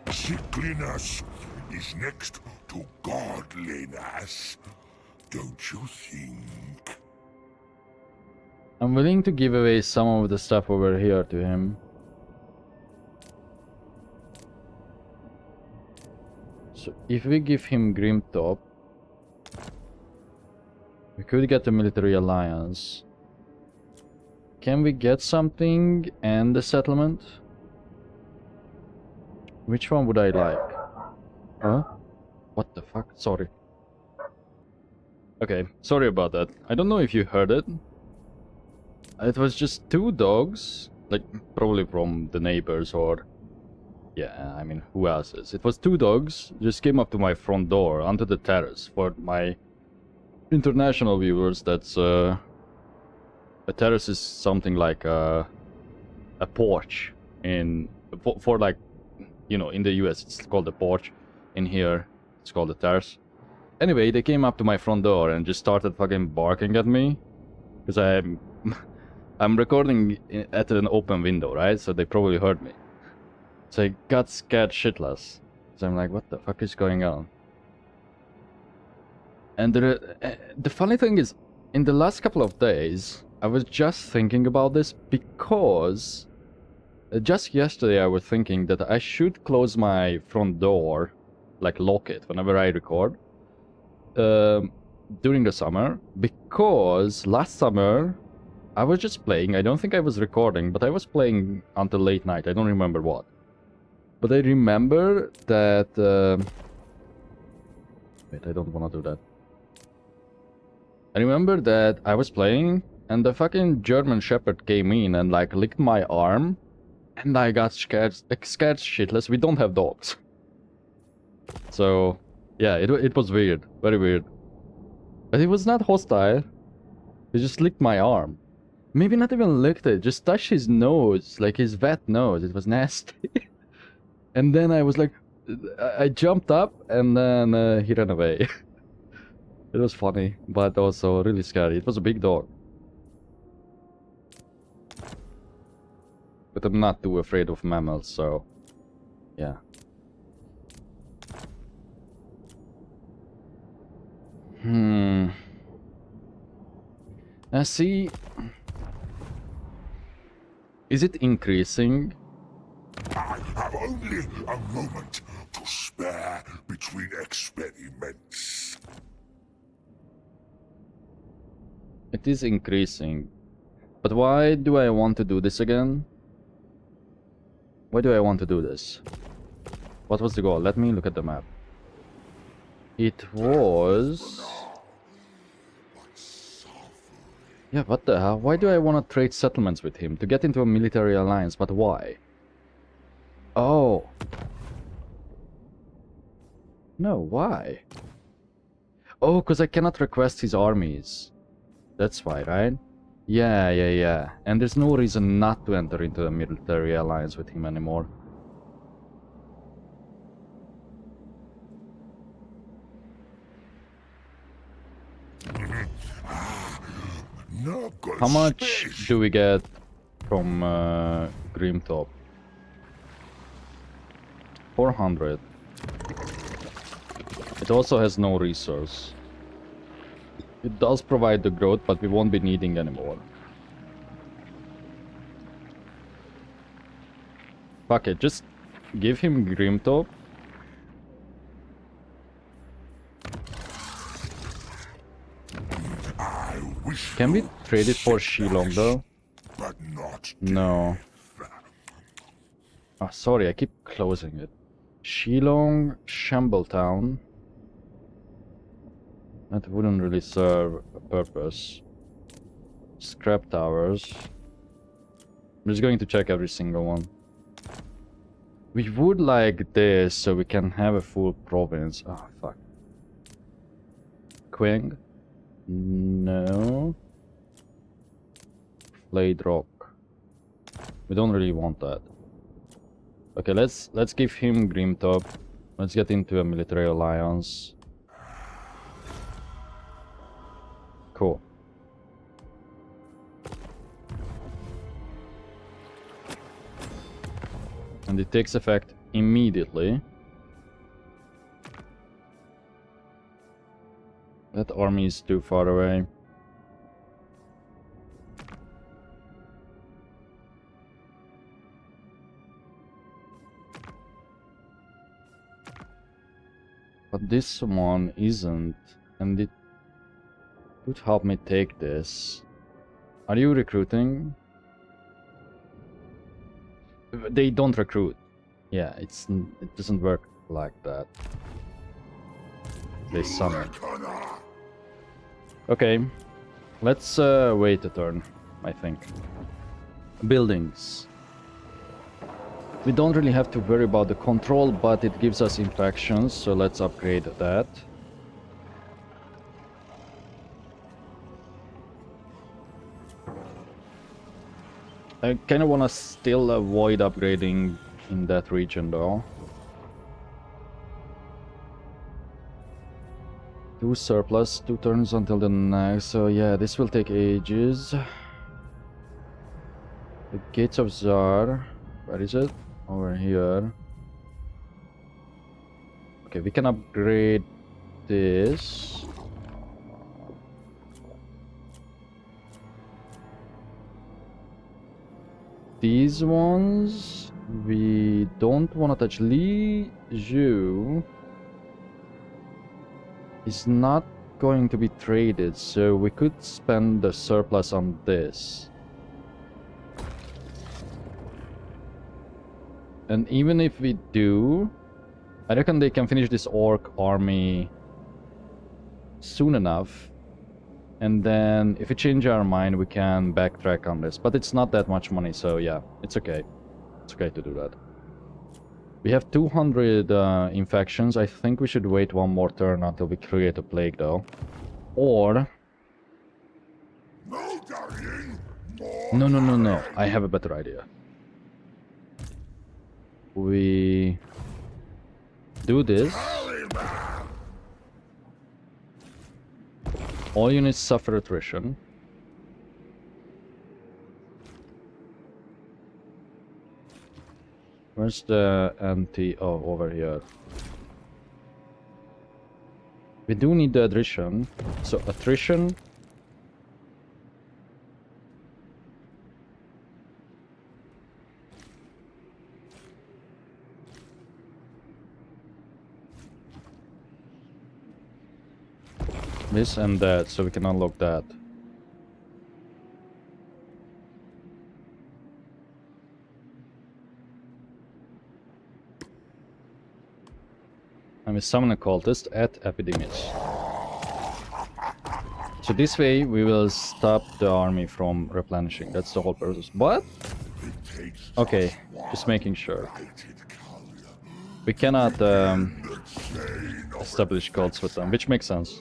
Sickliness is next to godliness, don't you think? I'm willing to give away some of the stuff over here to him. So if we give him Grimtop, we could get a military alliance. Can we get something and the settlement? Which one would I like? Huh? What the fuck? Sorry. Okay, sorry about that. I don't know if you heard it. It was just two dogs, like probably from the neighbors or... Yeah, I mean, who else is? It was two dogs, just came up to my front door, onto the terrace. For my international viewers, that's... A terrace is something like a porch in... For like, you know, in the US it's called a porch. In here, it's called a terrace. Anyway, they came up to my front door and just started fucking barking at me. Because I'm recording at an open window, right? So they probably heard me. So I got scared shitless. So I'm like, what the fuck is going on? And the funny thing is, in the last couple of days, I was just thinking about this because just yesterday I was thinking that I should close my front door, like lock it whenever I record, during the summer, because last summer I was just playing. I don't think I was recording, but I was playing until late night. I don't remember what. But I remember that... Wait, I don't want to do that. I remember that I was playing, and the fucking German Shepherd came in and like licked my arm, and I got scared shitless. We don't have dogs. So, yeah, it was weird. Very weird. But it was not hostile. He just licked my arm. Maybe not even licked it, just touched his nose, like his wet nose. It was nasty. And then I was like, I jumped up and then he ran away. It was funny, but also really scary. It was a big dog. But I'm not too afraid of mammals, so yeah. See, is it increasing? I have only a moment to spare between experiments. It is increasing. But why do I want to do this again? Why do I want to do this? What was the goal? Let me look at the map. It was... Yeah, what the hell? Why do I want to trade settlements with him? To get into a military alliance, but why? Oh. No, why? Oh, because I cannot request his armies. That's why, right? Yeah. And there's no reason not to enter into a military alliance with him anymore. How much do we get from Grimtop? 400. It also has no resource. It does provide the growth, but we won't be needing anymore. Fuck it, just give him Grimtop. Can we trade it for Shilong though? But not No. Oh, sorry, I keep closing it. Shilong, Shambletown. That wouldn't really serve a purpose. Scrap towers. I'm just going to check every single one. We would like this so we can have a full province. Oh, fuck. Quang? No. Flayed rock. We don't really want that. Okay, let's give him Grimtop. Let's get into a military alliance. Cool. And it takes effect immediately. That army is too far away. But this one isn't, and it would help me take this. Are you recruiting? They don't recruit. Yeah, it doesn't work like that. They summon. Okay, let's wait a turn, I think. Buildings. We don't really have to worry about the control, but it gives us infections, so let's upgrade that. I kind of want to still avoid upgrading in that region though. 2 surplus, 2 turns until the next, so yeah, this will take ages. The Gates of Zar, where is it? Over here. Okay, we can upgrade this. These ones, we don't want to touch. Li Zhu is not going to be traded, so we could spend the surplus on this. And even if we do, I reckon they can finish this orc army soon enough. And then if we change our mind, we can backtrack on this. But it's not that much money, so yeah, it's okay. It's okay to do that. We have 200 infections. I think we should wait one more turn until we create a plague though. Or... No dallying, more No. I have a better idea. We do this. All units suffer attrition. Where's the anti... Oh, over here. We do need the attrition. So attrition... This and that, so we can unlock that. And we summon a cultist at Epidemius. So this way we will stop the army from replenishing. That's the whole purpose. But okay, just making sure. We cannot establish cults with them, which makes sense.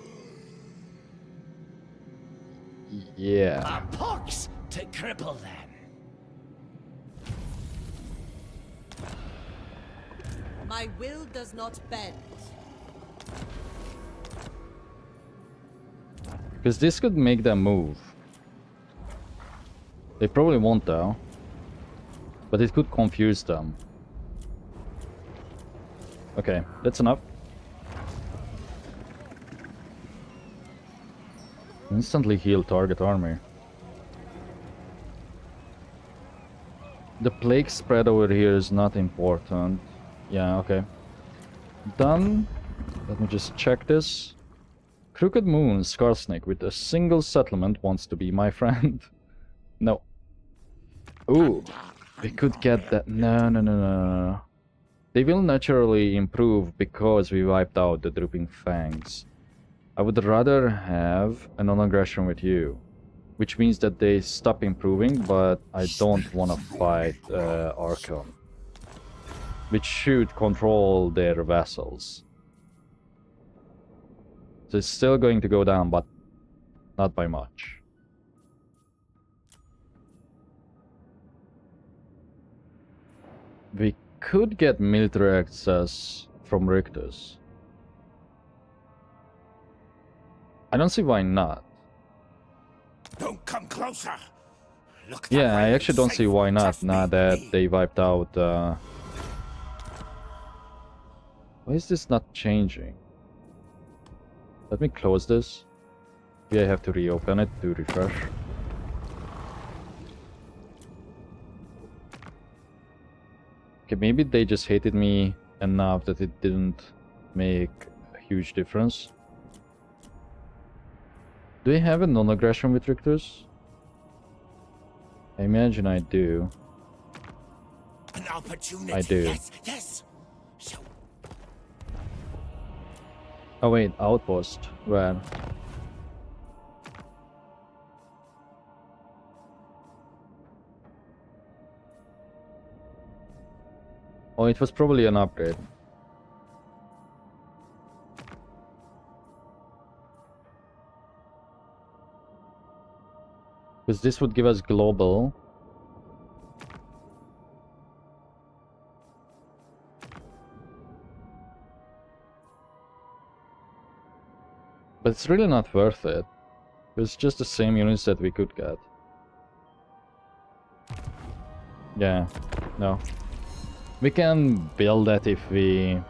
Yeah. A pox to cripple them. My will does not bend. Because this could make them move. They probably won't though. But it could confuse them. Okay, that's enough. Instantly heal target army. The plague spread over here is not important. Yeah, okay. Done. Let me just check this. Crooked Moon, Scarsnake with a single settlement wants to be my friend. No. Ooh, we could get that. No. They will naturally improve because we wiped out the Drooping Fangs. I would rather have a non-aggression with you, which means that they stop improving, but I don't want to fight Archon, which should control their vassals. So it's still going to go down, but not by much. We could get military access from Rictus. I don't see why not. Don't come closer. Look that Yeah, I way, actually don't see safe. why not, Trust now me, that me. they wiped out... Why is this not changing? Let me close this. Yeah, I have to reopen it to refresh. Okay, maybe they just hated me enough that it didn't make a huge difference. Do I have a non-aggression with Rictus? I imagine I do. An opportunity. I do. Yes. So Oh wait, outpost. Where? Oh, it was probably an upgrade. Because this would give us global. But it's really not worth it. It's just the same units that we could get. Yeah, no. We can build that if we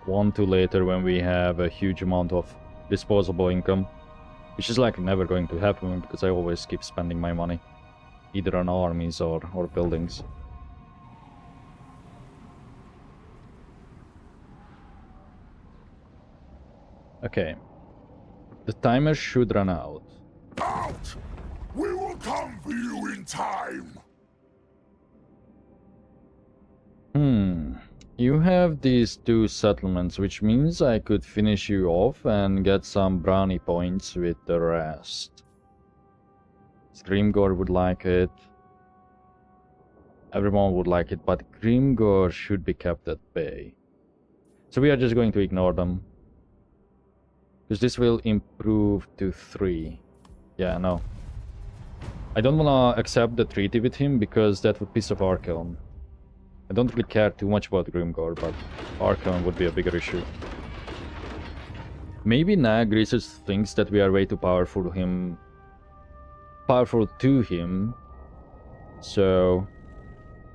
want to later when we have a huge amount of disposable income. Which is like never going to happen because I always keep spending my money. Either on armies or buildings. Okay. The timer should run out. Out! We will come for you in time! You have these two settlements, which means I could finish you off and get some brownie points with the rest. Grimgor would like it. Everyone would like it, but Grimgor should be kept at bay. So we are just going to ignore them. Because this will improve to 3. Yeah, no. I don't want to accept the treaty with him because that would piss off Archeon. I don't really care too much about Grimgor, but Archeon would be a bigger issue. Maybe Nagrisus thinks that we are way too powerful to him, so,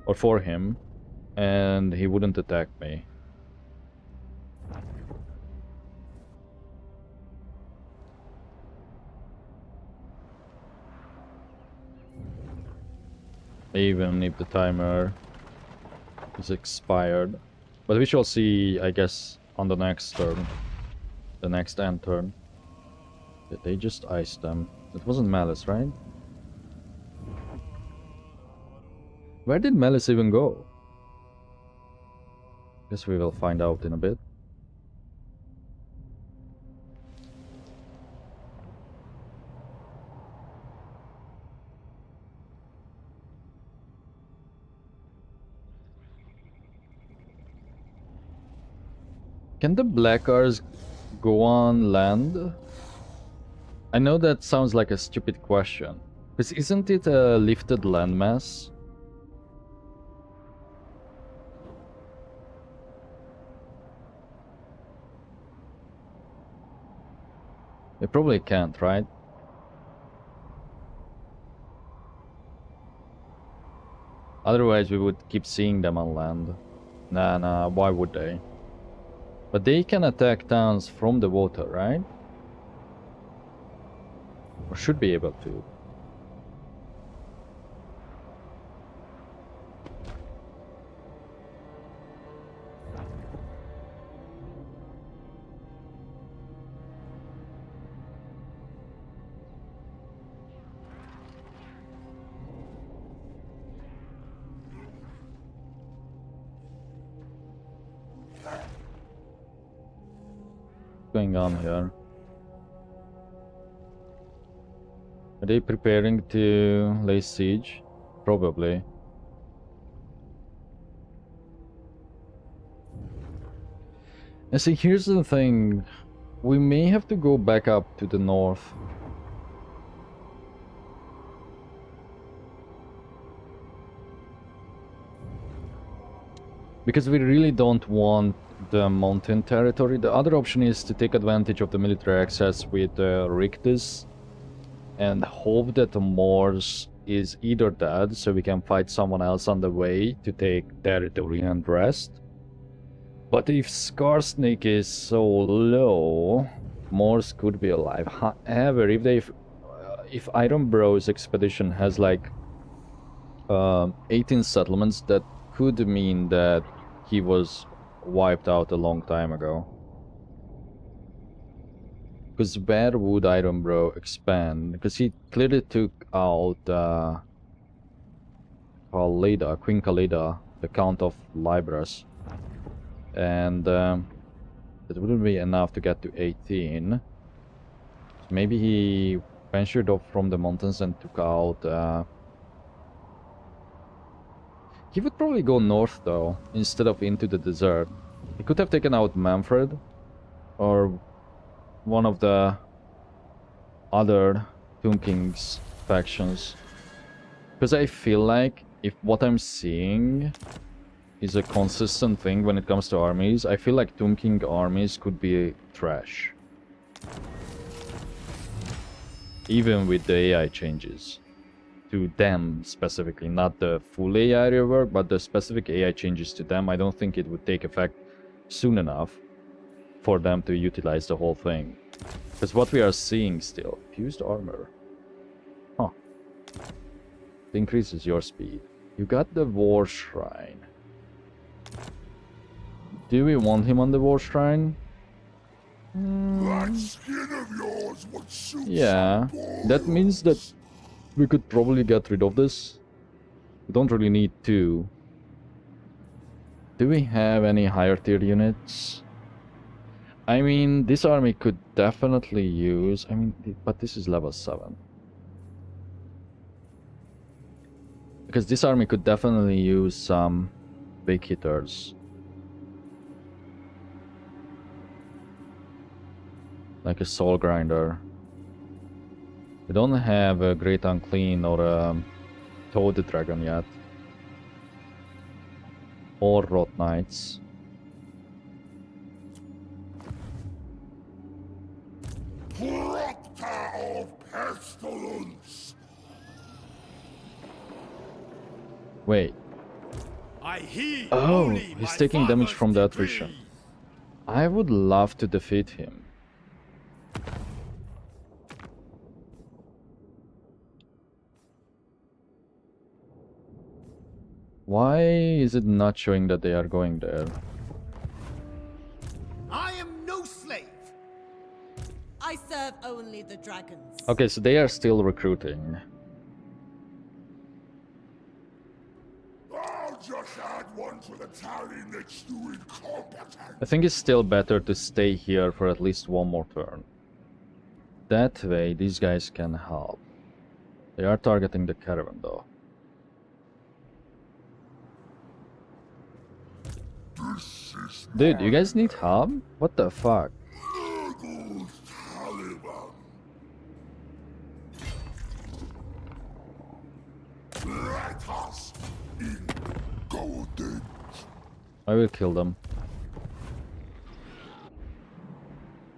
or for him, and he wouldn't attack me. Even if the timer is expired. But we shall see, I guess, on the next turn. The next end turn. Did they just ice them? It wasn't Malice, right? Where did Malice even go? Guess we will find out in a bit. Can the black cars go on land? I know that sounds like a stupid question, but isn't it a lifted landmass? They probably can't, right? Otherwise we would keep seeing them on land. Nah, why would they? But they can attack towns from the water, right? Or should be able to. What's going on here? Are they preparing to lay siege? Probably. And see, here's the thing. We may have to go back up to the north. Because we really don't want the mountain territory. The other option is to take advantage of the military access with Rictus and hope that the Moors is either dead, so we can fight someone else on the way to take territory and rest. But if Scarsnake is so low, Moors could be alive. However, if Iron Bro's expedition has like 18 settlements, that could mean that he was wiped out a long time ago. Because where would Iron Bro expand? Because he clearly took out Queen Khalida, the Count of Libras. And it wouldn't be enough to get to 18. So maybe he ventured off from the mountains and took out... He would probably go north though, instead of into the desert. He could have taken out Manfred, or one of the other Tomb King's factions. Because I feel like if what I'm seeing is a consistent thing when it comes to armies, I feel like Tomb King armies could be trash. Even with the AI changes. To them specifically, not the full AI rework, but the specific AI changes to them. I don't think it would take effect soon enough for them to utilize the whole thing. Because what we are seeing still, fused armor. Huh. It increases your speed. You got the War Shrine. Do we want him on the War Shrine? That skin of yours would suit Yeah, some that means that we could probably get rid of this. We don't really need to. Do we have any higher tier units? I mean, this army could definitely use... I mean, but this is level 7. Because this army could definitely use some big hitters. Like a Soul Grinder. We don't have a Great Unclean or a Toad Dragon yet. Or Rot Knights. Proctor of Pestilence! Wait. I heed Oh, only he's my taking damage father's from the decree. attrition. I would love to defeat him. Why is it not showing that they are going there? I am no slave. I serve only the dragons. Okay, so they are still recruiting. I'll just add one to the tally next to incompetent. I think it's still better to stay here for at least one more turn. That way, these guys can help. They are targeting the caravan, though. This is Dude, you guys need help? What the fuck? Nurgle's Taliban. Let us in golden. I will kill them.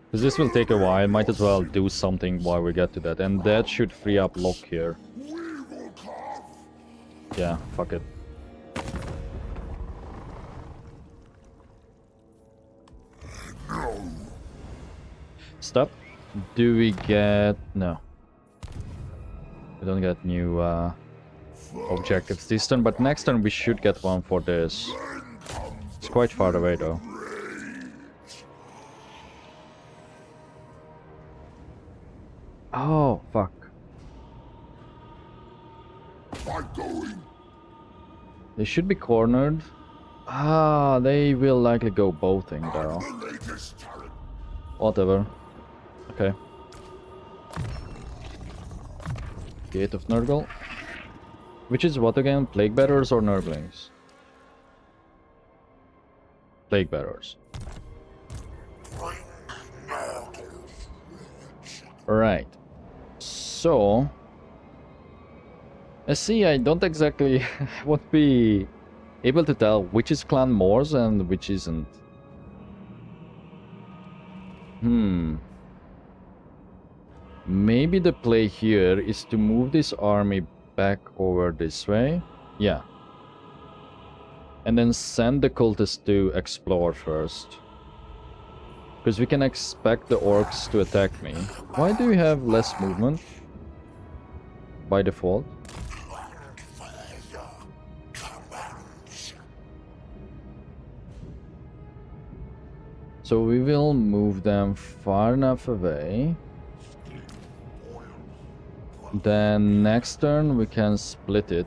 Because this will take a while, might as well do something while we get to that. And that should free up Lock here. We will come. Yeah, fuck it. No. Stop. Do we get... no. We don't get new objectives this turn, but next turn we should get one for this. It's quite far away though. Oh, fuck. I'm going. They should be cornered. Ah, they will likely go boating though. The latest talent. Whatever. Okay. Gate of Nurgle. Which is what again? Plague Bearers or Nurglings? Plague Bearers. Right. So... I see, I don't exactly won't be able to tell which is Clan Moors and which isn't. Maybe the play here is to move this army back over this way. Yeah. And then send the cultists to explore first. Because we can expect the orcs to attack me. Why do you have less movement? By default. So we will move them far enough away. Then next turn we can split it.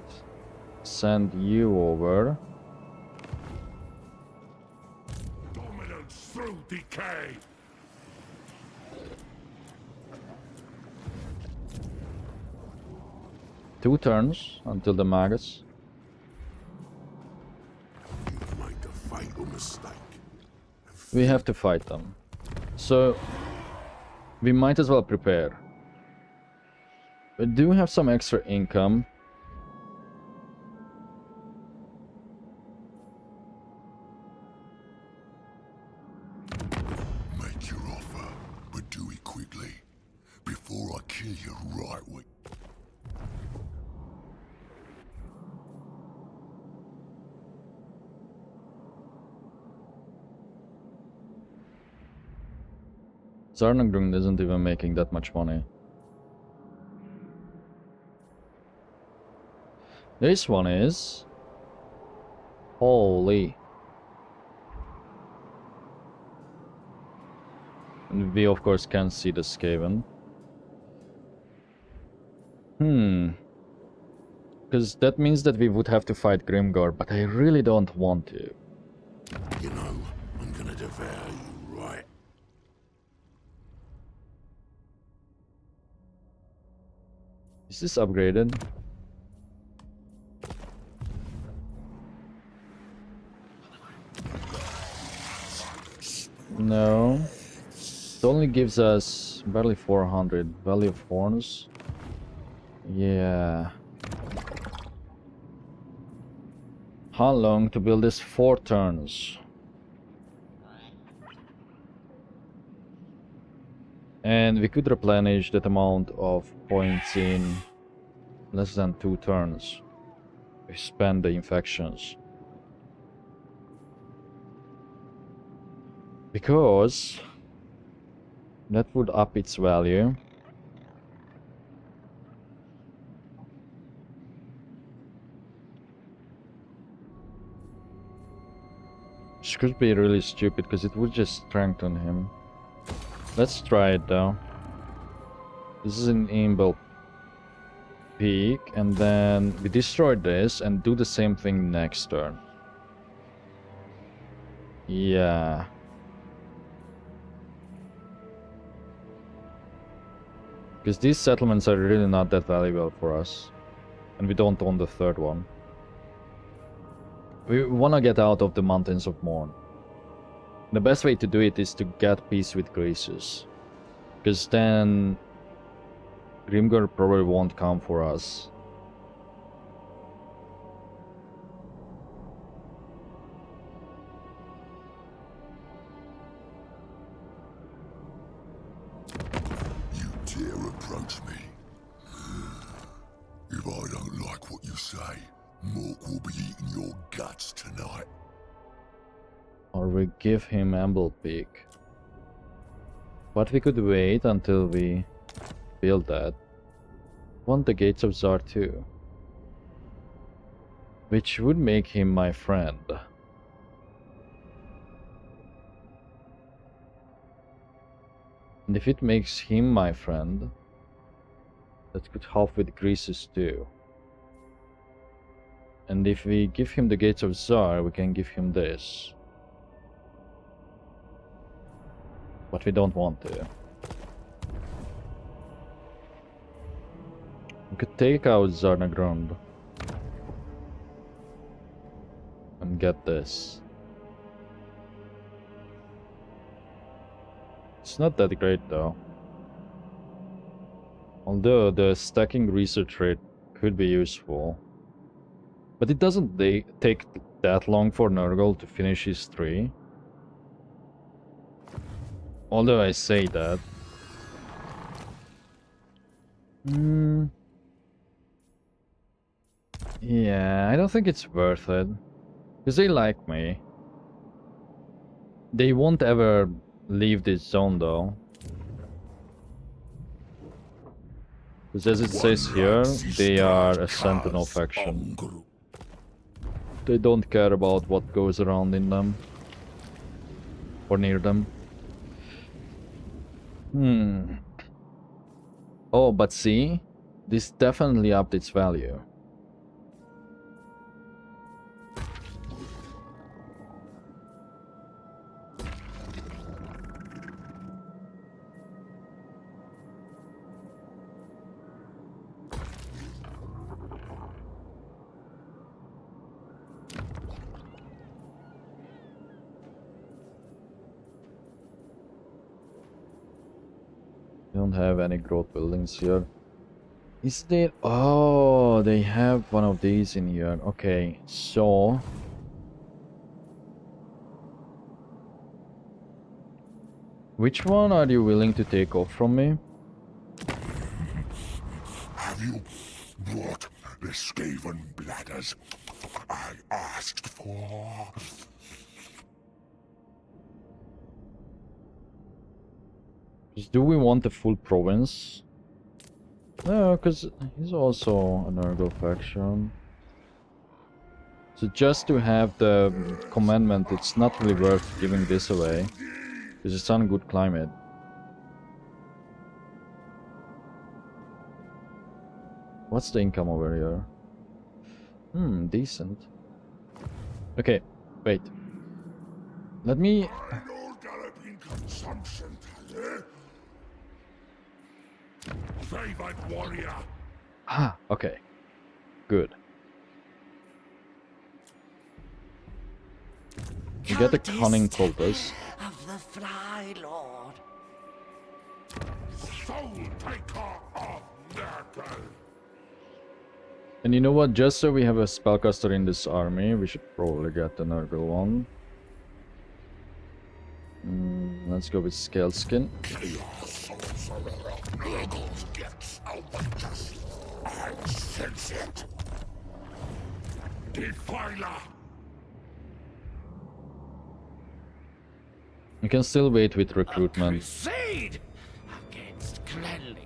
Send you over. Dominance through decay. Two turns until the Magus. You've made a fatal mistake. We have to fight them. So we might as well prepare. We do have some extra income. Make your offer, but do it quickly. Before I kill you right away. Zarnagrund isn't even making that much money. This one is... holy. And we of course can see the Skaven. Because that means that we would have to fight Grimgor, but I really don't want to. You know, I'm gonna devour you, right? Is this upgraded? No. It only gives us barely 400 value of horns. Yeah. How long to build this? 4 turns. And we could replenish that amount of points in less than 2 turns. We spend the infections. Because that would up its value. Which could be really stupid because it would just strengthen him. Let's try it though. This is an inbuilt peak, and then we destroy this and do the same thing next turn. Yeah. Because these settlements are really not that valuable for us. And we don't own the third one. We want to get out of the Mountains of Morn. The best way to do it is to get peace with Graces. Because then Grimgor probably won't come for us. You dare approach me? If I don't like what you say, Mork will be eating your guts tonight. Or we give him Amble Peak. But we could wait until we build that. Want the Gates of Zar too. Which would make him my friend. And if it makes him my friend, that could help with Greases too. And if we give him the Gates of Zar, we can give him this. But we don't want to. We could take out Zarnagrund and get this. It's not that great though. Although the stacking research rate could be useful. But it doesn't take that long for Nurgle to finish his 3. Although I say that. Yeah, I don't think it's worth it. Because they like me. They won't ever leave this zone though. Because as it says here, they are a sentinel faction. They don't care about what goes around in them. Or near them. Oh, but see? This definitely upped its value. Don't have any growth buildings here. Is there? Oh, they have one of these in here. Okay, so which one are you willing to take off from me? Have you brought the Skaven bladders I asked for? Do we want the full province? No, because he's also an Nurgle faction. So just to have the commandment, it's not really worth giving this away. Because it's on good climate. What's the income over here? Decent. Okay, wait. Let me... Favorite warrior. Ah, okay. Good. You get the cunning cultist. Of the Fly Lord. Soul taker of Nurgle. And you know what? Just so we have a spellcaster in this army, we should probably get an Nurgle one. Let's go with Scale Skin. Chaos sorcerer of Nurgle gets outrageous. I sense it. Defiler! You can still wait with recruitment. Crusade against cleanliness.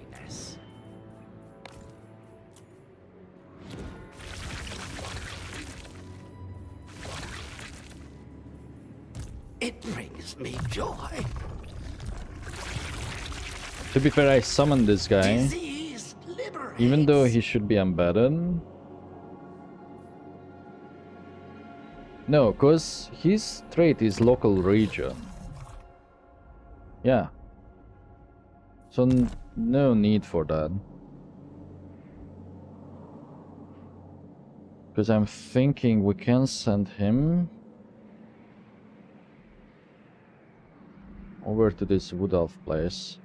It brings me joy. To be fair, I summoned this guy, Disease liberates. even though he should be embedded. No, cause his trait is local region. Yeah. So no need for that. Because I'm thinking we can send him over to this Wood Elf place.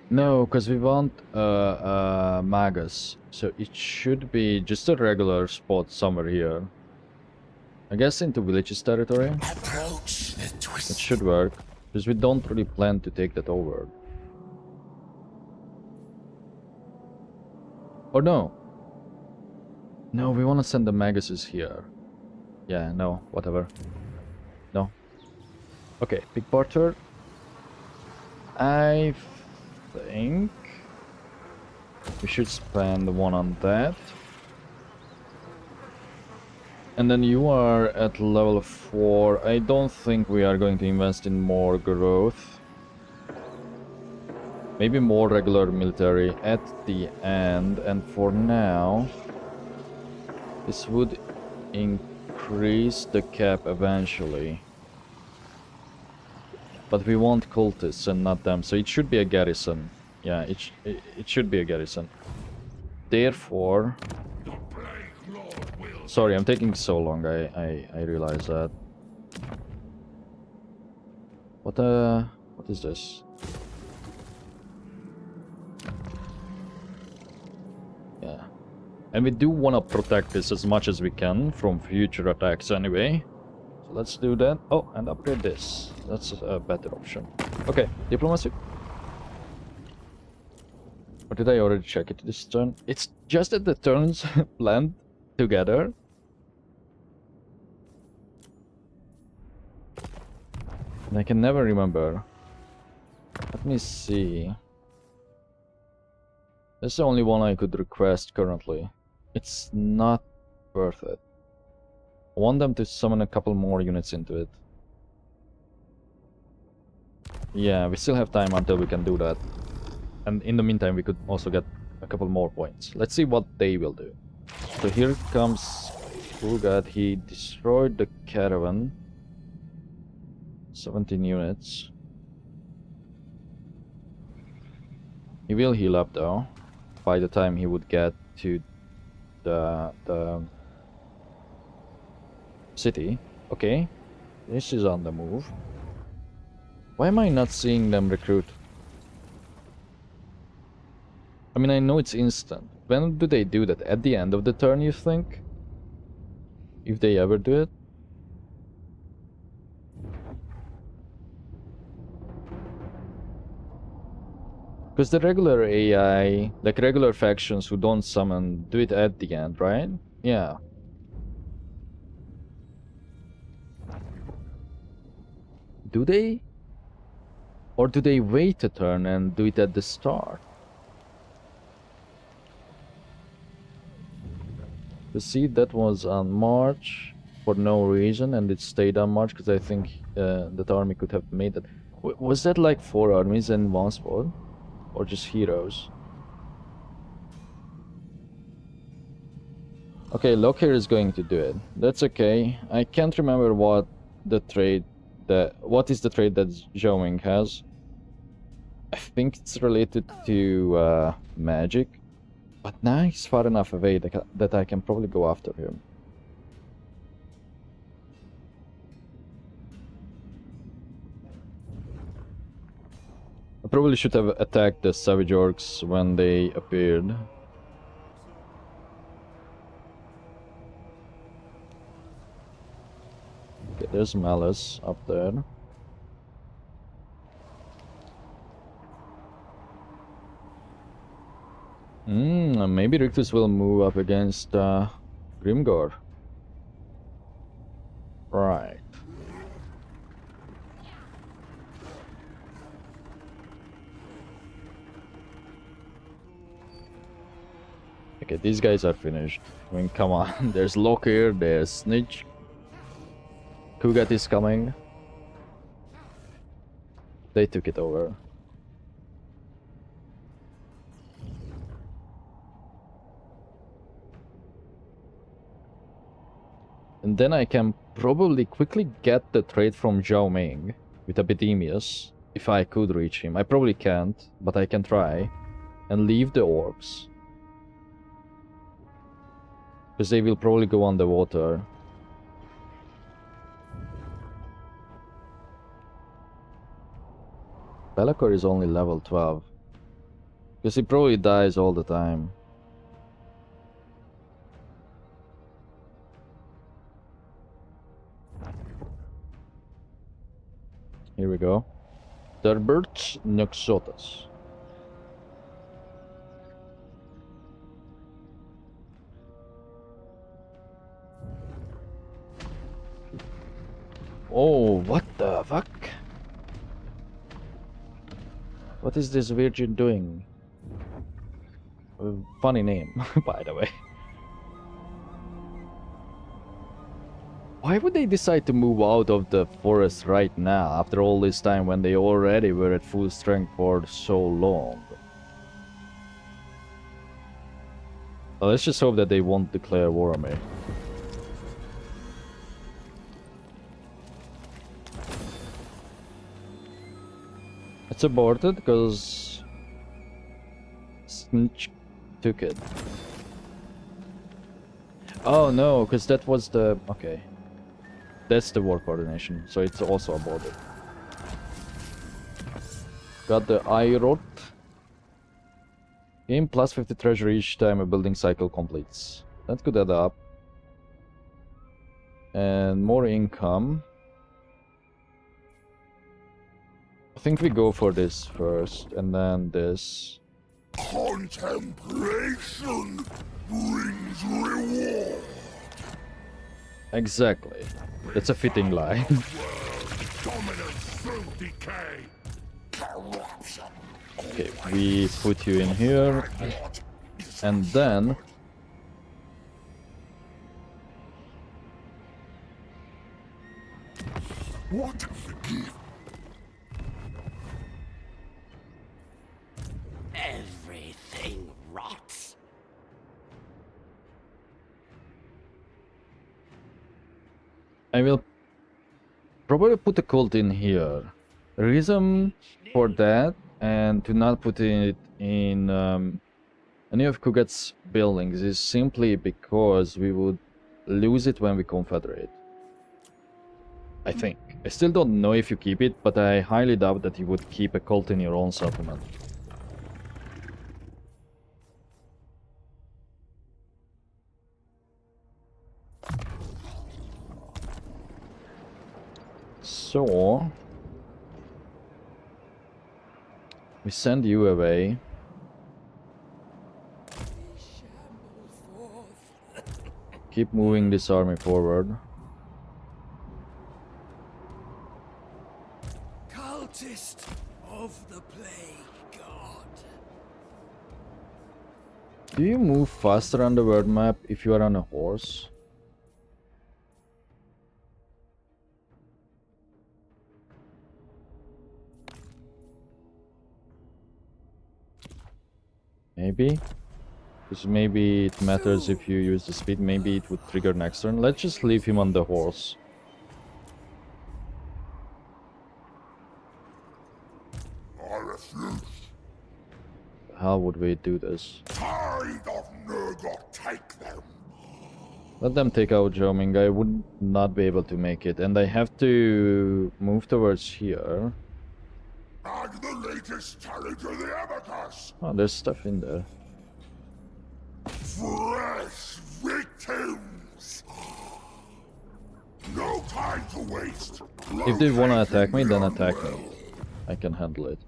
No, because we want Magus. So it should be just a regular spot somewhere here. I guess into Village's territory. Approach the twist. It should work. Because we don't really plan to take that over. Or no. No, we want to send the Maguses here. Yeah, no, whatever. No. Okay, Big Porter. I think we should spend one on that. And then you are at level 4. I don't think we are going to invest in more growth. Maybe more regular military at the end. And for now, this would increase the cap eventually. But we want cultists and not them, so it should be a garrison. Yeah, it should be a garrison. Therefore... Sorry, I'm taking so long, I realize that. What is this? Yeah. And we do want to protect this as much as we can from future attacks anyway. So let's do that. Oh, and upgrade this. That's a better option. Okay, diplomacy. Or did I already check it this turn? It's just that the turns blend together. And I can never remember. Let me see. That's the only one I could request currently. It's not worth it. I want them to summon a couple more units into it. Yeah, we still have time until we can do that. And in the meantime, we could also get a couple more points. Let's see what they will do. So here comes Fulgad. He destroyed the caravan. 17 units. He will heal up though. By the time he would get to the city. Okay. This is on the move. Why am I not seeing them recruit? I mean, I know it's instant. When do they do that? At the end of the turn, you think? If they ever do it? Because the regular AI, like regular factions who don't summon, do it at the end, right? Yeah. Do they? Or do they wait a turn and do it at the start? You see, that was on March for no reason, and it stayed on March because I think that army could have made that. Was that like 4 armies in one spot? Or just heroes? Okay, Lockyer is going to do it. That's okay. I can't remember what the trade what is the trade that Zhou has. I think it's related to magic. But now he's far enough away that I can probably go after him. I probably should have attacked the Savage Orcs when they appeared. There's Malice up there. Maybe Rictus will move up against Grimgor. Right. Okay, these guys are finished. I mean, come on. There's Locker, there's Snitch. Kugat is coming. They took it over. And then I can probably quickly get the trade from Zhao Ming with Epidemius, if I could reach him. I probably can't, but I can try. And leave the orbs. Because they will probably go underwater. Belacor is only level 12. Because he probably dies all the time. Here we go. Derbert Noxotas. Oh, what the fuck? What is this virgin doing? Funny name, by the way. Why would they decide to move out of the forest right now, after all this time, when they already were at full strength for so long? Well, let's just hope that they won't declare war on me. It's aborted because Snitch took it. Oh no, because that was the... okay. That's the war coordination, so it's also aborted. Got the Irot. Gain plus 50 treasure each time a building cycle completes. That could add up. And more income. I think we go for this first, and then this. Contemplation brings reward. Exactly. That's a fitting line. Dominance through decay. Corruption. Okay, we put you in here, and then What gift? Everything rots. I will probably put a cult in here. The reason for that, and to not put it in any of Kugat's buildings, is simply because we would lose it when we confederate. I think. I still don't know if you keep it, but I highly doubt that you would keep a cult in your own settlement. So we send you away. Keep moving this army forward. Cultist of the Plague God. Do you move faster on the world map if you are on a horse? Maybe? Because maybe it matters if you use the speed, maybe it would trigger next turn. Let's just leave him on the horse. I refuse. How would we do this? Tide of Nurgle, take them. Let them take out Zhoming. I would not be able to make it, and I have to move towards here. Bag the latest talent of the abacus. Oh, there's stuff in there. Fresh victims. No time to waste. If they wanna attack me, then attack me. I can handle it.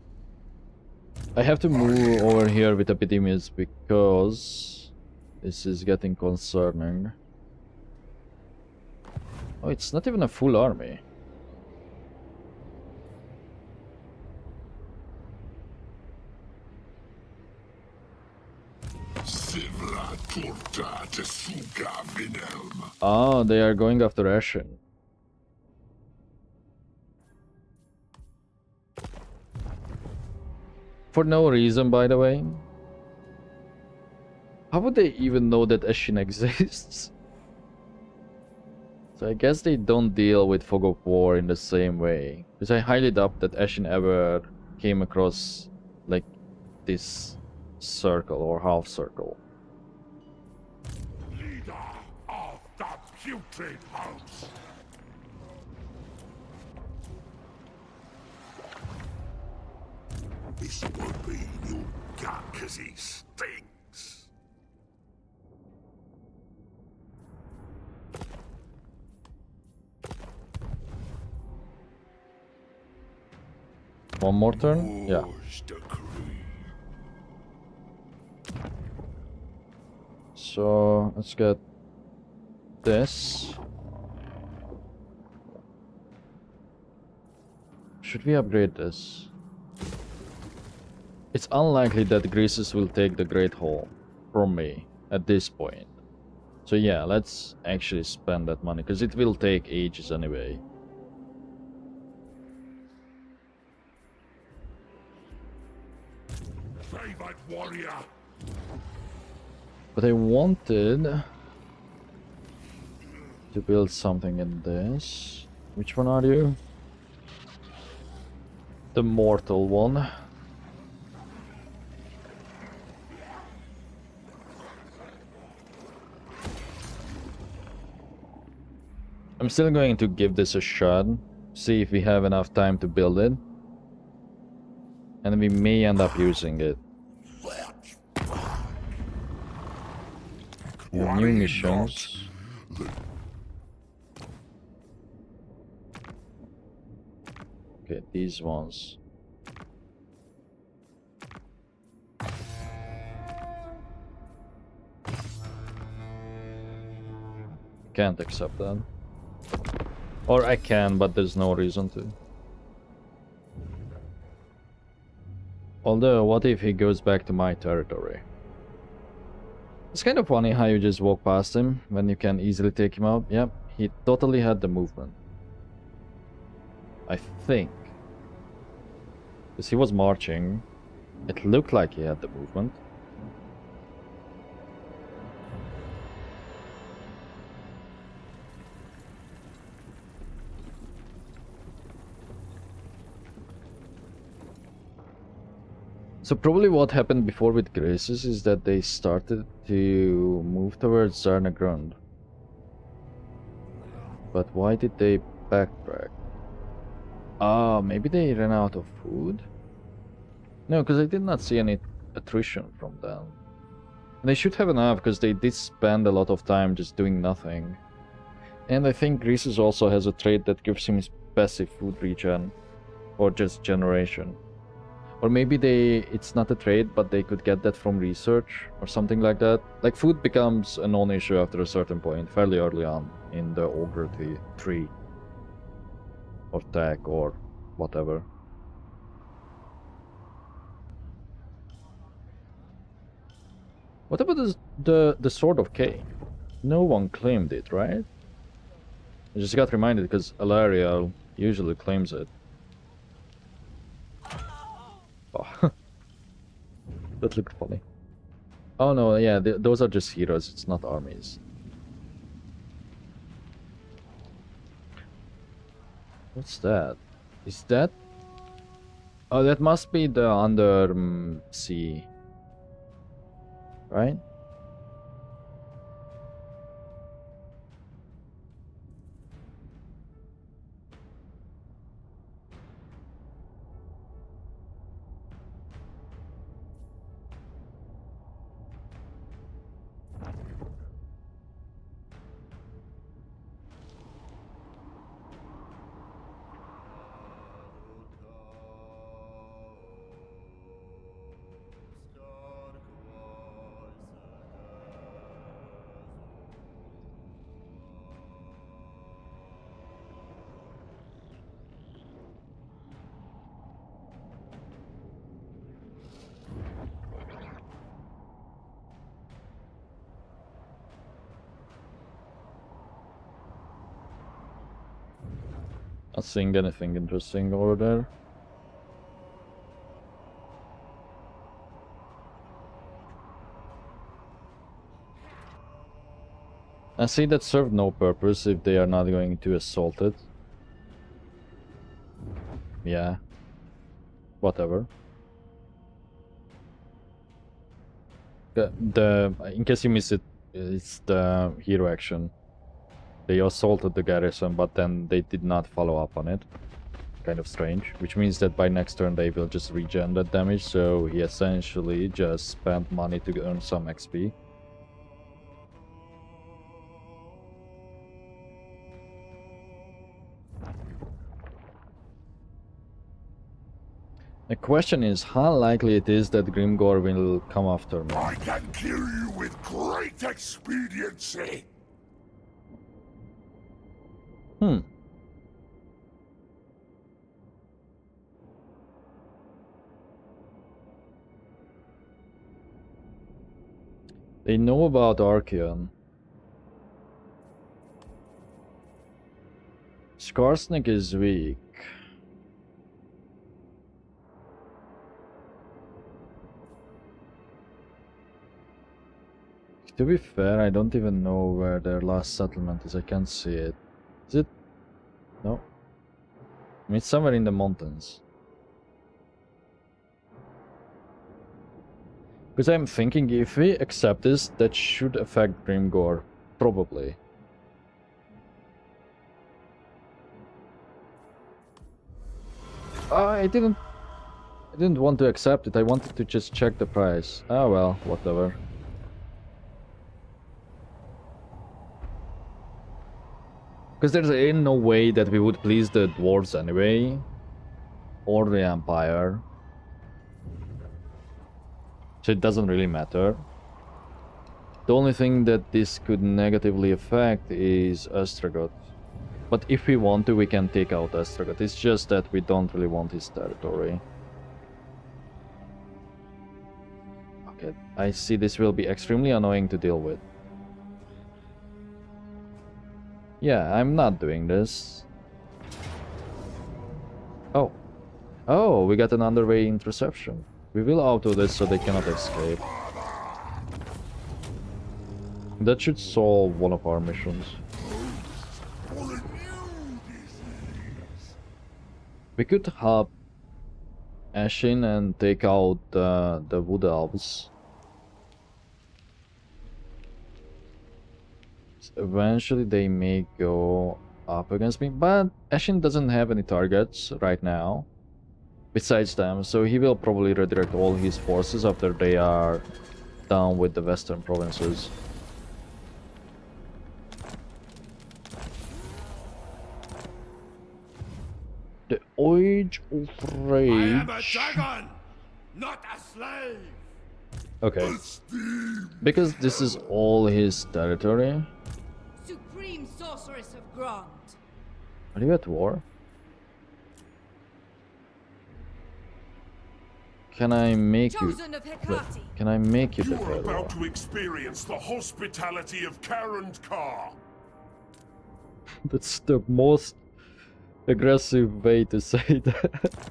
I have to move over here with Epidemius because this is getting concerning. Oh, it's not even a full army. Sivla torta tesuga vinelm. Ah, they are going after Ashen. For no reason, by the way. How would they even know that Ashen exists? So I guess they don't deal with Fog of War in the same way. Because I highly doubt that Ashen ever came across, like, this circle or half circle. Leader of the putrid house. This won't be in your gut because he stinks. One more turn? Yeah. War's decree. So let's get this. Should we upgrade this? It's unlikely that Greases will take the Great Hall from me at this point. So yeah, let's actually spend that money, because it will take ages anyway. Favored warrior. But I wanted to build something in this. Which one are you? The mortal one. I'm still going to give this a shot, see if we have enough time to build it. And we may end up using it. Yeah, new missions. Okay, these ones. Can't accept that. Or I can, but there's no reason to. Although, what if he goes back to my territory? It's kind of funny how you just walk past him when you can easily take him out. Yep, he totally had the movement. I think. Because he was marching. It looked like he had the movement. So probably what happened before with Graces is that they started to move towards Zarnagrund. But why did they backtrack? Ah, maybe they ran out of food? No, because I did not see any attrition from them. And they should have enough, because they did spend a lot of time just doing nothing. And I think Graces also has a trait that gives him his passive food regen. Or just generation. Or maybe it's not a trade, but they could get that from research or something like that. Like, food becomes a non-issue after a certain point, fairly early on in the ogre tree. Or tech or whatever. What about the Sword of K? No one claimed it, right? I just got reminded because Alariel usually claims it. Oh. That looked funny. Oh no, yeah, those are just heroes, it's not armies. What's that? Is that... Oh, that must be the under sea. Right? Not seeing anything interesting over there. I see that served no purpose if they are not going to assault it. Yeah. Whatever. In case you missed it, it's the hero action. They assaulted the garrison, but then they did not follow up on it. Kind of strange. Which means that by next turn they will just regen that damage, so he essentially just spent money to earn some XP. The question is how likely it is that Grimgor will come after me. I can kill you with great expediency. They know about Archeon. Skarsnik is weak. To be fair, I don't even know where their last settlement is. I can't see it. Is it? No. I mean, it's somewhere in the mountains. Because I'm thinking if we accept this, that should affect Grimgor. Probably. I didn't want to accept it. I wanted to just check the price. Ah well, whatever. Because there's ain't no way that we would please the dwarves anyway. Or the Empire. So it doesn't really matter. The only thing that this could negatively affect is Ostrogoth. But if we want to, we can take out Ostrogoth. It's just that we don't really want his territory. Okay, I see this will be extremely annoying to deal with. Yeah, I'm not doing this. Oh. Oh, we got an underway interception. We will auto this so they cannot escape. That should solve one of our missions. We could help Ashin and take out the wood elves. Eventually they may go up against me, but Ashin doesn't have any targets right now besides them, so he will probably redirect all his forces after they are down with the western provinces. The Age of Rage. I am a dragon, not a slave. Okay. Because this is all his territory. Supreme sorceress of Grant. Are you at war? Can I make you... Chosen of Wait, Hecate. can I make you You are declare war? about to experience the hospitality of Karandkar. That's the most aggressive way to say that.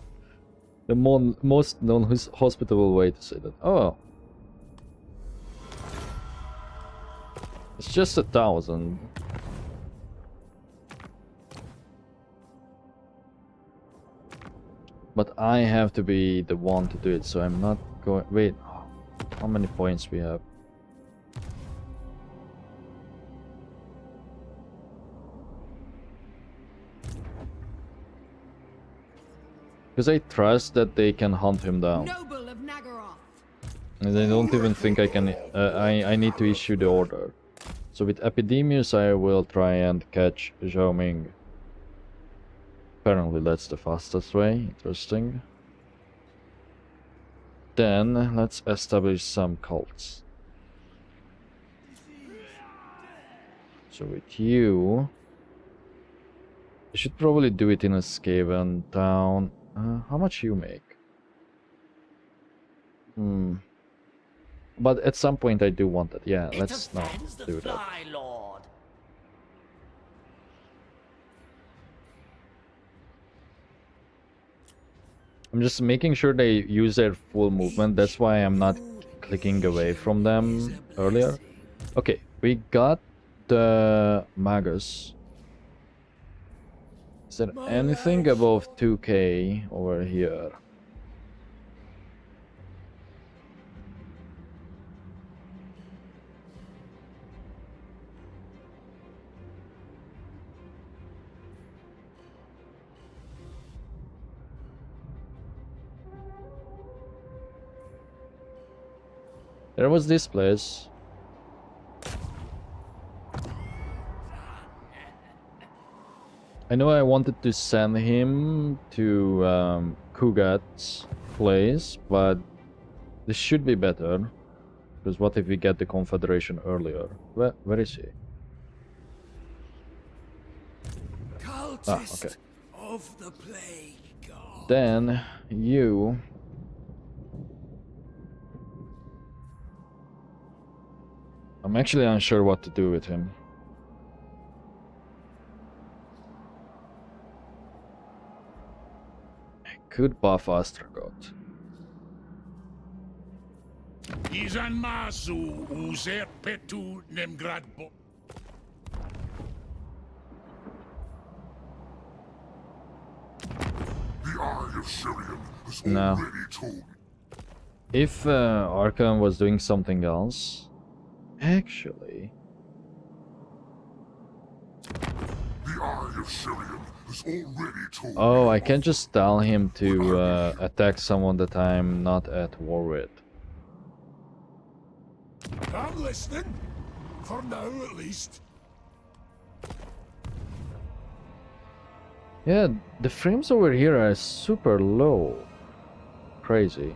The most non-hospitable way to say that. Oh. It's just 1,000. But I have to be the one to do it, so I'm not going... Wait, how many points we have? Because I trust that they can hunt him down. Noble of Nagaroth. And I don't even think I can... I need to issue the order. So with Epidemius I will try and catch Zhao Ming. Apparently that's the fastest way. Interesting. Then let's establish some cults. So with you... I should probably do it in a Skaven town. How much you make? But at some point I do want it. Yeah, let's not do that. Lord. I'm just making sure they use their full movement. That's why I'm not clicking away from them earlier. Okay, we got the Magus. Is there anything above 2k over here? There was this place. I know I wanted to send him to Kugat's place, but this should be better. Because what if we get the Confederation earlier? Where is he? Cultist okay. of the plague god. Then you... I'm actually unsure what to do with him. I could buff Astragot. Izan masu uzer petu nemgradbo. The Eye of Syrian has No. already told me. If Arkham was doing something else... Actually... The Eye of Syrian has already told me. Oh, I can just tell him to attack someone that I'm not at war with. I'm listening. For now, at least. Yeah, the frames over here are super low. Crazy.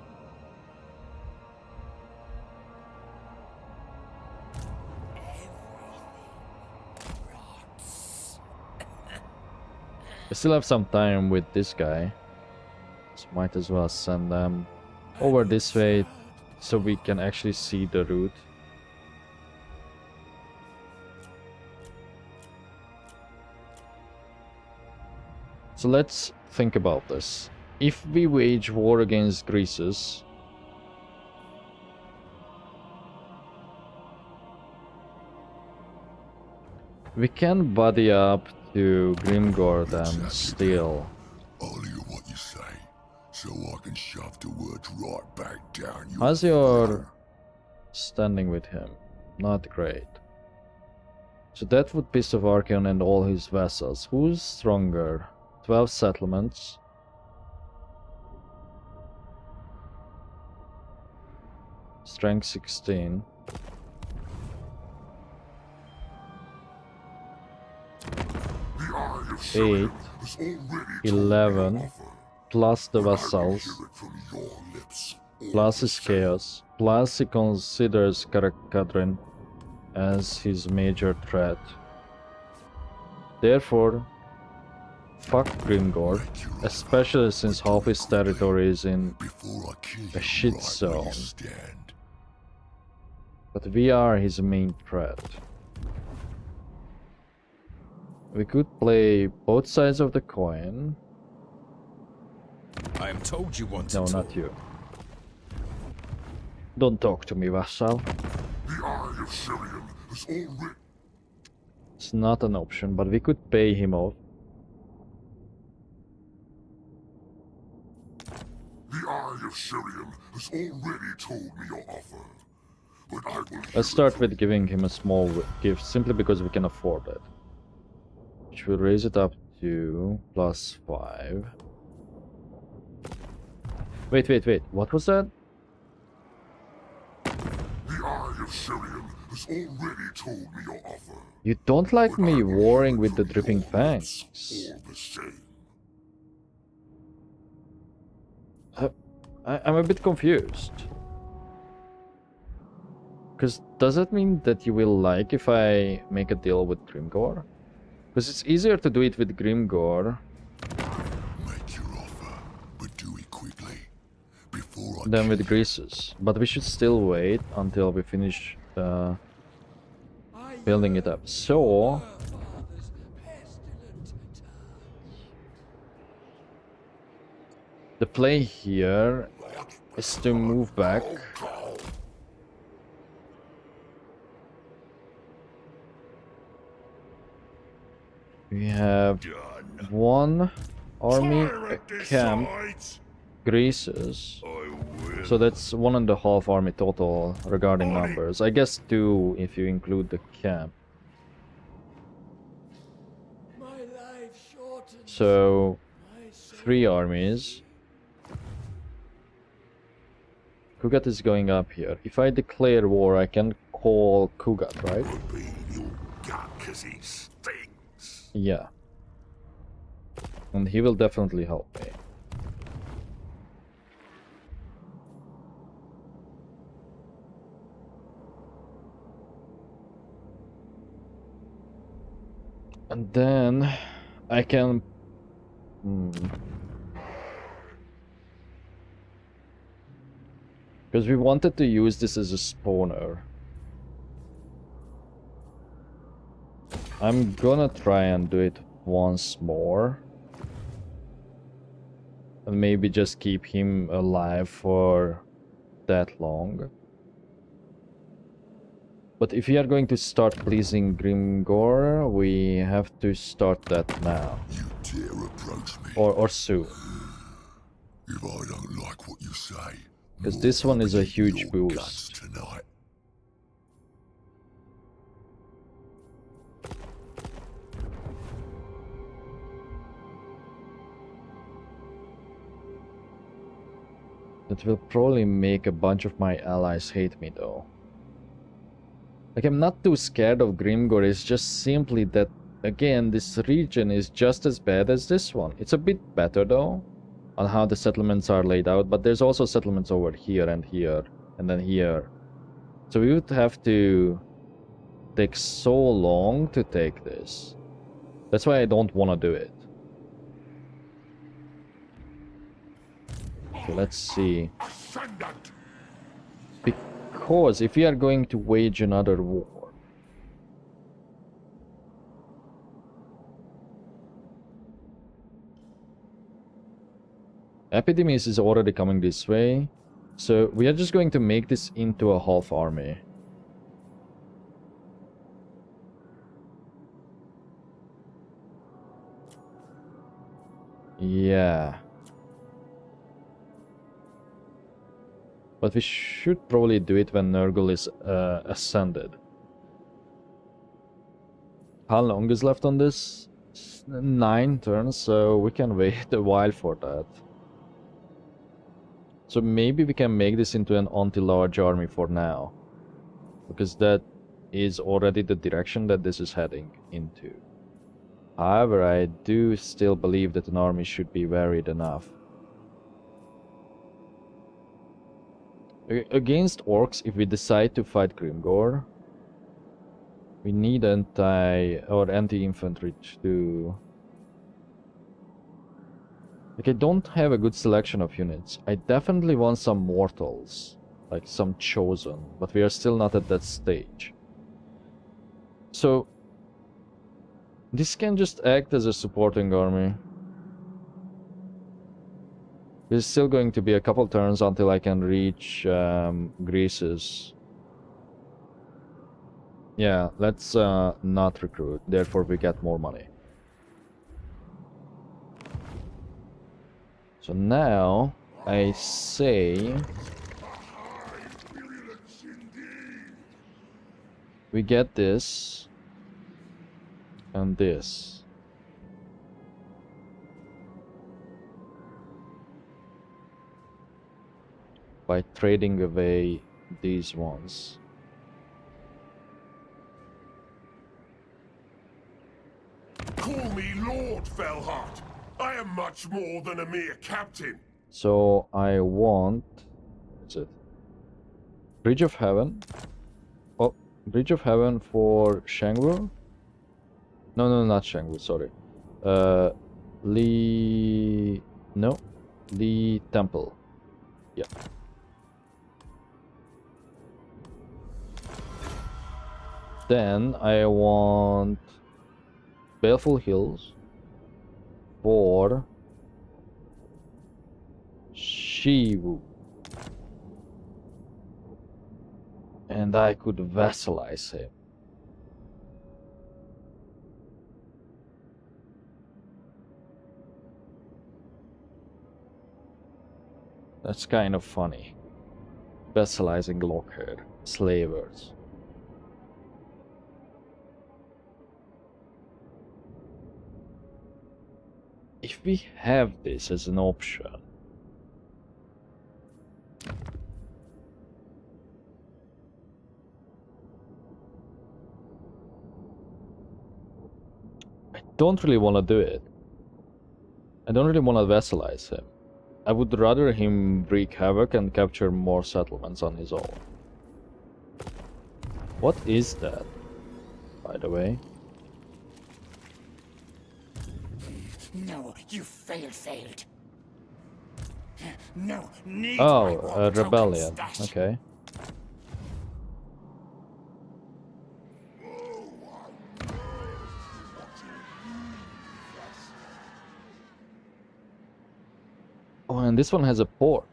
I still have some time with this guy. So might as well send them over this way so we can actually see the route. So let's think about this. If we wage war against Greases, we can buddy up to Grimgor then still. I'll hear what you say, so I can shove the words right back down your How's your standing with him? Not great. So that would piss off Archeon and all his vassals. Who's stronger? 12 settlements. Strength 16. The Eye of 8, Syrian has already told me 11, your offer, plus the but I will vassals, hear it from your lips all plus the his same. chaos, plus he considers Karakadrin as his major threat. Therefore, fuck Grimgor, especially since half his territory is in Before I kill a you shit right where zone. you stand. But we are his main threat. We could play both sides of the coin. I am told you want to No, talk. not you. Don't talk to me, vassal. The Eye of Syrian has already... It's not an option, but we could pay him off. The Eye of Syrian has already told me your offer, but I will... Let's start with giving him a small gift, simply because we can afford it. Which will raise it up to +5. Wait, what was that? The Eye of Syrian has already told me your offer. You don't like but I me will warring hear with the from dripping your fangs. lips all the same. I'm a bit confused. Because does that mean that you will like if I make a deal with Grimgor? Because it's easier to do it with Grimgor Make your offer, but do it quickly. Before I than kill with you. Greases. But we should still wait until we finish building it up. So, The play here is to move back. We have one army, a camp, greases. So that's 1.5 army total regarding numbers. I guess 2 if you include the camp. My life shortens. So My soul 3 armies. Kugat is going up here. If I declare war, I can call Kugat, right? Be in your gut 'cause he stinks. Yeah. And he will definitely help me. And then I can... Because we wanted to use this as a spawner. I'm gonna try and do it once more. And maybe just keep him alive for that long. But if we are going to start pleasing Grimgor, we have to start that now. You dare approach me. Or soon. If I don't like what you say, Because this one is a more huge your guts boost. tonight. That will probably make a bunch of my allies hate me though. Like, I'm not too scared of Grimgor, it's just simply that, again, this region is just as bad as this one. It's a bit better though, on how the settlements are laid out, but there's also settlements over here, and then here. So we would have to take so long to take this. That's why I don't want to do it. Okay, let's see. Ascendant! Because if we are going to wage another war, Epidemius is already coming this way, so we are just going to make this into a half army. Yeah. But we should probably do it when Nurgle is ascended. How long is left on this? 9 turns, so we can wait a while for that. So maybe we can make this into an anti-large army for now. Because that is already the direction that this is heading into. However, I do still believe that an army should be varied enough. Against orcs, if we decide to fight Grimgor, we need anti-infantry to... Like, I don't have a good selection of units. I definitely want some mortals, like some chosen, but we are still not at that stage. So, this can just act as a supporting army. There's still going to be a couple turns until I can reach Greases. Yeah, let's not recruit, therefore we get more money. So now, I say... we get this. And this. By trading away these ones. Call me Lord Fellheart. I am much more than a mere captain. So I want... what's it? Bridge of Heaven. Oh, Bridge of Heaven for Shangwu? No, not Shangwu, sorry. Lee... no. Lee Temple. Yeah. Then I want Baleful Hills for Shivu. And I could vassalize him. That's kind of funny. Vassalizing Lockheed. Slavers. If we have this as an option, I don't really want to do it. I don't really want to vassalize him. I would rather him wreak havoc and capture more settlements on his own. What is that, by the way? No, you failed. No, need Oh, my a war token rebellion. stash. Okay. Oh, and this one has a port.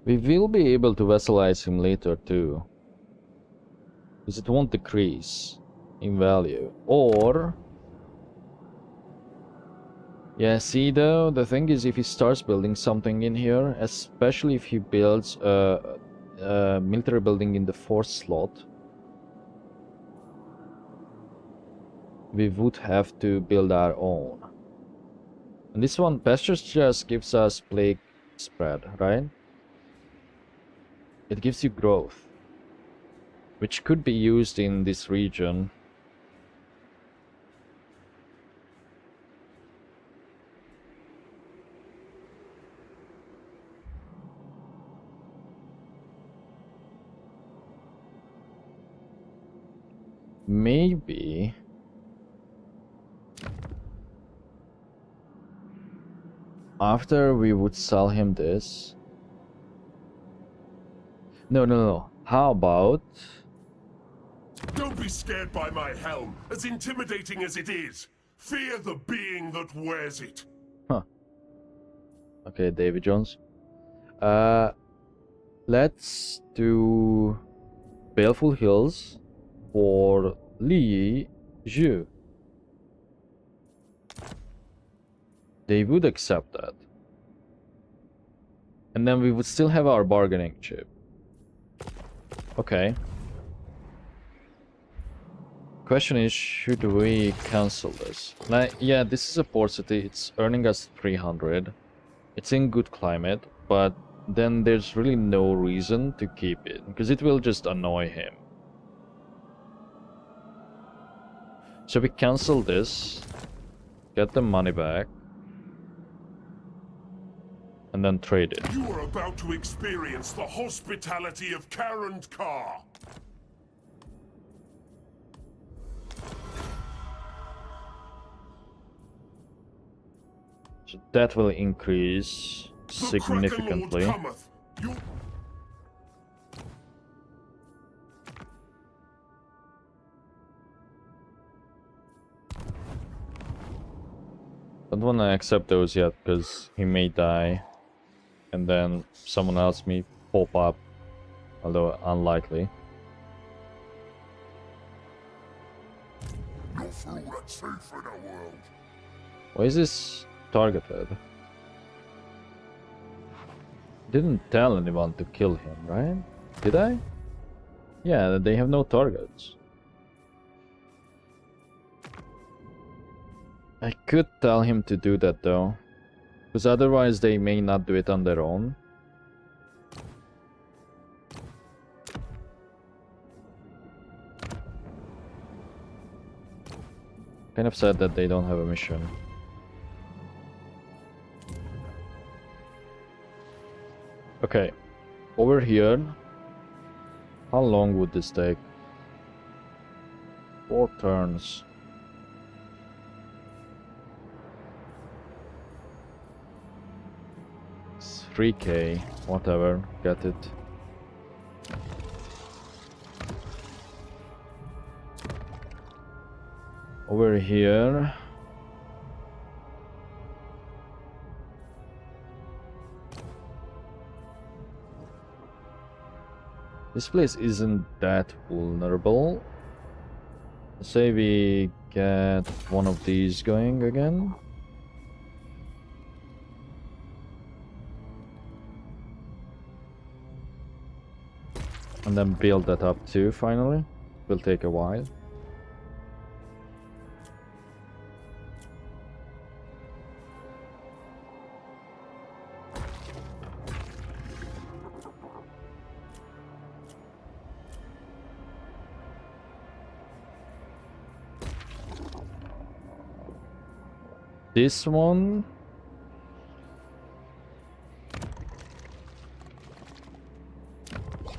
We will be able to vassalize him later too, because it won't decrease in value. Or, yeah, see though, the thing is, if he starts building something in here, especially if he builds a military building in the 4th slot, we would have to build our own. And this one, pastures just gives us plague spread, right? It gives you growth, which could be used in this region. Maybe after we would sell him this. No. How about... Don't be scared by my helm, as intimidating as it is. Fear the being that wears it. Huh. Okay, Davy Jones. Let's do Baleful Hills for Li Zhu. They would accept that. And then we would still have our bargaining chip. Okay. Question is, should we cancel this? Yeah, this is a port city. It's earning us 300. It's in good climate, but then there's really no reason to keep it, because it will just annoy him. So we cancel this, get the money back, and then trade it. You are about to experience the hospitality of Karand Kar. So that will increase significantly. The Kraken Lord cometh. You... Don't want to accept those yet, because he may die. And then someone else may pop up, although unlikely. Not for all that's safe in our world. Why is this targeted? Didn't tell anyone to kill him, right? Did I? Yeah, they have no targets. I could tell him to do that though, because otherwise they may not do it on their own. Kind of sad that they don't have a mission. Okay, over here, how long would this take? 4 turns. 3k. Whatever, get it. Over here. This place isn't that vulnerable. Say we get one of these going again. And then build that up too, finally. Will take a while. This one.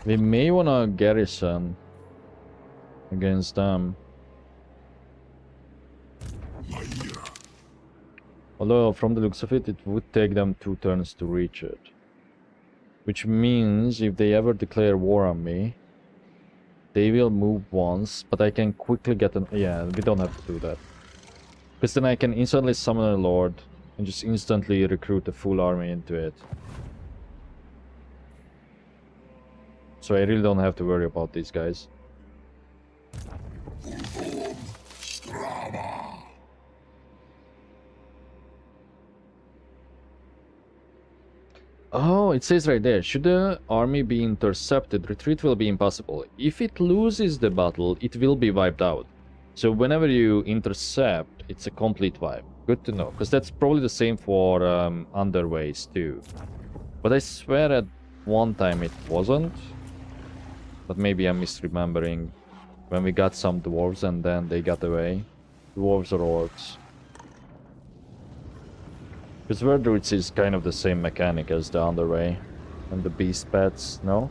We may wanna garrison against them. Although from the looks of it, it would take them 2 turns to reach it. Which means if they ever declare war on me, they will move once, but I can quickly get an... Yeah, we don't have to do that. Because then I can instantly summon a lord and just instantly recruit a full army into it. So I really don't have to worry about these guys. Oh, it says right there, should the army be intercepted, retreat will be impossible. If it loses the battle, it will be wiped out. So whenever you intercept, it's a complete wipe. Good to know, because that's probably the same for underways too. But I swear at one time it wasn't. But maybe I'm misremembering when we got some dwarves and then they got away. Dwarves or orcs. Because Verdruids is kind of the same mechanic as the underway. And the beast pets, no?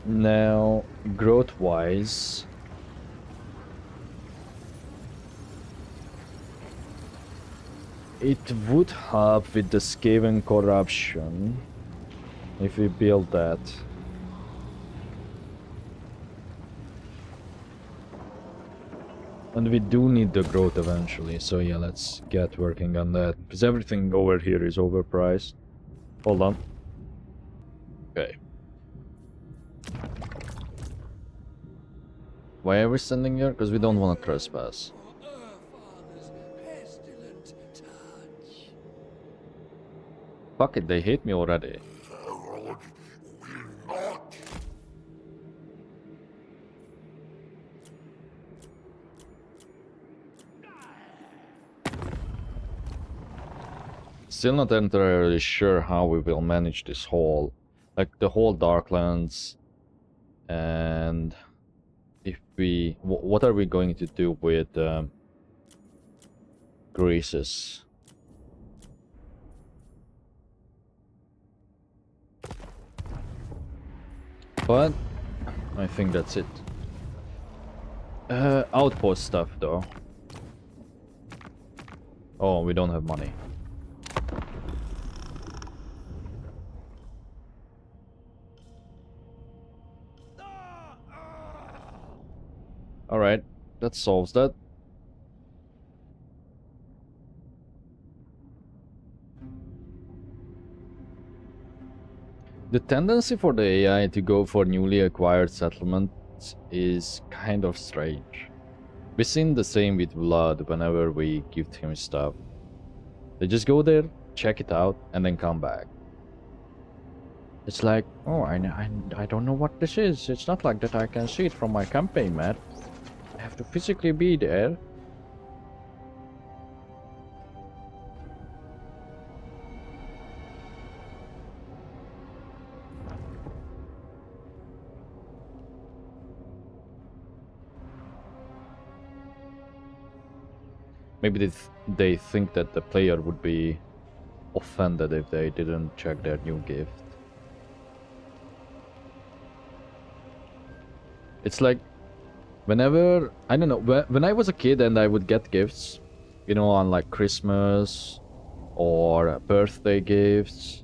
Now, growth-wise... it would help with the Skaven corruption if we build that. And we do need the growth eventually, so yeah, let's get working on that. Because everything over here is overpriced. Hold on. Okay. Why are we standing here? Because we don't want to trespass. Fuck it, they hate me already. Still not entirely sure how we will manage this whole, like the whole Darklands, and if we, what are we going to do with Greases? But I think that's it. Outpost stuff though. Oh, we don't have money. Alright, that solves that. The tendency for the AI to go for newly acquired settlements is kind of strange. We've seen the same with Vlad whenever we gift him stuff. They just go there, check it out, and then come back. It's like, oh, I don't know what this is. It's not like that I can see it from my campaign map. I have to physically be there. Maybe they think that the player would be offended if they didn't check their new gift. It's like, whenever, I don't know, when I was a kid and I would get gifts, you know, on like Christmas or birthday gifts.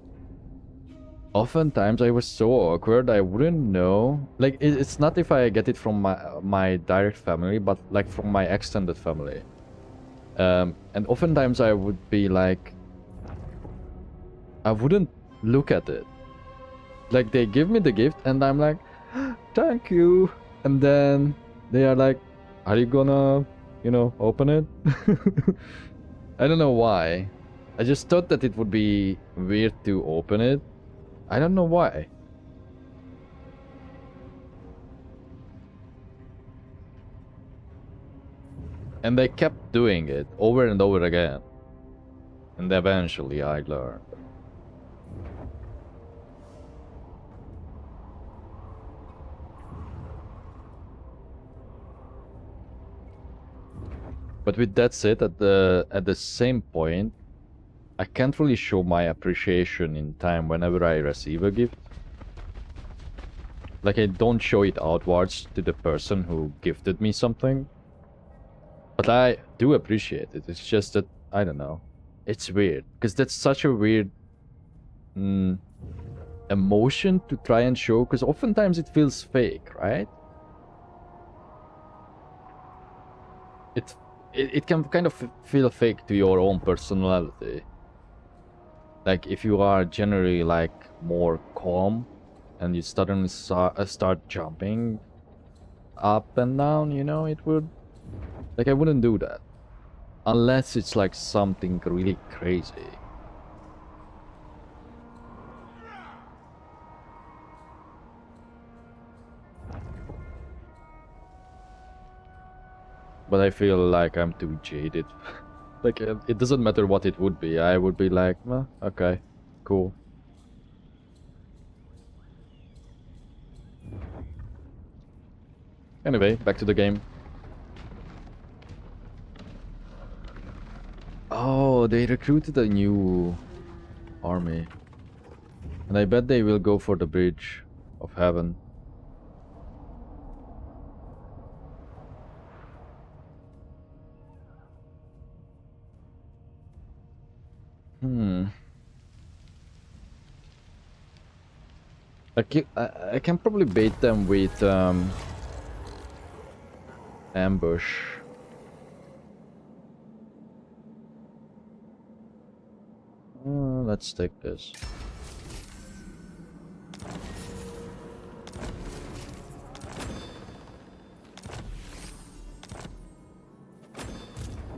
Oftentimes I was so awkward, I wouldn't know. Like, it's not if I get it from my direct family, but like from my extended family. And oftentimes I would be like, I wouldn't look at it. Like, they give me the gift and I'm like, thank you. And then they are like, are you gonna, you know, open it? I don't know why. I just thought that it would be weird to open it. I don't know why. And they kept doing it over and over again. And eventually I learned. But with that said, at the same point, I can't really show my appreciation in time whenever I receive a gift. Like, I don't show it outwards to the person who gifted me something. But I do appreciate it. It's just that, I don't know. It's weird. Because that's such a weird emotion to try and show. Because oftentimes it feels fake, right? It can kind of feel fake to your own personality. Like, if you are generally like more calm and you suddenly start jumping up and down, you know, it would, like, I wouldn't do that unless it's like something really crazy. But I feel like I'm too jaded. Like, it doesn't matter what it would be. I would be like, well, okay, cool. Anyway, back to the game. Oh, they recruited a new army. And I bet they will go for the Bridge of Heaven. I can probably bait them with ambush. Let's take this.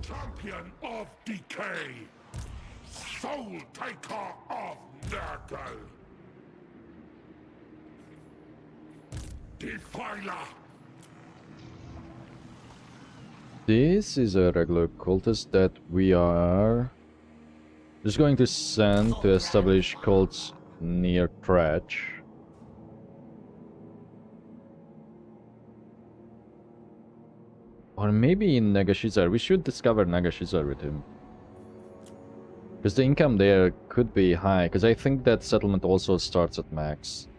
Champion of decay, soul taker of Nurgle, defiler. This is a regular cultist that we are just going to send to establish cults near Tretch. Or maybe in Nagashizar. We should discover Nagashizar with him. Because the income there could be high, because I think that settlement also starts at max.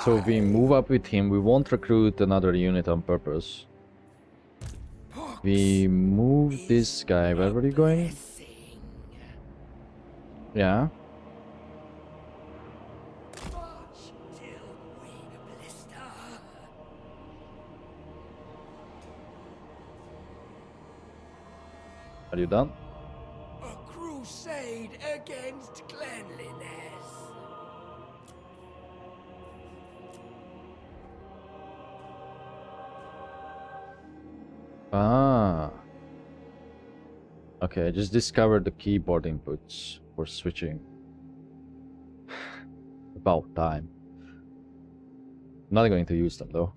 So if we move up with him, we won't recruit another unit on purpose. We move this guy. Where were you going? Yeah. Are you done? A crusade against cleanliness. Ah. Okay, I just discovered the keyboard inputs for switching. About time. Not going to use them though.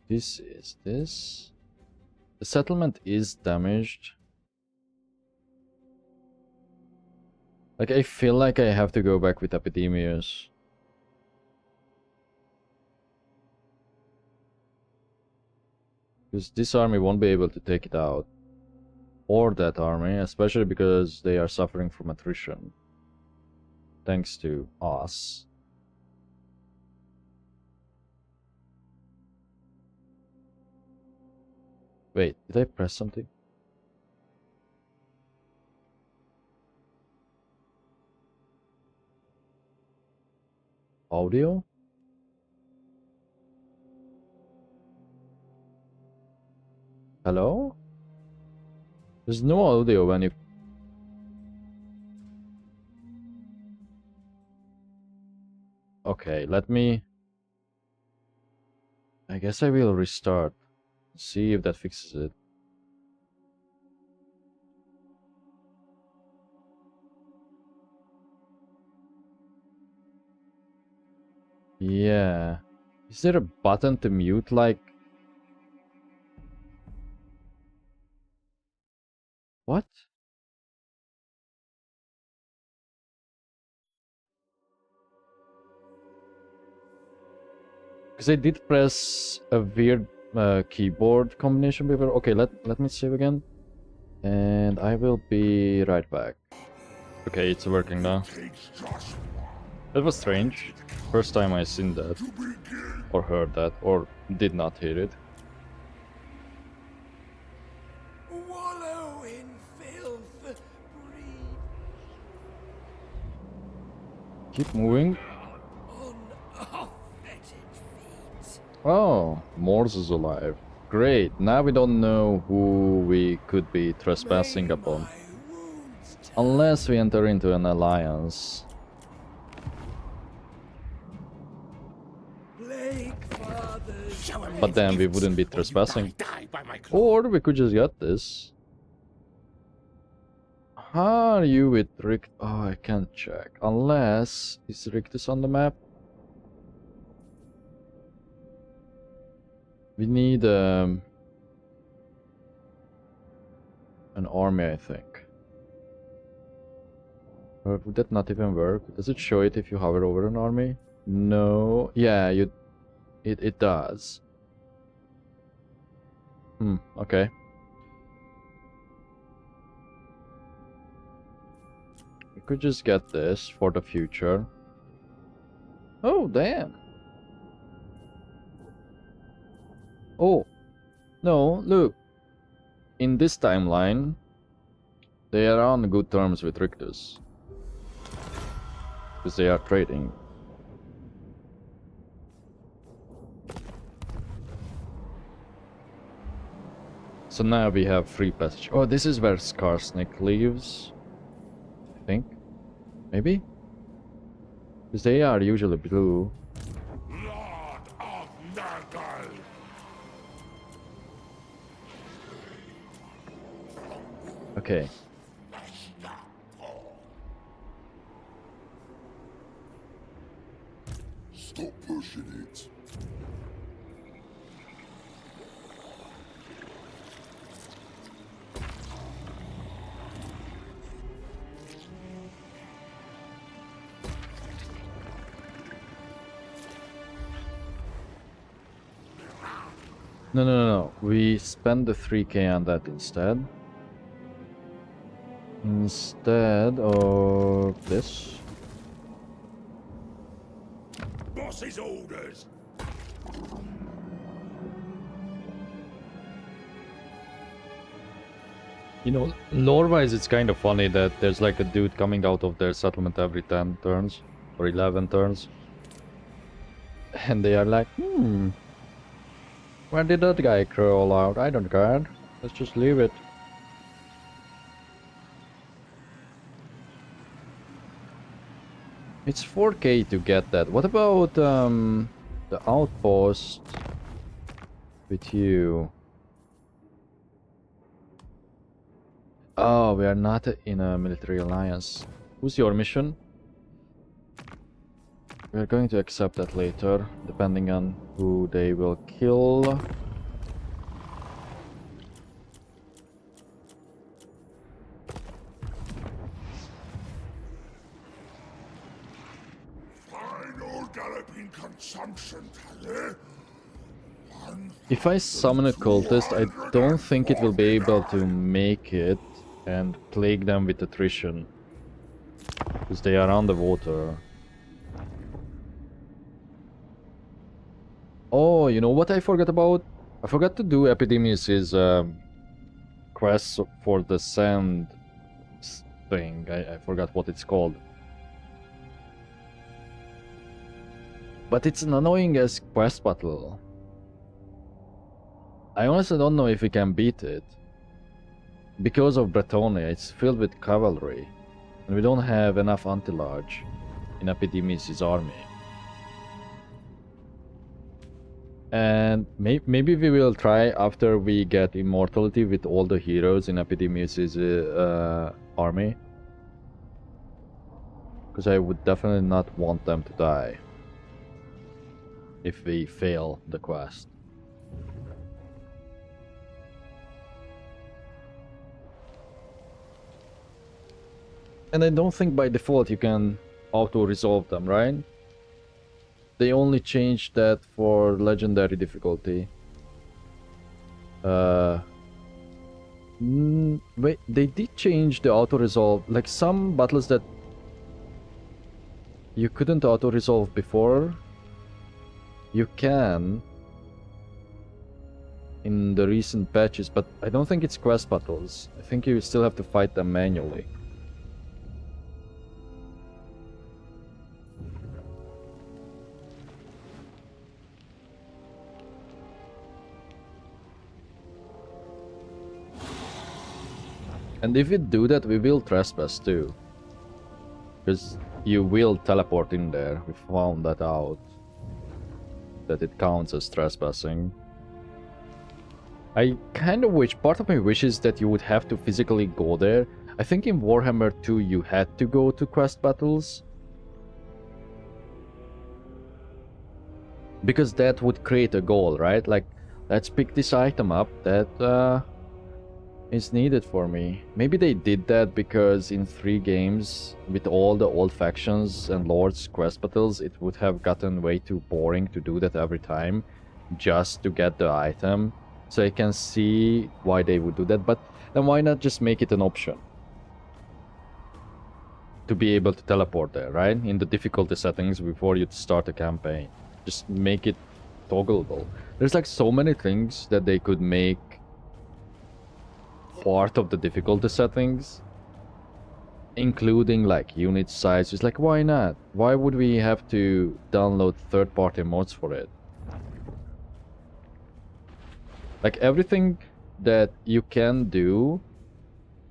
This is this. The settlement is damaged. Like, I feel like I have to go back with Epidemius. Because this army won't be able to take it out. Or that army, especially because they are suffering from attrition. thanks to us. Wait, did I press something? Audio? Hello? There's no audio when you... Okay, let me... I guess I will restart. See if that fixes it. Yeah. Is there a button to mute, like... What? Because I did press a weird keyboard combination before. Okay, let me save again. And I will be right back. Okay, it's working now. That was strange. First time I seen that. Or heard that. Or did not hear it. Wallow in filth, breed Keep moving. on off-fetid feet. Oh, Morse is alive. Great. Now we don't know who we could be trespassing upon. My wounds Unless we enter into an alliance. plague fathers. But then we wouldn't be trespassing. Die by my claw. Or we could just get this. How are you with Rick? Oh, I can't check. Unless... Is Rictus on the map? We need an army, I think. Or would that not even work? Does it show it if you hover over an army? No. Yeah, it does. Okay. We could just get this for the future. Oh, damn. Oh, no, look. In this timeline, they are on good terms with Rictus. Because they are trading. So now we have free passage. Oh, this is where Skarsnik lives. I think. Maybe? Because they are usually blue. Lord of Nurgle! Okay. Stop pushing it. No. We spend the 3k on that instead. Instead of this. Boss's orders! You know, lore-wise, it's kind of funny that there's like a dude coming out of their settlement every 10 turns or 11 turns. And they are like, where did that guy crawl out? I don't care. Let's just leave it. It's 4k to get that. What about the outpost with you? Oh, we are not in a military alliance. Who's your mission? We are going to accept that later, depending on who they will kill. Final galloping consumption, Tally. If I summon a cultist, I don't think it will be able to make it and plague them with attrition. Because they are underwater. Oh, you know what I forgot about? I forgot to do Epidemius' quest for the sand thing. I forgot what it's called. But it's an annoying as quest battle. I honestly don't know if we can beat it. Because of Bretonia, it's filled with cavalry. And we don't have enough anti-large in Epidemius' army. And maybe we will try after we get immortality with all the heroes in Epidemius' army. Because I would definitely not want them to die if we fail the quest. And I don't think by default you can auto-resolve them, right? They only changed that for legendary difficulty. Wait, they did change the auto-resolve. Like some battles that you couldn't auto-resolve before, you can in the recent patches, but I don't think it's quest battles. I think you still have to fight them manually. And if we do that, we will trespass too. Because you will teleport in there. We found that out. That it counts as trespassing. I kind of wish, part of me wishes that you would have to physically go there. I think in Warhammer 2 you had to go to quest battles. Because that would create a goal, right? Like, let's pick this item up that is needed for me. Maybe they did that because in 3 games, with all the old factions and lords quest battles, it would have gotten way too boring to do that every time just to get the item. So I can see why they would do that, but then why not just make it an option to be able to teleport there, right? In the difficulty settings before you start a campaign. Just make it toggleable. There's like so many things that they could make part of the difficulty settings, including like unit size. It's like, why not? Why would we have to download third-party mods for it? Like everything that you can do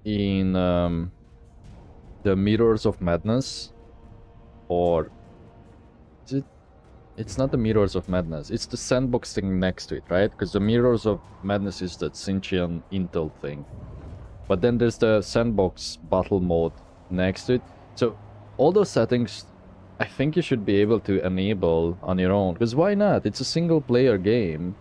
in the Mirrors of Madness, or is it? It's not the Mirrors of Madness, it's the sandbox thing next to it, right? Because the Mirrors of Madness is that Cinchian Intel thing. But then there's the sandbox battle mode next to it. So all those settings, I think you should be able to enable on your own. Because why not? It's a single player game.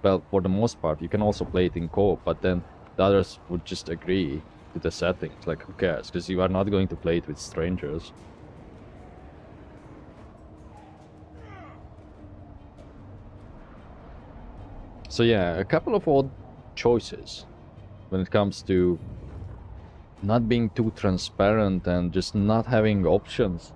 Well, for the most part, you can also play it in co-op, but then the others would just agree to the settings. Like, who cares? Because you are not going to play it with strangers. So yeah, a couple of odd choices when it comes to not being too transparent and just not having options.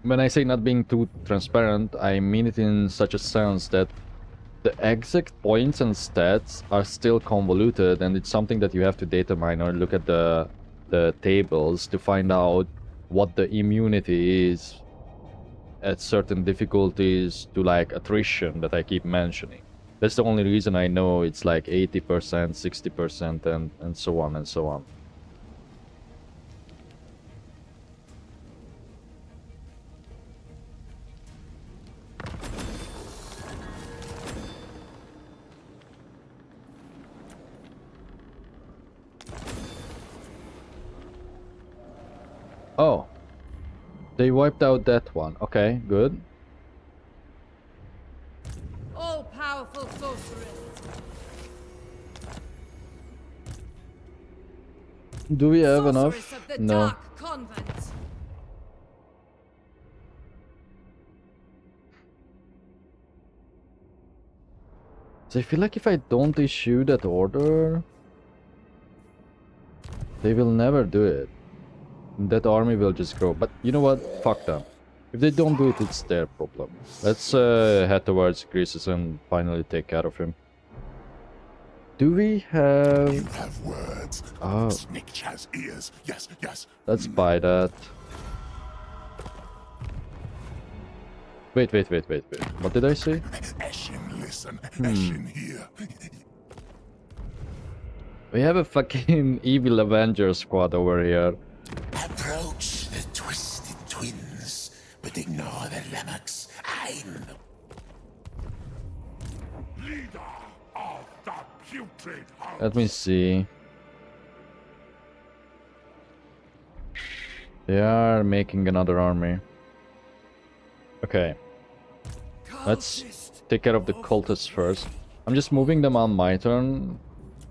When I say not being too transparent, I mean it in such a sense that the exact points and stats are still convoluted, and it's something that you have to data mine or look at the tables to find out what the immunity is at certain difficulties to like attrition that I keep mentioning. That's the only reason I know it's like 80%, 60% and so on and so on. Oh, they wiped out that one. Okay, good. All-powerful sorceress. Do we have enough? Sorceress of the No. Dark Convent. So I feel like if I don't issue that order, They will never do it. That army will just grow. But you know what? Fuck them. If they don't do it, it's their problem. Let's head towards Greases and finally take care of him. Do we have... You have words. Oh. Snitch has ears. Yes, yes. Let's buy that. Wait. What did I say? Eshin, listen. Eshin, here. We have a fucking evil Avenger squad over here. Approach the twisted twins, but ignore the Lemmax. I'm leader of the putrid house. Let me see. They are making another army. Okay. Let's take care of the cultists first. I'm just moving them on my turn,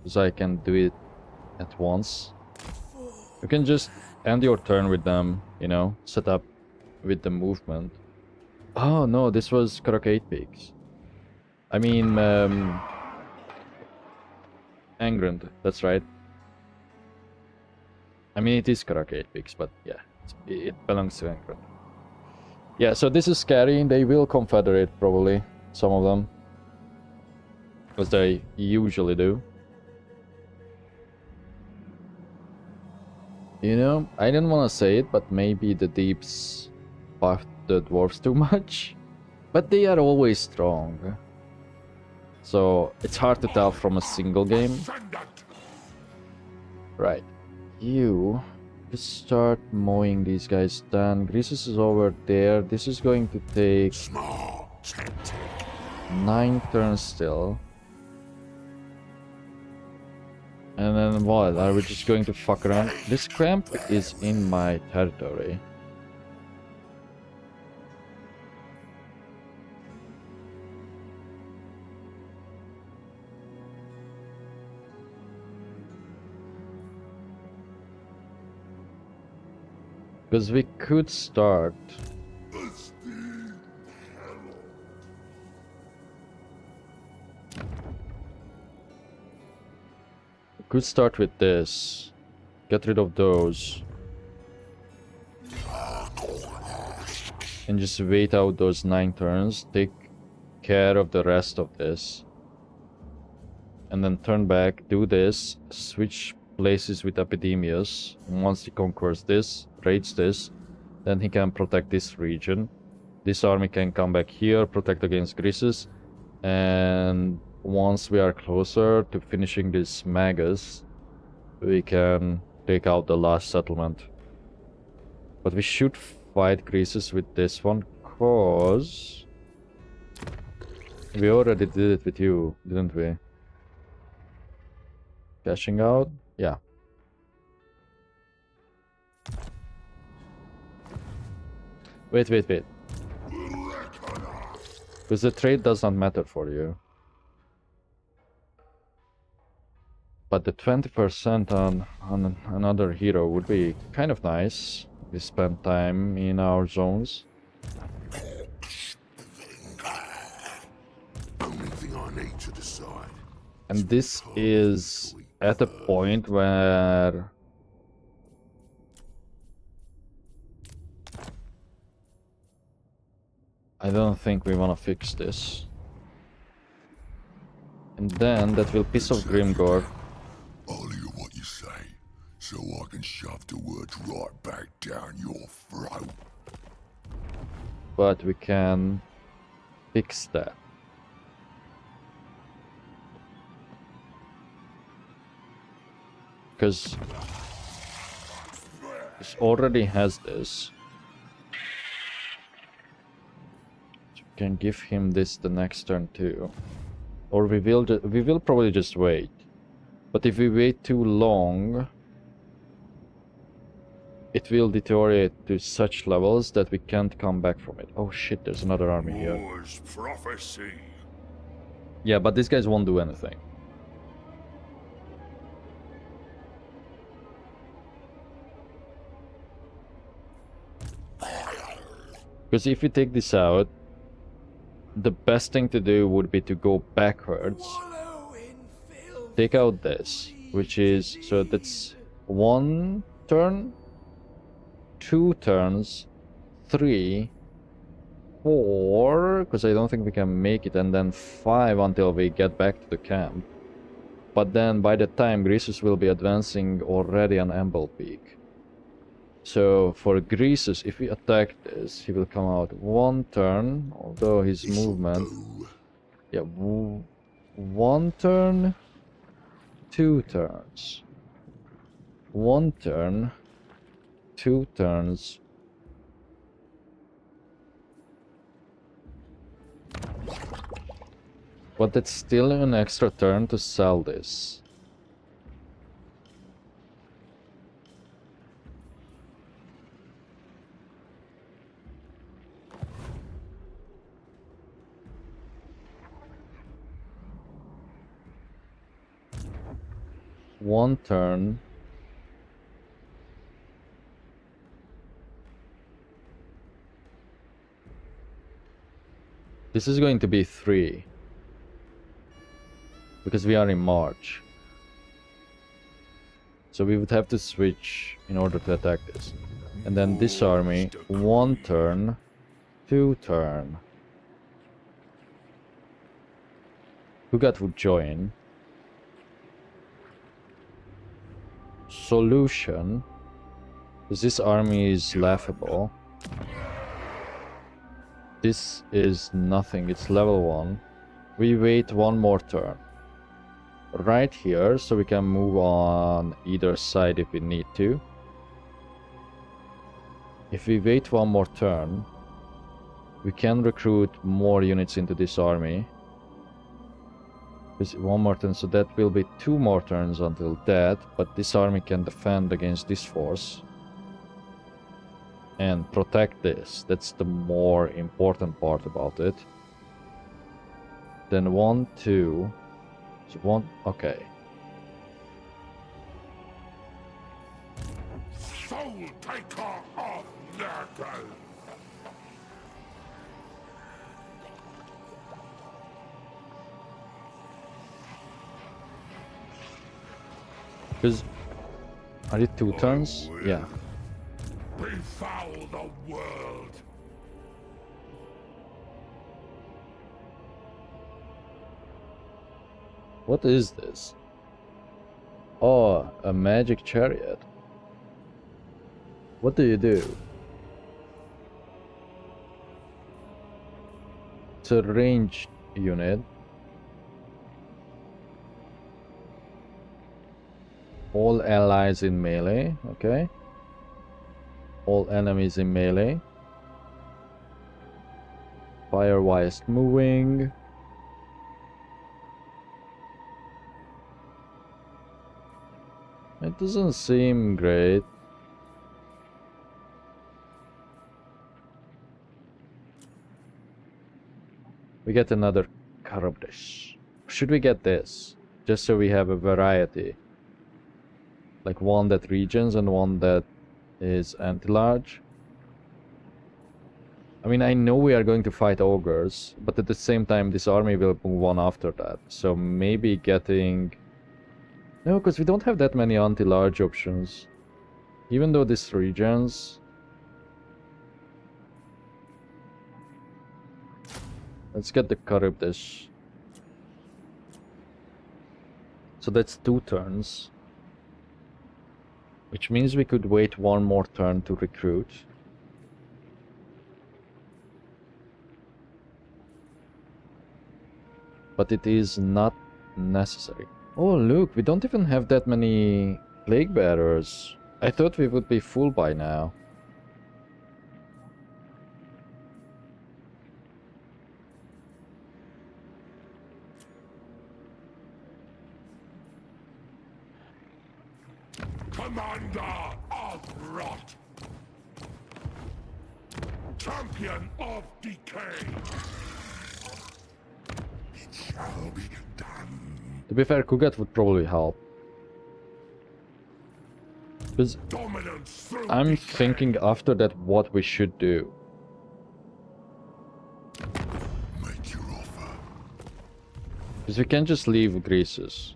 so I can do it at once. You can just end your turn with them, you know, set up with the movement. Oh no, this was Karok 8 Peaks. I mean, Angrand, that's right. I mean, it is Karok 8 Peaks, but yeah, it belongs to Angrand. Yeah, so this is scary. They will confederate, probably, some of them. Because they usually do. You know, I didn't want to say it, but maybe the deeps buffed the dwarves too much. But they are always strong. So, it's hard to tell from a single game. Right. You... just start mowing these guys down. Greases is over there. This is going to take 9 turns still. And then what? Are we just going to fuck around? This cramp is in my territory. Because we could start. We could start with this. Get rid of those. And just wait out those 9 turns. Take care of the rest of this. And then turn back, do this, switch places with Epidemius. And once he conquers this, raids this, then he can protect this region. This army can come back here, protect against Greases, and once we are closer to finishing this Magus, we can take out the last settlement. But we should fight Greases with this one, cause we already did it with you, didn't we? Cashing out? Yeah. Wait. Because the trade does not matter for you. But the 20% on another hero would be kind of nice. We spend time in our zones. Only thing I need to decide. And this is at a point where I don't think we want to fix this. And then that will piss off Grimgor. I'll hear what you say, so I can shove the words right back down your throat. But we can fix that. Because this already has this. So we can give him this the next turn too. Or we will probably just wait. But if we wait too long, it will deteriorate to such levels that we can't come back from it. Oh shit, there's another army here. War's prophecy. Yeah, but these guys won't do anything. Because if we take this out, the best thing to do would be to go backwards. Take out this, which is, so that's 1 turn, 2 turns, 3, 4, because I don't think we can make it, and then 5 until we get back to the camp. But then by the time Greasus will be advancing already on Amble Peak. So for Greasus, if we attack this, he will come out 1 turn, although his movement... Yeah, 1 turn, 2 turns. 1 turn, 2 turns. But that's still an extra turn to sell this. One turn. This is going to be 3. Because we are in March. So we would have to switch in order to attack this. And then this army, 1 turn, 2 turn. Hugat would join. Solution. Because this army is laughable. This is nothing, it's level 1. We wait 1 more turn. Right here, so we can move on either side if we need to. If we wait 1 more turn, we can recruit more units into this army. 1 more turn, so that will be 2 more turns until that, but this army can defend against this force. And protect this, that's the more important part about it. Then 1, 2... So 1, okay. Soul taker of Nurgle! Because... Are it 2 turns? Yeah. Befoul the world! What is this? Oh, a magic chariot. What do you do? It's a ranged unit. All allies in melee, okay. All enemies in melee. Fire-wise moving. It doesn't seem great. We get another Karabdish. Should we get this? Just so we have a variety. Like one that regions and one that is anti-large. I mean, I know we are going to fight ogres, but at the same time this army will move on after that. So maybe getting... No, because we don't have that many anti-large options. Even though this regions... Let's get the Charybdis. So that's 2 turns. Which means we could wait 1 more turn to recruit. But it is not necessary. Oh look, we don't even have that many plague bearers. I thought we would be full by now. Commander of Rot! Champion of Decay! It shall be done. To be fair, Kugat would probably help. Because Dominance through I'm decay. thinking after that what we should do. Make your offer. Because we can just leave Greasus.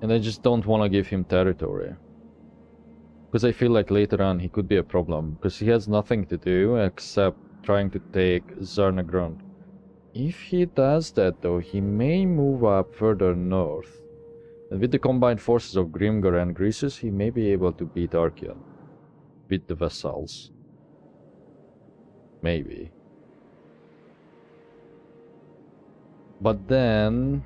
And I just don't want to give him territory. Because I feel like later on he could be a problem. Because he has nothing to do except trying to take Zarnagrund. If he does that though, he may move up further north. And with the combined forces of Grimgor and Grisus, he may be able to beat Archeon. Beat the Vassals. Maybe. But then...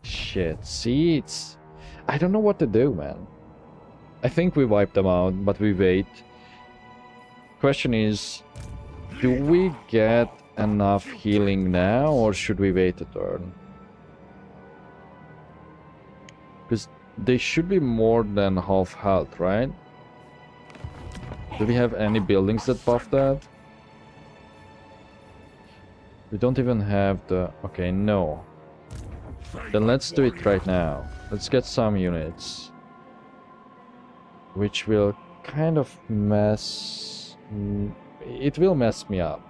Shit, see, it's... I don't know what to do, man. I think we wipe them out, but we wait. Question is, do we get enough healing now, or should we wait a turn? Because they should be more than half health, right? Do we have any buildings that buff that? We don't even have the... Okay, no. Then let's do it right now. Let's get some units. Which will kind of mess... It will mess me up.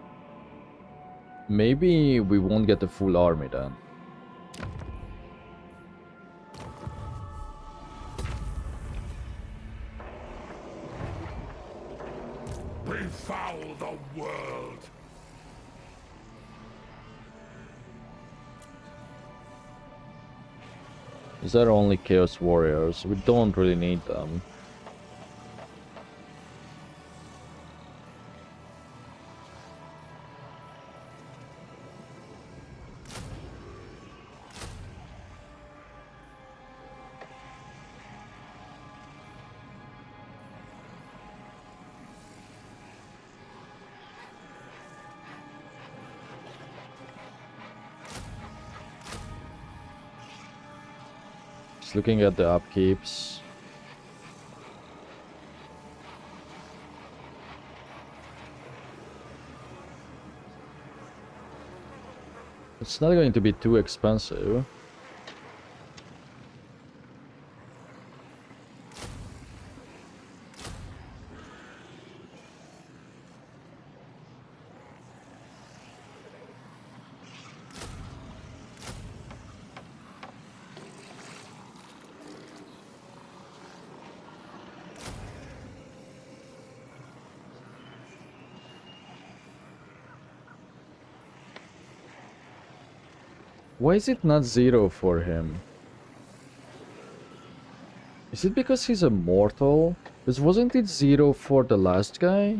Maybe we won't get the full army then. Befoul the world! These are only Chaos Warriors. We don't really need them. Looking at the upkeeps. It's not going to be too expensive. Why is it not 0 for him? Is it because he's a mortal? Because wasn't it 0 for the last guy?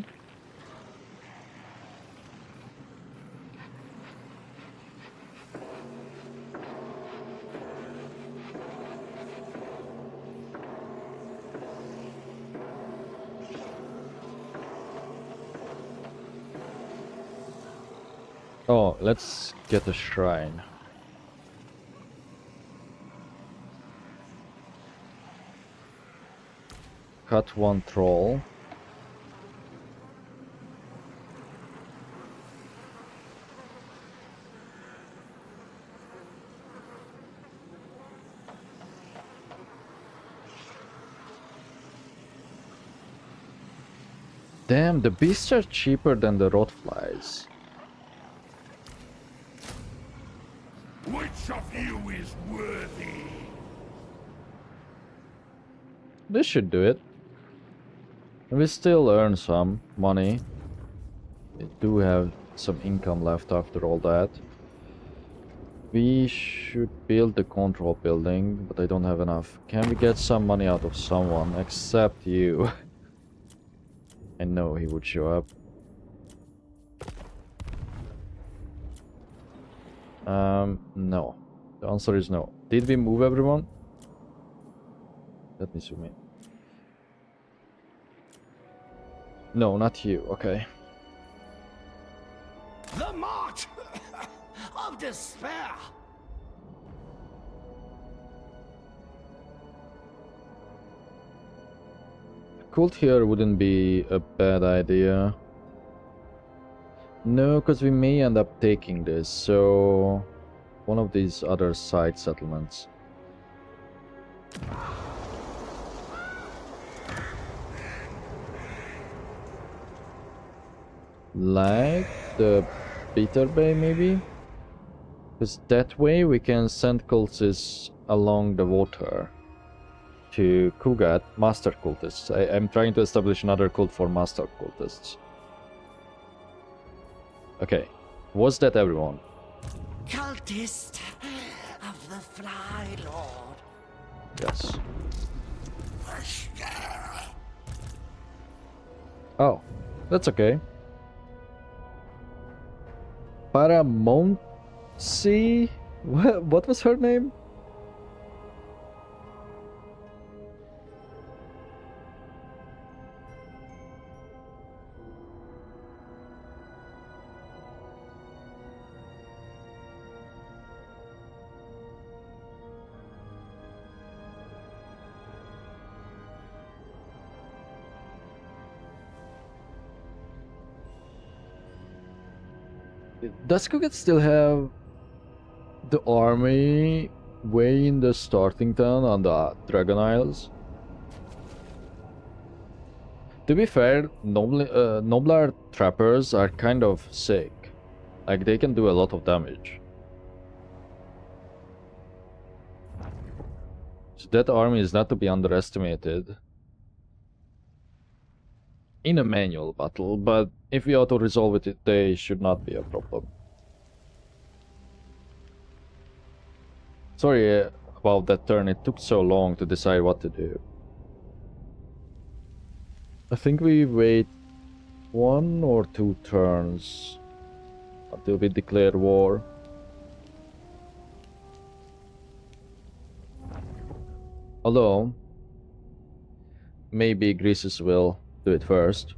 Oh, let's get a shrine. Cut one troll. Damn, the beasts are cheaper than the rotflies. Which of you is worthy? This should do it. We still earn some money. We do have some income left after all that. We should build the control building, but I don't have enough. Can we get some money out of someone except you? I know he would show up. No. The answer is no. Did we move everyone? Let me zoom in. No, not you. Okay. The march of despair. Cult here wouldn't be a bad idea. No, because we may end up taking this, so... one of these other side settlements. Like the Peter Bay, maybe? Because that way we can send cultists along the water to Kugat, master cultists. I'm trying to establish another cult for master cultists. Okay, was that everyone? Cultist of the Fly Lord. Yes. Oh, that's okay. Paramonsi? What was her name? Does Kugat still have the army way in the starting town on the Dragon Isles? To be fair, Noblar trappers are kind of sick. Like, they can do a lot of damage. So that army is not to be underestimated in a manual battle, but if we auto-resolve it, they should not be a problem. Sorry about that turn, it took so long to decide what to do. I think we wait 1 or 2 turns until we declare war. Although, maybe Greases will do it first.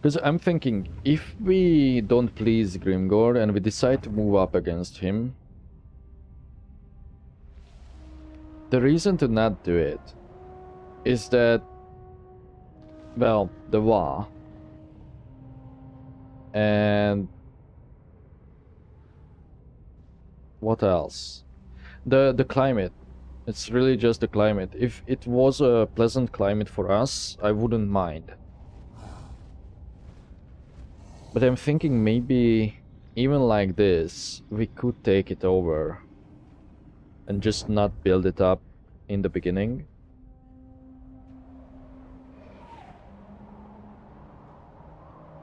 Because I'm thinking, if we don't please Grimgor and we decide to move up against him, the reason to not do it is that, well, the Wa and what else? The climate. It's really just the climate. If it was a pleasant climate for us, I wouldn't mind. But I'm thinking maybe even like this, we could take it over and just not build it up in the beginning.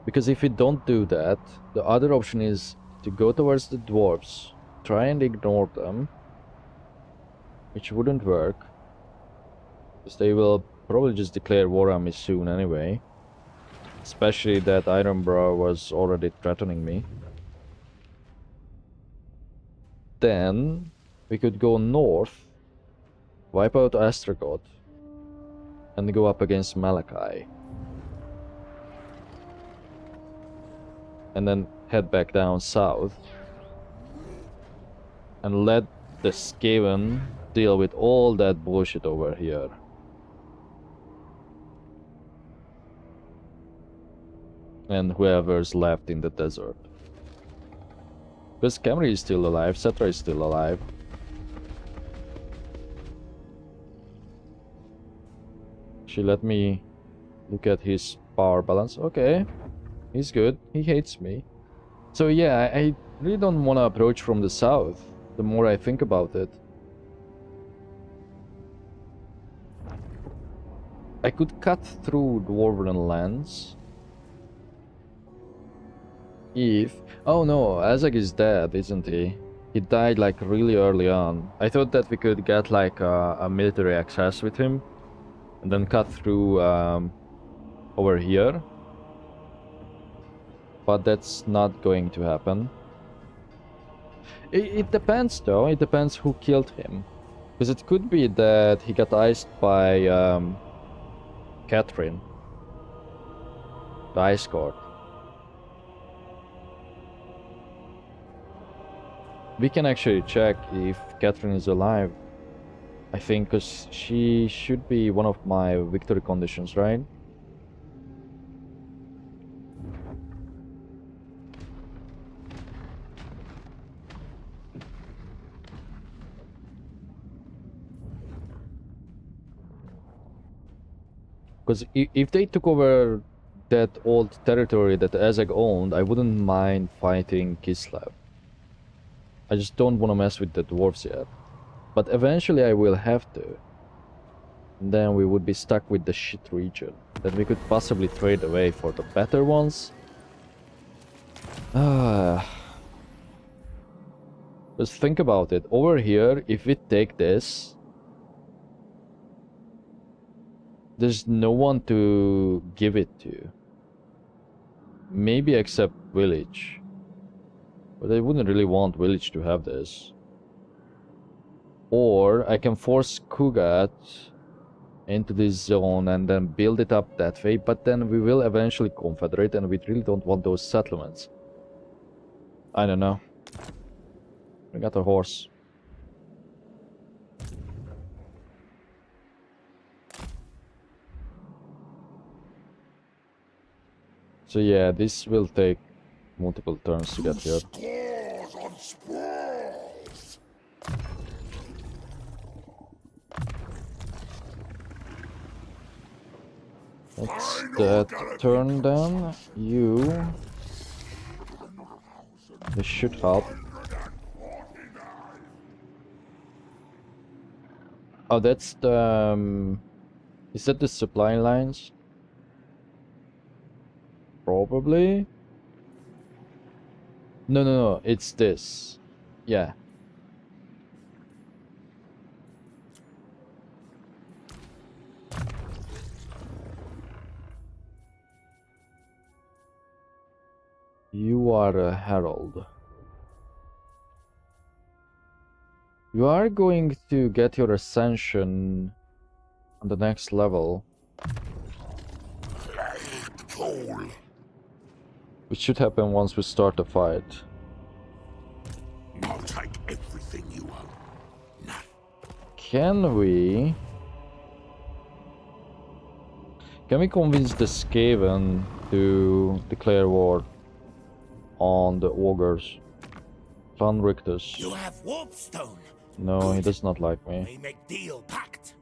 Because if we don't do that, the other option is to go towards the dwarves, try and ignore them, which wouldn't work, because they will probably just declare war on me soon anyway. Especially that Ironbrow was already threatening me. Then we could go north, wipe out Astragoth, and go up against Malachi. And then head back down south and let the Skaven deal with all that bullshit over here. And whoever's left in the desert. Because Camry is still alive, Cetra is still alive. She let me look at his power balance. Okay, he's good. He hates me. So yeah, I really don't want to approach from the south, the more I think about it. I could cut through Dwarven lands. If... Oh no, Azag is dead, isn't he? He died like really early on. I thought that we could get like a military access with him and then cut through over here. But that's not going to happen. It depends though, it depends who killed him. Because it could be that he got iced by Catherine, the Ice Court. We can actually check if Catherine is alive. I think because she should be one of my victory conditions, right? Because if they took over that old territory that Azeg owned, I wouldn't mind fighting Kislev. I just don't want to mess with the dwarves yet. But eventually I will have to. And then we would be stuck with the shit region that we could possibly trade away for the better ones. Just think about it. Over here, if we take this, there's no one to give it to. Maybe except Village. But I wouldn't really want Village to have this. Or I can force Kugat into this zone and then build it up that way, but then we will eventually confederate and we really don't want those settlements. I don't know. We got a horse. So yeah, this will take multiple turns to get here. Scores on sprawls. That's that turn then. You... This should help. Oh, that's the... Is that the supply lines? Probably? No, it's this. Yeah. You are a herald. You are going to get your ascension on the next level. Coal. Which should happen once we start the fight. I'll take everything you own. None. Can we convince the Skaven to declare war on the ogres? Clan Rictus. You have warpstone. No, he does not like me. We make deal pact.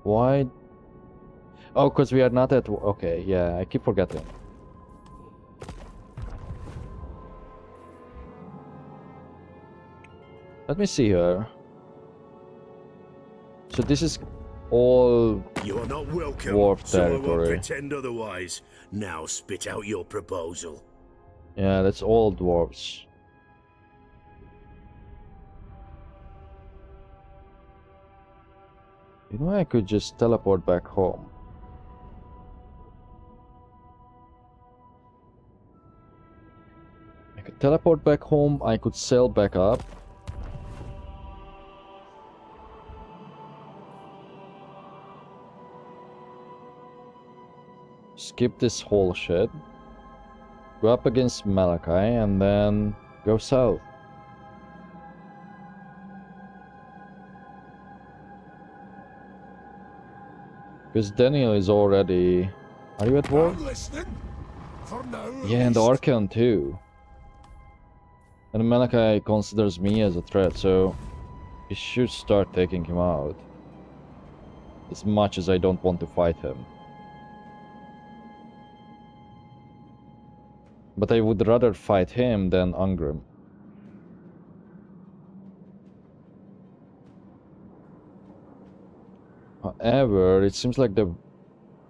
Why? Oh, because we are not at... Okay, yeah, I keep forgetting. Let me see here. So this is all You are not welcome, dwarf so I won't territory. pretend otherwise. Now spit out your proposal. Yeah, that's all dwarves. You know, I could just teleport back home. I could teleport back home, I could sail back up. Skip this whole shit. Go up against Malachi and then go south. Because Daniel is already... Are you at war? I'm listening. For now. Yeah, and the Archon too. And Malachi considers me as a threat, so we should start taking him out. As much as I don't want to fight him. But I would rather fight him than Angrim. However, it seems like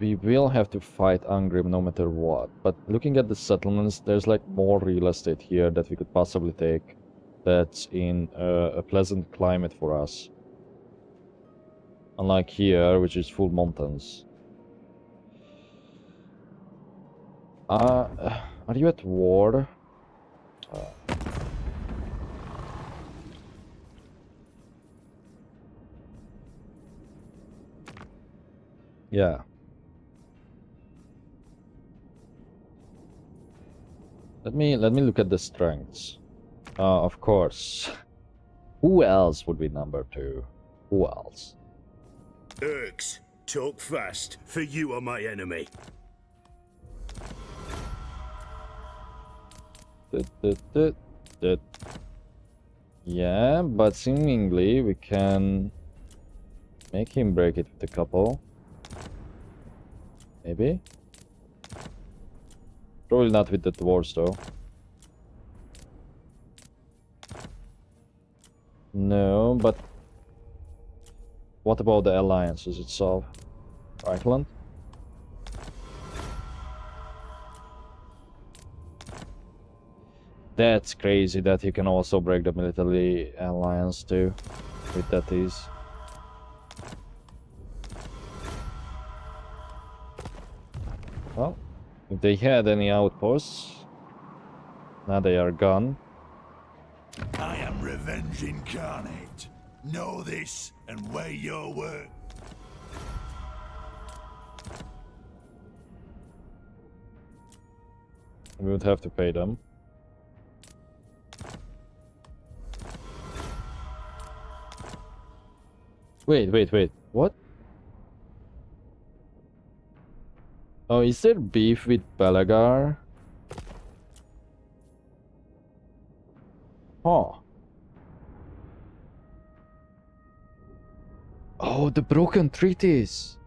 we will have to fight Angrim no matter what. But looking at the settlements, there's like more real estate here that we could possibly take. That's in a pleasant climate for us. Unlike here, which is full mountains. Are you at war? Yeah. Let me look at the strengths. Of course. Who else would be number 2? Who else? Urks, talk fast, for you are my enemy. Yeah, but seemingly we can Make him break it with a couple. Maybe? Probably not with the dwarves though. No, but what about the alliances itself? Reichland? That's crazy that you can also break the military alliance too, with that ease. Well, if they had any outposts, now they are gone. I am revenge incarnate. Know this and weigh your work. We would have to pay them. Wait. What? Oh, is there beef with Belagar? Oh. Oh, the broken treaties.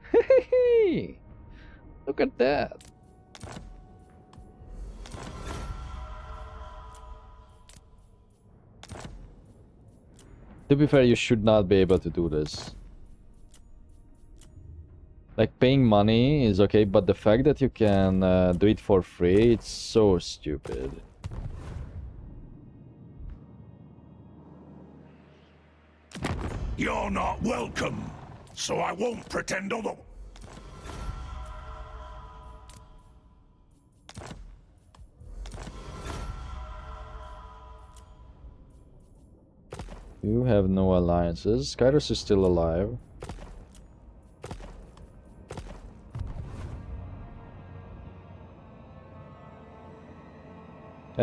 Look at that. To be fair, you should not be able to do this. Like, paying money is okay, but the fact that you can do it for free, it's so stupid. You're not welcome, so I won't pretend other. You have no alliances. Kairos is still alive.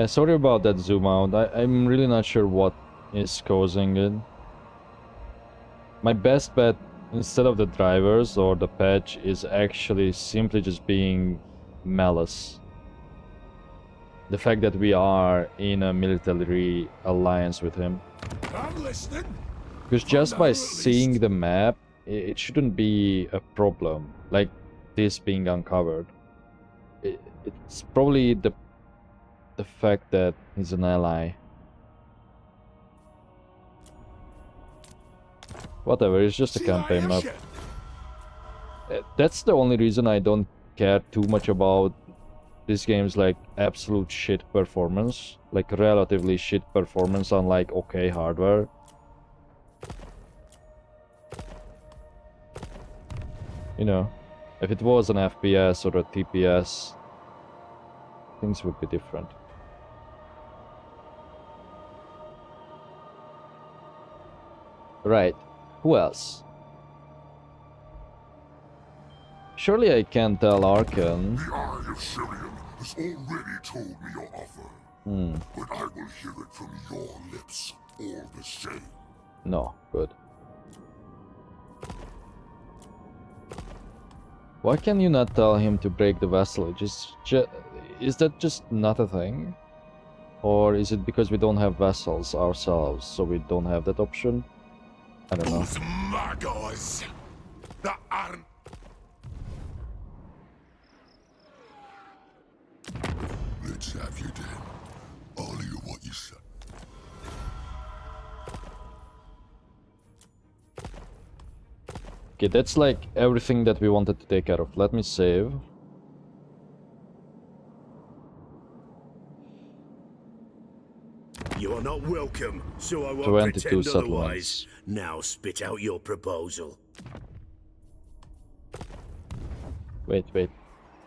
Sorry about that zoom out. I'm really not sure what is causing it. My best bet, instead of the drivers or the patch, is actually simply just being malice. The fact that we are in a military alliance with him. I'm listening. Because just by seeing the map, it shouldn't be a problem. Like this being uncovered. It's probably the fact that he's an ally. Whatever, it's just a campaign map. That's the only reason I don't care too much about this game's like absolute shit performance. Like relatively shit performance on like okay hardware. You know, if it was an FPS or a TPS, things would be different. Right. Who else? Surely I can tell Arkan. The Eye of Syrian has already told me your offer. But I will hear it from your lips all the same. No, good. Why can you not tell him to break the vassalage? Is that just not a thing? Or is it because we don't have vassals ourselves, so we don't have that option? I don't know. Those magos that aren't. Let's have you then. I'll hear what you said. Okay, that's like everything that we wanted to take care of. Let me save. You are not welcome, so I won't 22 pretend settlements. otherwise. Now spit out your proposal. Wait.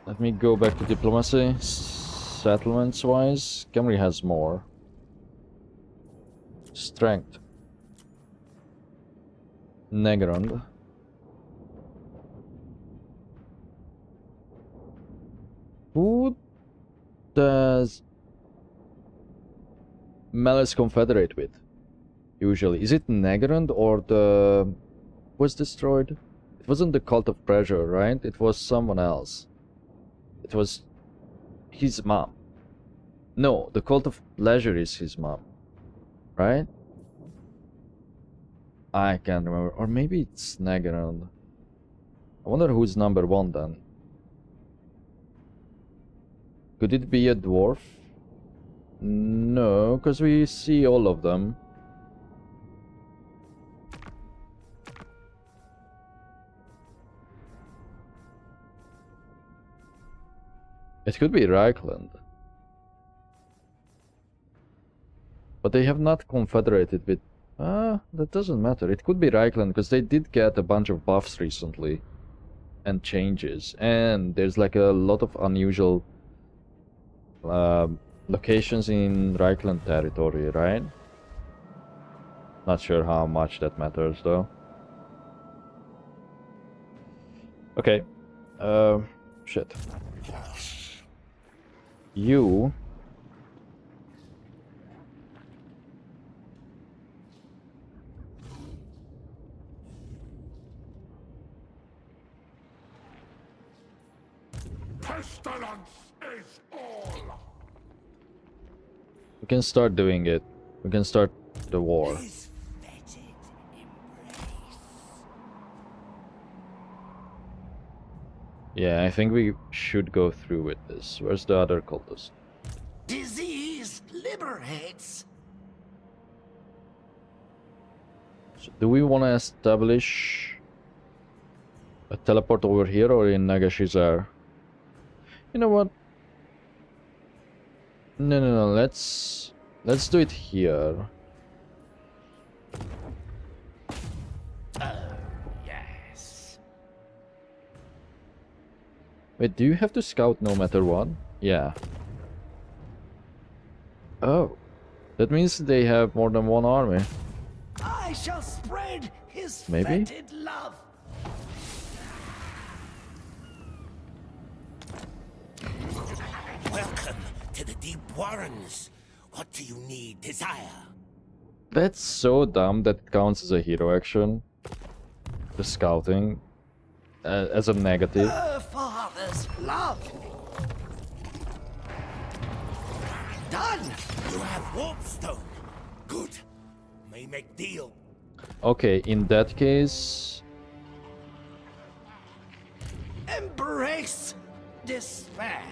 Let me go back to diplomacy. Settlements wise, Camry has more. Strength. Negrand. Who does Malice confederate with? Usually. Is it Negrand or the... was destroyed? It wasn't the Cult of Pressure, right? It was someone else. It was his mom. No, the Cult of Pleasure is his mom. Right? I can't remember. Or maybe it's Nagaland. I wonder who's number 1 then. Could it be a dwarf? No, because we see all of them. It could be Reichland. But they have not confederated with... that doesn't matter. It could be Reichland, because they did get a bunch of buffs recently. And changes. And there's like a lot of unusual locations in Reichland territory, right? Not sure how much that matters, though. Okay. Shit. You... Pestilence is all! We can start doing it. We can start the war. His fetid embrace. Yeah, I think we should go through with this. Where's the other cultist? Disease liberates. So do we want to establish a teleport over here or in Nagashizar? You know what? No. Let's do it here. Yes. Wait, do you have to scout no matter what? Yeah. Oh. That means they have more than one army. I shall spread his Maybe? fetid love. Welcome to the deep warrens. What do you need, desire? That's so dumb that it counts as a hero action. The scouting. As a negative. Her father's love. Done. You have warpstone. Good. May make deal. Okay, in that case... Embrace despair.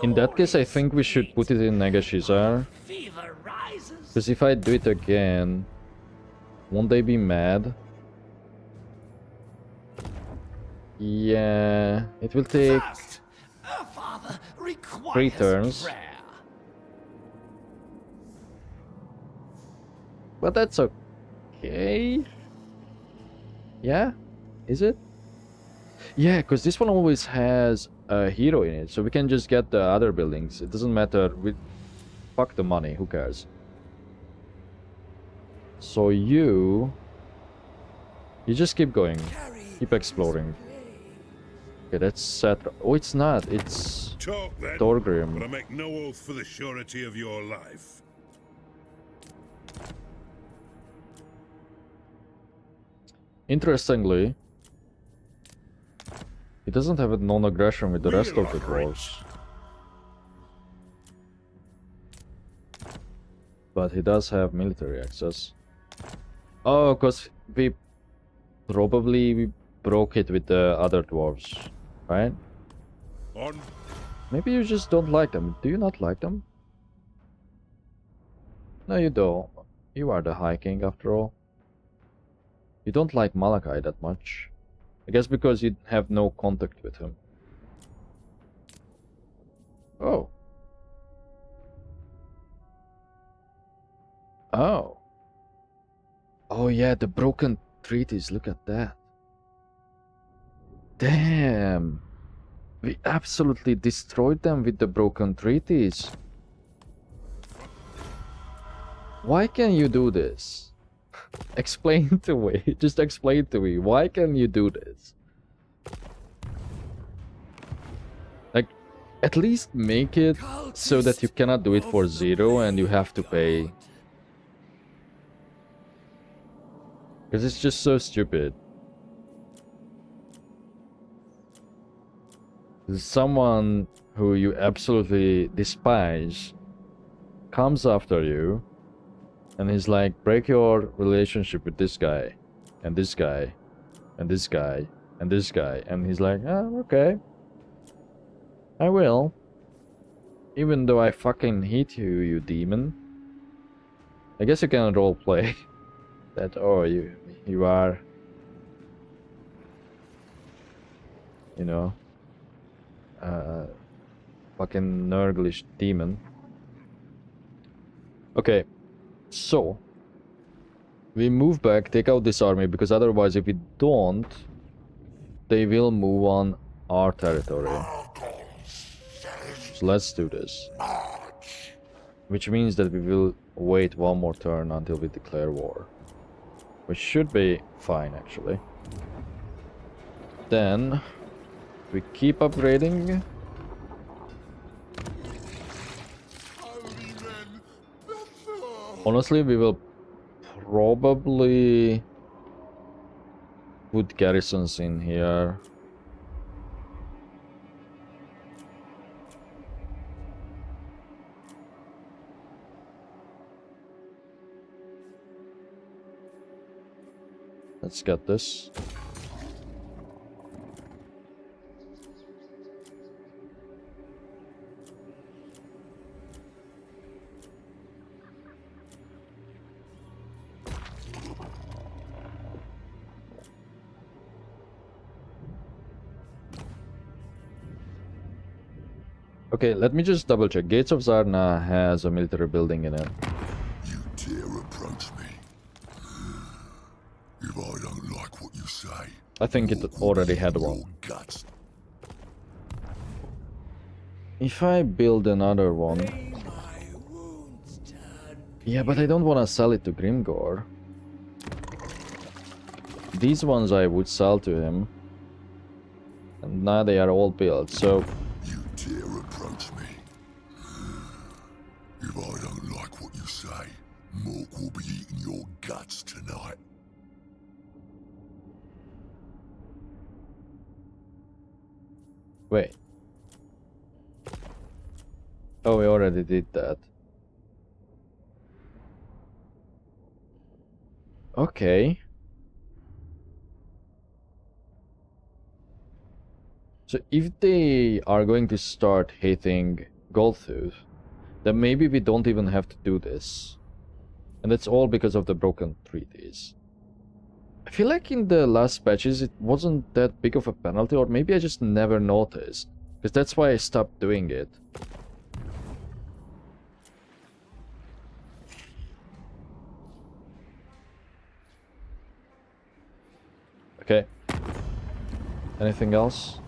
In that case, I think we should put it in Nagashizar. Fever rises. Because if I do it again, won't they be mad? Yeah, it will take First, her father requires 3 turns. prayer. But that's okay. Yeah? Is it? Yeah, because this one always has a hero in it, so we can just get the other buildings. It doesn't matter. Fuck the money, who cares? So you just keep going. Keep exploring. Okay, that's set. Oh, it's not. It's Talk then, Thorgrim. but I make no oath for the surety of your life. Interestingly, he doesn't have a non-aggression with the We rest of the are great. dwarves. But he does have military access. Oh, because we probably broke it with the other dwarves, right? On Maybe you just don't like them. Do you not like them? No, you don't. You are the High King after all. You don't like Malachi that much. I guess because you have no contact with him. Oh. Oh. Oh yeah, the broken treaties, look at that. Damn. We absolutely destroyed them with the broken treaties. Why can you do this? Explain to me. Just explain to me. Why can you do this? Like, at least make it so that you cannot do it for 0 and you have to pay. Because it's just so stupid. Someone who you absolutely despise comes after you, and he's like, break your relationship with this guy, and this guy, and this guy, and this guy, and he's like, oh, okay, I will. Even though I fucking hate you, you demon. I guess you can roleplay that, oh, you are, you know, fucking Nurglish demon. Okay, so we move back, take out this army, because otherwise if we don't, they will move on our territory. So let's do this. Which means that we will wait one more turn until we declare war. Which should be fine, actually. Then we keep upgrading. Honestly, we will probably put garrisons in here. Let's get this. Okay, let me just double check. Gates of Zarna has a military building in it. You dare approach me? If I don't like what you say, I think it already had one. your guts. If I build another one... Yeah, but I don't want to sell it to Grimgor. These ones I would sell to him. And now they are all built, so... You dare approach me? If I don't like what you say, Mork will be eating your guts tonight. Wait. Oh, we already did that. Okay. So if they are going to start hating Goldtooth, then maybe we don't even have to do this. And that's all because of the broken treaties. I feel like in the last patches it wasn't that big of a penalty, or maybe I just never noticed. Because that's why I stopped doing it. Okay. Anything else?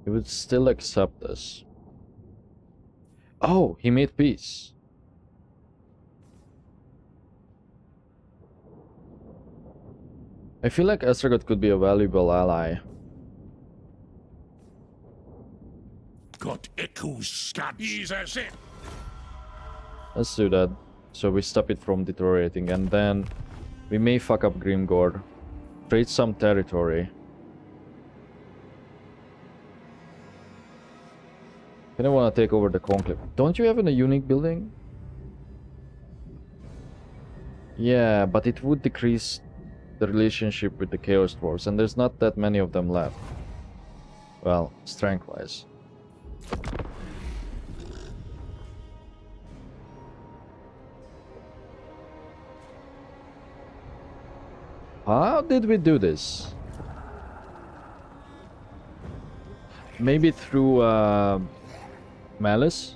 He would still accept this. Oh, he made peace. I feel like Estragot could be a valuable ally. Got echoes, scabs. He's a zip. Let's do that. So we stop it from deteriorating, and then we may fuck up Grimgor. Trade some territory. I don't want to take over the Conclave. Don't you have a unique building? Yeah, but it would decrease the relationship with the Chaos Dwarves, and there's not that many of them left. Well, strength-wise. How did we do this? Maybe through malice?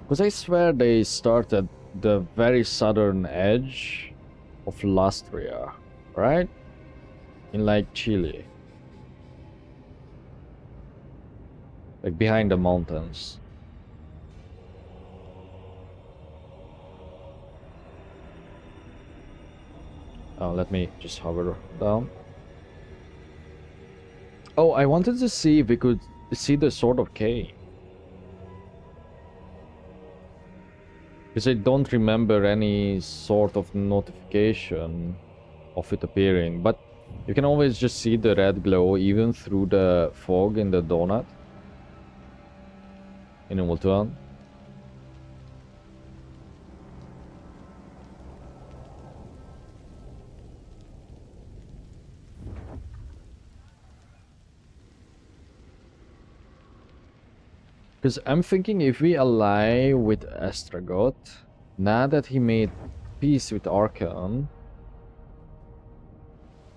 Because I swear they started the very southern edge of Lastria, right? In like Chile. Like behind the mountains. Oh, let me just hover down. Oh, I wanted to see if we could see the Sword of K. Because I don't remember any sort of notification of it appearing. But you can always just see the red glow even through the fog in the donut. In Ultuan. Because I'm thinking if we ally with Astragoth, now that he made peace with Archon,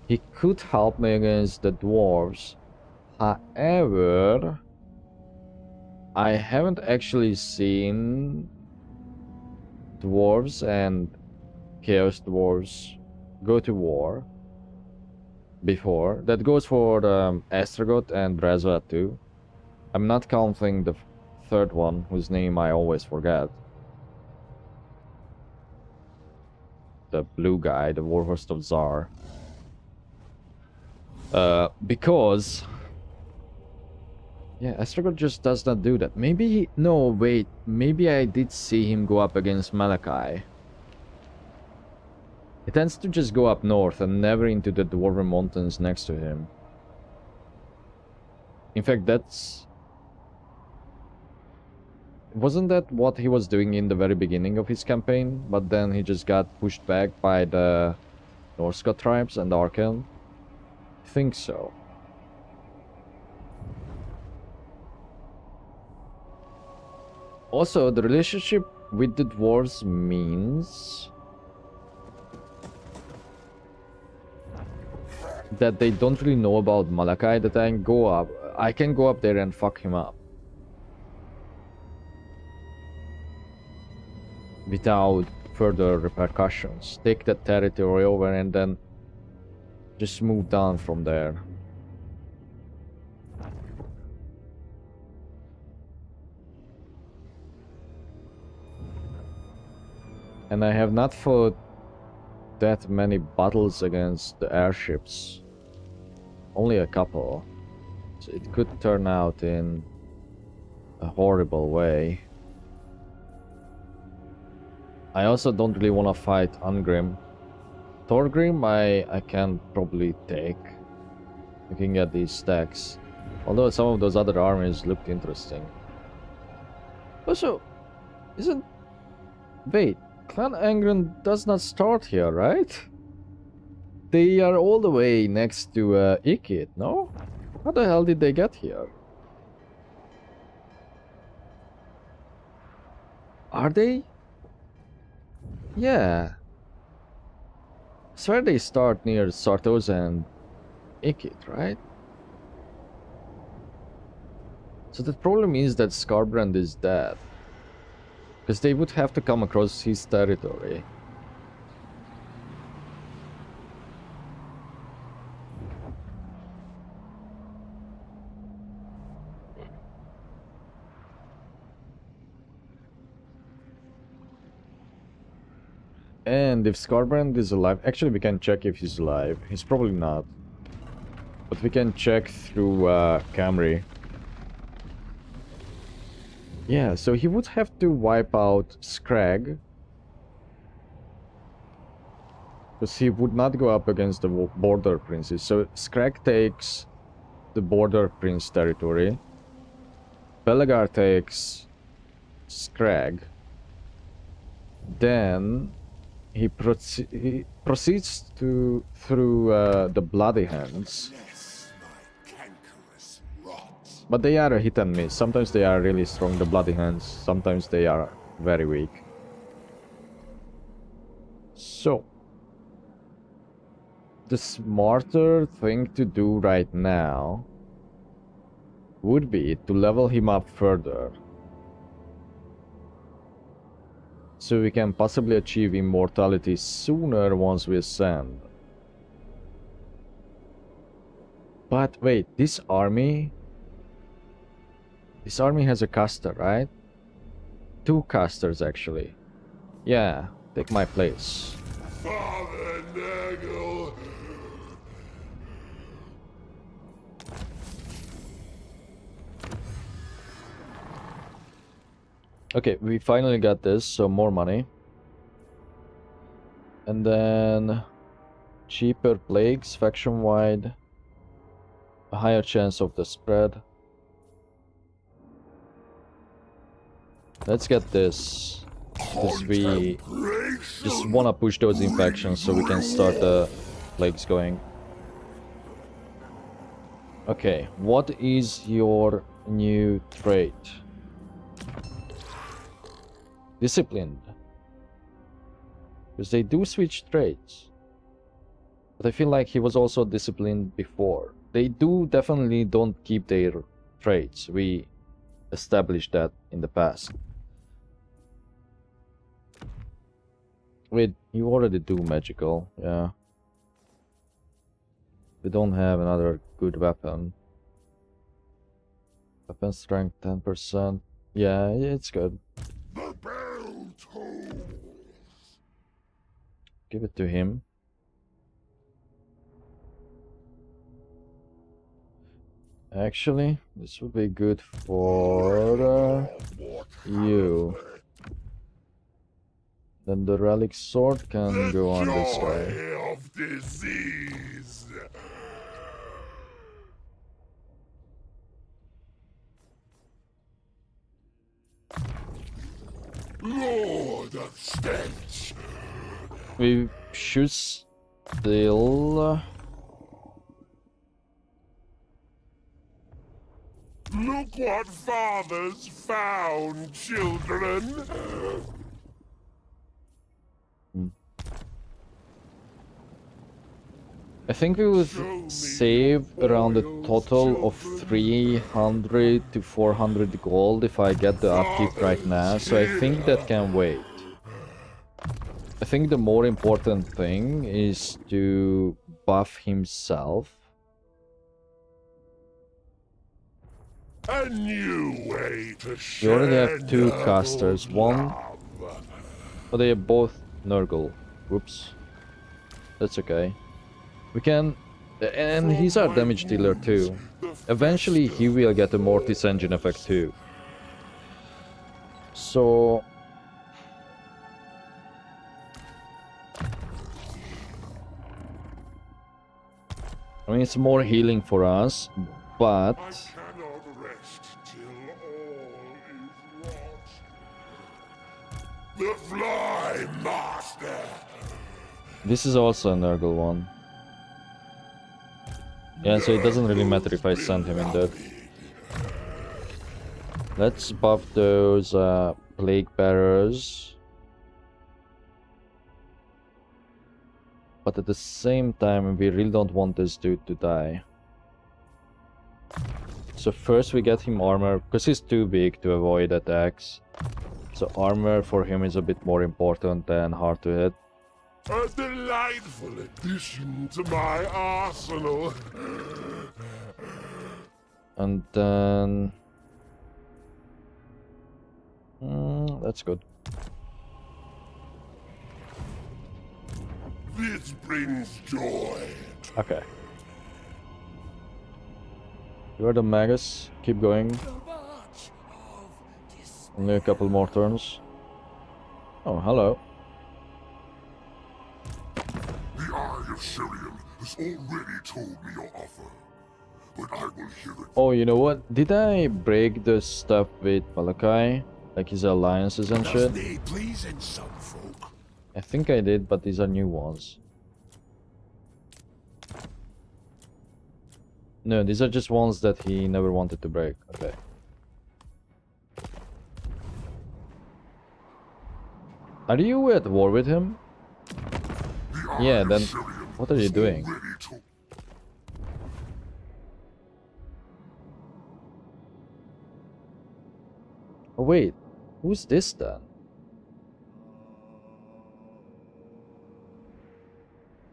he could help me against the dwarves. However, I haven't actually seen dwarves and chaos dwarves go to war before. That goes for Astragoth and Drazva too. I'm not counting the third one, whose name I always forget. The blue guy, the Warhorse of Tsar. Because... yeah, Astragoth just does not do that. Maybe he... no, wait. Maybe I did see him go up against Malachi. He tends to just go up north and never into the Dwarven Mountains next to him. In fact, that's... wasn't that what he was doing in the very beginning of his campaign? But then he just got pushed back by the Norska tribes and Arkan? I think so. Also, the relationship with the dwarves means that they don't really know about Malachi, that I can go up there and fuck him up. Without further repercussions. Take that territory over and then just move down from there. And I have not fought that many battles against the airships. Only a couple. So it could turn out in a horrible way. I also don't really want to fight Ungrim. Thorgrim I can probably take. Looking at these stacks. Although some of those other armies looked interesting. Also, isn't... wait, Clan Angren does not start here, right? They are all the way next to Ikit, no? How the hell did they get here? Are they? Yeah. I swear they start near Sartos and Ikit, right? So the problem is that Skarbrand is dead. Because they would have to come across his territory. And if Skarbrand is alive, actually we can check if he's alive. He's probably not. But we can check through Camry. Yeah, so he would have to wipe out Scrag. Because he would not go up against the border princes. So Scrag takes the border prince territory. Belegar takes Scrag. Then he proceeds through the Bloody Hands. But they are a hit and miss. Sometimes they are really strong, the Bloody Hands. Sometimes they are very weak. So, the smarter thing to do right now would be to level him up further. So we can possibly achieve immortality sooner once we ascend. But wait, this army has a caster, right? 2 casters actually. Yeah, take my place. Father Nagel. Okay, we finally got this, so more money. And then cheaper plagues, faction-wide, a higher chance of the spread. Let's get this, because we just want to push those infections so we can start the plagues going. Okay, what is your new trait? Disciplined. Because they do switch traits. But I feel like he was also disciplined before. They do definitely don't keep their traits. We established that in the past. Wait, you already do magical, yeah. We don't have another good weapon. Weapon strength 10%. Yeah, it's good. The bell tolls. Give it to him. Actually, this would be good for you. Then the relic sword can go on this guy. Joy of disease. Lord of stench. We should still... Look what father's found, children. I think we would save around a total of 300 to 400 gold if I get the upkeep right now, so I think that can wait. I think the more important thing is to buff himself. A new way to We already share have two casters, one... love. Oh, they are both Nurgle. Whoops. That's okay. We can... And he's our damage dealer too. Eventually he will get a Mortis engine effect too. So... I mean, it's more healing for us, but... I cannot rest till all is lost. The Fly Master. This is also a Nurgle one. Yeah, so it doesn't really matter if I send him in there. Let's buff those plague bearers. But at the same time, we really don't want this dude to die. So first we get him armor, because he's too big to avoid attacks. So armor for him is a bit more important than hard to hit. A delightful addition to my arsenal. And then... that's good. This brings joy. Okay. You are the Magus. Keep going. The march of despair. Only a couple more turns. Oh, hello. The Eye of Syrian has already told me your offer, but I will hear it. Oh, you know what? Did I break the stuff with Malachi? Like his alliances and shit? They pleasing some folk. I think I did, but these are new ones. No, these are just ones that he never wanted to break. Okay. Are you at war with him? Yeah, then what are you doing? Already told. Oh wait, who's this then?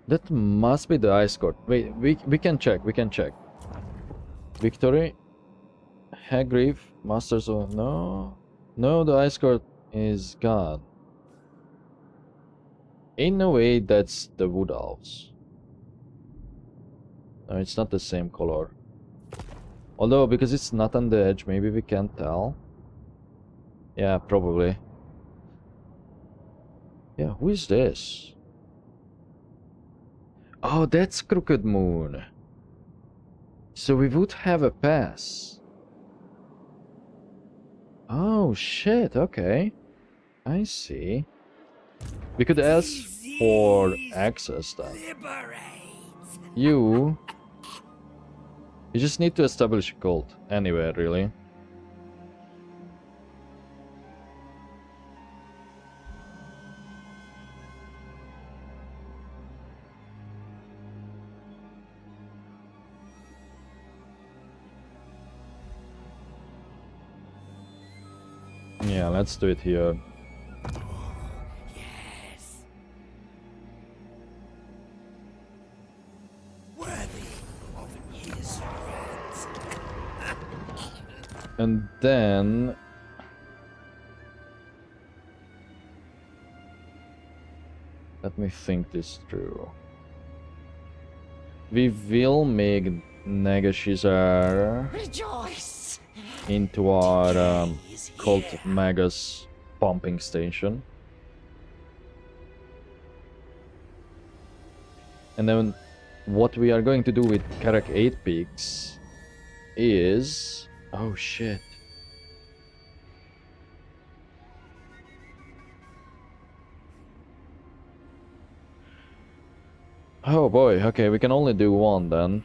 That must be the Ice Court. Wait, we can check, Victory? Hagriff, Masters of... No? No, the Ice Court is gone. In a way, that's the Wood Elves. No, it's not the same color. Although, because it's not on the edge, maybe we can't tell. Yeah, probably. Yeah, who is this? Oh, that's Crooked Moon. So we would have a pass. Oh shit, okay. I see. We could ask for access then. You just need to establish a cult anywhere, really. Yeah, let's do it here. Yes. Worthy of his wrath. And then let me think this through. We will make Nagashizar Rejoice. into our cult Magus pumping station. And then what we are going to do with Karak 8 Peaks is... Oh shit. Oh boy, okay, we can only do one then.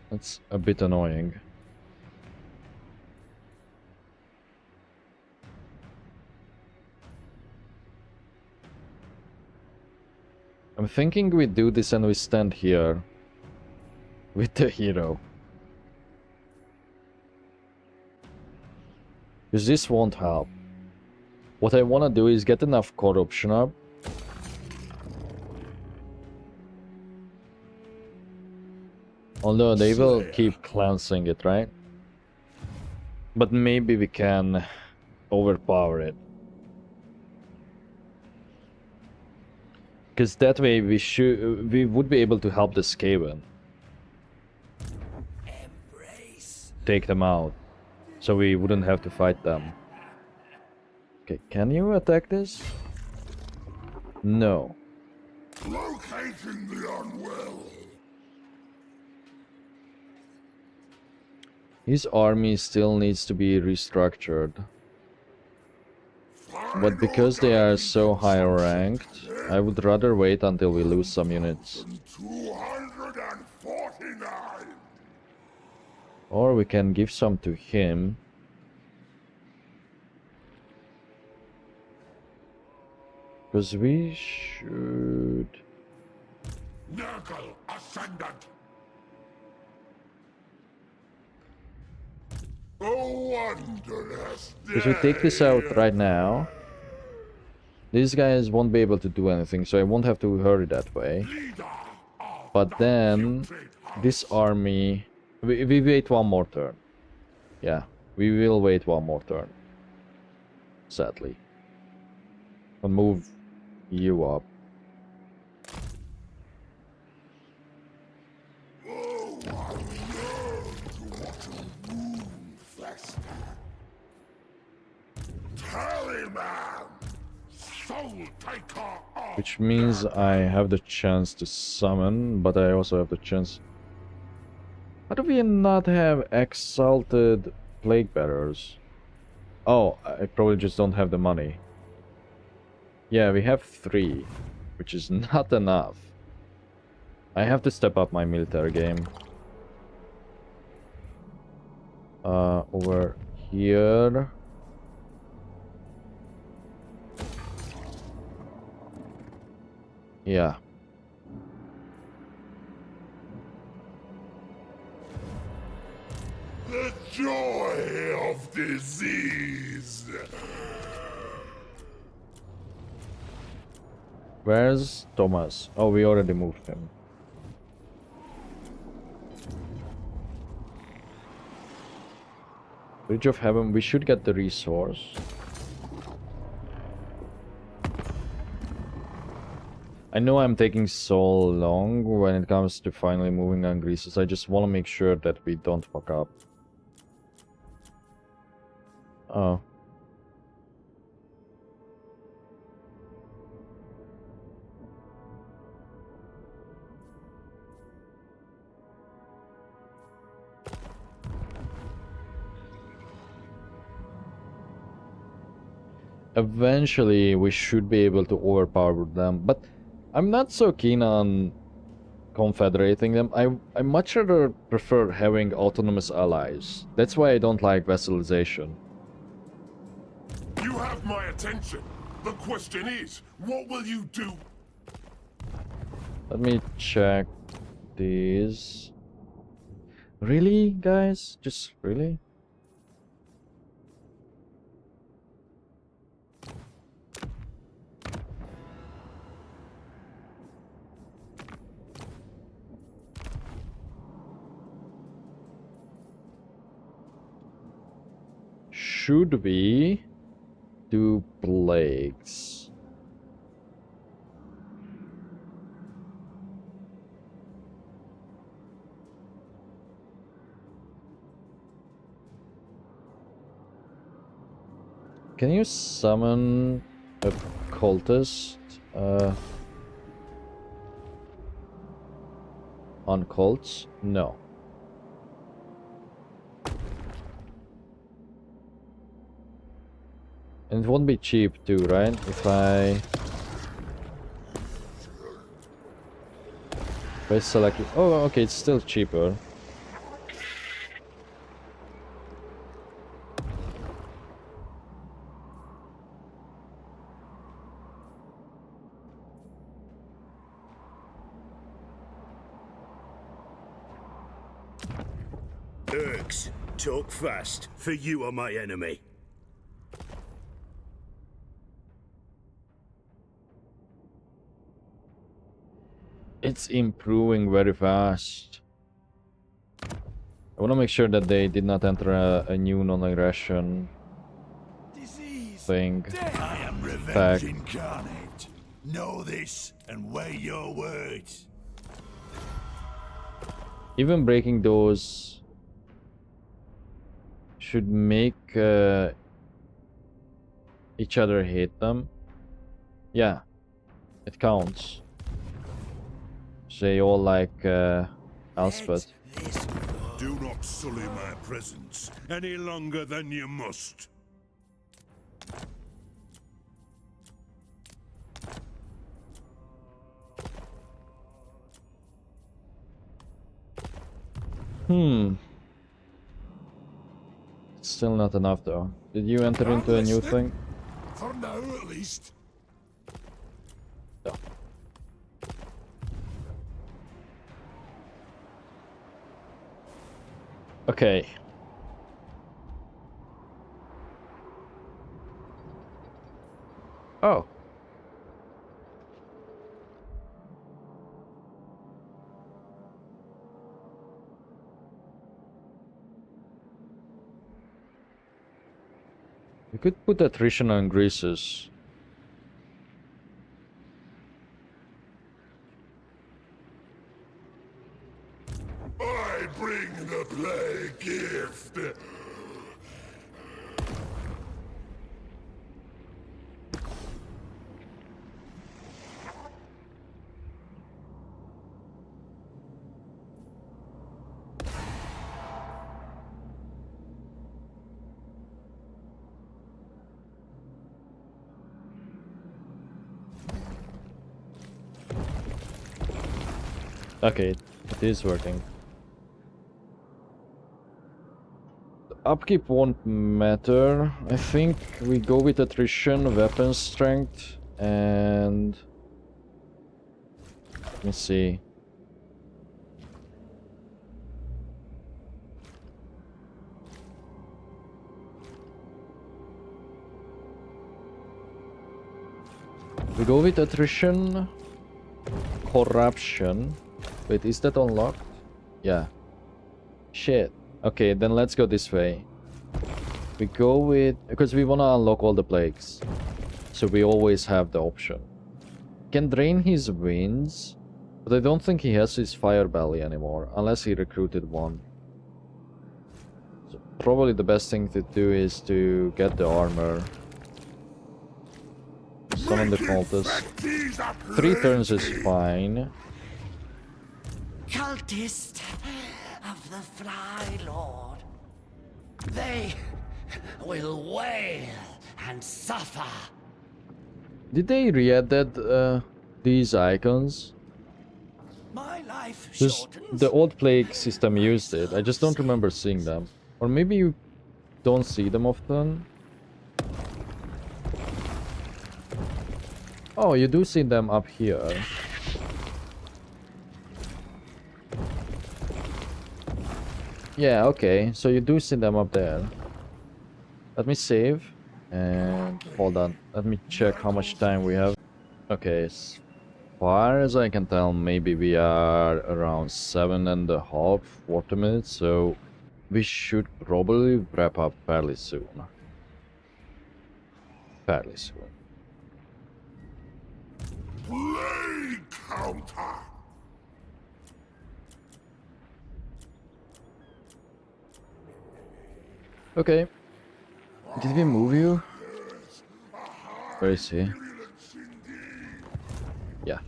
That's a bit annoying. I'm thinking we do this and we stand here with the hero. Because this won't help. What I want to do is get enough corruption up. Although they will keep cleansing it, right? But maybe we can overpower it. Because that way we would be able to help the Skaven. Take them out. So we wouldn't have to fight them. Okay, can you attack this? No. Locating the unwell. His army still needs to be restructured. But because they are so high ranked, I would rather wait until we lose some units. 249. Or we can give some to him. Because we should... Nurgle Ascendant. Because we take this out right now. These guys won't be able to do anything, so I won't have to hurry that way. But then, this army... We wait one more turn. Yeah, we will wait one more turn. Sadly. I'll move you up. Which means I have the chance to summon, but I also have the chance... How do we not have Exalted Plague Bearers? Oh, I probably just don't have the money. Yeah, we have 3, which is not enough. I have to step up my military game. Over here... Yeah. The joy of disease. Where's Thomas? Oh, we already moved him. Bridge of Heaven, we should get the resource. I know I'm taking so long when it comes to finally moving on Greases. I just want to make sure that we don't fuck up. Oh. Eventually, we should be able to overpower them, but I'm not so keen on confederating them. I much rather prefer having autonomous allies. That's why I don't like vassalization. You have my attention. The question is, what will you do? Let me check these. Really, guys? Just really? Should we do plagues? Can you summon a cultist on cults? No. And it won't be cheap too, right? If I select it. Oh, okay, it's still cheaper. Urks, talk fast, for you are my enemy. It's improving very fast. I want to make sure that they did not enter a new non-aggression thing. I am revenge incarnate. Know this and weigh your words. Even breaking those should make each other hate them. Yeah, it counts. They all like Elspeth. Do not sully my presence any longer than you must. Still not enough though. Did you enter into a new thing? For now, at least. No. Okay. Oh. We could put attrition on greases. I bring the plague gift. Okay, it is working. The upkeep won't matter. I think we go with attrition, weapon strength, and let me see. We go with attrition, corruption. Wait, is that unlocked? Yeah. Shit. Okay, then let's go this way. We go with... because we want to unlock all the plagues. So we always have the option. can drain his winds, but I don't think he has his fire belly anymore, unless he recruited one. So probably the best thing to do is to get the armor. Summon the cultist. 3 turns is fine. Cultist of the Fly Lord. They will wail and suffer. Did they re-add these icons? My life Just shortens. the old plague system used it. I just don't remember seeing them. Or maybe you don't see them often. Oh, you do see them up here. Yeah, okay. So you do see them up there. Let me save. And hold on. Let me check how much time we have. Okay, as far as I can tell, maybe we are around 7.5, 40 minutes. So we should probably wrap up fairly soon. Fairly soon. Plague counter! Okay. Did we move you? Where is he? Yeah.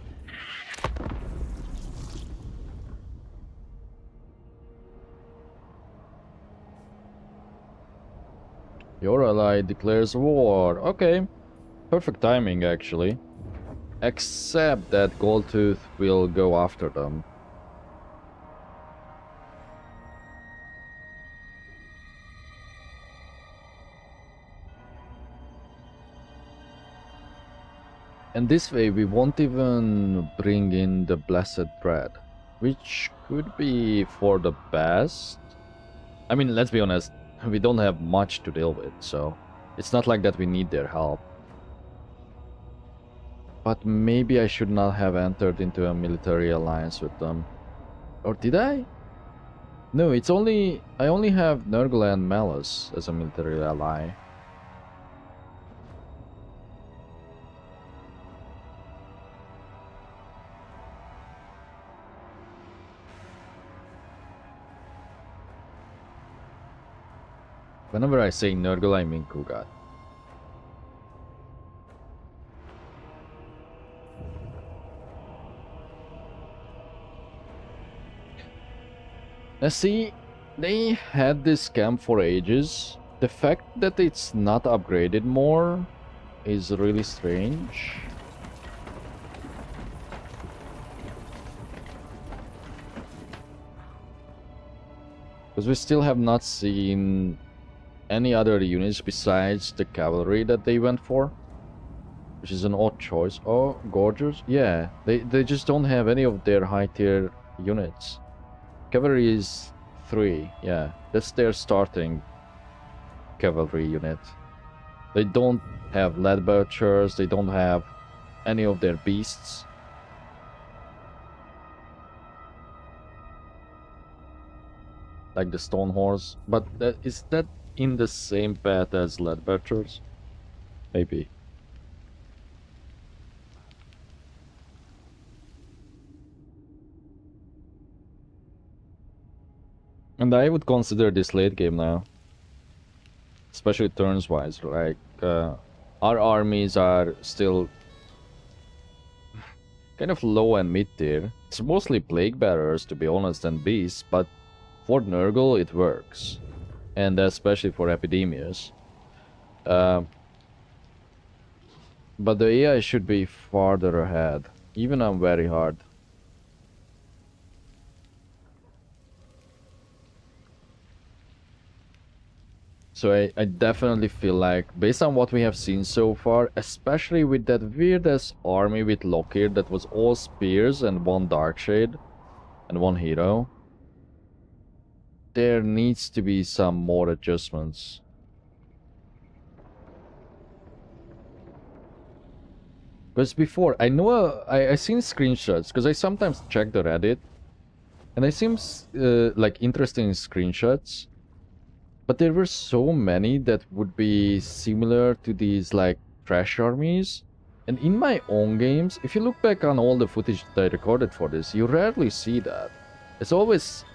Your ally declares war. Okay. Perfect timing, actually. Except that Goldtooth will go after them. And this way we won't even bring in the Blessed Dread, which could be for the best. I mean, let's be honest, we don't have much to deal with, so it's not like that we need their help. But maybe I should not have entered into a military alliance with them. Or did I? No, I only have Nurgle and Malus as a military ally. Whenever I say Nurgle, I mean Kugat. See, they had this camp for ages. The fact that it's not upgraded more is really strange. Because we still have not seen any other units besides the cavalry that they went for, which is an odd choice. Oh, gorgeous. Yeah, they just don't have any of their high tier units. Cavalry is 3, yeah, that's their starting cavalry unit. They don't have lead butchers, they don't have any of their beasts. Like the stone horse, but is that in the same path as lead butchers? Maybe. And I would consider this late game now, especially turns wise. Like our armies are still kind of low and mid tier. It's mostly plague bearers, to be honest, and beasts, but for Nurgle it works, and especially for Epidemius. But the AI should be farther ahead, even on very hard. So I definitely feel like, based on what we have seen so far, especially with that weird-ass army with Lockheed that was all spears and 1 Darkshade and 1 hero, there needs to be some more adjustments. Because before, I know I seen screenshots, because I sometimes check the Reddit, and I seen like interesting screenshots. But there were so many that would be similar to these like trash armies And in my own games, if you look back on all the footage that I recorded for this, you rarely see that. It's always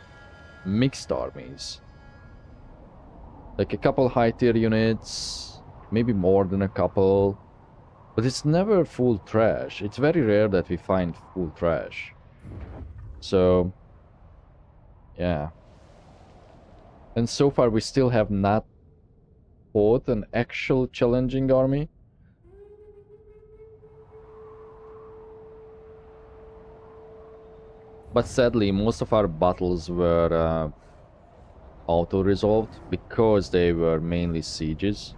mixed armies. Like a couple high tier units, maybe more than a couple. But it's never full trash. It's very rare that we find full trash. So, yeah. And so far we still have not fought an actual challenging army. But sadly, most of our battles were auto-resolved because they were mainly sieges.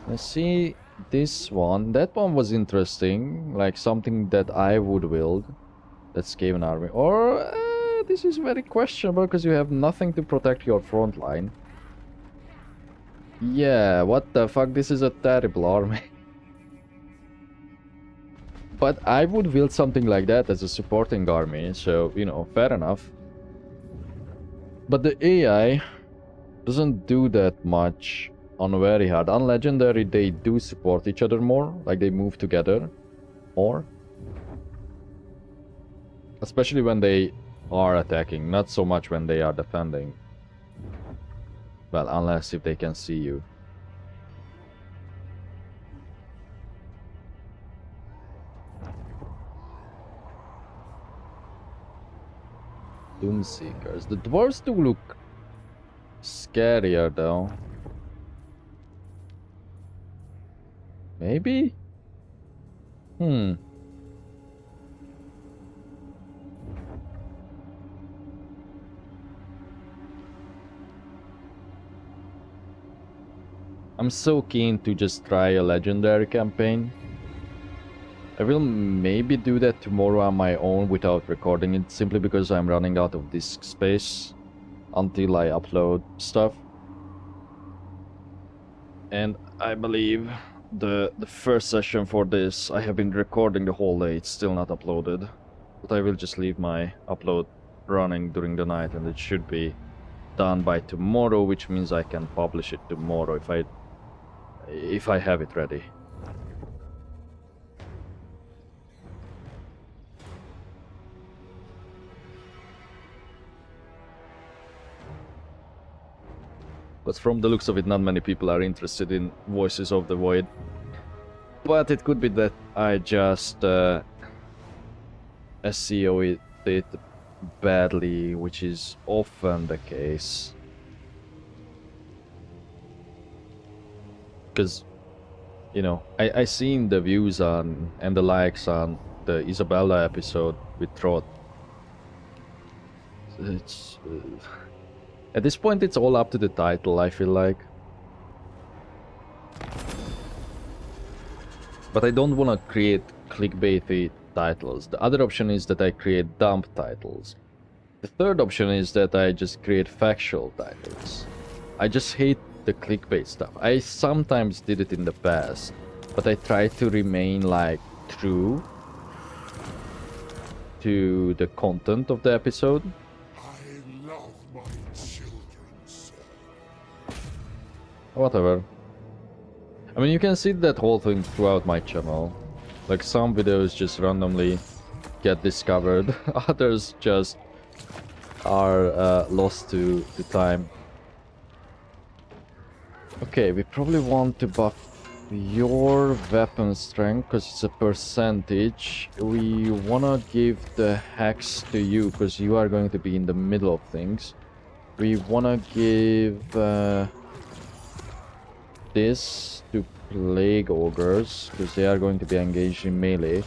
Let's see this one. That one was interesting, like something that I would build. That's Skaven army. Or this is very questionable because you have nothing to protect your front line. Yeah, what the fuck? This is a terrible army. But I would build something like that as a supporting army, so, you know, fair enough. But the AI doesn't do that much on very hard. On legendary, they do support each other more, like they move together more. Especially when they are attacking, not so much when they are defending. Well, unless if they can see you. Doomseekers. The dwarves do look scarier though. Maybe? I'm so keen to just try a legendary campaign. I will maybe do that tomorrow on my own without recording it, simply because I'm running out of disk space until I upload stuff. And I believe the first session for this, I have been recording the whole day, it's still not uploaded. But I will just leave my upload running during the night and it should be done by tomorrow, which means I can publish it tomorrow if I have it ready. But from the looks of it, not many people are interested in Voices of the Void. But it could be that I just SEO it badly, which is often the case. Because, you know, I seen the views on and the likes on the Isabella episode with Trot. It's... at this point, it's all up to the title, I feel like. But I don't want to create clickbaity titles. The other option is that I create dump titles. The third option is that I just create factual titles. I just hate the clickbait stuff. I sometimes did it in the past, but I try to remain like true to the content of the episode. Whatever. I mean, you can see that whole thing throughout my channel. Like, some videos just randomly get discovered, others just are lost to time. Okay, we probably want to buff your weapon strength because it's a percentage. We wanna give the hex to you because you are going to be in the middle of things. We wanna give this to Plague Ogres because they are going to be engaged in melee,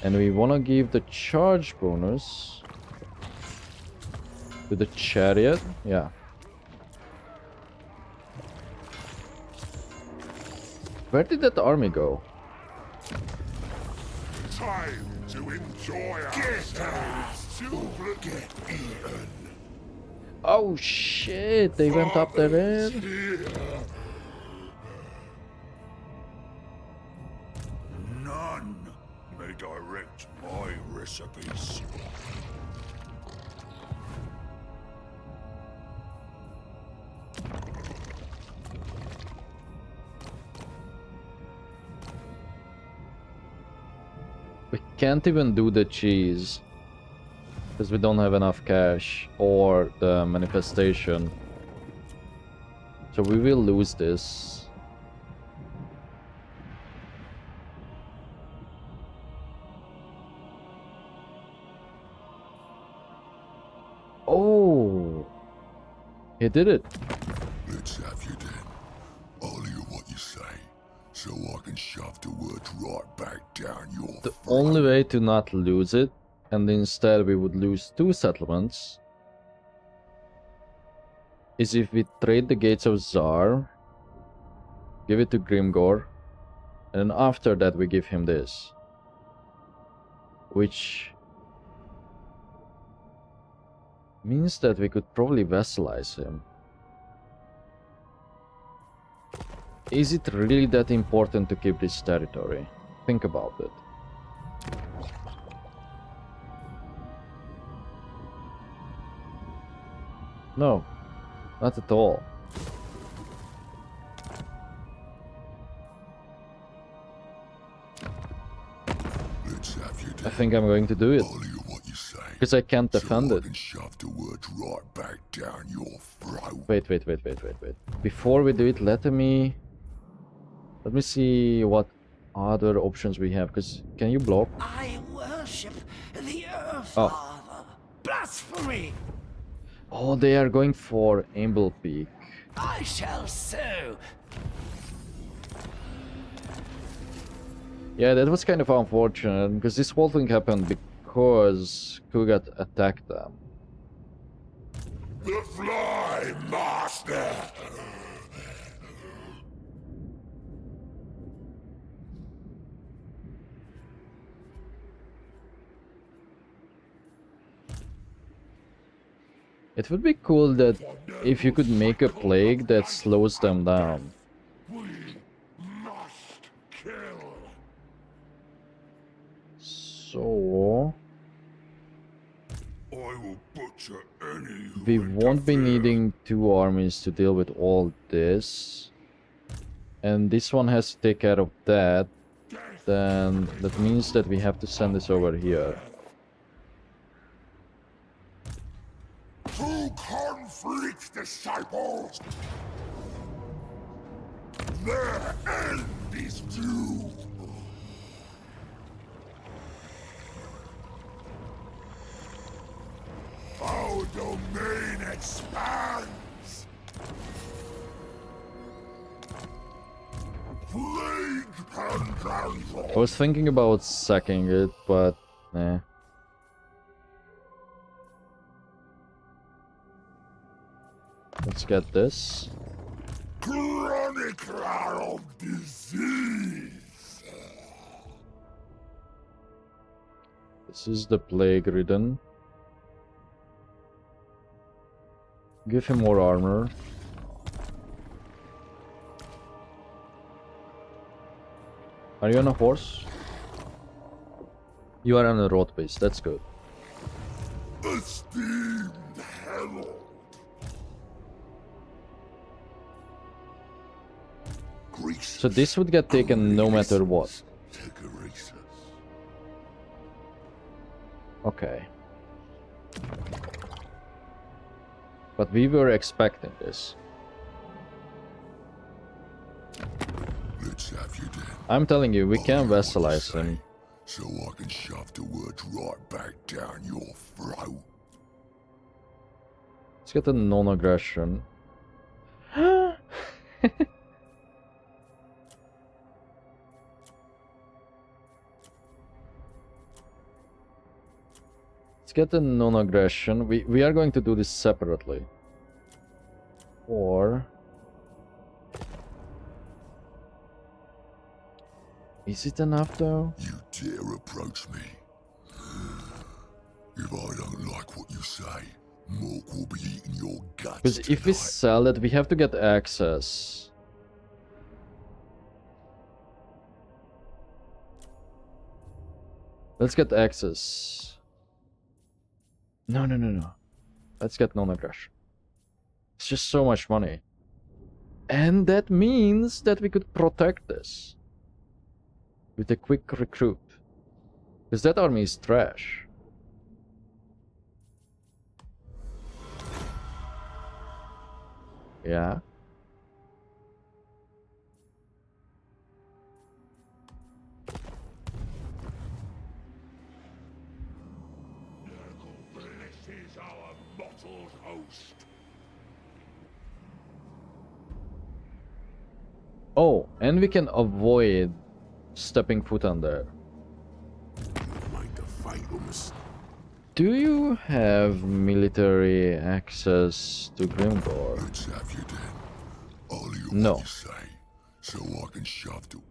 and we want to give the charge bonus to the Chariot. Yeah. Where did that army go? Time to enjoy ourselves. Get eaten. Oh shit, they went up there. None may direct my recipes. We can't even do the cheese. Because we don't have enough cash or the manifestation. So we will lose this. Oh! He did it. Let's have you then. I'll hear what you say, so I can shove the words right back down your The throat. only way to not lose it, and instead we would lose 2 settlements, is if we trade the Gates of Zar, give it to Grimgor, and then after that we give him this. Which means that we could probably vassalize him. Is it really that important to keep this territory? Think about it. No, not at all. Let's have you I then. think I'm going to do it, I'll hear what you say, because I can't defend so I it. can shove the words right back down your throat. Wait. Before we do it, let me see what other options we have, because can you block? I worship the Earth Oh. Father. Blasphemy! Oh, they are going for Amble Peak. I shall sow. Yeah, that was kind of unfortunate, because this whole thing happened because Kugat attacked them. The Fly Master! It would be cool that if you could make a plague that slows them down. We must kill. So I will butcher any who we won't be interfere. needing 2 armies to deal with all this. And this one has to take care of that. Then that means that we have to send this over here. To conflict disciples! Their end is due! Our domain expands! Plague Pandandron! I was thinking about sacking it, but eh. Let's get this. Chronicler of disease! This is the plague ridden. Give him more armor. Are you on a horse? You are on a road base, that's good. Esteemed herald! So this would get taken no matter what. Okay. But we were expecting this. Let's have you then. I'm telling you, we can vassalize him. So I can shove the words right back down your throat. Let's get a non-aggression. Let's get a non-aggression. We are going to do this separately. Or is it enough though? You dare approach me. If I don't like what you say, Mork will be eating your guts Because if we tonight. sell it, we have to get access. Let's get access. No. Let's get non-aggression. It's just so much money. And that means that we could protect this with a quick recruit. Because that army is trash. Yeah. Blesses our mottled host. Oh, and we can avoid stepping foot on there. Make a fatal mistake. Do you have military access to Grimgor? Let's have you then. All you No. want to say, so I can shove to.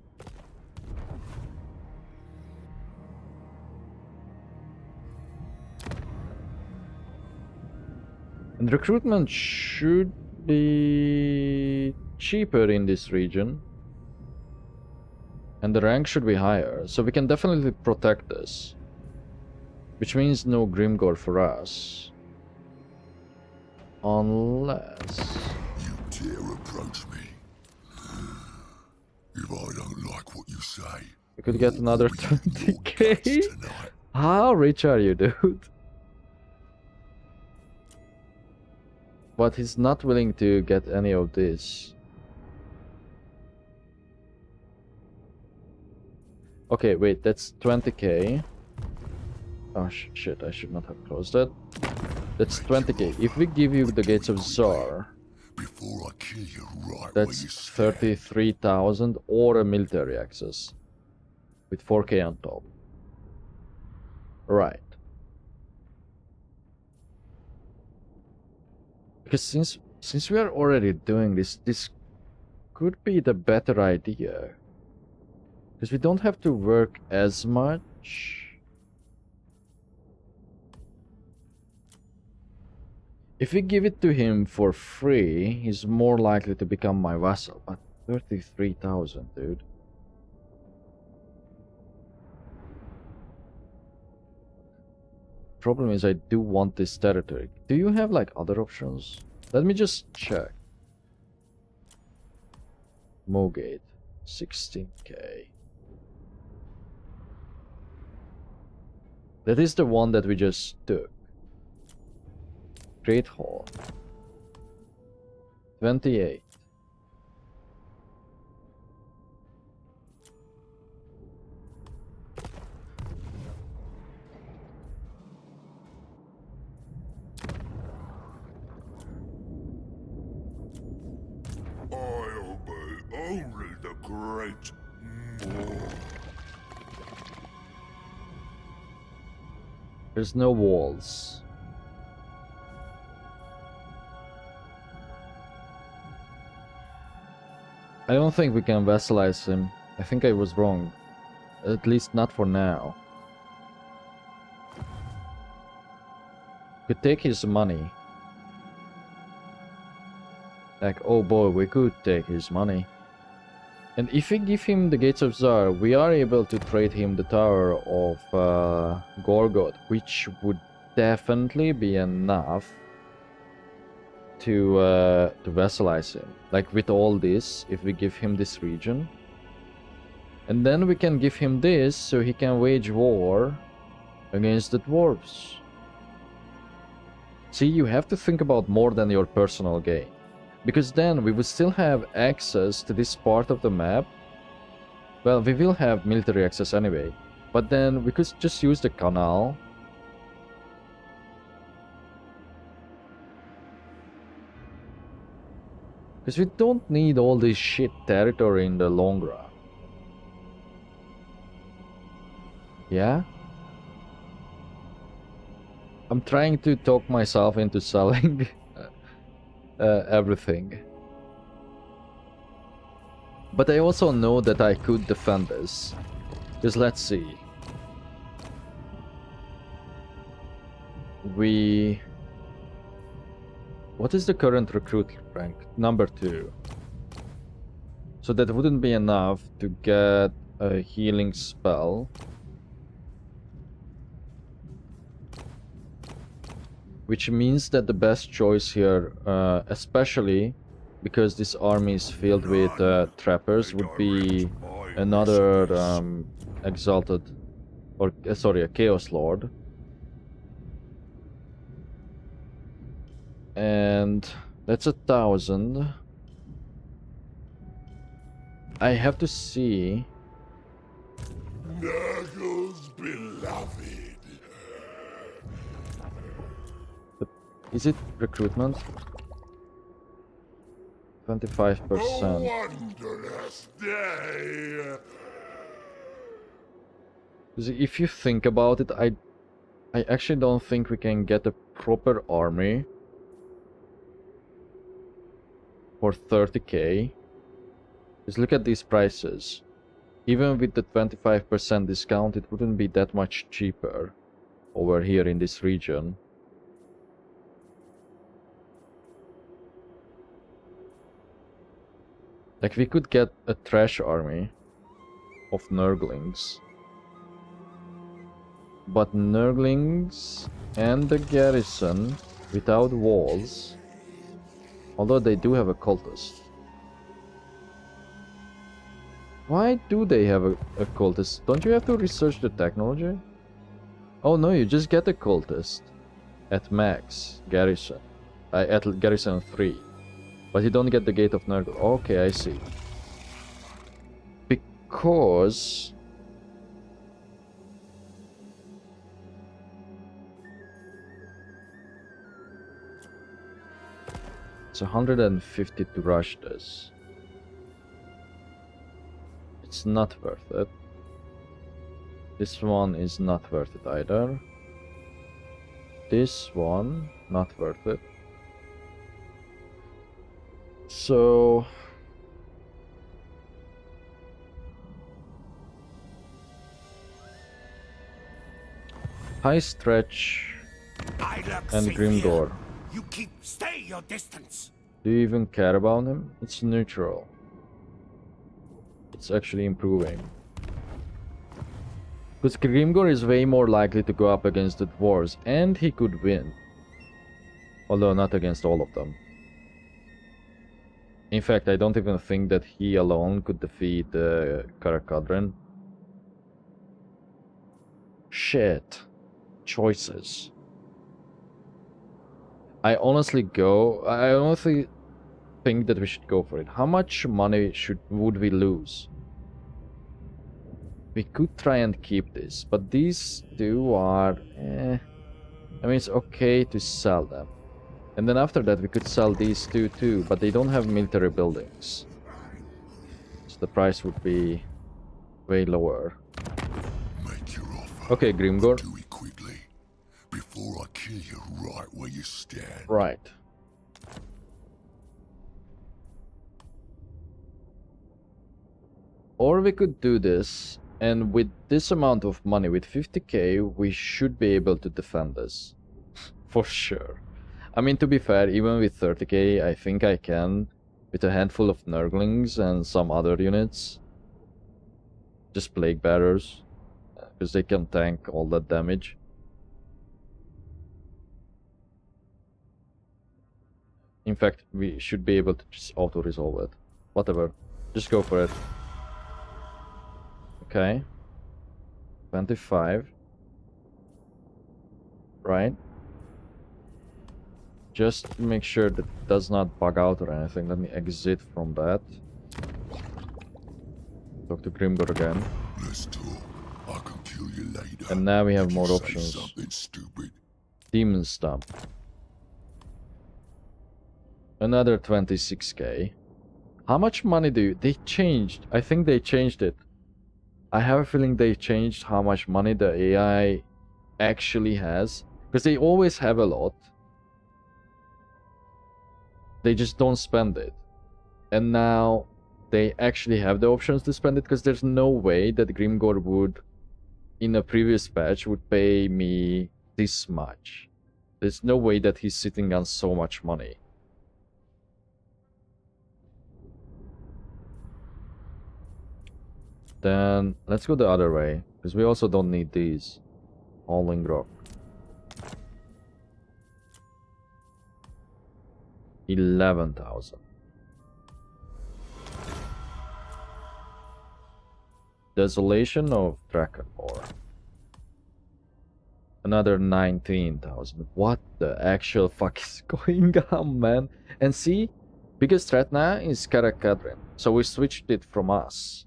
And recruitment should be cheaper in this region. And the rank should be higher, so we can definitely protect this. Which means no Grimgor for us. Unless... You dare approach me. If I don't like what you say, we could get another what will be your 20k? guts tonight? How rich are you, dude? But he's not willing to get any of this. Okay, wait, that's 20k. Oh shit, I should not have closed that. That's 20k. If we give you the Gates of Tsar, Before I kill you right where that's you stand. 33,000 or a military access. With 4k on top. Right. Because since we are already doing this, this could be the better idea. Because we don't have to work as much. If we give it to him for free, he's more likely to become my vassal. But 33,000, dude. Problem is, I do want this territory. Do you have like other options? Let me just check. Mogate, 16k. That is the one that we just took. Great Hall. 28. I'll be only the great Moor. There's no walls. I don't think we can vassalize him. I think I was wrong. At least not for now. Could take his money. Like, oh boy, we could take his money. And if we give him the Gates of Tsar, we are able to trade him the Tower of Gorgot, which would definitely be enough to vassalize him. Like with all this, if we give him this region. And then we can give him this, so he can wage war against the dwarves. See, you have to think about more than your personal gain. Because then we would still have access to this part of the map. Well, we will have military access anyway. But then we could just use the canal. Because we don't need all this shit territory in the long run. Yeah? I'm trying to talk myself into selling everything. But I also know that I could defend this. Because let's see. What is the current recruit rank? Number 2. So that wouldn't be enough to get a healing spell. Which means that the best choice here, especially because this army is filled with trappers, would be another exalted Or, sorry, a Chaos Lord. And that's 1,000. I have to see. Nurgle's beloved. Is it recruitment? 25%. Wondrous day. If you think about it, I actually don't think we can get a proper army for 30k. Just look at these prices. Even with the 25% discount, it wouldn't be that much cheaper over here in this region. Like, we could get a trash army of Nurglings. But Nurglings and the garrison without walls, although they do have a cultist. Why do they have a cultist? Don't you have to research the technology? Oh no, you just get a cultist at max garrison, at garrison 3. But you don't get the Gate of Nurgle. Okay, I see. Because it's 150 to rush this. It's not worth it. This one is not worth it either. This one, not worth it. So high stretch and Grimgor. You keep stay your distance. Do you even care about him? It's neutral. It's actually improving. Because Grimgor is way more likely to go up against the dwarves, and he could win. Although not against all of them. In fact, I don't even think that he alone could defeat Karakadrin. Shit. Choices. I honestly think that we should go for it. How much money would we lose? We could try and keep this, but these two are... I mean, it's okay to sell them. And then after that we could sell these two too, but they don't have military buildings. So the price would be way lower. Make your offer. Okay, Grimgor. Do it quickly, before I kill you right where you stand. Right. Or we could do this, and with this amount of money, with 50k, we should be able to defend this. For sure. I mean, to be fair, even with 30k, I think I can, with a handful of Nurglings and some other units. Just Plague Bearers, because they can tank all that damage. In fact, we should be able to just auto-resolve it. Whatever, just go for it. Okay. 25. Right. Just to make sure that it does not bug out or anything. Let me exit from that. Talk to Grimgor again. Let's talk. I can kill you later. And now we have if more you say options. Something stupid. Demon Stump. Another 26k. How much money they changed? I think they changed it. I have a feeling they changed how much money the AI actually has. Because they always have a lot. They just don't spend it. And now they actually have the options to spend it, because there's no way that Grimgor would, in a previous patch, would pay me this much. There's no way that he's sitting on so much money. Then let's go the other way, because we also don't need these. Hauling rock. 11,000. Desolation of Drakenmore. Another 19,000. What the actual fuck is going on, man? And see, biggest threat now is Karakadrin. So we switched it from us.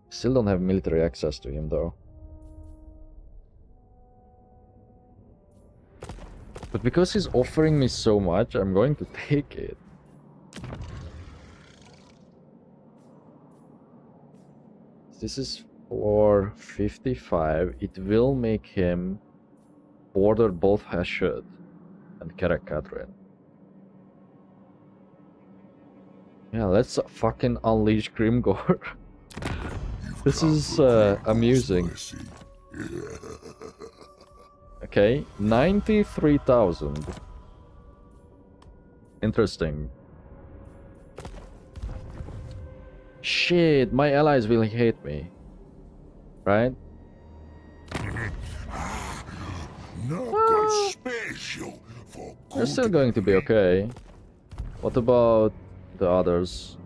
Still don't have military access to him though. But because he's offering me so much, I'm going to take it. This is for 55. It will make him border both Hashut and Karakadrin. Yeah, let's fucking unleash Grimgor. This is amusing. Okay, 93,000. Interesting. Shit, my allies will hate me. Right? Special for They're still going to be okay. What about the others?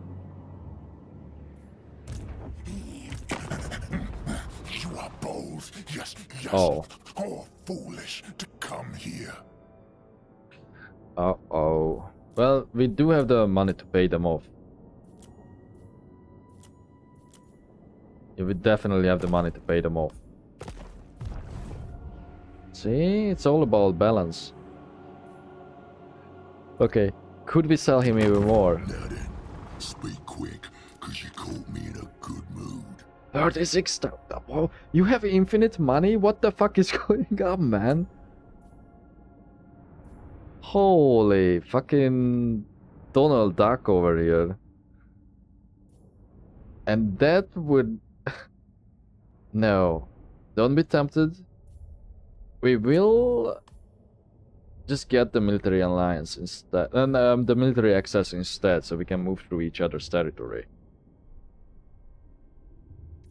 You are bold, yes, Oh. or foolish to come here. Uh-oh. Well, we do have the money to pay them off. Yeah, we definitely have the money to pay them off. See, it's all about balance. Okay, could we sell him even more? Now then, speak quick, cause you caught me in a good mood. 36,000. Whoa, you have infinite money? What the fuck is going on, man? Holy fucking Donald Duck over here. And that would... No. Don't be tempted. We will just get the military alliance instead. And the military access instead, so we can move through each other's territory.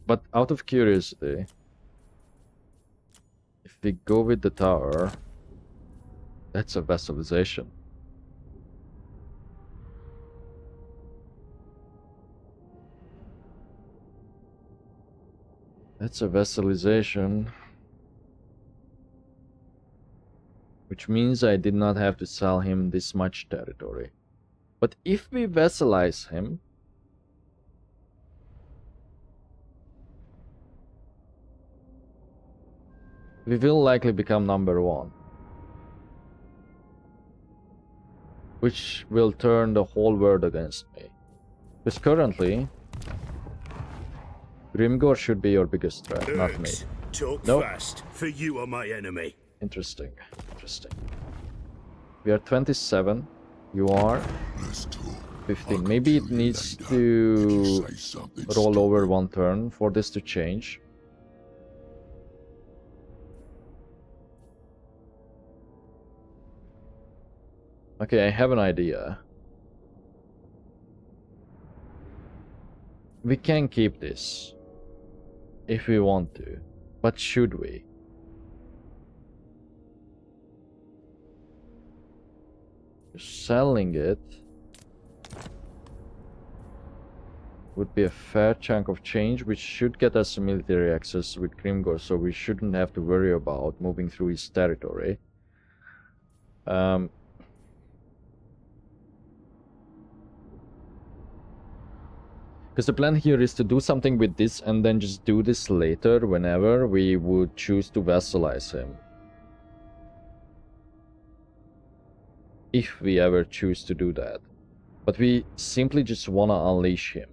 But out of curiosity, if we go with the tower, that's a vassalization. That's a vassalization. Which means I did not have to sell him this much territory. But if we vassalize him, we will likely become number 1. Which will turn the whole world against me. Because currently, Grimgor should be your biggest threat, not me. Talk Nope. fast, for you are my enemy. Interesting, interesting. We are 27. You are Let's talk. 15. Maybe it needs to Say something roll over one turn for this to change. Okay, I have an idea. We can keep this if we want to, but should we? Selling it would be a fair chunk of change, which should get us military access with Grimgor, so we shouldn't have to worry about moving through his territory. Because the plan here is to do something with this and then just do this later whenever we would choose to vassalize him. If we ever choose to do that. But we simply just wanna unleash him.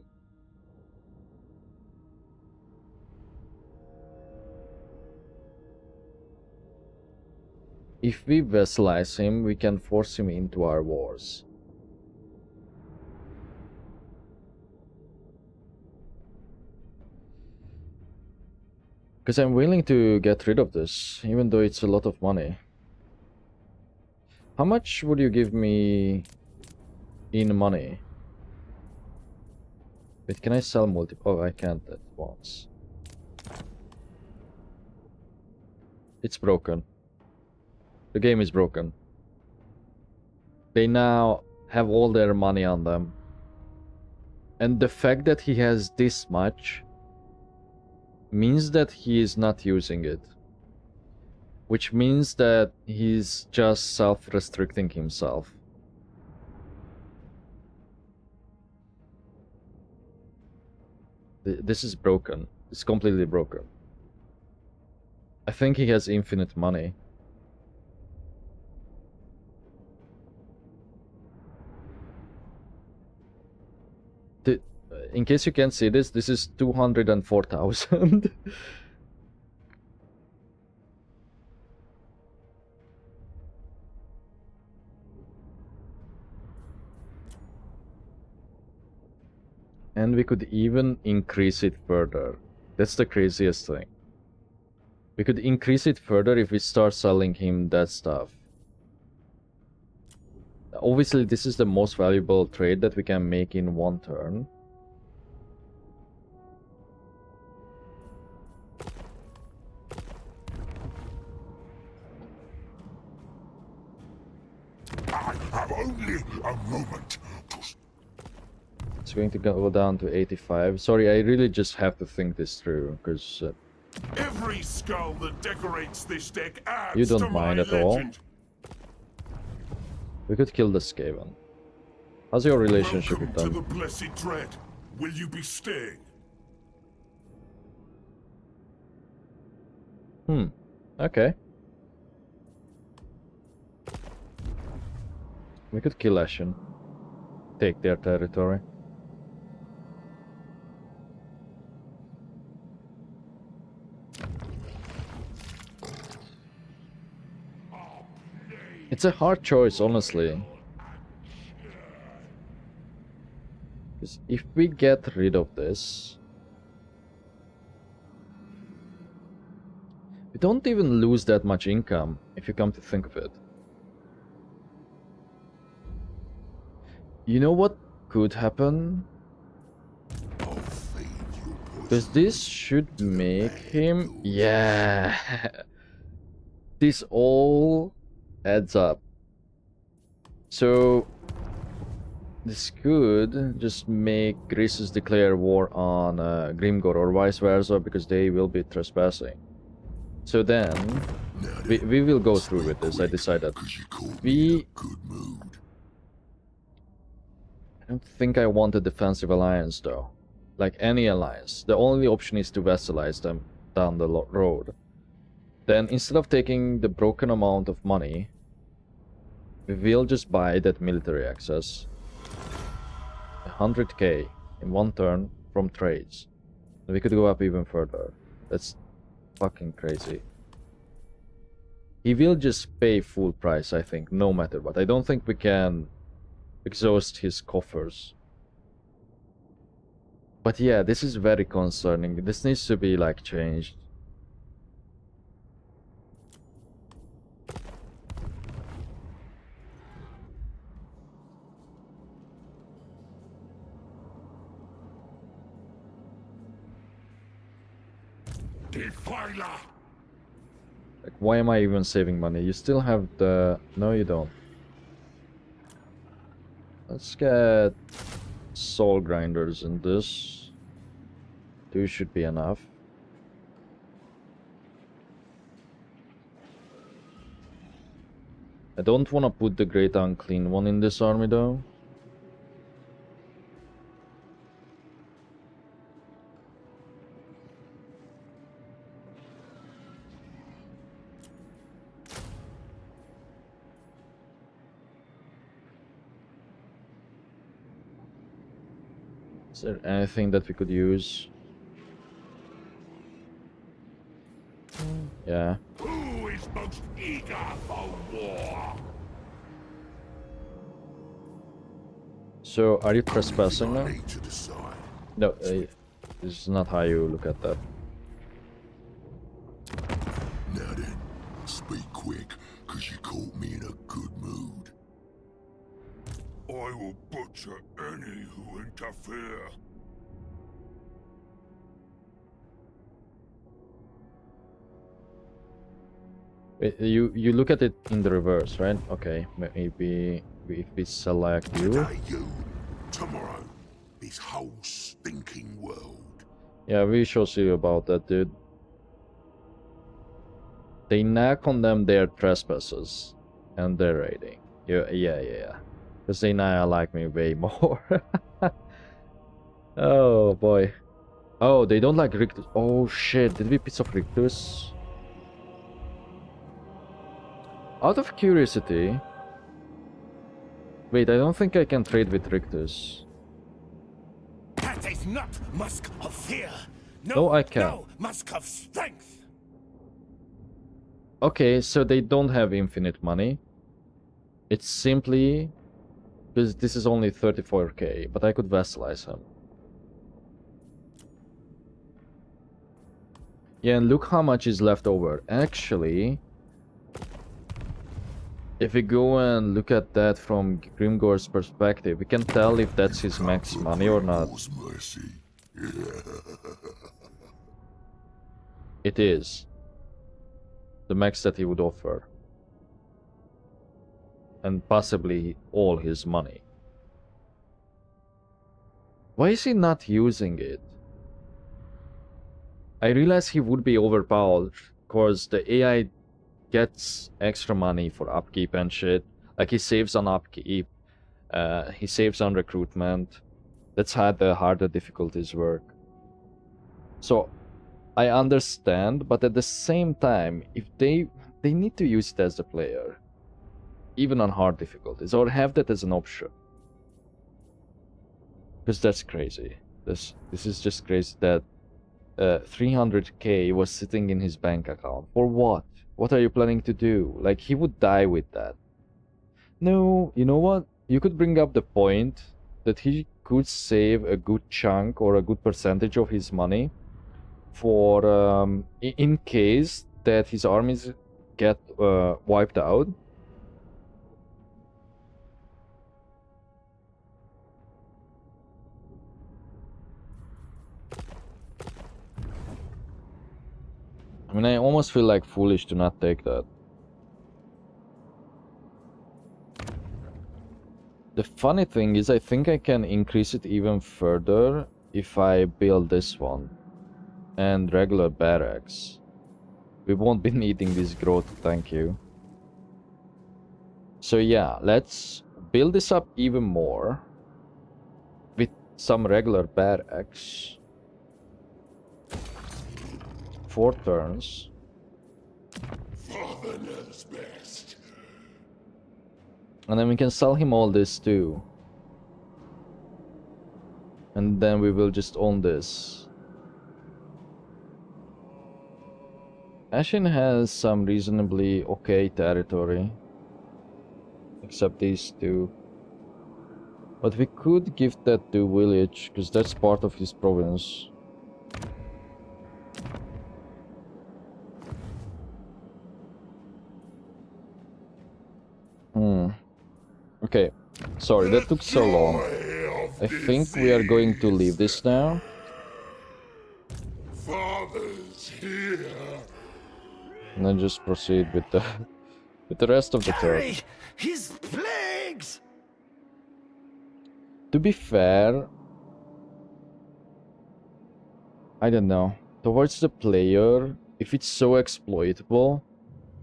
If we vassalize him, we can force him into our wars. Because I'm willing to get rid of this, even though it's a lot of money. How much would you give me in money? Wait, can I sell multiple? Oh, I can't at once. It's broken. The game is broken. They now have all their money on them. And the fact that he has this much means that he is not using it. Which means that he's just self-restricting himself. This is broken. It's completely broken. I think he has infinite money. In case you can't see this, this is 204,000. And we could even increase it further. That's the craziest thing. We could increase it further if we start selling him that stuff. Obviously, this is the most valuable trade that we can make in one turn. I have only a moment to... It's going to go down to 85. Sorry, I really just have to think this through, because... Every skull that decorates this deck adds you to don't my mind at all. legend. We could kill the Skaven. How's your relationship with Welcome them? to the Blessed Dread. Will you be staying? Okay. We could kill Ashen. Take their territory. It's a hard choice, honestly. Because if we get rid of this, we don't even lose that much income, if you come to think of it. You know what could happen? Because this should make him... Yeah! This all adds up. So this could just make Greasus declare war on Grimgor or vice versa, because they will be trespassing. So then we will go through with this. I decided. I don't think I want a defensive alliance though. Like any alliance. The only option is to vassalize them down the road. Then instead of taking the broken amount of money, we will just buy that military access. 100k in one turn from trades. And we could go up even further. That's fucking crazy. He will just pay full price, I think, no matter what. I don't think we can exhaust his coffers. But yeah, this is very concerning. This needs to be like changed. Defiler! Like, why am I even saving money? You still have the... No, you don't. Let's get soul grinders in this. 2 should be enough. I don't want to put the Great Unclean One in this army though. Is there anything that we could use? Yeah. Who is most eager for war? So, are you trespassing now? Need to decide. No, this is not how you look at that. Now then, speak quick, cause you caught me in a good mood. I will butcher any who interfere. Wait, you look at it in the reverse, right? Okay, maybe if we select you. Today you, tomorrow this whole stinking world. Yeah, we shall see about that, dude. They now condemn their trespasses and their raiding. Yeah. Because they now like me way more. Oh boy. Oh, they don't like Rictus. Oh shit, did we piss off Rictus? Out of curiosity... Wait, I don't think I can trade with Rictus. That is not musk of fear. No, I can. No, musk of strength. Okay, so they don't have infinite money. It's simply... Because this is only 34k, but I could vassalize him. Yeah, and look how much is left over. Actually, if we go and look at that from Grimgor's perspective, we can tell if that's his max money or not. Mercy. It is. The max that he would offer. And possibly all his money. Why is he not using it? I realize he would be overpowered because the AI gets extra money for upkeep and shit. Like he saves on upkeep, he saves on recruitment. That's how the harder difficulties work. So I understand, but at the same time, if they need to use it as the player, even on hard difficulties, or have that as an option. Because that's crazy. This is just crazy that 300k was sitting in his bank account. For what? What are you planning to do? Like, he would die with that. No, you know what? You could bring up the point that he could save a good chunk or a good percentage of his money for in case that his armies get wiped out. I mean, I almost feel like foolish to not take that. The funny thing is, I think I can increase it even further if I build this one and regular barracks. We won't be needing this growth, thank you. So yeah, let's build this up even more with some regular barracks. 4 turns. Fatherland's best. And then we can sell him all this too. And then we will just own this. Ashen has some reasonably okay territory. Except these two. But we could give that to Village, because that's part of his province. Okay, sorry, that took so long. I think we are going to leave this now. Father's here. And then just proceed with the rest of the turn. His plagues! To be fair, I don't know. Towards the player, if it's so exploitable,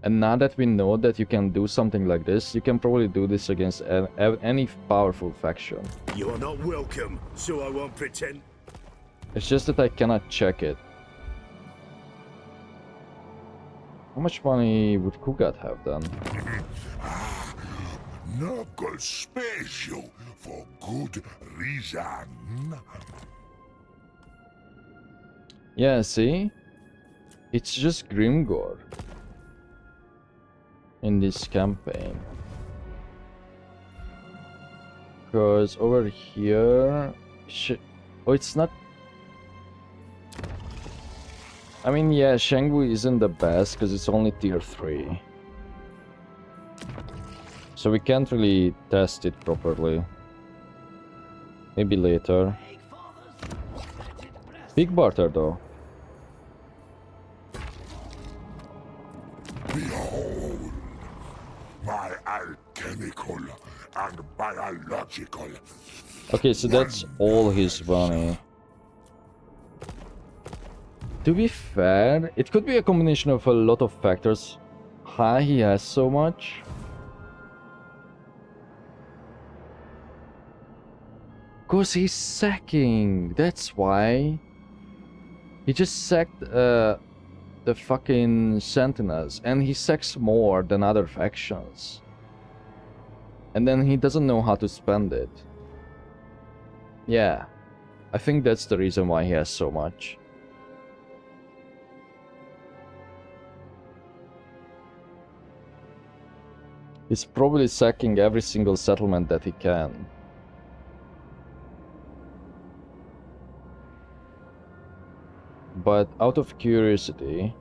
and now that we know that you can do something like this, you can probably do this against any powerful faction. You are not welcome, so I won't pretend. It's just that I cannot check it. How much money would Kugat have then? Knuckle special for good reason. Yeah, see? It's just Grimgor in this campaign. Because over here... Oh, it's not... I mean, yeah, Shangwu isn't the best because it's only tier 3. So we can't really test it properly. Maybe later. Big barter though. Behold, my alchemical and biological. Okay, so that's all his money. To be fair, it could be a combination of a lot of factors. Why he has so much? Cause he's sacking. That's why. He just sacked the fucking Sentinels, and he sacks more than other factions. And then he doesn't know how to spend it. Yeah, I think that's the reason why he has so much. He's probably sacking every single settlement that he can. But out of curiosity...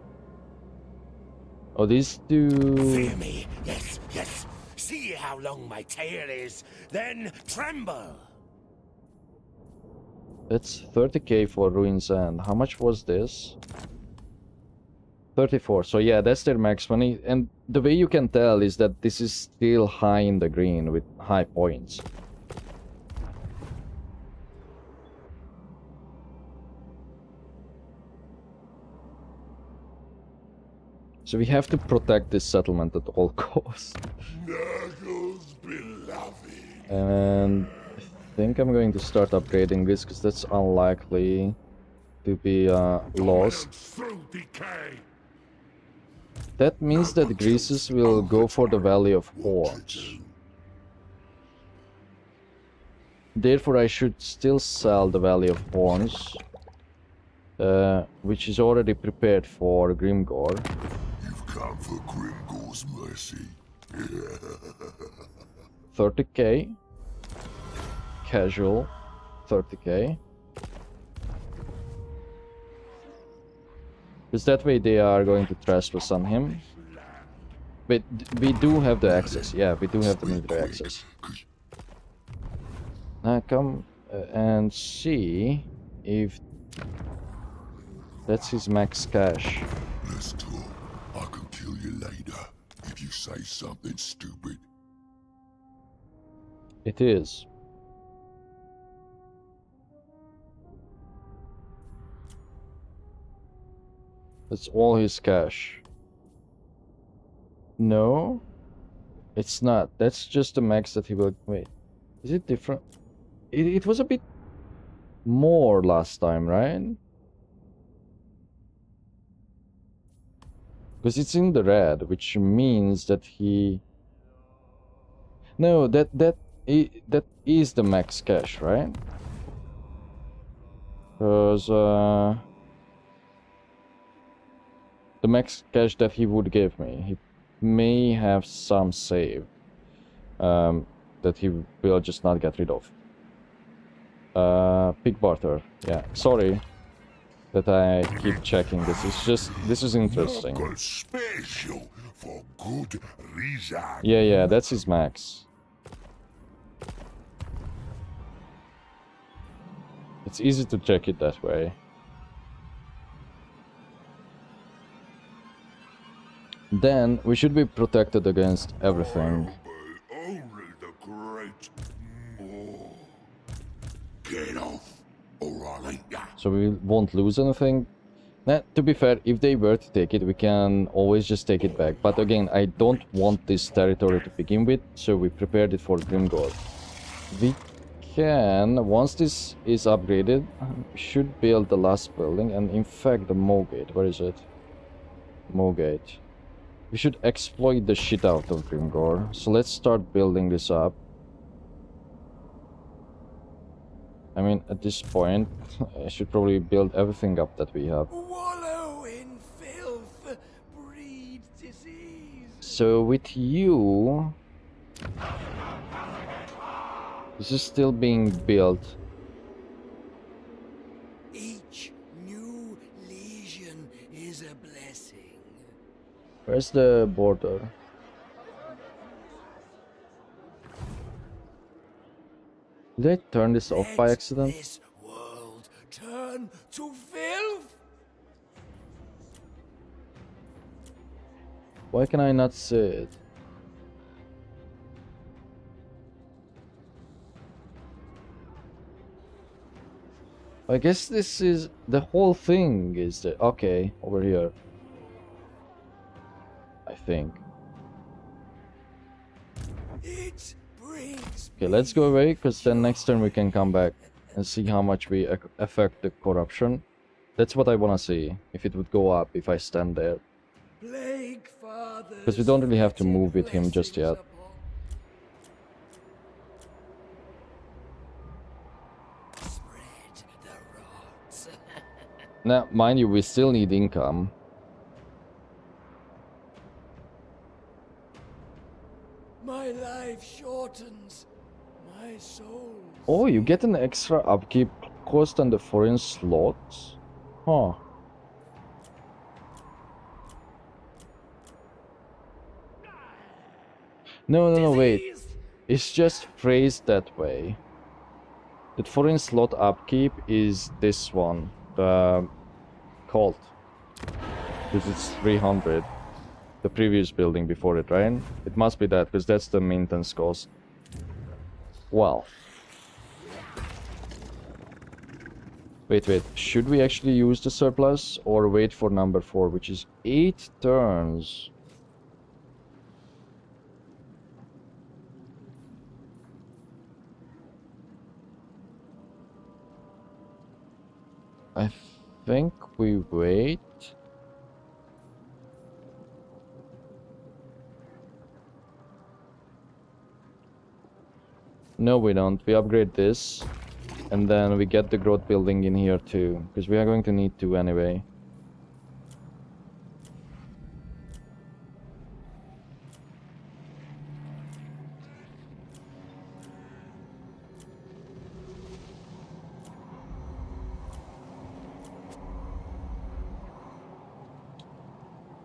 Oh, these two... Fear me, yes, yes. See how long my tail is, then tremble. That's 30k for Ruin's End. How much was this? 34. So yeah, that's their max money. And the way you can tell is that this is still high in the green with high points. So we have to protect this settlement at all costs. Nurgle's beloved. And I think I'm going to start upgrading this because that's unlikely to be lost. Through decay. That means that Greases will go for the Valley of Horns. Therefore I should still sell the Valley of Horns, which is already prepared for Grimgor. You've come for Grimgor's mercy. 30k. Casual. 30k. Because that way they are going to trespass on him. But we do have the access. Yeah, we do have the military access. Now come and see if that's his max cash. Let's talk. I can kill you later if you say something stupid. It is. That's all his cash. No, it's not. That's just the max that he will... Wait, is it different? It was a bit more last time, right? Because it's in the red, which means that he... No, that is the max cash, right? Because the max cash that he would give me, he may have some save that he will just not get rid of. Pig barter. Yeah, sorry that I keep checking this. It's just, this is interesting. Special for good reason. Yeah, that's his max. It's easy to check it that way. Then we should be protected against everything. Only the great more. Get off, or I'll eat ya. So we won't lose anything. Now, to be fair, if they were to take it, we can always just take it back. But again, I don't want this territory to begin with, so we prepared it for Grimgor. We can, once this is upgraded, we should build the last building, and in fact the Mogate. Where is it? Mogate. We should exploit the shit out of Grimgor. So let's start building this up. I mean, at this point, I should probably build everything up that we have. Wallow in filth breeds disease. So with you... This is still being built. Each new legion is a blessing. Where's the border? Did I turn this off by accident? This world turn to filth. Why can I not see it? I guess this is the whole thing is the okay over here. I think. It brings Okay, let's go away because then next turn we can come back and see how much we affect the corruption. That's what I wanna see. If it would go up if I stand there. plague fathers. Because we don't really have to move with him just yet. Spread the rods. Now, mind you, we still need income. My life shortens. My soul. Oh, you get an extra upkeep cost on the foreign slots? Huh. No, wait. It's just phrased that way. The foreign slot upkeep is this one. The cult. Because it's 300. The previous building before it, right? It must be that, because that's the maintenance cost. Well. Wait. Should we actually use the surplus or wait for number 4, which is 8 turns? I think we wait. No, we don't. We upgrade this. And then we get the growth building in here too. Because we are going to need to anyway.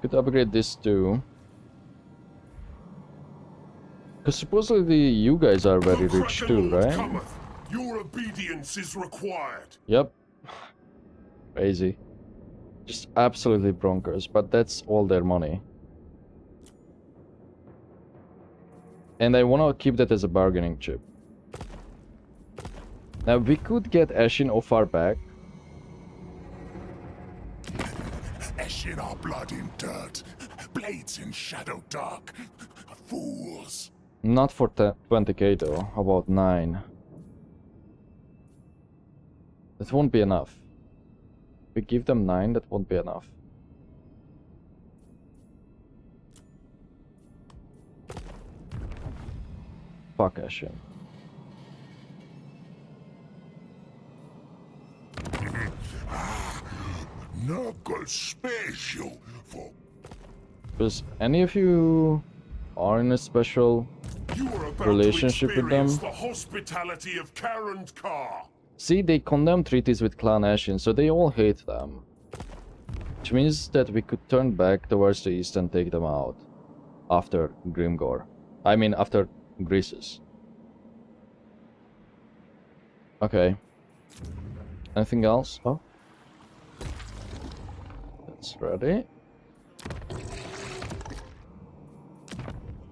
Could upgrade this too. Because supposedly you guys are very rich too, right? Cometh. Your obedience is required. Yep. Crazy. Just absolutely bonkers, but that's all their money. And I want to keep that as a bargaining chip. Now we could get Ashin off our back. Ashin are blood in dirt, blades in shadow dark. Fools. Not for 20k though. How about 9? That won't be enough. If we give them 9, that won't be enough. Fuck Ashin. Knuckle special for. Does any of you are in a special You are about relationship to with them? experience the hospitality of Karandkar. See, they condemn treaties with Clan Ashin, so they all hate them. Which means that we could turn back towards the east and take them out. After Grimgor. I mean, after Greases. Okay. Anything else? Oh. That's ready.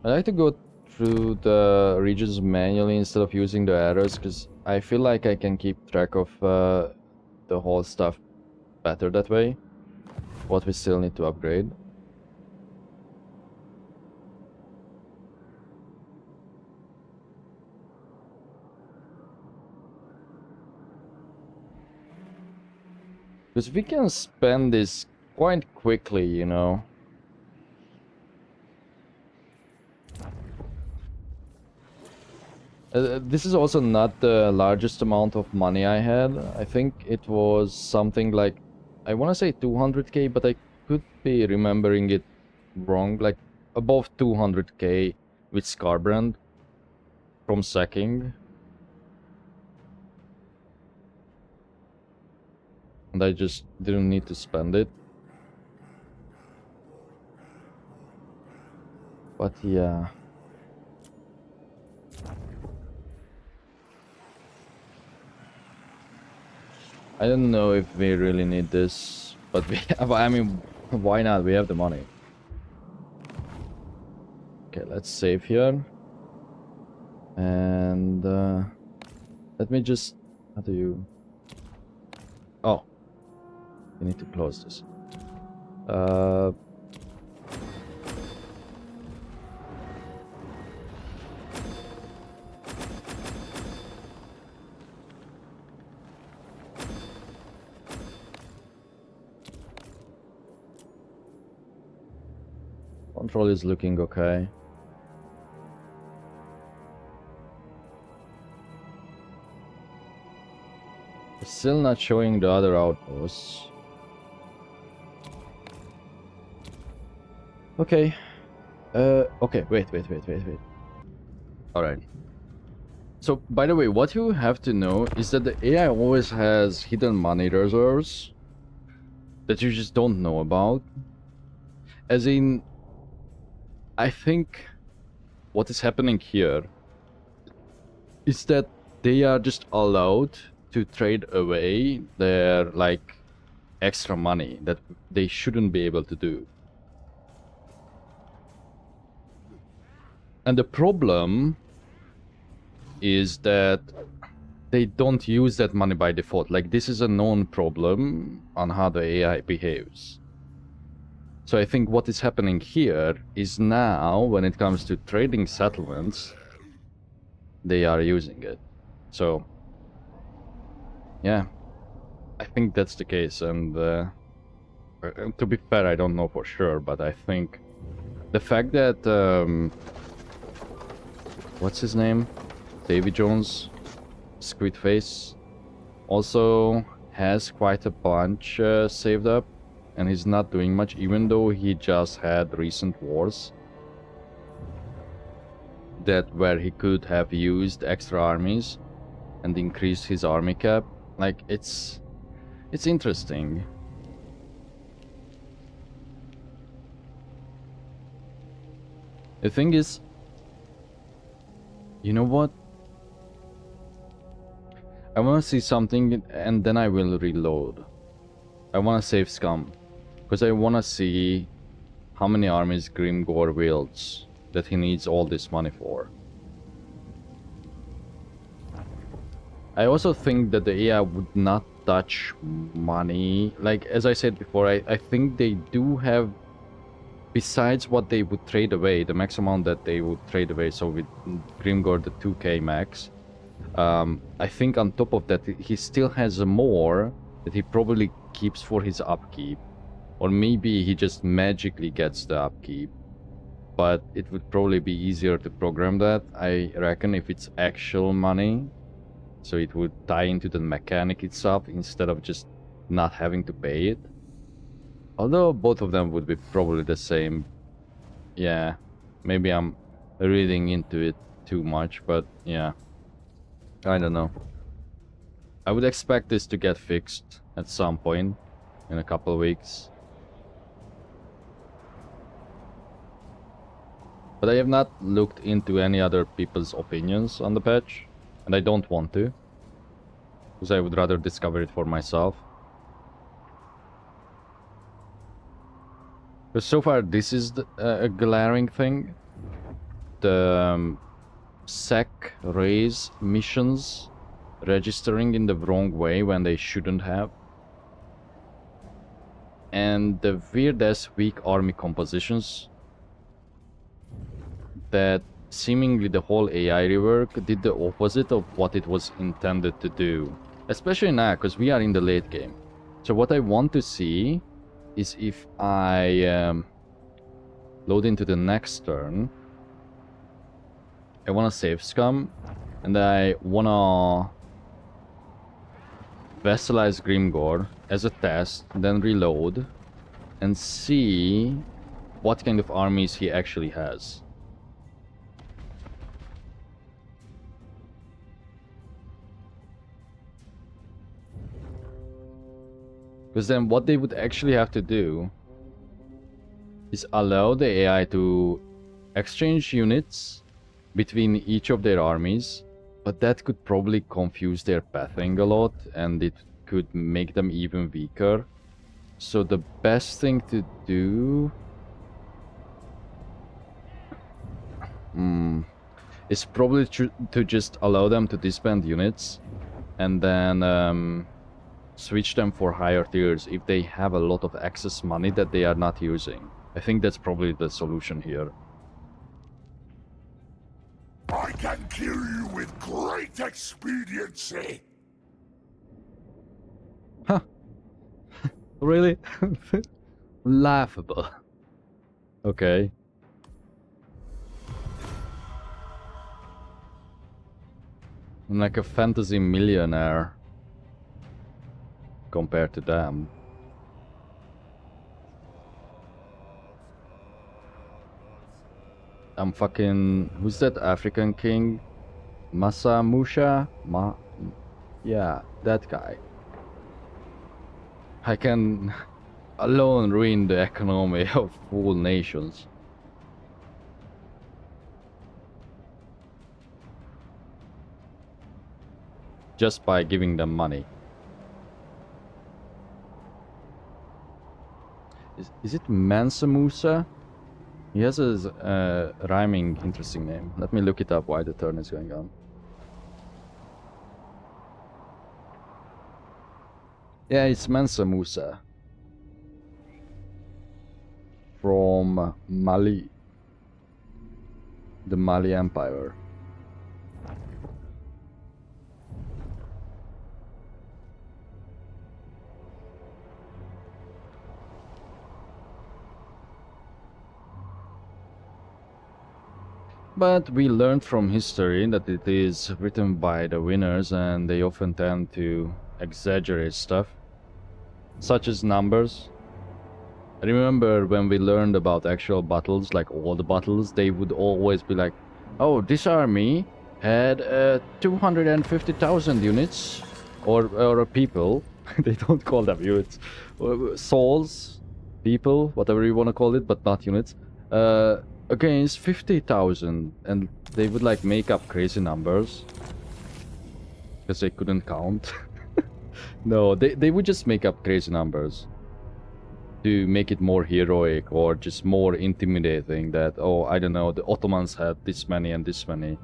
I like to go through the regions manually instead of using the arrows, because I feel like I can keep track of the whole stuff better that way. What we still need to upgrade. Because we can spend this quite quickly, you know. This is also not the largest amount of money I had. I think it was something like, I want to say 200k, but I could be remembering it wrong. Like above 200k with Scarbrand from sacking. And I just didn't need to spend it. But yeah. I don't know if we really need this, but we have, I mean, why not? We have the money. Okay, let's save here. And let me just, how do you... Oh. We need to close this. Control is looking okay. Still not showing the other outposts. Okay. Okay, wait. Alright. So, by the way, what you have to know is that the AI always has hidden money reserves that you just don't know about. As in, I think what is happening here is that they are just allowed to trade away their, like, extra money that they shouldn't be able to do. And the problem is that they don't use that money by default. Like, this is a known problem on how the AI behaves. So I think what is happening here is now, when it comes to trading settlements, they are using it. So, yeah, I think that's the case. And to be fair, I don't know for sure, but I think the fact that, what's his name? Davy Jones, Squidface, also has quite a bunch saved up. And he's not doing much, even though he just had recent wars that where he could have used extra armies and increased his army cap. Like, it's interesting. The thing is, you know what? I want to see something and then I will reload. I want to save scum. Because I want to see how many armies Grimgor wields that he needs all this money for. I also think that the AI would not touch money. Like, as I said before, I think they do have, besides what they would trade away, the max amount that they would trade away, so with Grimgor the 2k max, I think on top of that he still has more that he probably keeps for his upkeep. Or maybe he just magically gets the upkeep. But it would probably be easier to program that, I reckon, if it's actual money. So it would tie into the mechanic itself instead of just not having to pay it. Although both of them would be probably the same. Yeah, maybe I'm reading into it too much, but yeah. I don't know. I would expect this to get fixed at some point in a couple of weeks. But I have not looked into any other people's opinions on the patch, and I don't want to, because I would rather discover it for myself. But so far, this is a glaring thing. The sec raise missions registering in the wrong way when they shouldn't have. And the weird-ass weak army compositions that seemingly the whole AI rework did the opposite of what it was intended to do. Especially now, because we are in the late game. So what I want to see is if I load into the next turn, I want to save scum, and I want to vassalize Grimgor as a test, then reload, and see what kind of armies he actually has. Because then what they would actually have to do is allow the AI to exchange units between each of their armies, but that could probably confuse their pathing a lot and it could make them even weaker. So the best thing to do is probably to just allow them to disband units and then switch them for higher tiers if they have a lot of excess money that they are not using. I think that's probably the solution here. I can kill you with great expediency. Huh. Really? Laughable. Okay. I'm like a fantasy millionaire compared to them. I'm fucking... Who's that African king? Masa Musha? Yeah, that guy. I can alone ruin the economy of whole nations. Just by giving them money. Is it Mansa Musa? He has a rhyming, interesting name. Let me look it up while the turn is going on. Yeah, it's Mansa Musa. From Mali. The Mali Empire. But we learned from history that it is written by the winners and they often tend to exaggerate stuff, such as numbers. I remember when we learned about actual battles, like all the battles, they would always be like, oh, this army had 250,000 units, or people. They don't call them units. Souls, people, whatever you want to call it, but not units. Against 50,000, and they would like make up crazy numbers because they couldn't count. No, they would just make up crazy numbers to make it more heroic or just more intimidating. That, oh, I don't know, the Ottomans had this many and this many.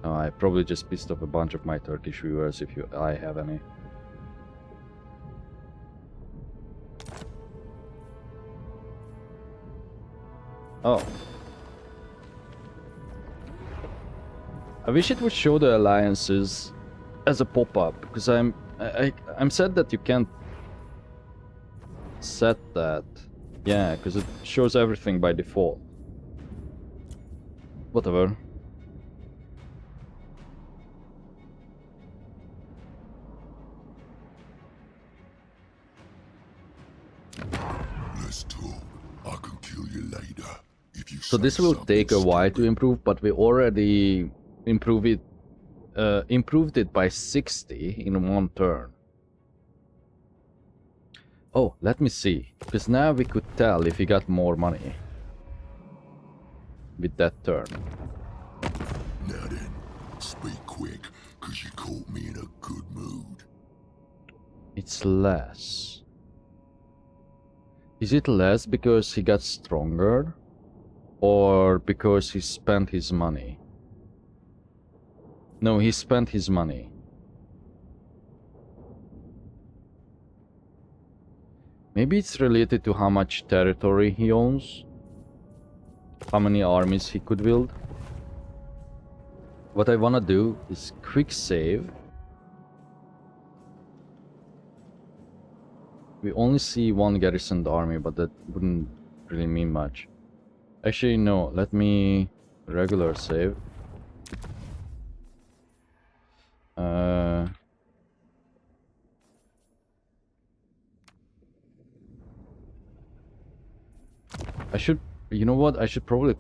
I probably just pissed off a bunch of my Turkish viewers, if I have any. Oh. I wish it would show the alliances as a pop-up, because I'm sad that you can't set that. Yeah, because it shows everything by default. Whatever. Let's talk. I can kill you later if you. So this will take a while to improve, but we already improved it by 60 in one turn. Oh, let me see, because now we could tell if he got more money with that turn. Now then, speak quick, cause you caught me in a good mood. It's less. Is it less because he got stronger, or because he spent his money? No, he spent his money. Maybe it's related to how much territory he owns, how many armies he could build. What I wanna do is quick save. We only see one garrisoned army, but that wouldn't really mean much. Actually, no, let me regular save. I should, you know what, I should probably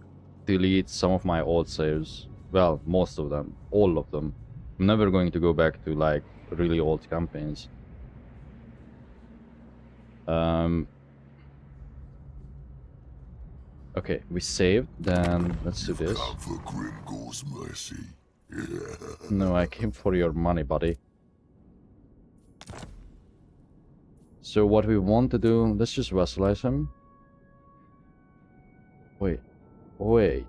delete some of my old saves. Well, most of them, all of them. I'm never going to go back to like really old campaigns. Okay, we saved, then let's do this. Come for Grimgor's mercy. No, I came for your money, buddy. So what we want to do, let's just vassalize him. Wait. Oh,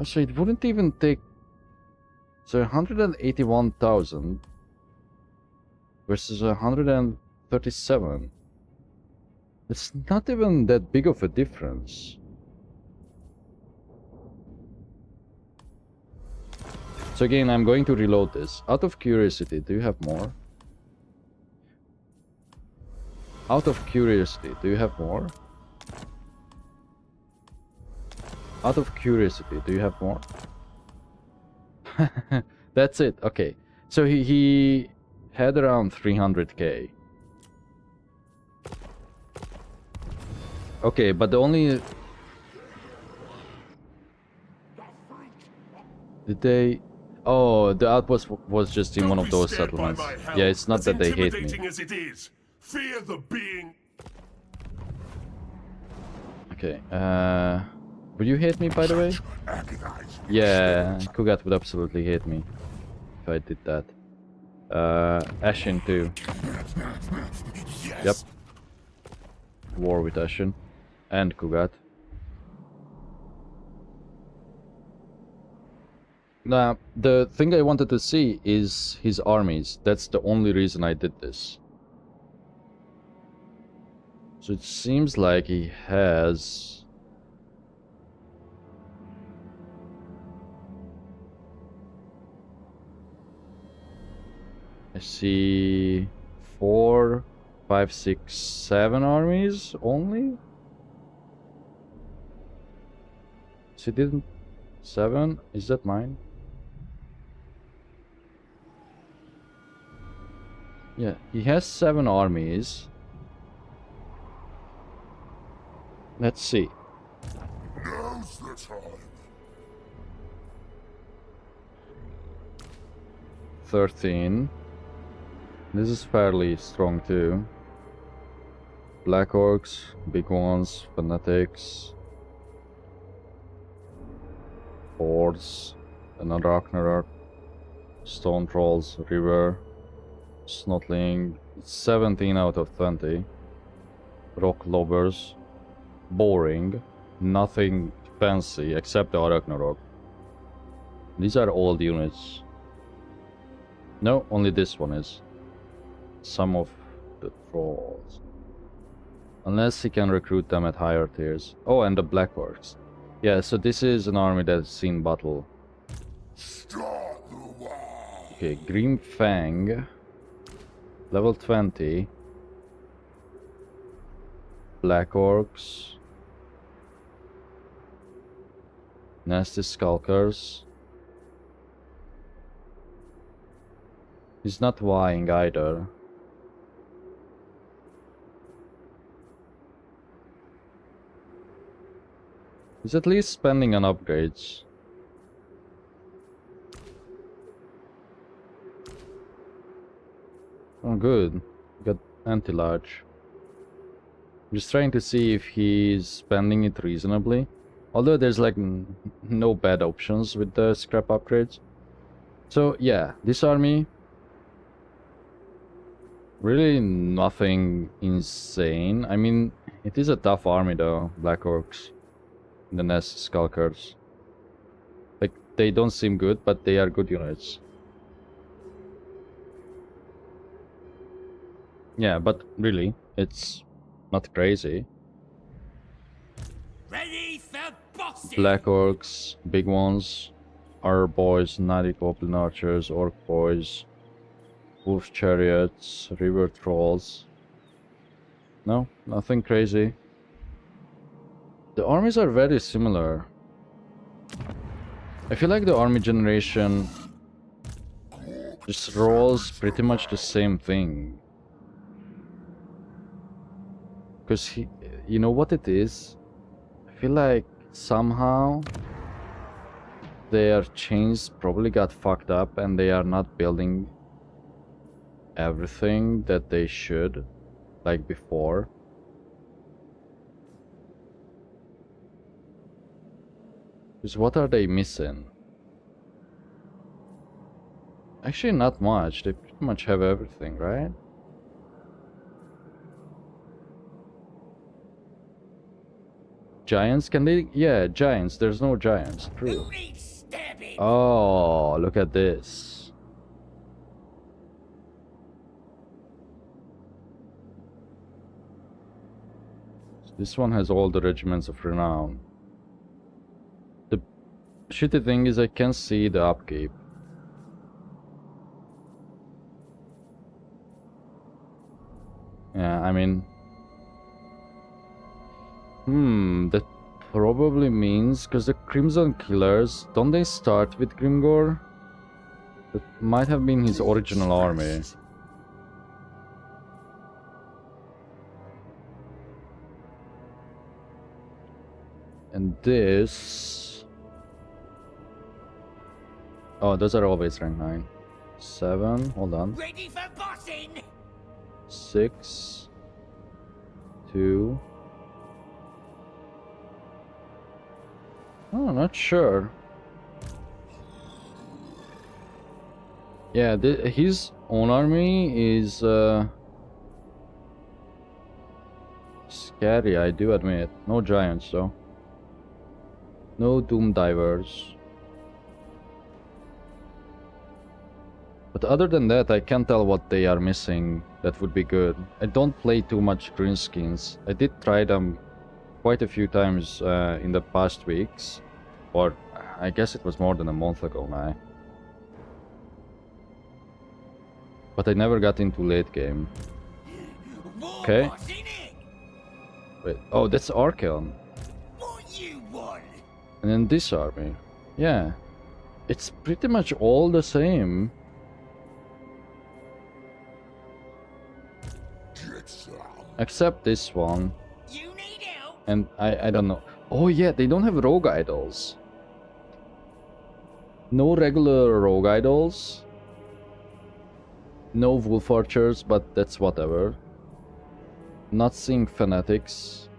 so it wouldn't even take... So 181,000 versus 137. It's not even that big of a difference. So again, I'm going to reload this. Out of curiosity, do you have more? Out of curiosity, do you have more? Out of curiosity, do you have more? That's it. Okay. So he had around 300k. Okay, but the only... Did they... Oh, the outpost was just in one of those settlements. Yeah, it's not that they hate me. As it is. Fear the being. Okay, would you hate me, by the way? Yeah, Kugat would absolutely hate me if I did that. Ashen too. Yep. War with Ashen and Kugat. Now, the thing I wanted to see is his armies. That's the only reason I did this. So it seems like he has... I see 4, 5, 6, 7 armies only? So he didn't... 7? Is that mine? Yeah, he has 7 armies. Let's see. Now's the time. 13. This is fairly strong too. Black orcs, big ones, fanatics, hordes, another Ragnarok, stone trolls, river, snotling. 17 out of 20. Rock lobbers, boring, nothing fancy except the Ragnarok. These are old units. No, only this one is. Some of the trolls. Unless he can recruit them at higher tiers. Oh, and the Black Orcs. Yeah, so this is an army that's seen battle. Start the war. Okay, Grim Fang. Level 20. Black Orcs. Nasty Skulkers. He's not vying either. He's at least spending on upgrades. Oh good, got anti-large. I'm just trying to see if he's spending it reasonably. Although there's like no bad options with the scrap upgrades. So yeah, this army... really nothing insane. I mean, it is a tough army though, Black Orcs. The Nest Skulkers. Like, they don't seem good, but they are good units. Yeah, but really, it's not crazy. Ready for bossing. Black Orcs, big ones, Our Boys, Nadi Goblin Archers, Orc Boys, Wolf Chariots, River Trolls. No, nothing crazy. The armies are very similar. I feel like the army generation just rolls pretty much the same thing. Because you know what it is? I feel like somehow their chains probably got fucked up and they are not building everything that they should, like before. Because what are they missing? Actually not much, they pretty much have everything, right? Giants, can they? Yeah, giants, there's no giants, true. Oh, look at this. This one has all the regiments of renown. The shitty thing is I can't see the upkeep. Yeah, I mean... that probably means... Because the Crimson Killers, don't they start with Grimgor? That might have been his original army. And this... Oh, those are always rank 9. 7, hold on. Ready for bossing? 6, 2. Oh, not sure. Yeah, his own army is scary, I do admit. No giants though. No doom divers. But other than that, I can't tell what they are missing that would be good. I don't play too much greenskins. I did try them quite a few times in the past weeks. Or I guess it was more than a month ago now. But I never got into late game. Okay. Wait, oh, that's Archeon. And then this army. Yeah. It's pretty much all the same. Except this one. And I don't know. Oh yeah, they don't have rogue idols. No regular rogue idols. No wolf archers, but that's whatever. Not seeing fanatics.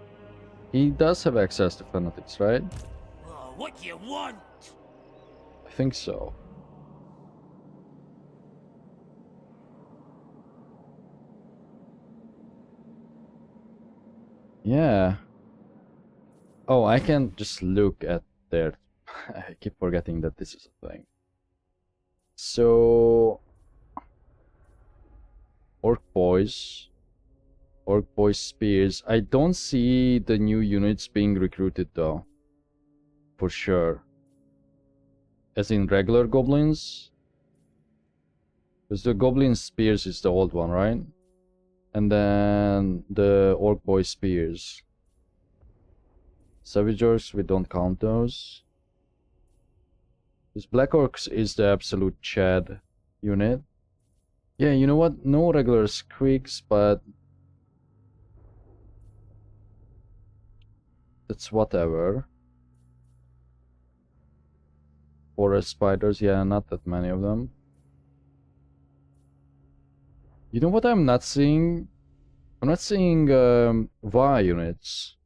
He does have access to fanatics, right? Oh, what do you want? I think so. Yeah. Oh, I can just look at their... I keep forgetting that this is a thing. So... Orc boys spears. I don't see the new units being recruited though. For sure. As in regular goblins. Because the goblin spears is the old one, right? And then the orc boy spears. Savage orcs, we don't count those. Because black orcs is the absolute Chad unit. Yeah, you know what? No regular squeaks, but that's whatever. Forest spiders, yeah, not that many of them. You know what I'm not seeing? I'm not seeing VA units.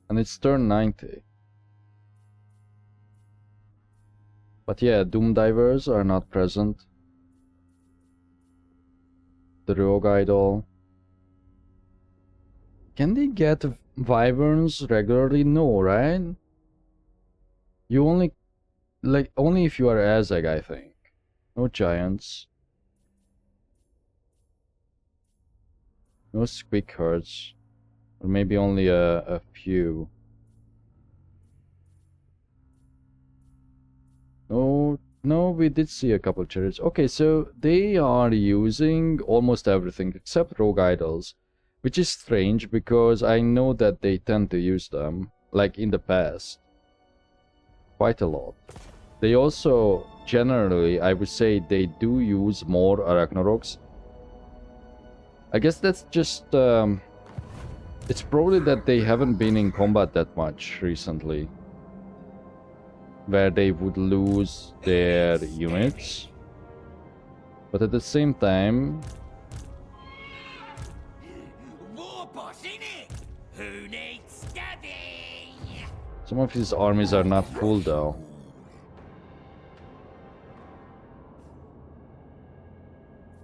And it's turn 90. But yeah, Doom Divers are not present. The Rogue Idol. Can they get Wyverns regularly? No, right? You only... like, only if you are Azag, I think. No Giants. No Squeak Herds. Or maybe only a few. No, we did see a couple chariots. Okay, so they are using almost everything except rogue idols, which is strange because I know that they tend to use them, like in the past, quite a lot. They also, generally, I would say they do use more Arachnaroks. I guess that's just... it's probably that they haven't been in combat that much recently, where they would lose their units. But at the same time... War boss, innit? Who needs study? some of his armies are not full though.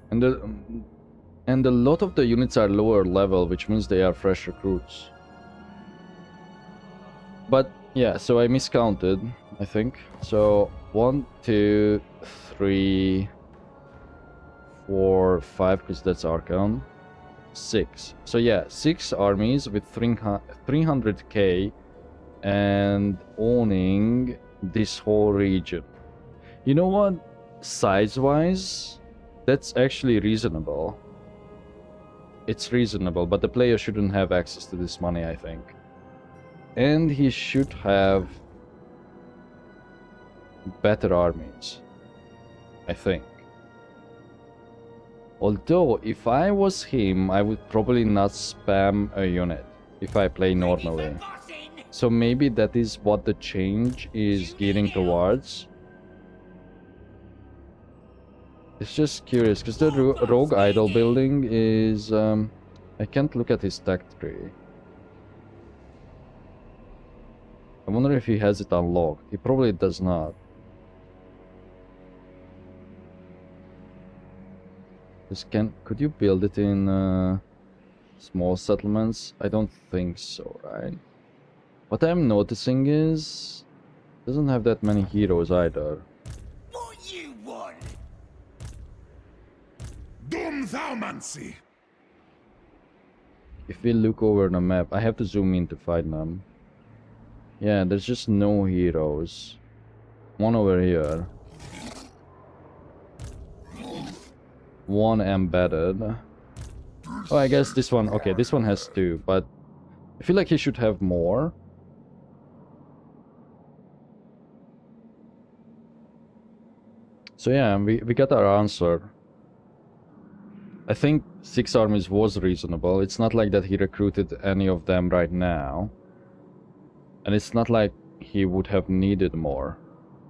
And a lot of the units are lower level, which means they are fresh recruits. But yeah, so I miscounted, I think. So 1, 2, 3, 4, 5, because that's Archon. 6. So yeah, 6 armies with 300k and owning this whole region. You know what? Size-wise, that's actually reasonable. It's reasonable, but the player shouldn't have access to this money, I think. And he should have better armies, I think. Although, if I was him, I would probably not spam a unit if I play normally. So maybe that is what the change is gearing towards. It's just curious, because the rogue idol building is... I can't look at his tech tree. I wonder if he has it unlocked. He probably does not. Could you build it in small settlements? I don't think so, right? What I'm noticing is... doesn't have that many heroes either. What you want? Doomthaumancy! If we look over the map, I have to zoom in to find them. Yeah, there's just no heroes. One over here. One embedded. Oh, I guess this one... okay, this one has 2, but I feel like he should have more. So yeah, we got our answer. I think 6 armies was reasonable. It's not like that he recruited any of them right now. And it's not like he would have needed more,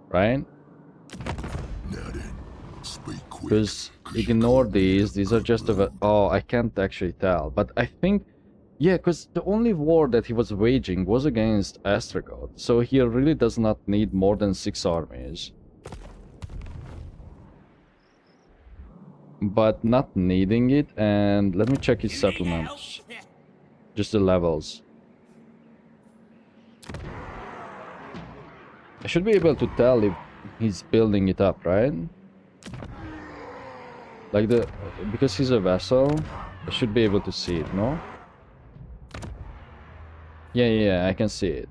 right? Because ignore these are just oh, I can't actually tell. But I think, yeah, because the only war that he was waging was against Astragoth. So he really does not need more than 6 armies. But not needing it, and let me check his settlements. Just the levels. I should be able to tell if he's building it up, right? Like because he's a vassal, I should be able to see it, no? Yeah, I can see it.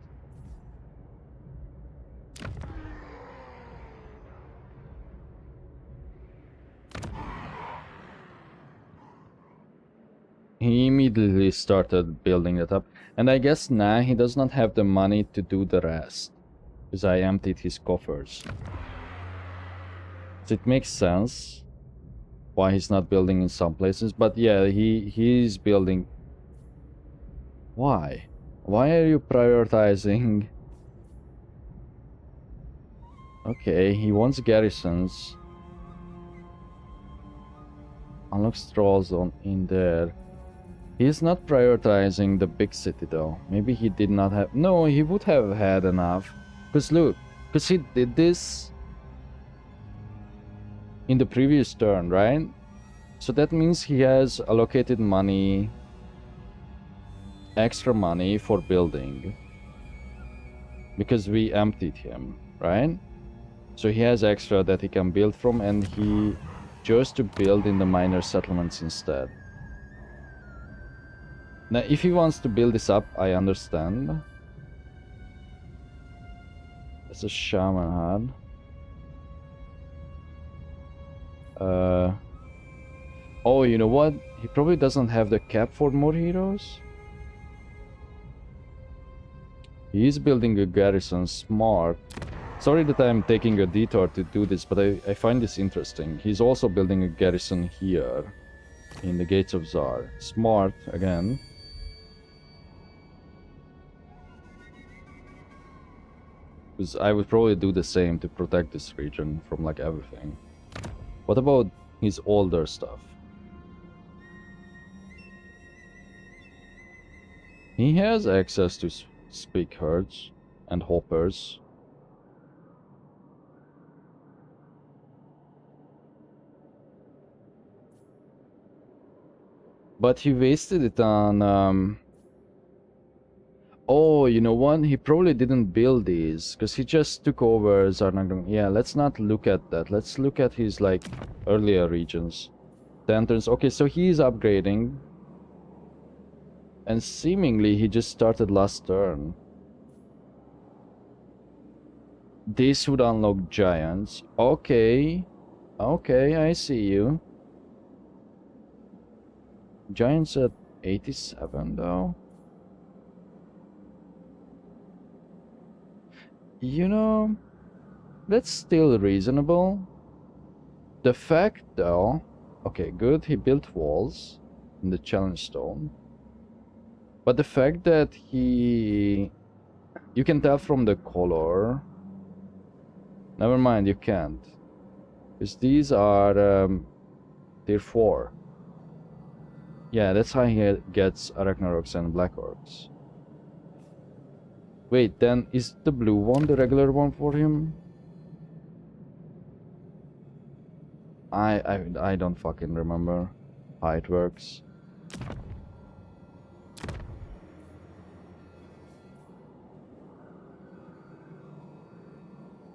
He immediately started building it up. And I guess now he does not have the money to do the rest. Because I emptied his coffers. So it makes sense why he's not building in some places. But yeah, he's building... Why? Why are you prioritizing... Okay, he wants garrisons. Unlocks trolls in there. He's not prioritizing the big city though. Maybe he did not have... No, he would have had enough. Because look, because he did this in the previous turn, right? So that means he has allocated money, extra money for building. Because we emptied him, right? So he has extra that he can build from, and he chose to build in the minor settlements instead. Now, if he wants to build this up, I understand. That's a shaman had. Oh, you know what? He probably doesn't have the cap for more heroes. He is building a garrison, smart. Sorry that I'm taking a detour to do this, but I find this interesting. He's also building a garrison here, in the Gates of Zar. Smart, again. Because I would probably do the same to protect this region from like everything. What about his older stuff? He has access to speak herds and hoppers. But he wasted it on... Oh, you know what? He probably didn't build these because he just took over Zarnagrun. Yeah, let's not look at that. Let's look at his like earlier regions. Lanterns. Okay, so he's upgrading. And seemingly he just started last turn. This would unlock giants. Okay. Okay, I see you. Giants at 87 though. You know, that's still reasonable. The fact though, okay, good, he built walls in the challenge stone. But the fact that you can tell from the color, never mind, you can't. Because these are tier 4. Yeah, that's how he gets Arachnaroks and Black Orcs. Wait, then is the blue one the regular one for him? I don't fucking remember how it works.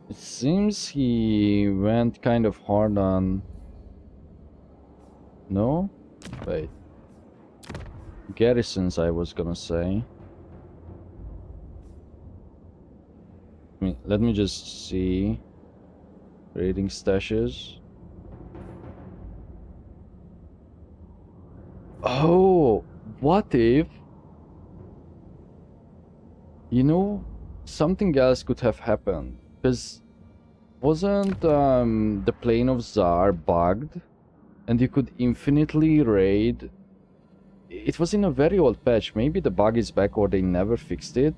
It seems he went kind of hard on... No? Wait. Garrisons, I was gonna say. Let me just see. Raiding stashes. Oh, what if... You know, something else could have happened. Because wasn't the Plane of Zar bugged? And you could infinitely raid... It was in a very old patch. Maybe the bug is back or they never fixed it.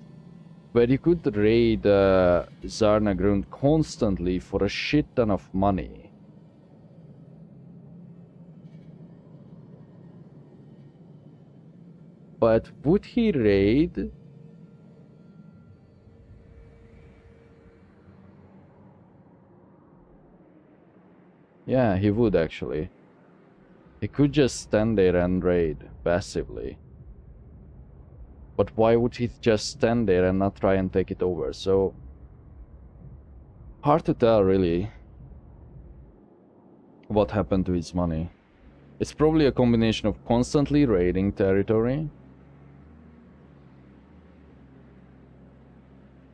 Where you could raid Zarnagrund constantly for a shit ton of money. But would he raid? Yeah, he would actually. He could just stand there and raid passively. But why would he just stand there and not try and take it over? So hard to tell really what happened to his money. It's probably a combination of constantly raiding territory.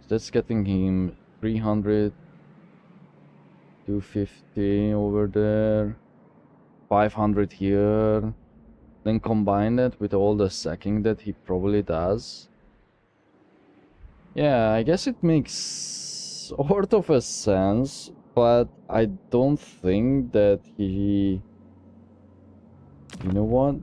So that's getting him 300, 250 over there, 500 here. Then combine that with all the sacking that he probably does. Yeah, I guess it makes sort of a sense, but I don't think that he... You know what?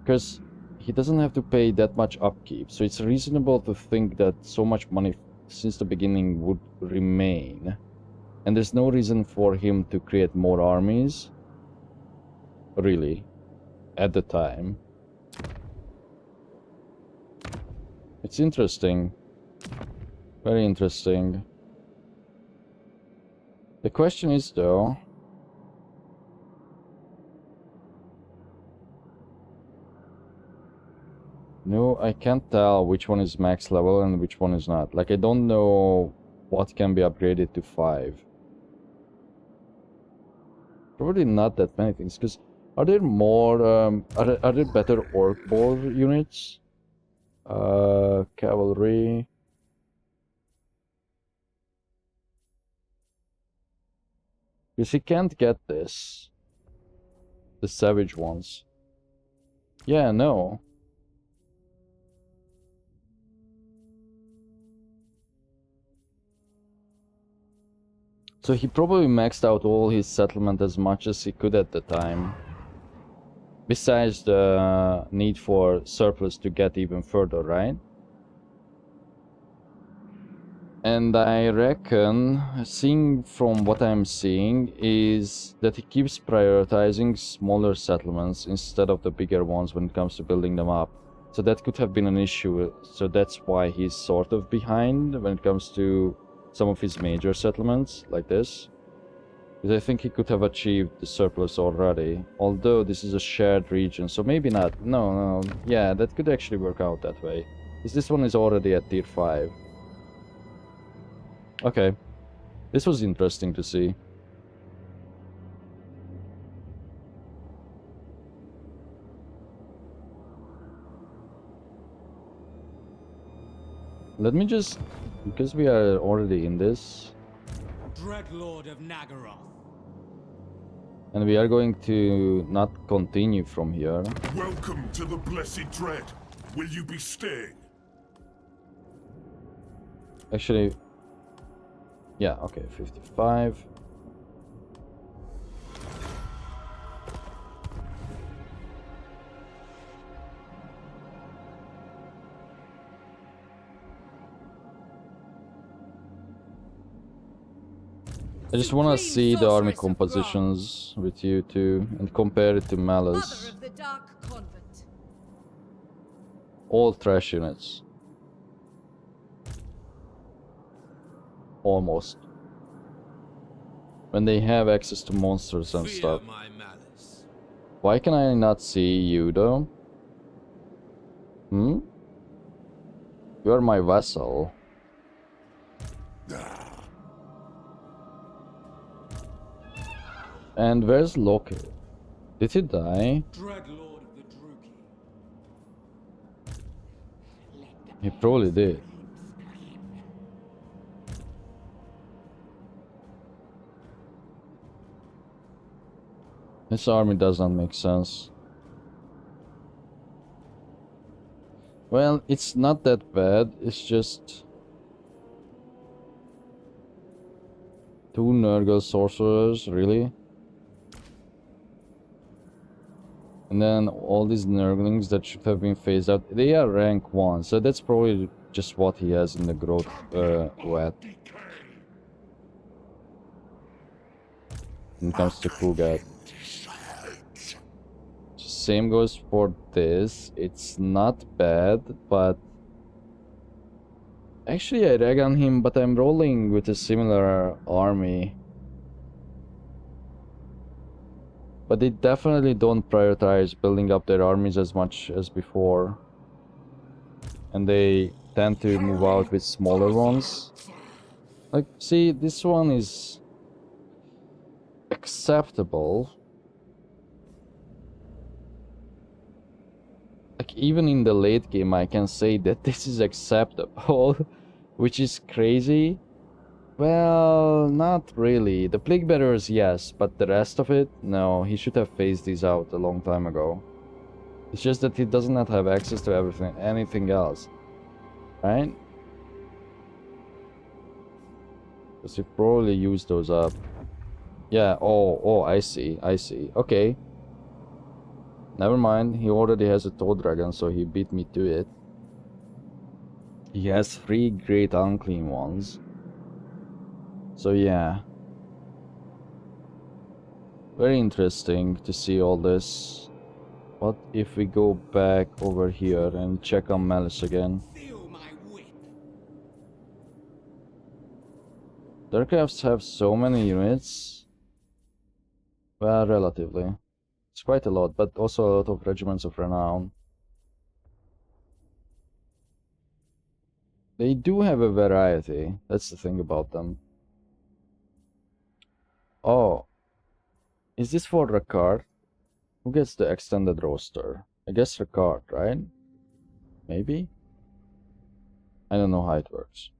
Because he doesn't have to pay that much upkeep, so it's reasonable to think that so much money since the beginning would remain. And there's no reason for him to create more armies. Really. At the time. It's interesting. Very interesting. The question is though... No, I can't tell which one is max level and which one is not. Like, I don't know what can be upgraded to 5. Probably not that many things, because are there more, are there better orc ball units? Cavalry. Because he can't get this. The savage ones. Yeah, no. So he probably maxed out all his settlement as much as he could at the time. Besides the need for surplus to get even further, right? And I reckon, seeing from what I'm seeing, is that he keeps prioritizing smaller settlements instead of the bigger ones when it comes to building them up. So that could have been an issue, so that's why he's sort of behind when it comes to some of his major settlements, like this. Because I think he could have achieved the surplus already, although this is a shared region, so maybe not. No, yeah, that could actually work out that way. This one is already at tier 5. Okay. This was interesting to see. Let me just... because we are already in this. Dreadlord of Nagaroth. And we are going to not continue from here. Welcome to the Blessed Dread. Will you be staying? Actually... yeah, okay, 55. I just want to see the army compositions with you too and compare it to Mother Malice. of the Dark Convent. All trash units. Almost. When they have access to monsters and stuff. My malice. Why can I not see you though? Hmm? You are my vassal. And where's Loki? Did he die? Dreadlord of the Druki. He probably did. This army does not make sense. Well, it's not that bad, it's just... 2 Nurgle sorcerers, really? And then all these Nurglings that should have been phased out, they are rank 1, so that's probably just what he has in the growth wet. When it comes to Kugat. Same goes for this. It's not bad, but actually I rag on him, but I'm rolling with a similar army. But they definitely don't prioritize building up their armies as much as before. And they tend to move out with smaller ones. Like, see, this one is acceptable. Like, even in the late game I can say that this is acceptable. Which is crazy. Well, not really. The Plague Bearers, yes, but the rest of it, no. He should have phased these out a long time ago. It's just that he does not have access to anything else. Right? Because he probably used those up. Yeah, oh, I see. Okay. Never mind, he already has a Toad Dragon, so he beat me to it. He has 3 great unclean ones. So yeah. Very interesting to see all this. What if we go back over here and check on Malice again? Darkrafts have so many units. Well, relatively. It's quite a lot, but also a lot of regiments of renown. They do have a variety. That's the thing about them. Oh. Is this for Ricard? Who gets the extended roster? I guess Ricard, right? Maybe? I don't know how it works.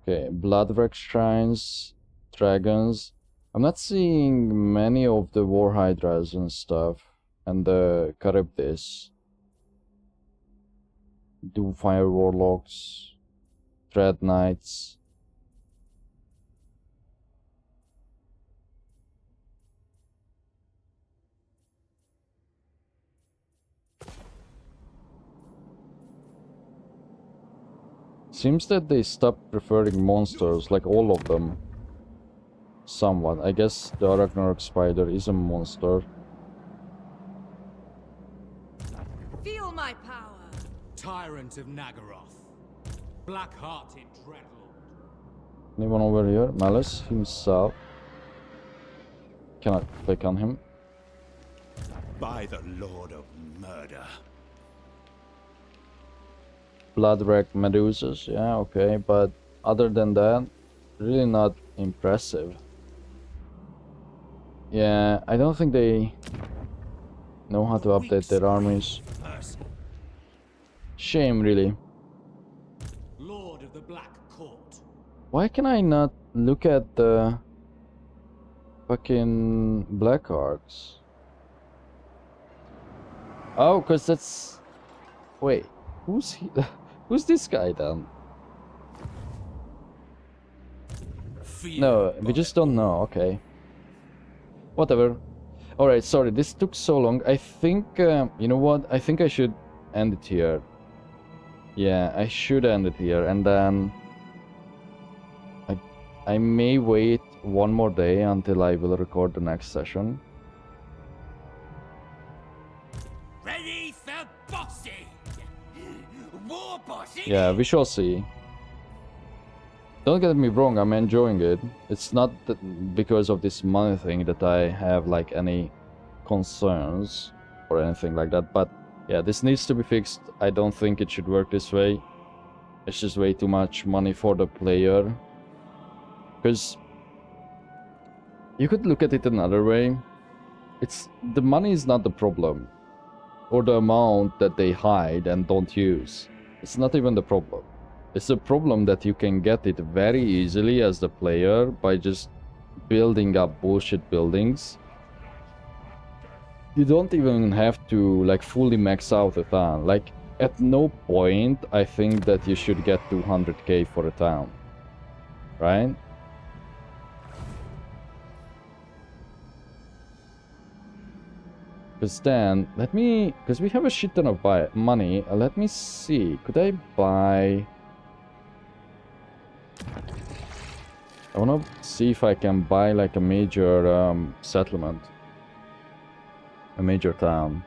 Okay, Bloodwreck Shrines, Dragons. I'm not seeing many of the War Hydras and stuff, and the Charybdis. Doomfire Warlocks, Dread Knights. Seems that they stopped preferring monsters, like all of them. Somewhat. I guess the Arachnarok Spider is a monster. Feel my power. Tyrant of Nagaroth. Black-hearted Dreadlord. Anyone over here? Malice himself. cannot click on him. By the Lord of Murder. Bloodwreck Medusas, yeah, okay, but other than that, really not impressive. Yeah, I don't think they know how to update their armies. Shame, really. Lord of the Black Court. Why can I not look at the fucking Black Arcs? Oh, because that's... Wait, who's he? Who's this guy then? No, we just don't know, okay. Whatever. Alright, sorry, this took so long. I think, you know what? I think I should end it here. Yeah, I should end it here, and then... I may wait one more day until I will record the next session. Ready for bossing! War bossing! Yeah, we shall see. Don't get me wrong, I'm enjoying it. It's not because of this money thing that I have like any concerns or anything like that, but yeah, this needs to be fixed. I don't think it should work this way. It's just way too much money for the player. Because you could look at it another way. It's the money is not the problem, or the amount that they hide and don't use. It's not even the problem. It's a problem that you can get it very easily as the player by just building up bullshit buildings. You don't even have to like fully max out a town. Like at no point I think that you should get 200k for a town, right? Because then, because we have a shit ton of money, let me see, could I buy... I wanna see if I can buy like a major settlement. A major town.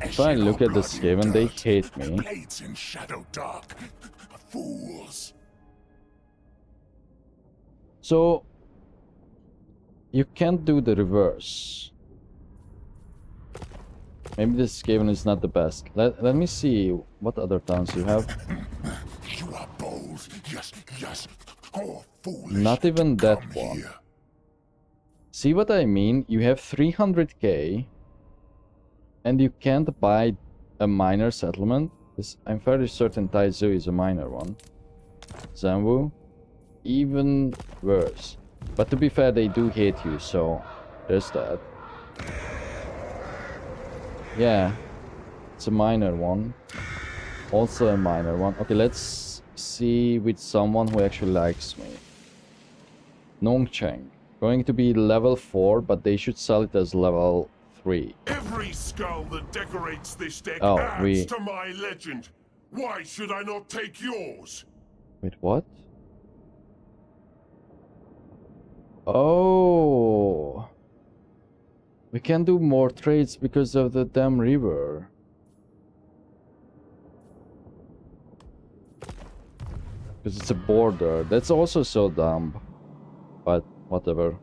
If I look at the Skaven, they hate me. Blades in shadow dark. Fools. So you can't do the reverse. Maybe this Skaven is not the best. Let me see what other towns you have. You are bold, yes, yes, or foolish. Not even that Come one. here. See what I mean? You have 300k and you can't buy a minor settlement. I'm fairly certain Taizu is a minor one. Zanwu, even worse. But to be fair, they do hate you, so there's that. Yeah, it's a minor one. Also a minor one. Okay, let's see with someone who actually likes me. Nongcheng. Going to be level 4, but they should sell it as level 3. Every skull that decorates this deck Oh, adds to my legend. Why should I not take yours? Wait, what? Oh, we can do more trades because of the damn river. Because it's a border. That's also so dumb. But whatever.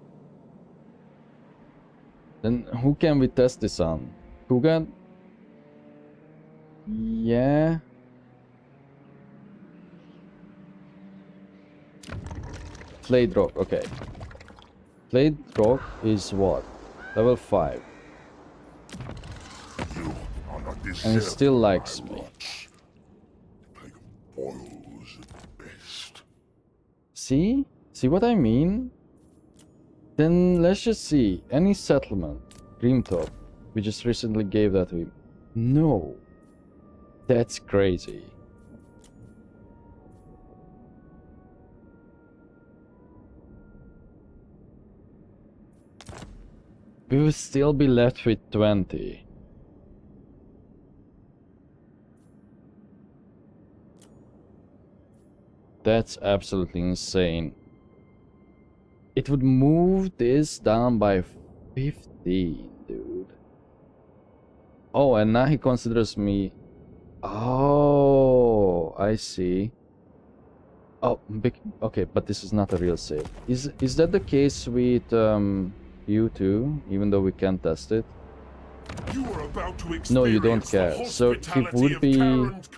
Then who can we test this on? Kugan? Yeah. Flayed Rock, okay. Flayed Rock is what? Level 5. You are not And he still likes me. Pagan boils at best. See? See what I mean? Then let's just see. Any settlement. Dreamtop. We just recently gave that to him. No. That's crazy. We will still be left with 20. That's absolutely insane. It would move this down by 15, dude. Oh, and now he considers me... Oh, I see. Oh, okay, but this is not a real save. Is that the case with you two? Even though we can't test it. You are about to No, you don't experience care. the So it hospitality would of be Karen's.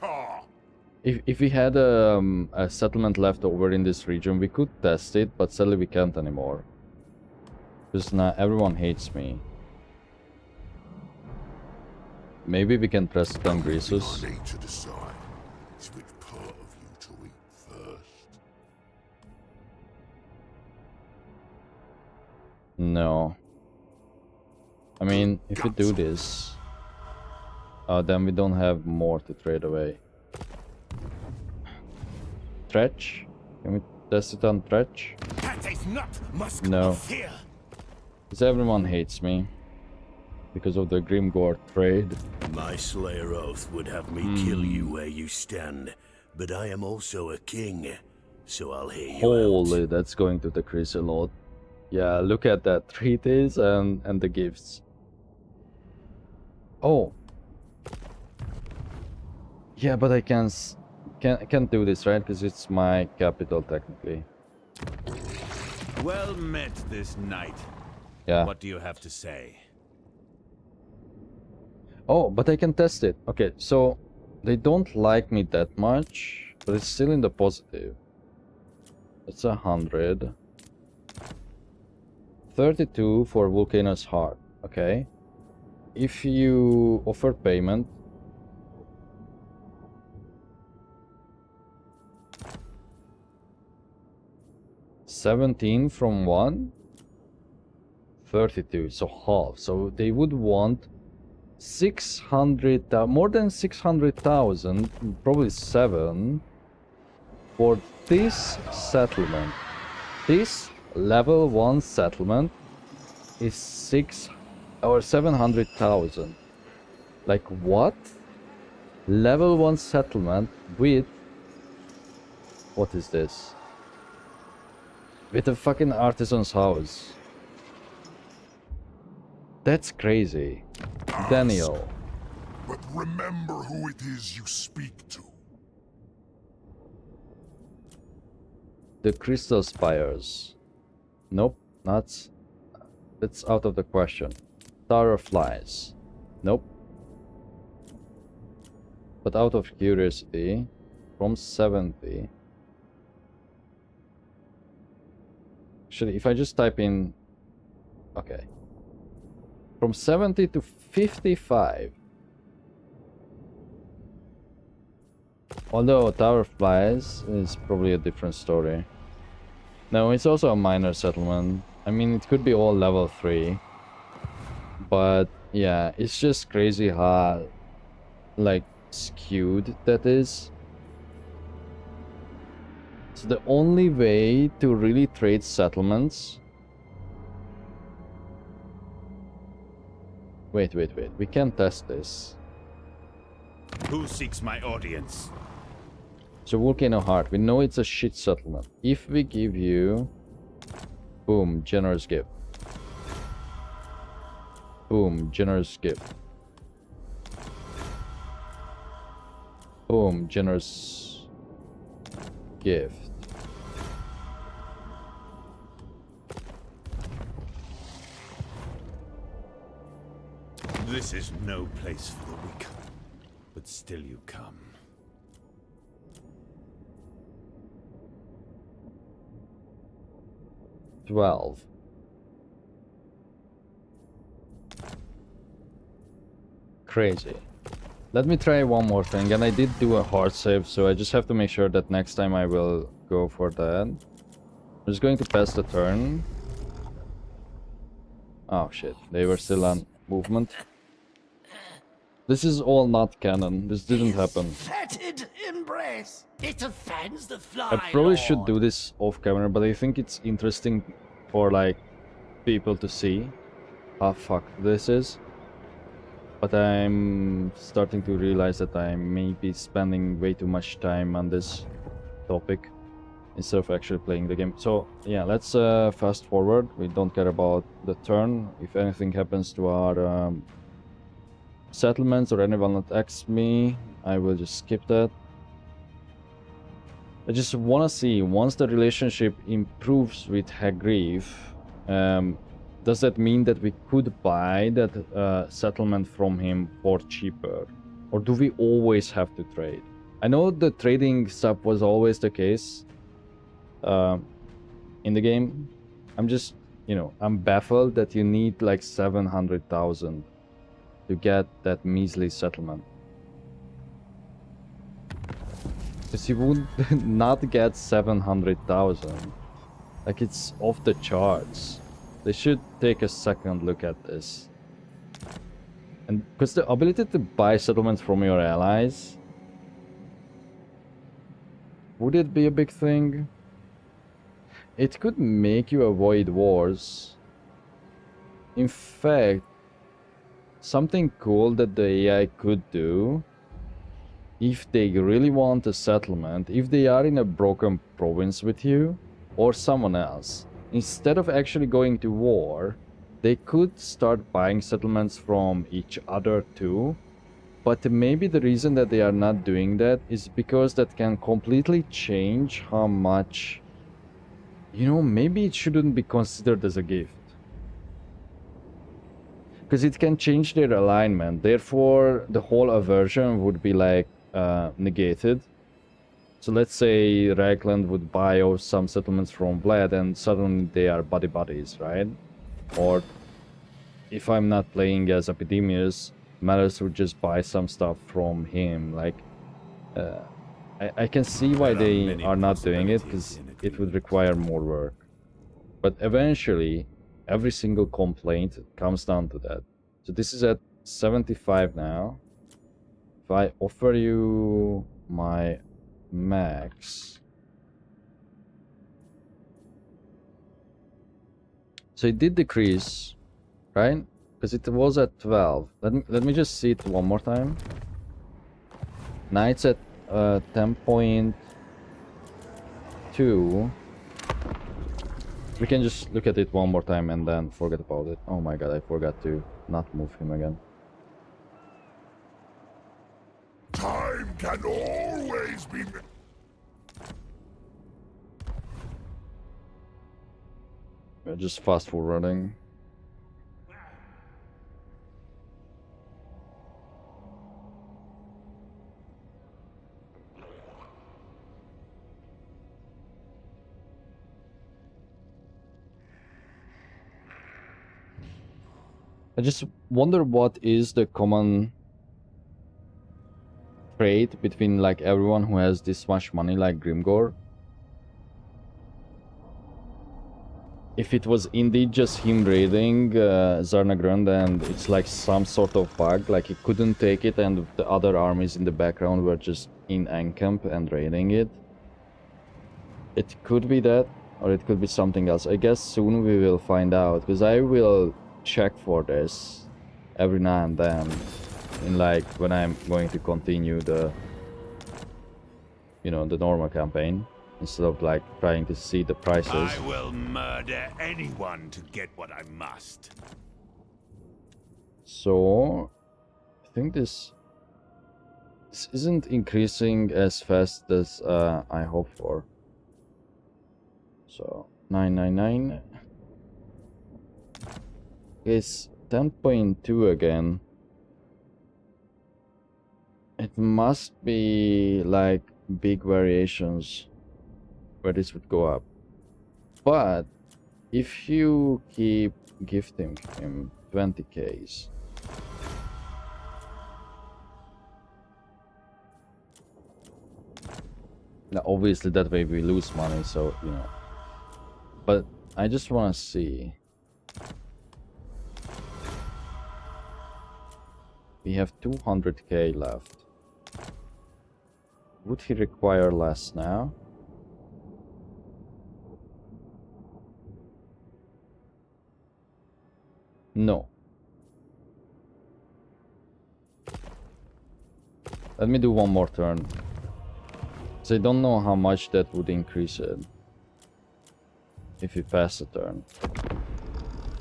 if we had a settlement left over in this region, we could test it, but sadly we can't anymore. Because now everyone hates me. Maybe we can press it on Greasus. I need to decide is which part of you to eat first. No. I mean, if we do this, then we don't have more to trade away. Tretch? Can we test it on Tretch? That is not musk No. of fear. Because everyone hates me. Because of the Grimgor trade. My Slayer Oath would have me kill you where you stand, but I am also a king, so I'll hear you Holy, out. that's going to decrease a lot. Yeah, look at that. Treaties and the gifts. Oh. Yeah, but I can't do this, right? Because it's my capital, technically. Well met this night. Yeah. What do you have to say? Oh, but I can test it. Okay, so they don't like me that much, but it's still in the positive. It's 100. 32 for Volcano's Heart. Okay. If you offer payment, $17 from 1, 32, so half. So they would want 600, more than 600,000, probably 7, for this settlement. This level 1 settlement is 700,000. Like what? Level 1 settlement with, what is this? With a fucking artisan's house. That's crazy. Daniel. But remember who it is you speak to. The Crystal Spires. Nope, that's out of the question. Tower of Flies. Nope. But out of curiosity, from 70. Actually, if I just type in, okay, from 70 to 55. Although Tower of Flies is probably a different story. No, it's also a minor settlement. I mean, it could be all level 3. But yeah, it's just crazy how like skewed that is. So the only way to really trade settlements. Wait, we can test this. Who seeks my audience? So Volcano Heart, we know it's a shit settlement. If we give you, boom, generous gift. Boom, generous gift. Boom, generous gift. This is no place for the weak, but still you come. $12. Crazy. Let me try one more thing, and I did do a hard save, so I just have to make sure that next time I will go for that. I'm just going to pass the turn. Oh shit, they were still on movement. This is all not canon. This didn't happen. Fetid embrace. It offends the fly. I probably should do this off camera, but I think it's interesting for like people to see how fucked this is. But I'm starting to realize that I may be spending way too much time on this topic instead of actually playing the game. So yeah, let's fast forward. We don't care about the turn. If anything happens to our settlements or anyone attacks me, I will just skip that. I just want to see, once the relationship improves with Hagreave, does that mean that we could buy that settlement from him for cheaper? Or do we always have to trade? I know the trading stuff was always the case in the game. I'm just, you know, I'm baffled that you need like 700,000 to get that measly settlement. Because you would not get 700,000. Like, it's off the charts. They should take a second look at this. And because the ability to buy settlements from your allies, would it be a big thing? It could make you avoid wars. In fact, something cool that the AI could do, if they really want a settlement, if they are in a broken province with you or someone else, instead of actually going to war, they could start buying settlements from each other too. But maybe the reason that they are not doing that is because that can completely change how much, you know, maybe it shouldn't be considered as a gift. Because it can change their alignment, therefore the whole aversion would be like negated. So let's say Reichland would buy some settlements from Vlad and suddenly they are buddies, right? Or if I'm not playing as Epidemius, Malus would just buy some stuff from him. Like, I can see why they are not doing it, because it would require more work. But eventually, every single complaint comes down to that. So this is at 75 now. If I offer you my max, so it did decrease, right? Because it was at 12. Let me just see it one more time. Now it's at 10.2. We can just look at it one more time and then forget about it. Oh my god, I forgot to not move him again. Time can always be... We're just fast forwarding. I just wonder what is the common trait between like everyone who has this much money like Grimgor. If it was indeed just him raiding Zarnagrund and it's like some sort of bug, like he couldn't take it and the other armies in the background were just in encamp and raiding it. It could be that, or it could be something else. I guess soon we will find out, because I will check for this every now and then in like when I'm going to continue the, you know, the normal campaign, instead of like trying to see the prices. I will murder anyone to get what I must. So I think this isn't increasing as fast as I hope for. So 999. It's 10.2 again. It must be like big variations where this would go up. But if you keep gifting him 20Ks, now obviously that way we lose money, so you know, but I just want to see. We have 200K left. Would he require less now? No. Let me do one more turn. So I don't know how much that would increase it if we pass a turn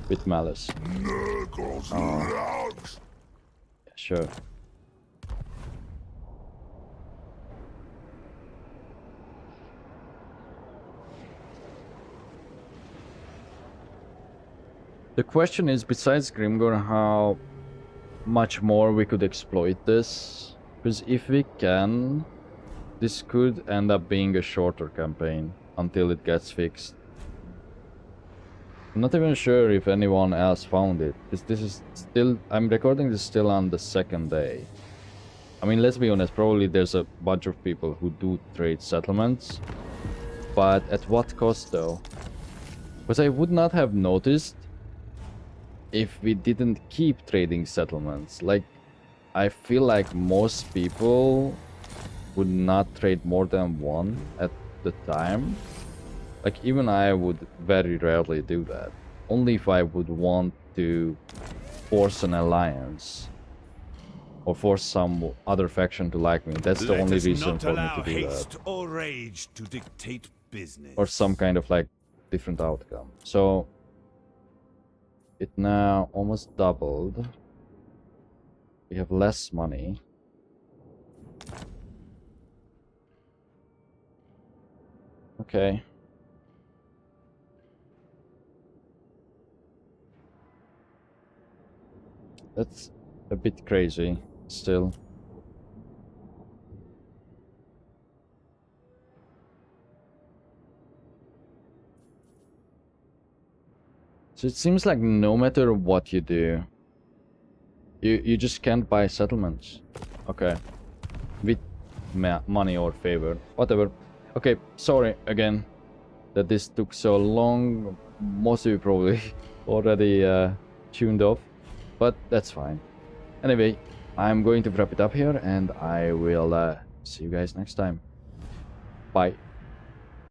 with Malice. Yeah, sure. The question is, besides Grimgor, how much more we could exploit this? Because if we can, this could end up being a shorter campaign until it gets fixed. I'm not even sure if anyone else found it, because this is still, I'm recording this still on the second day. I mean, let's be honest, probably there's a bunch of people who do trade settlements, but at what cost though? Because I would not have noticed if we didn't keep trading settlements. Like, I feel like most people would not trade more than one at the time. Like, even I would very rarely do that. Only if I would want to force an alliance. Or force some other faction to like me. That's the only reason for me to do that. Or rage to dictate business. Or some kind of like different outcome. So it now almost doubled. We have less money. Okay. That's a bit crazy still. So it seems like no matter what you do, you just can't buy settlements. Okay. With money or favor. Whatever. Okay, sorry again that this took so long. Most of you probably already tuned off, but that's fine. Anyway, I'm going to wrap it up here, and I will see you guys next time. Bye.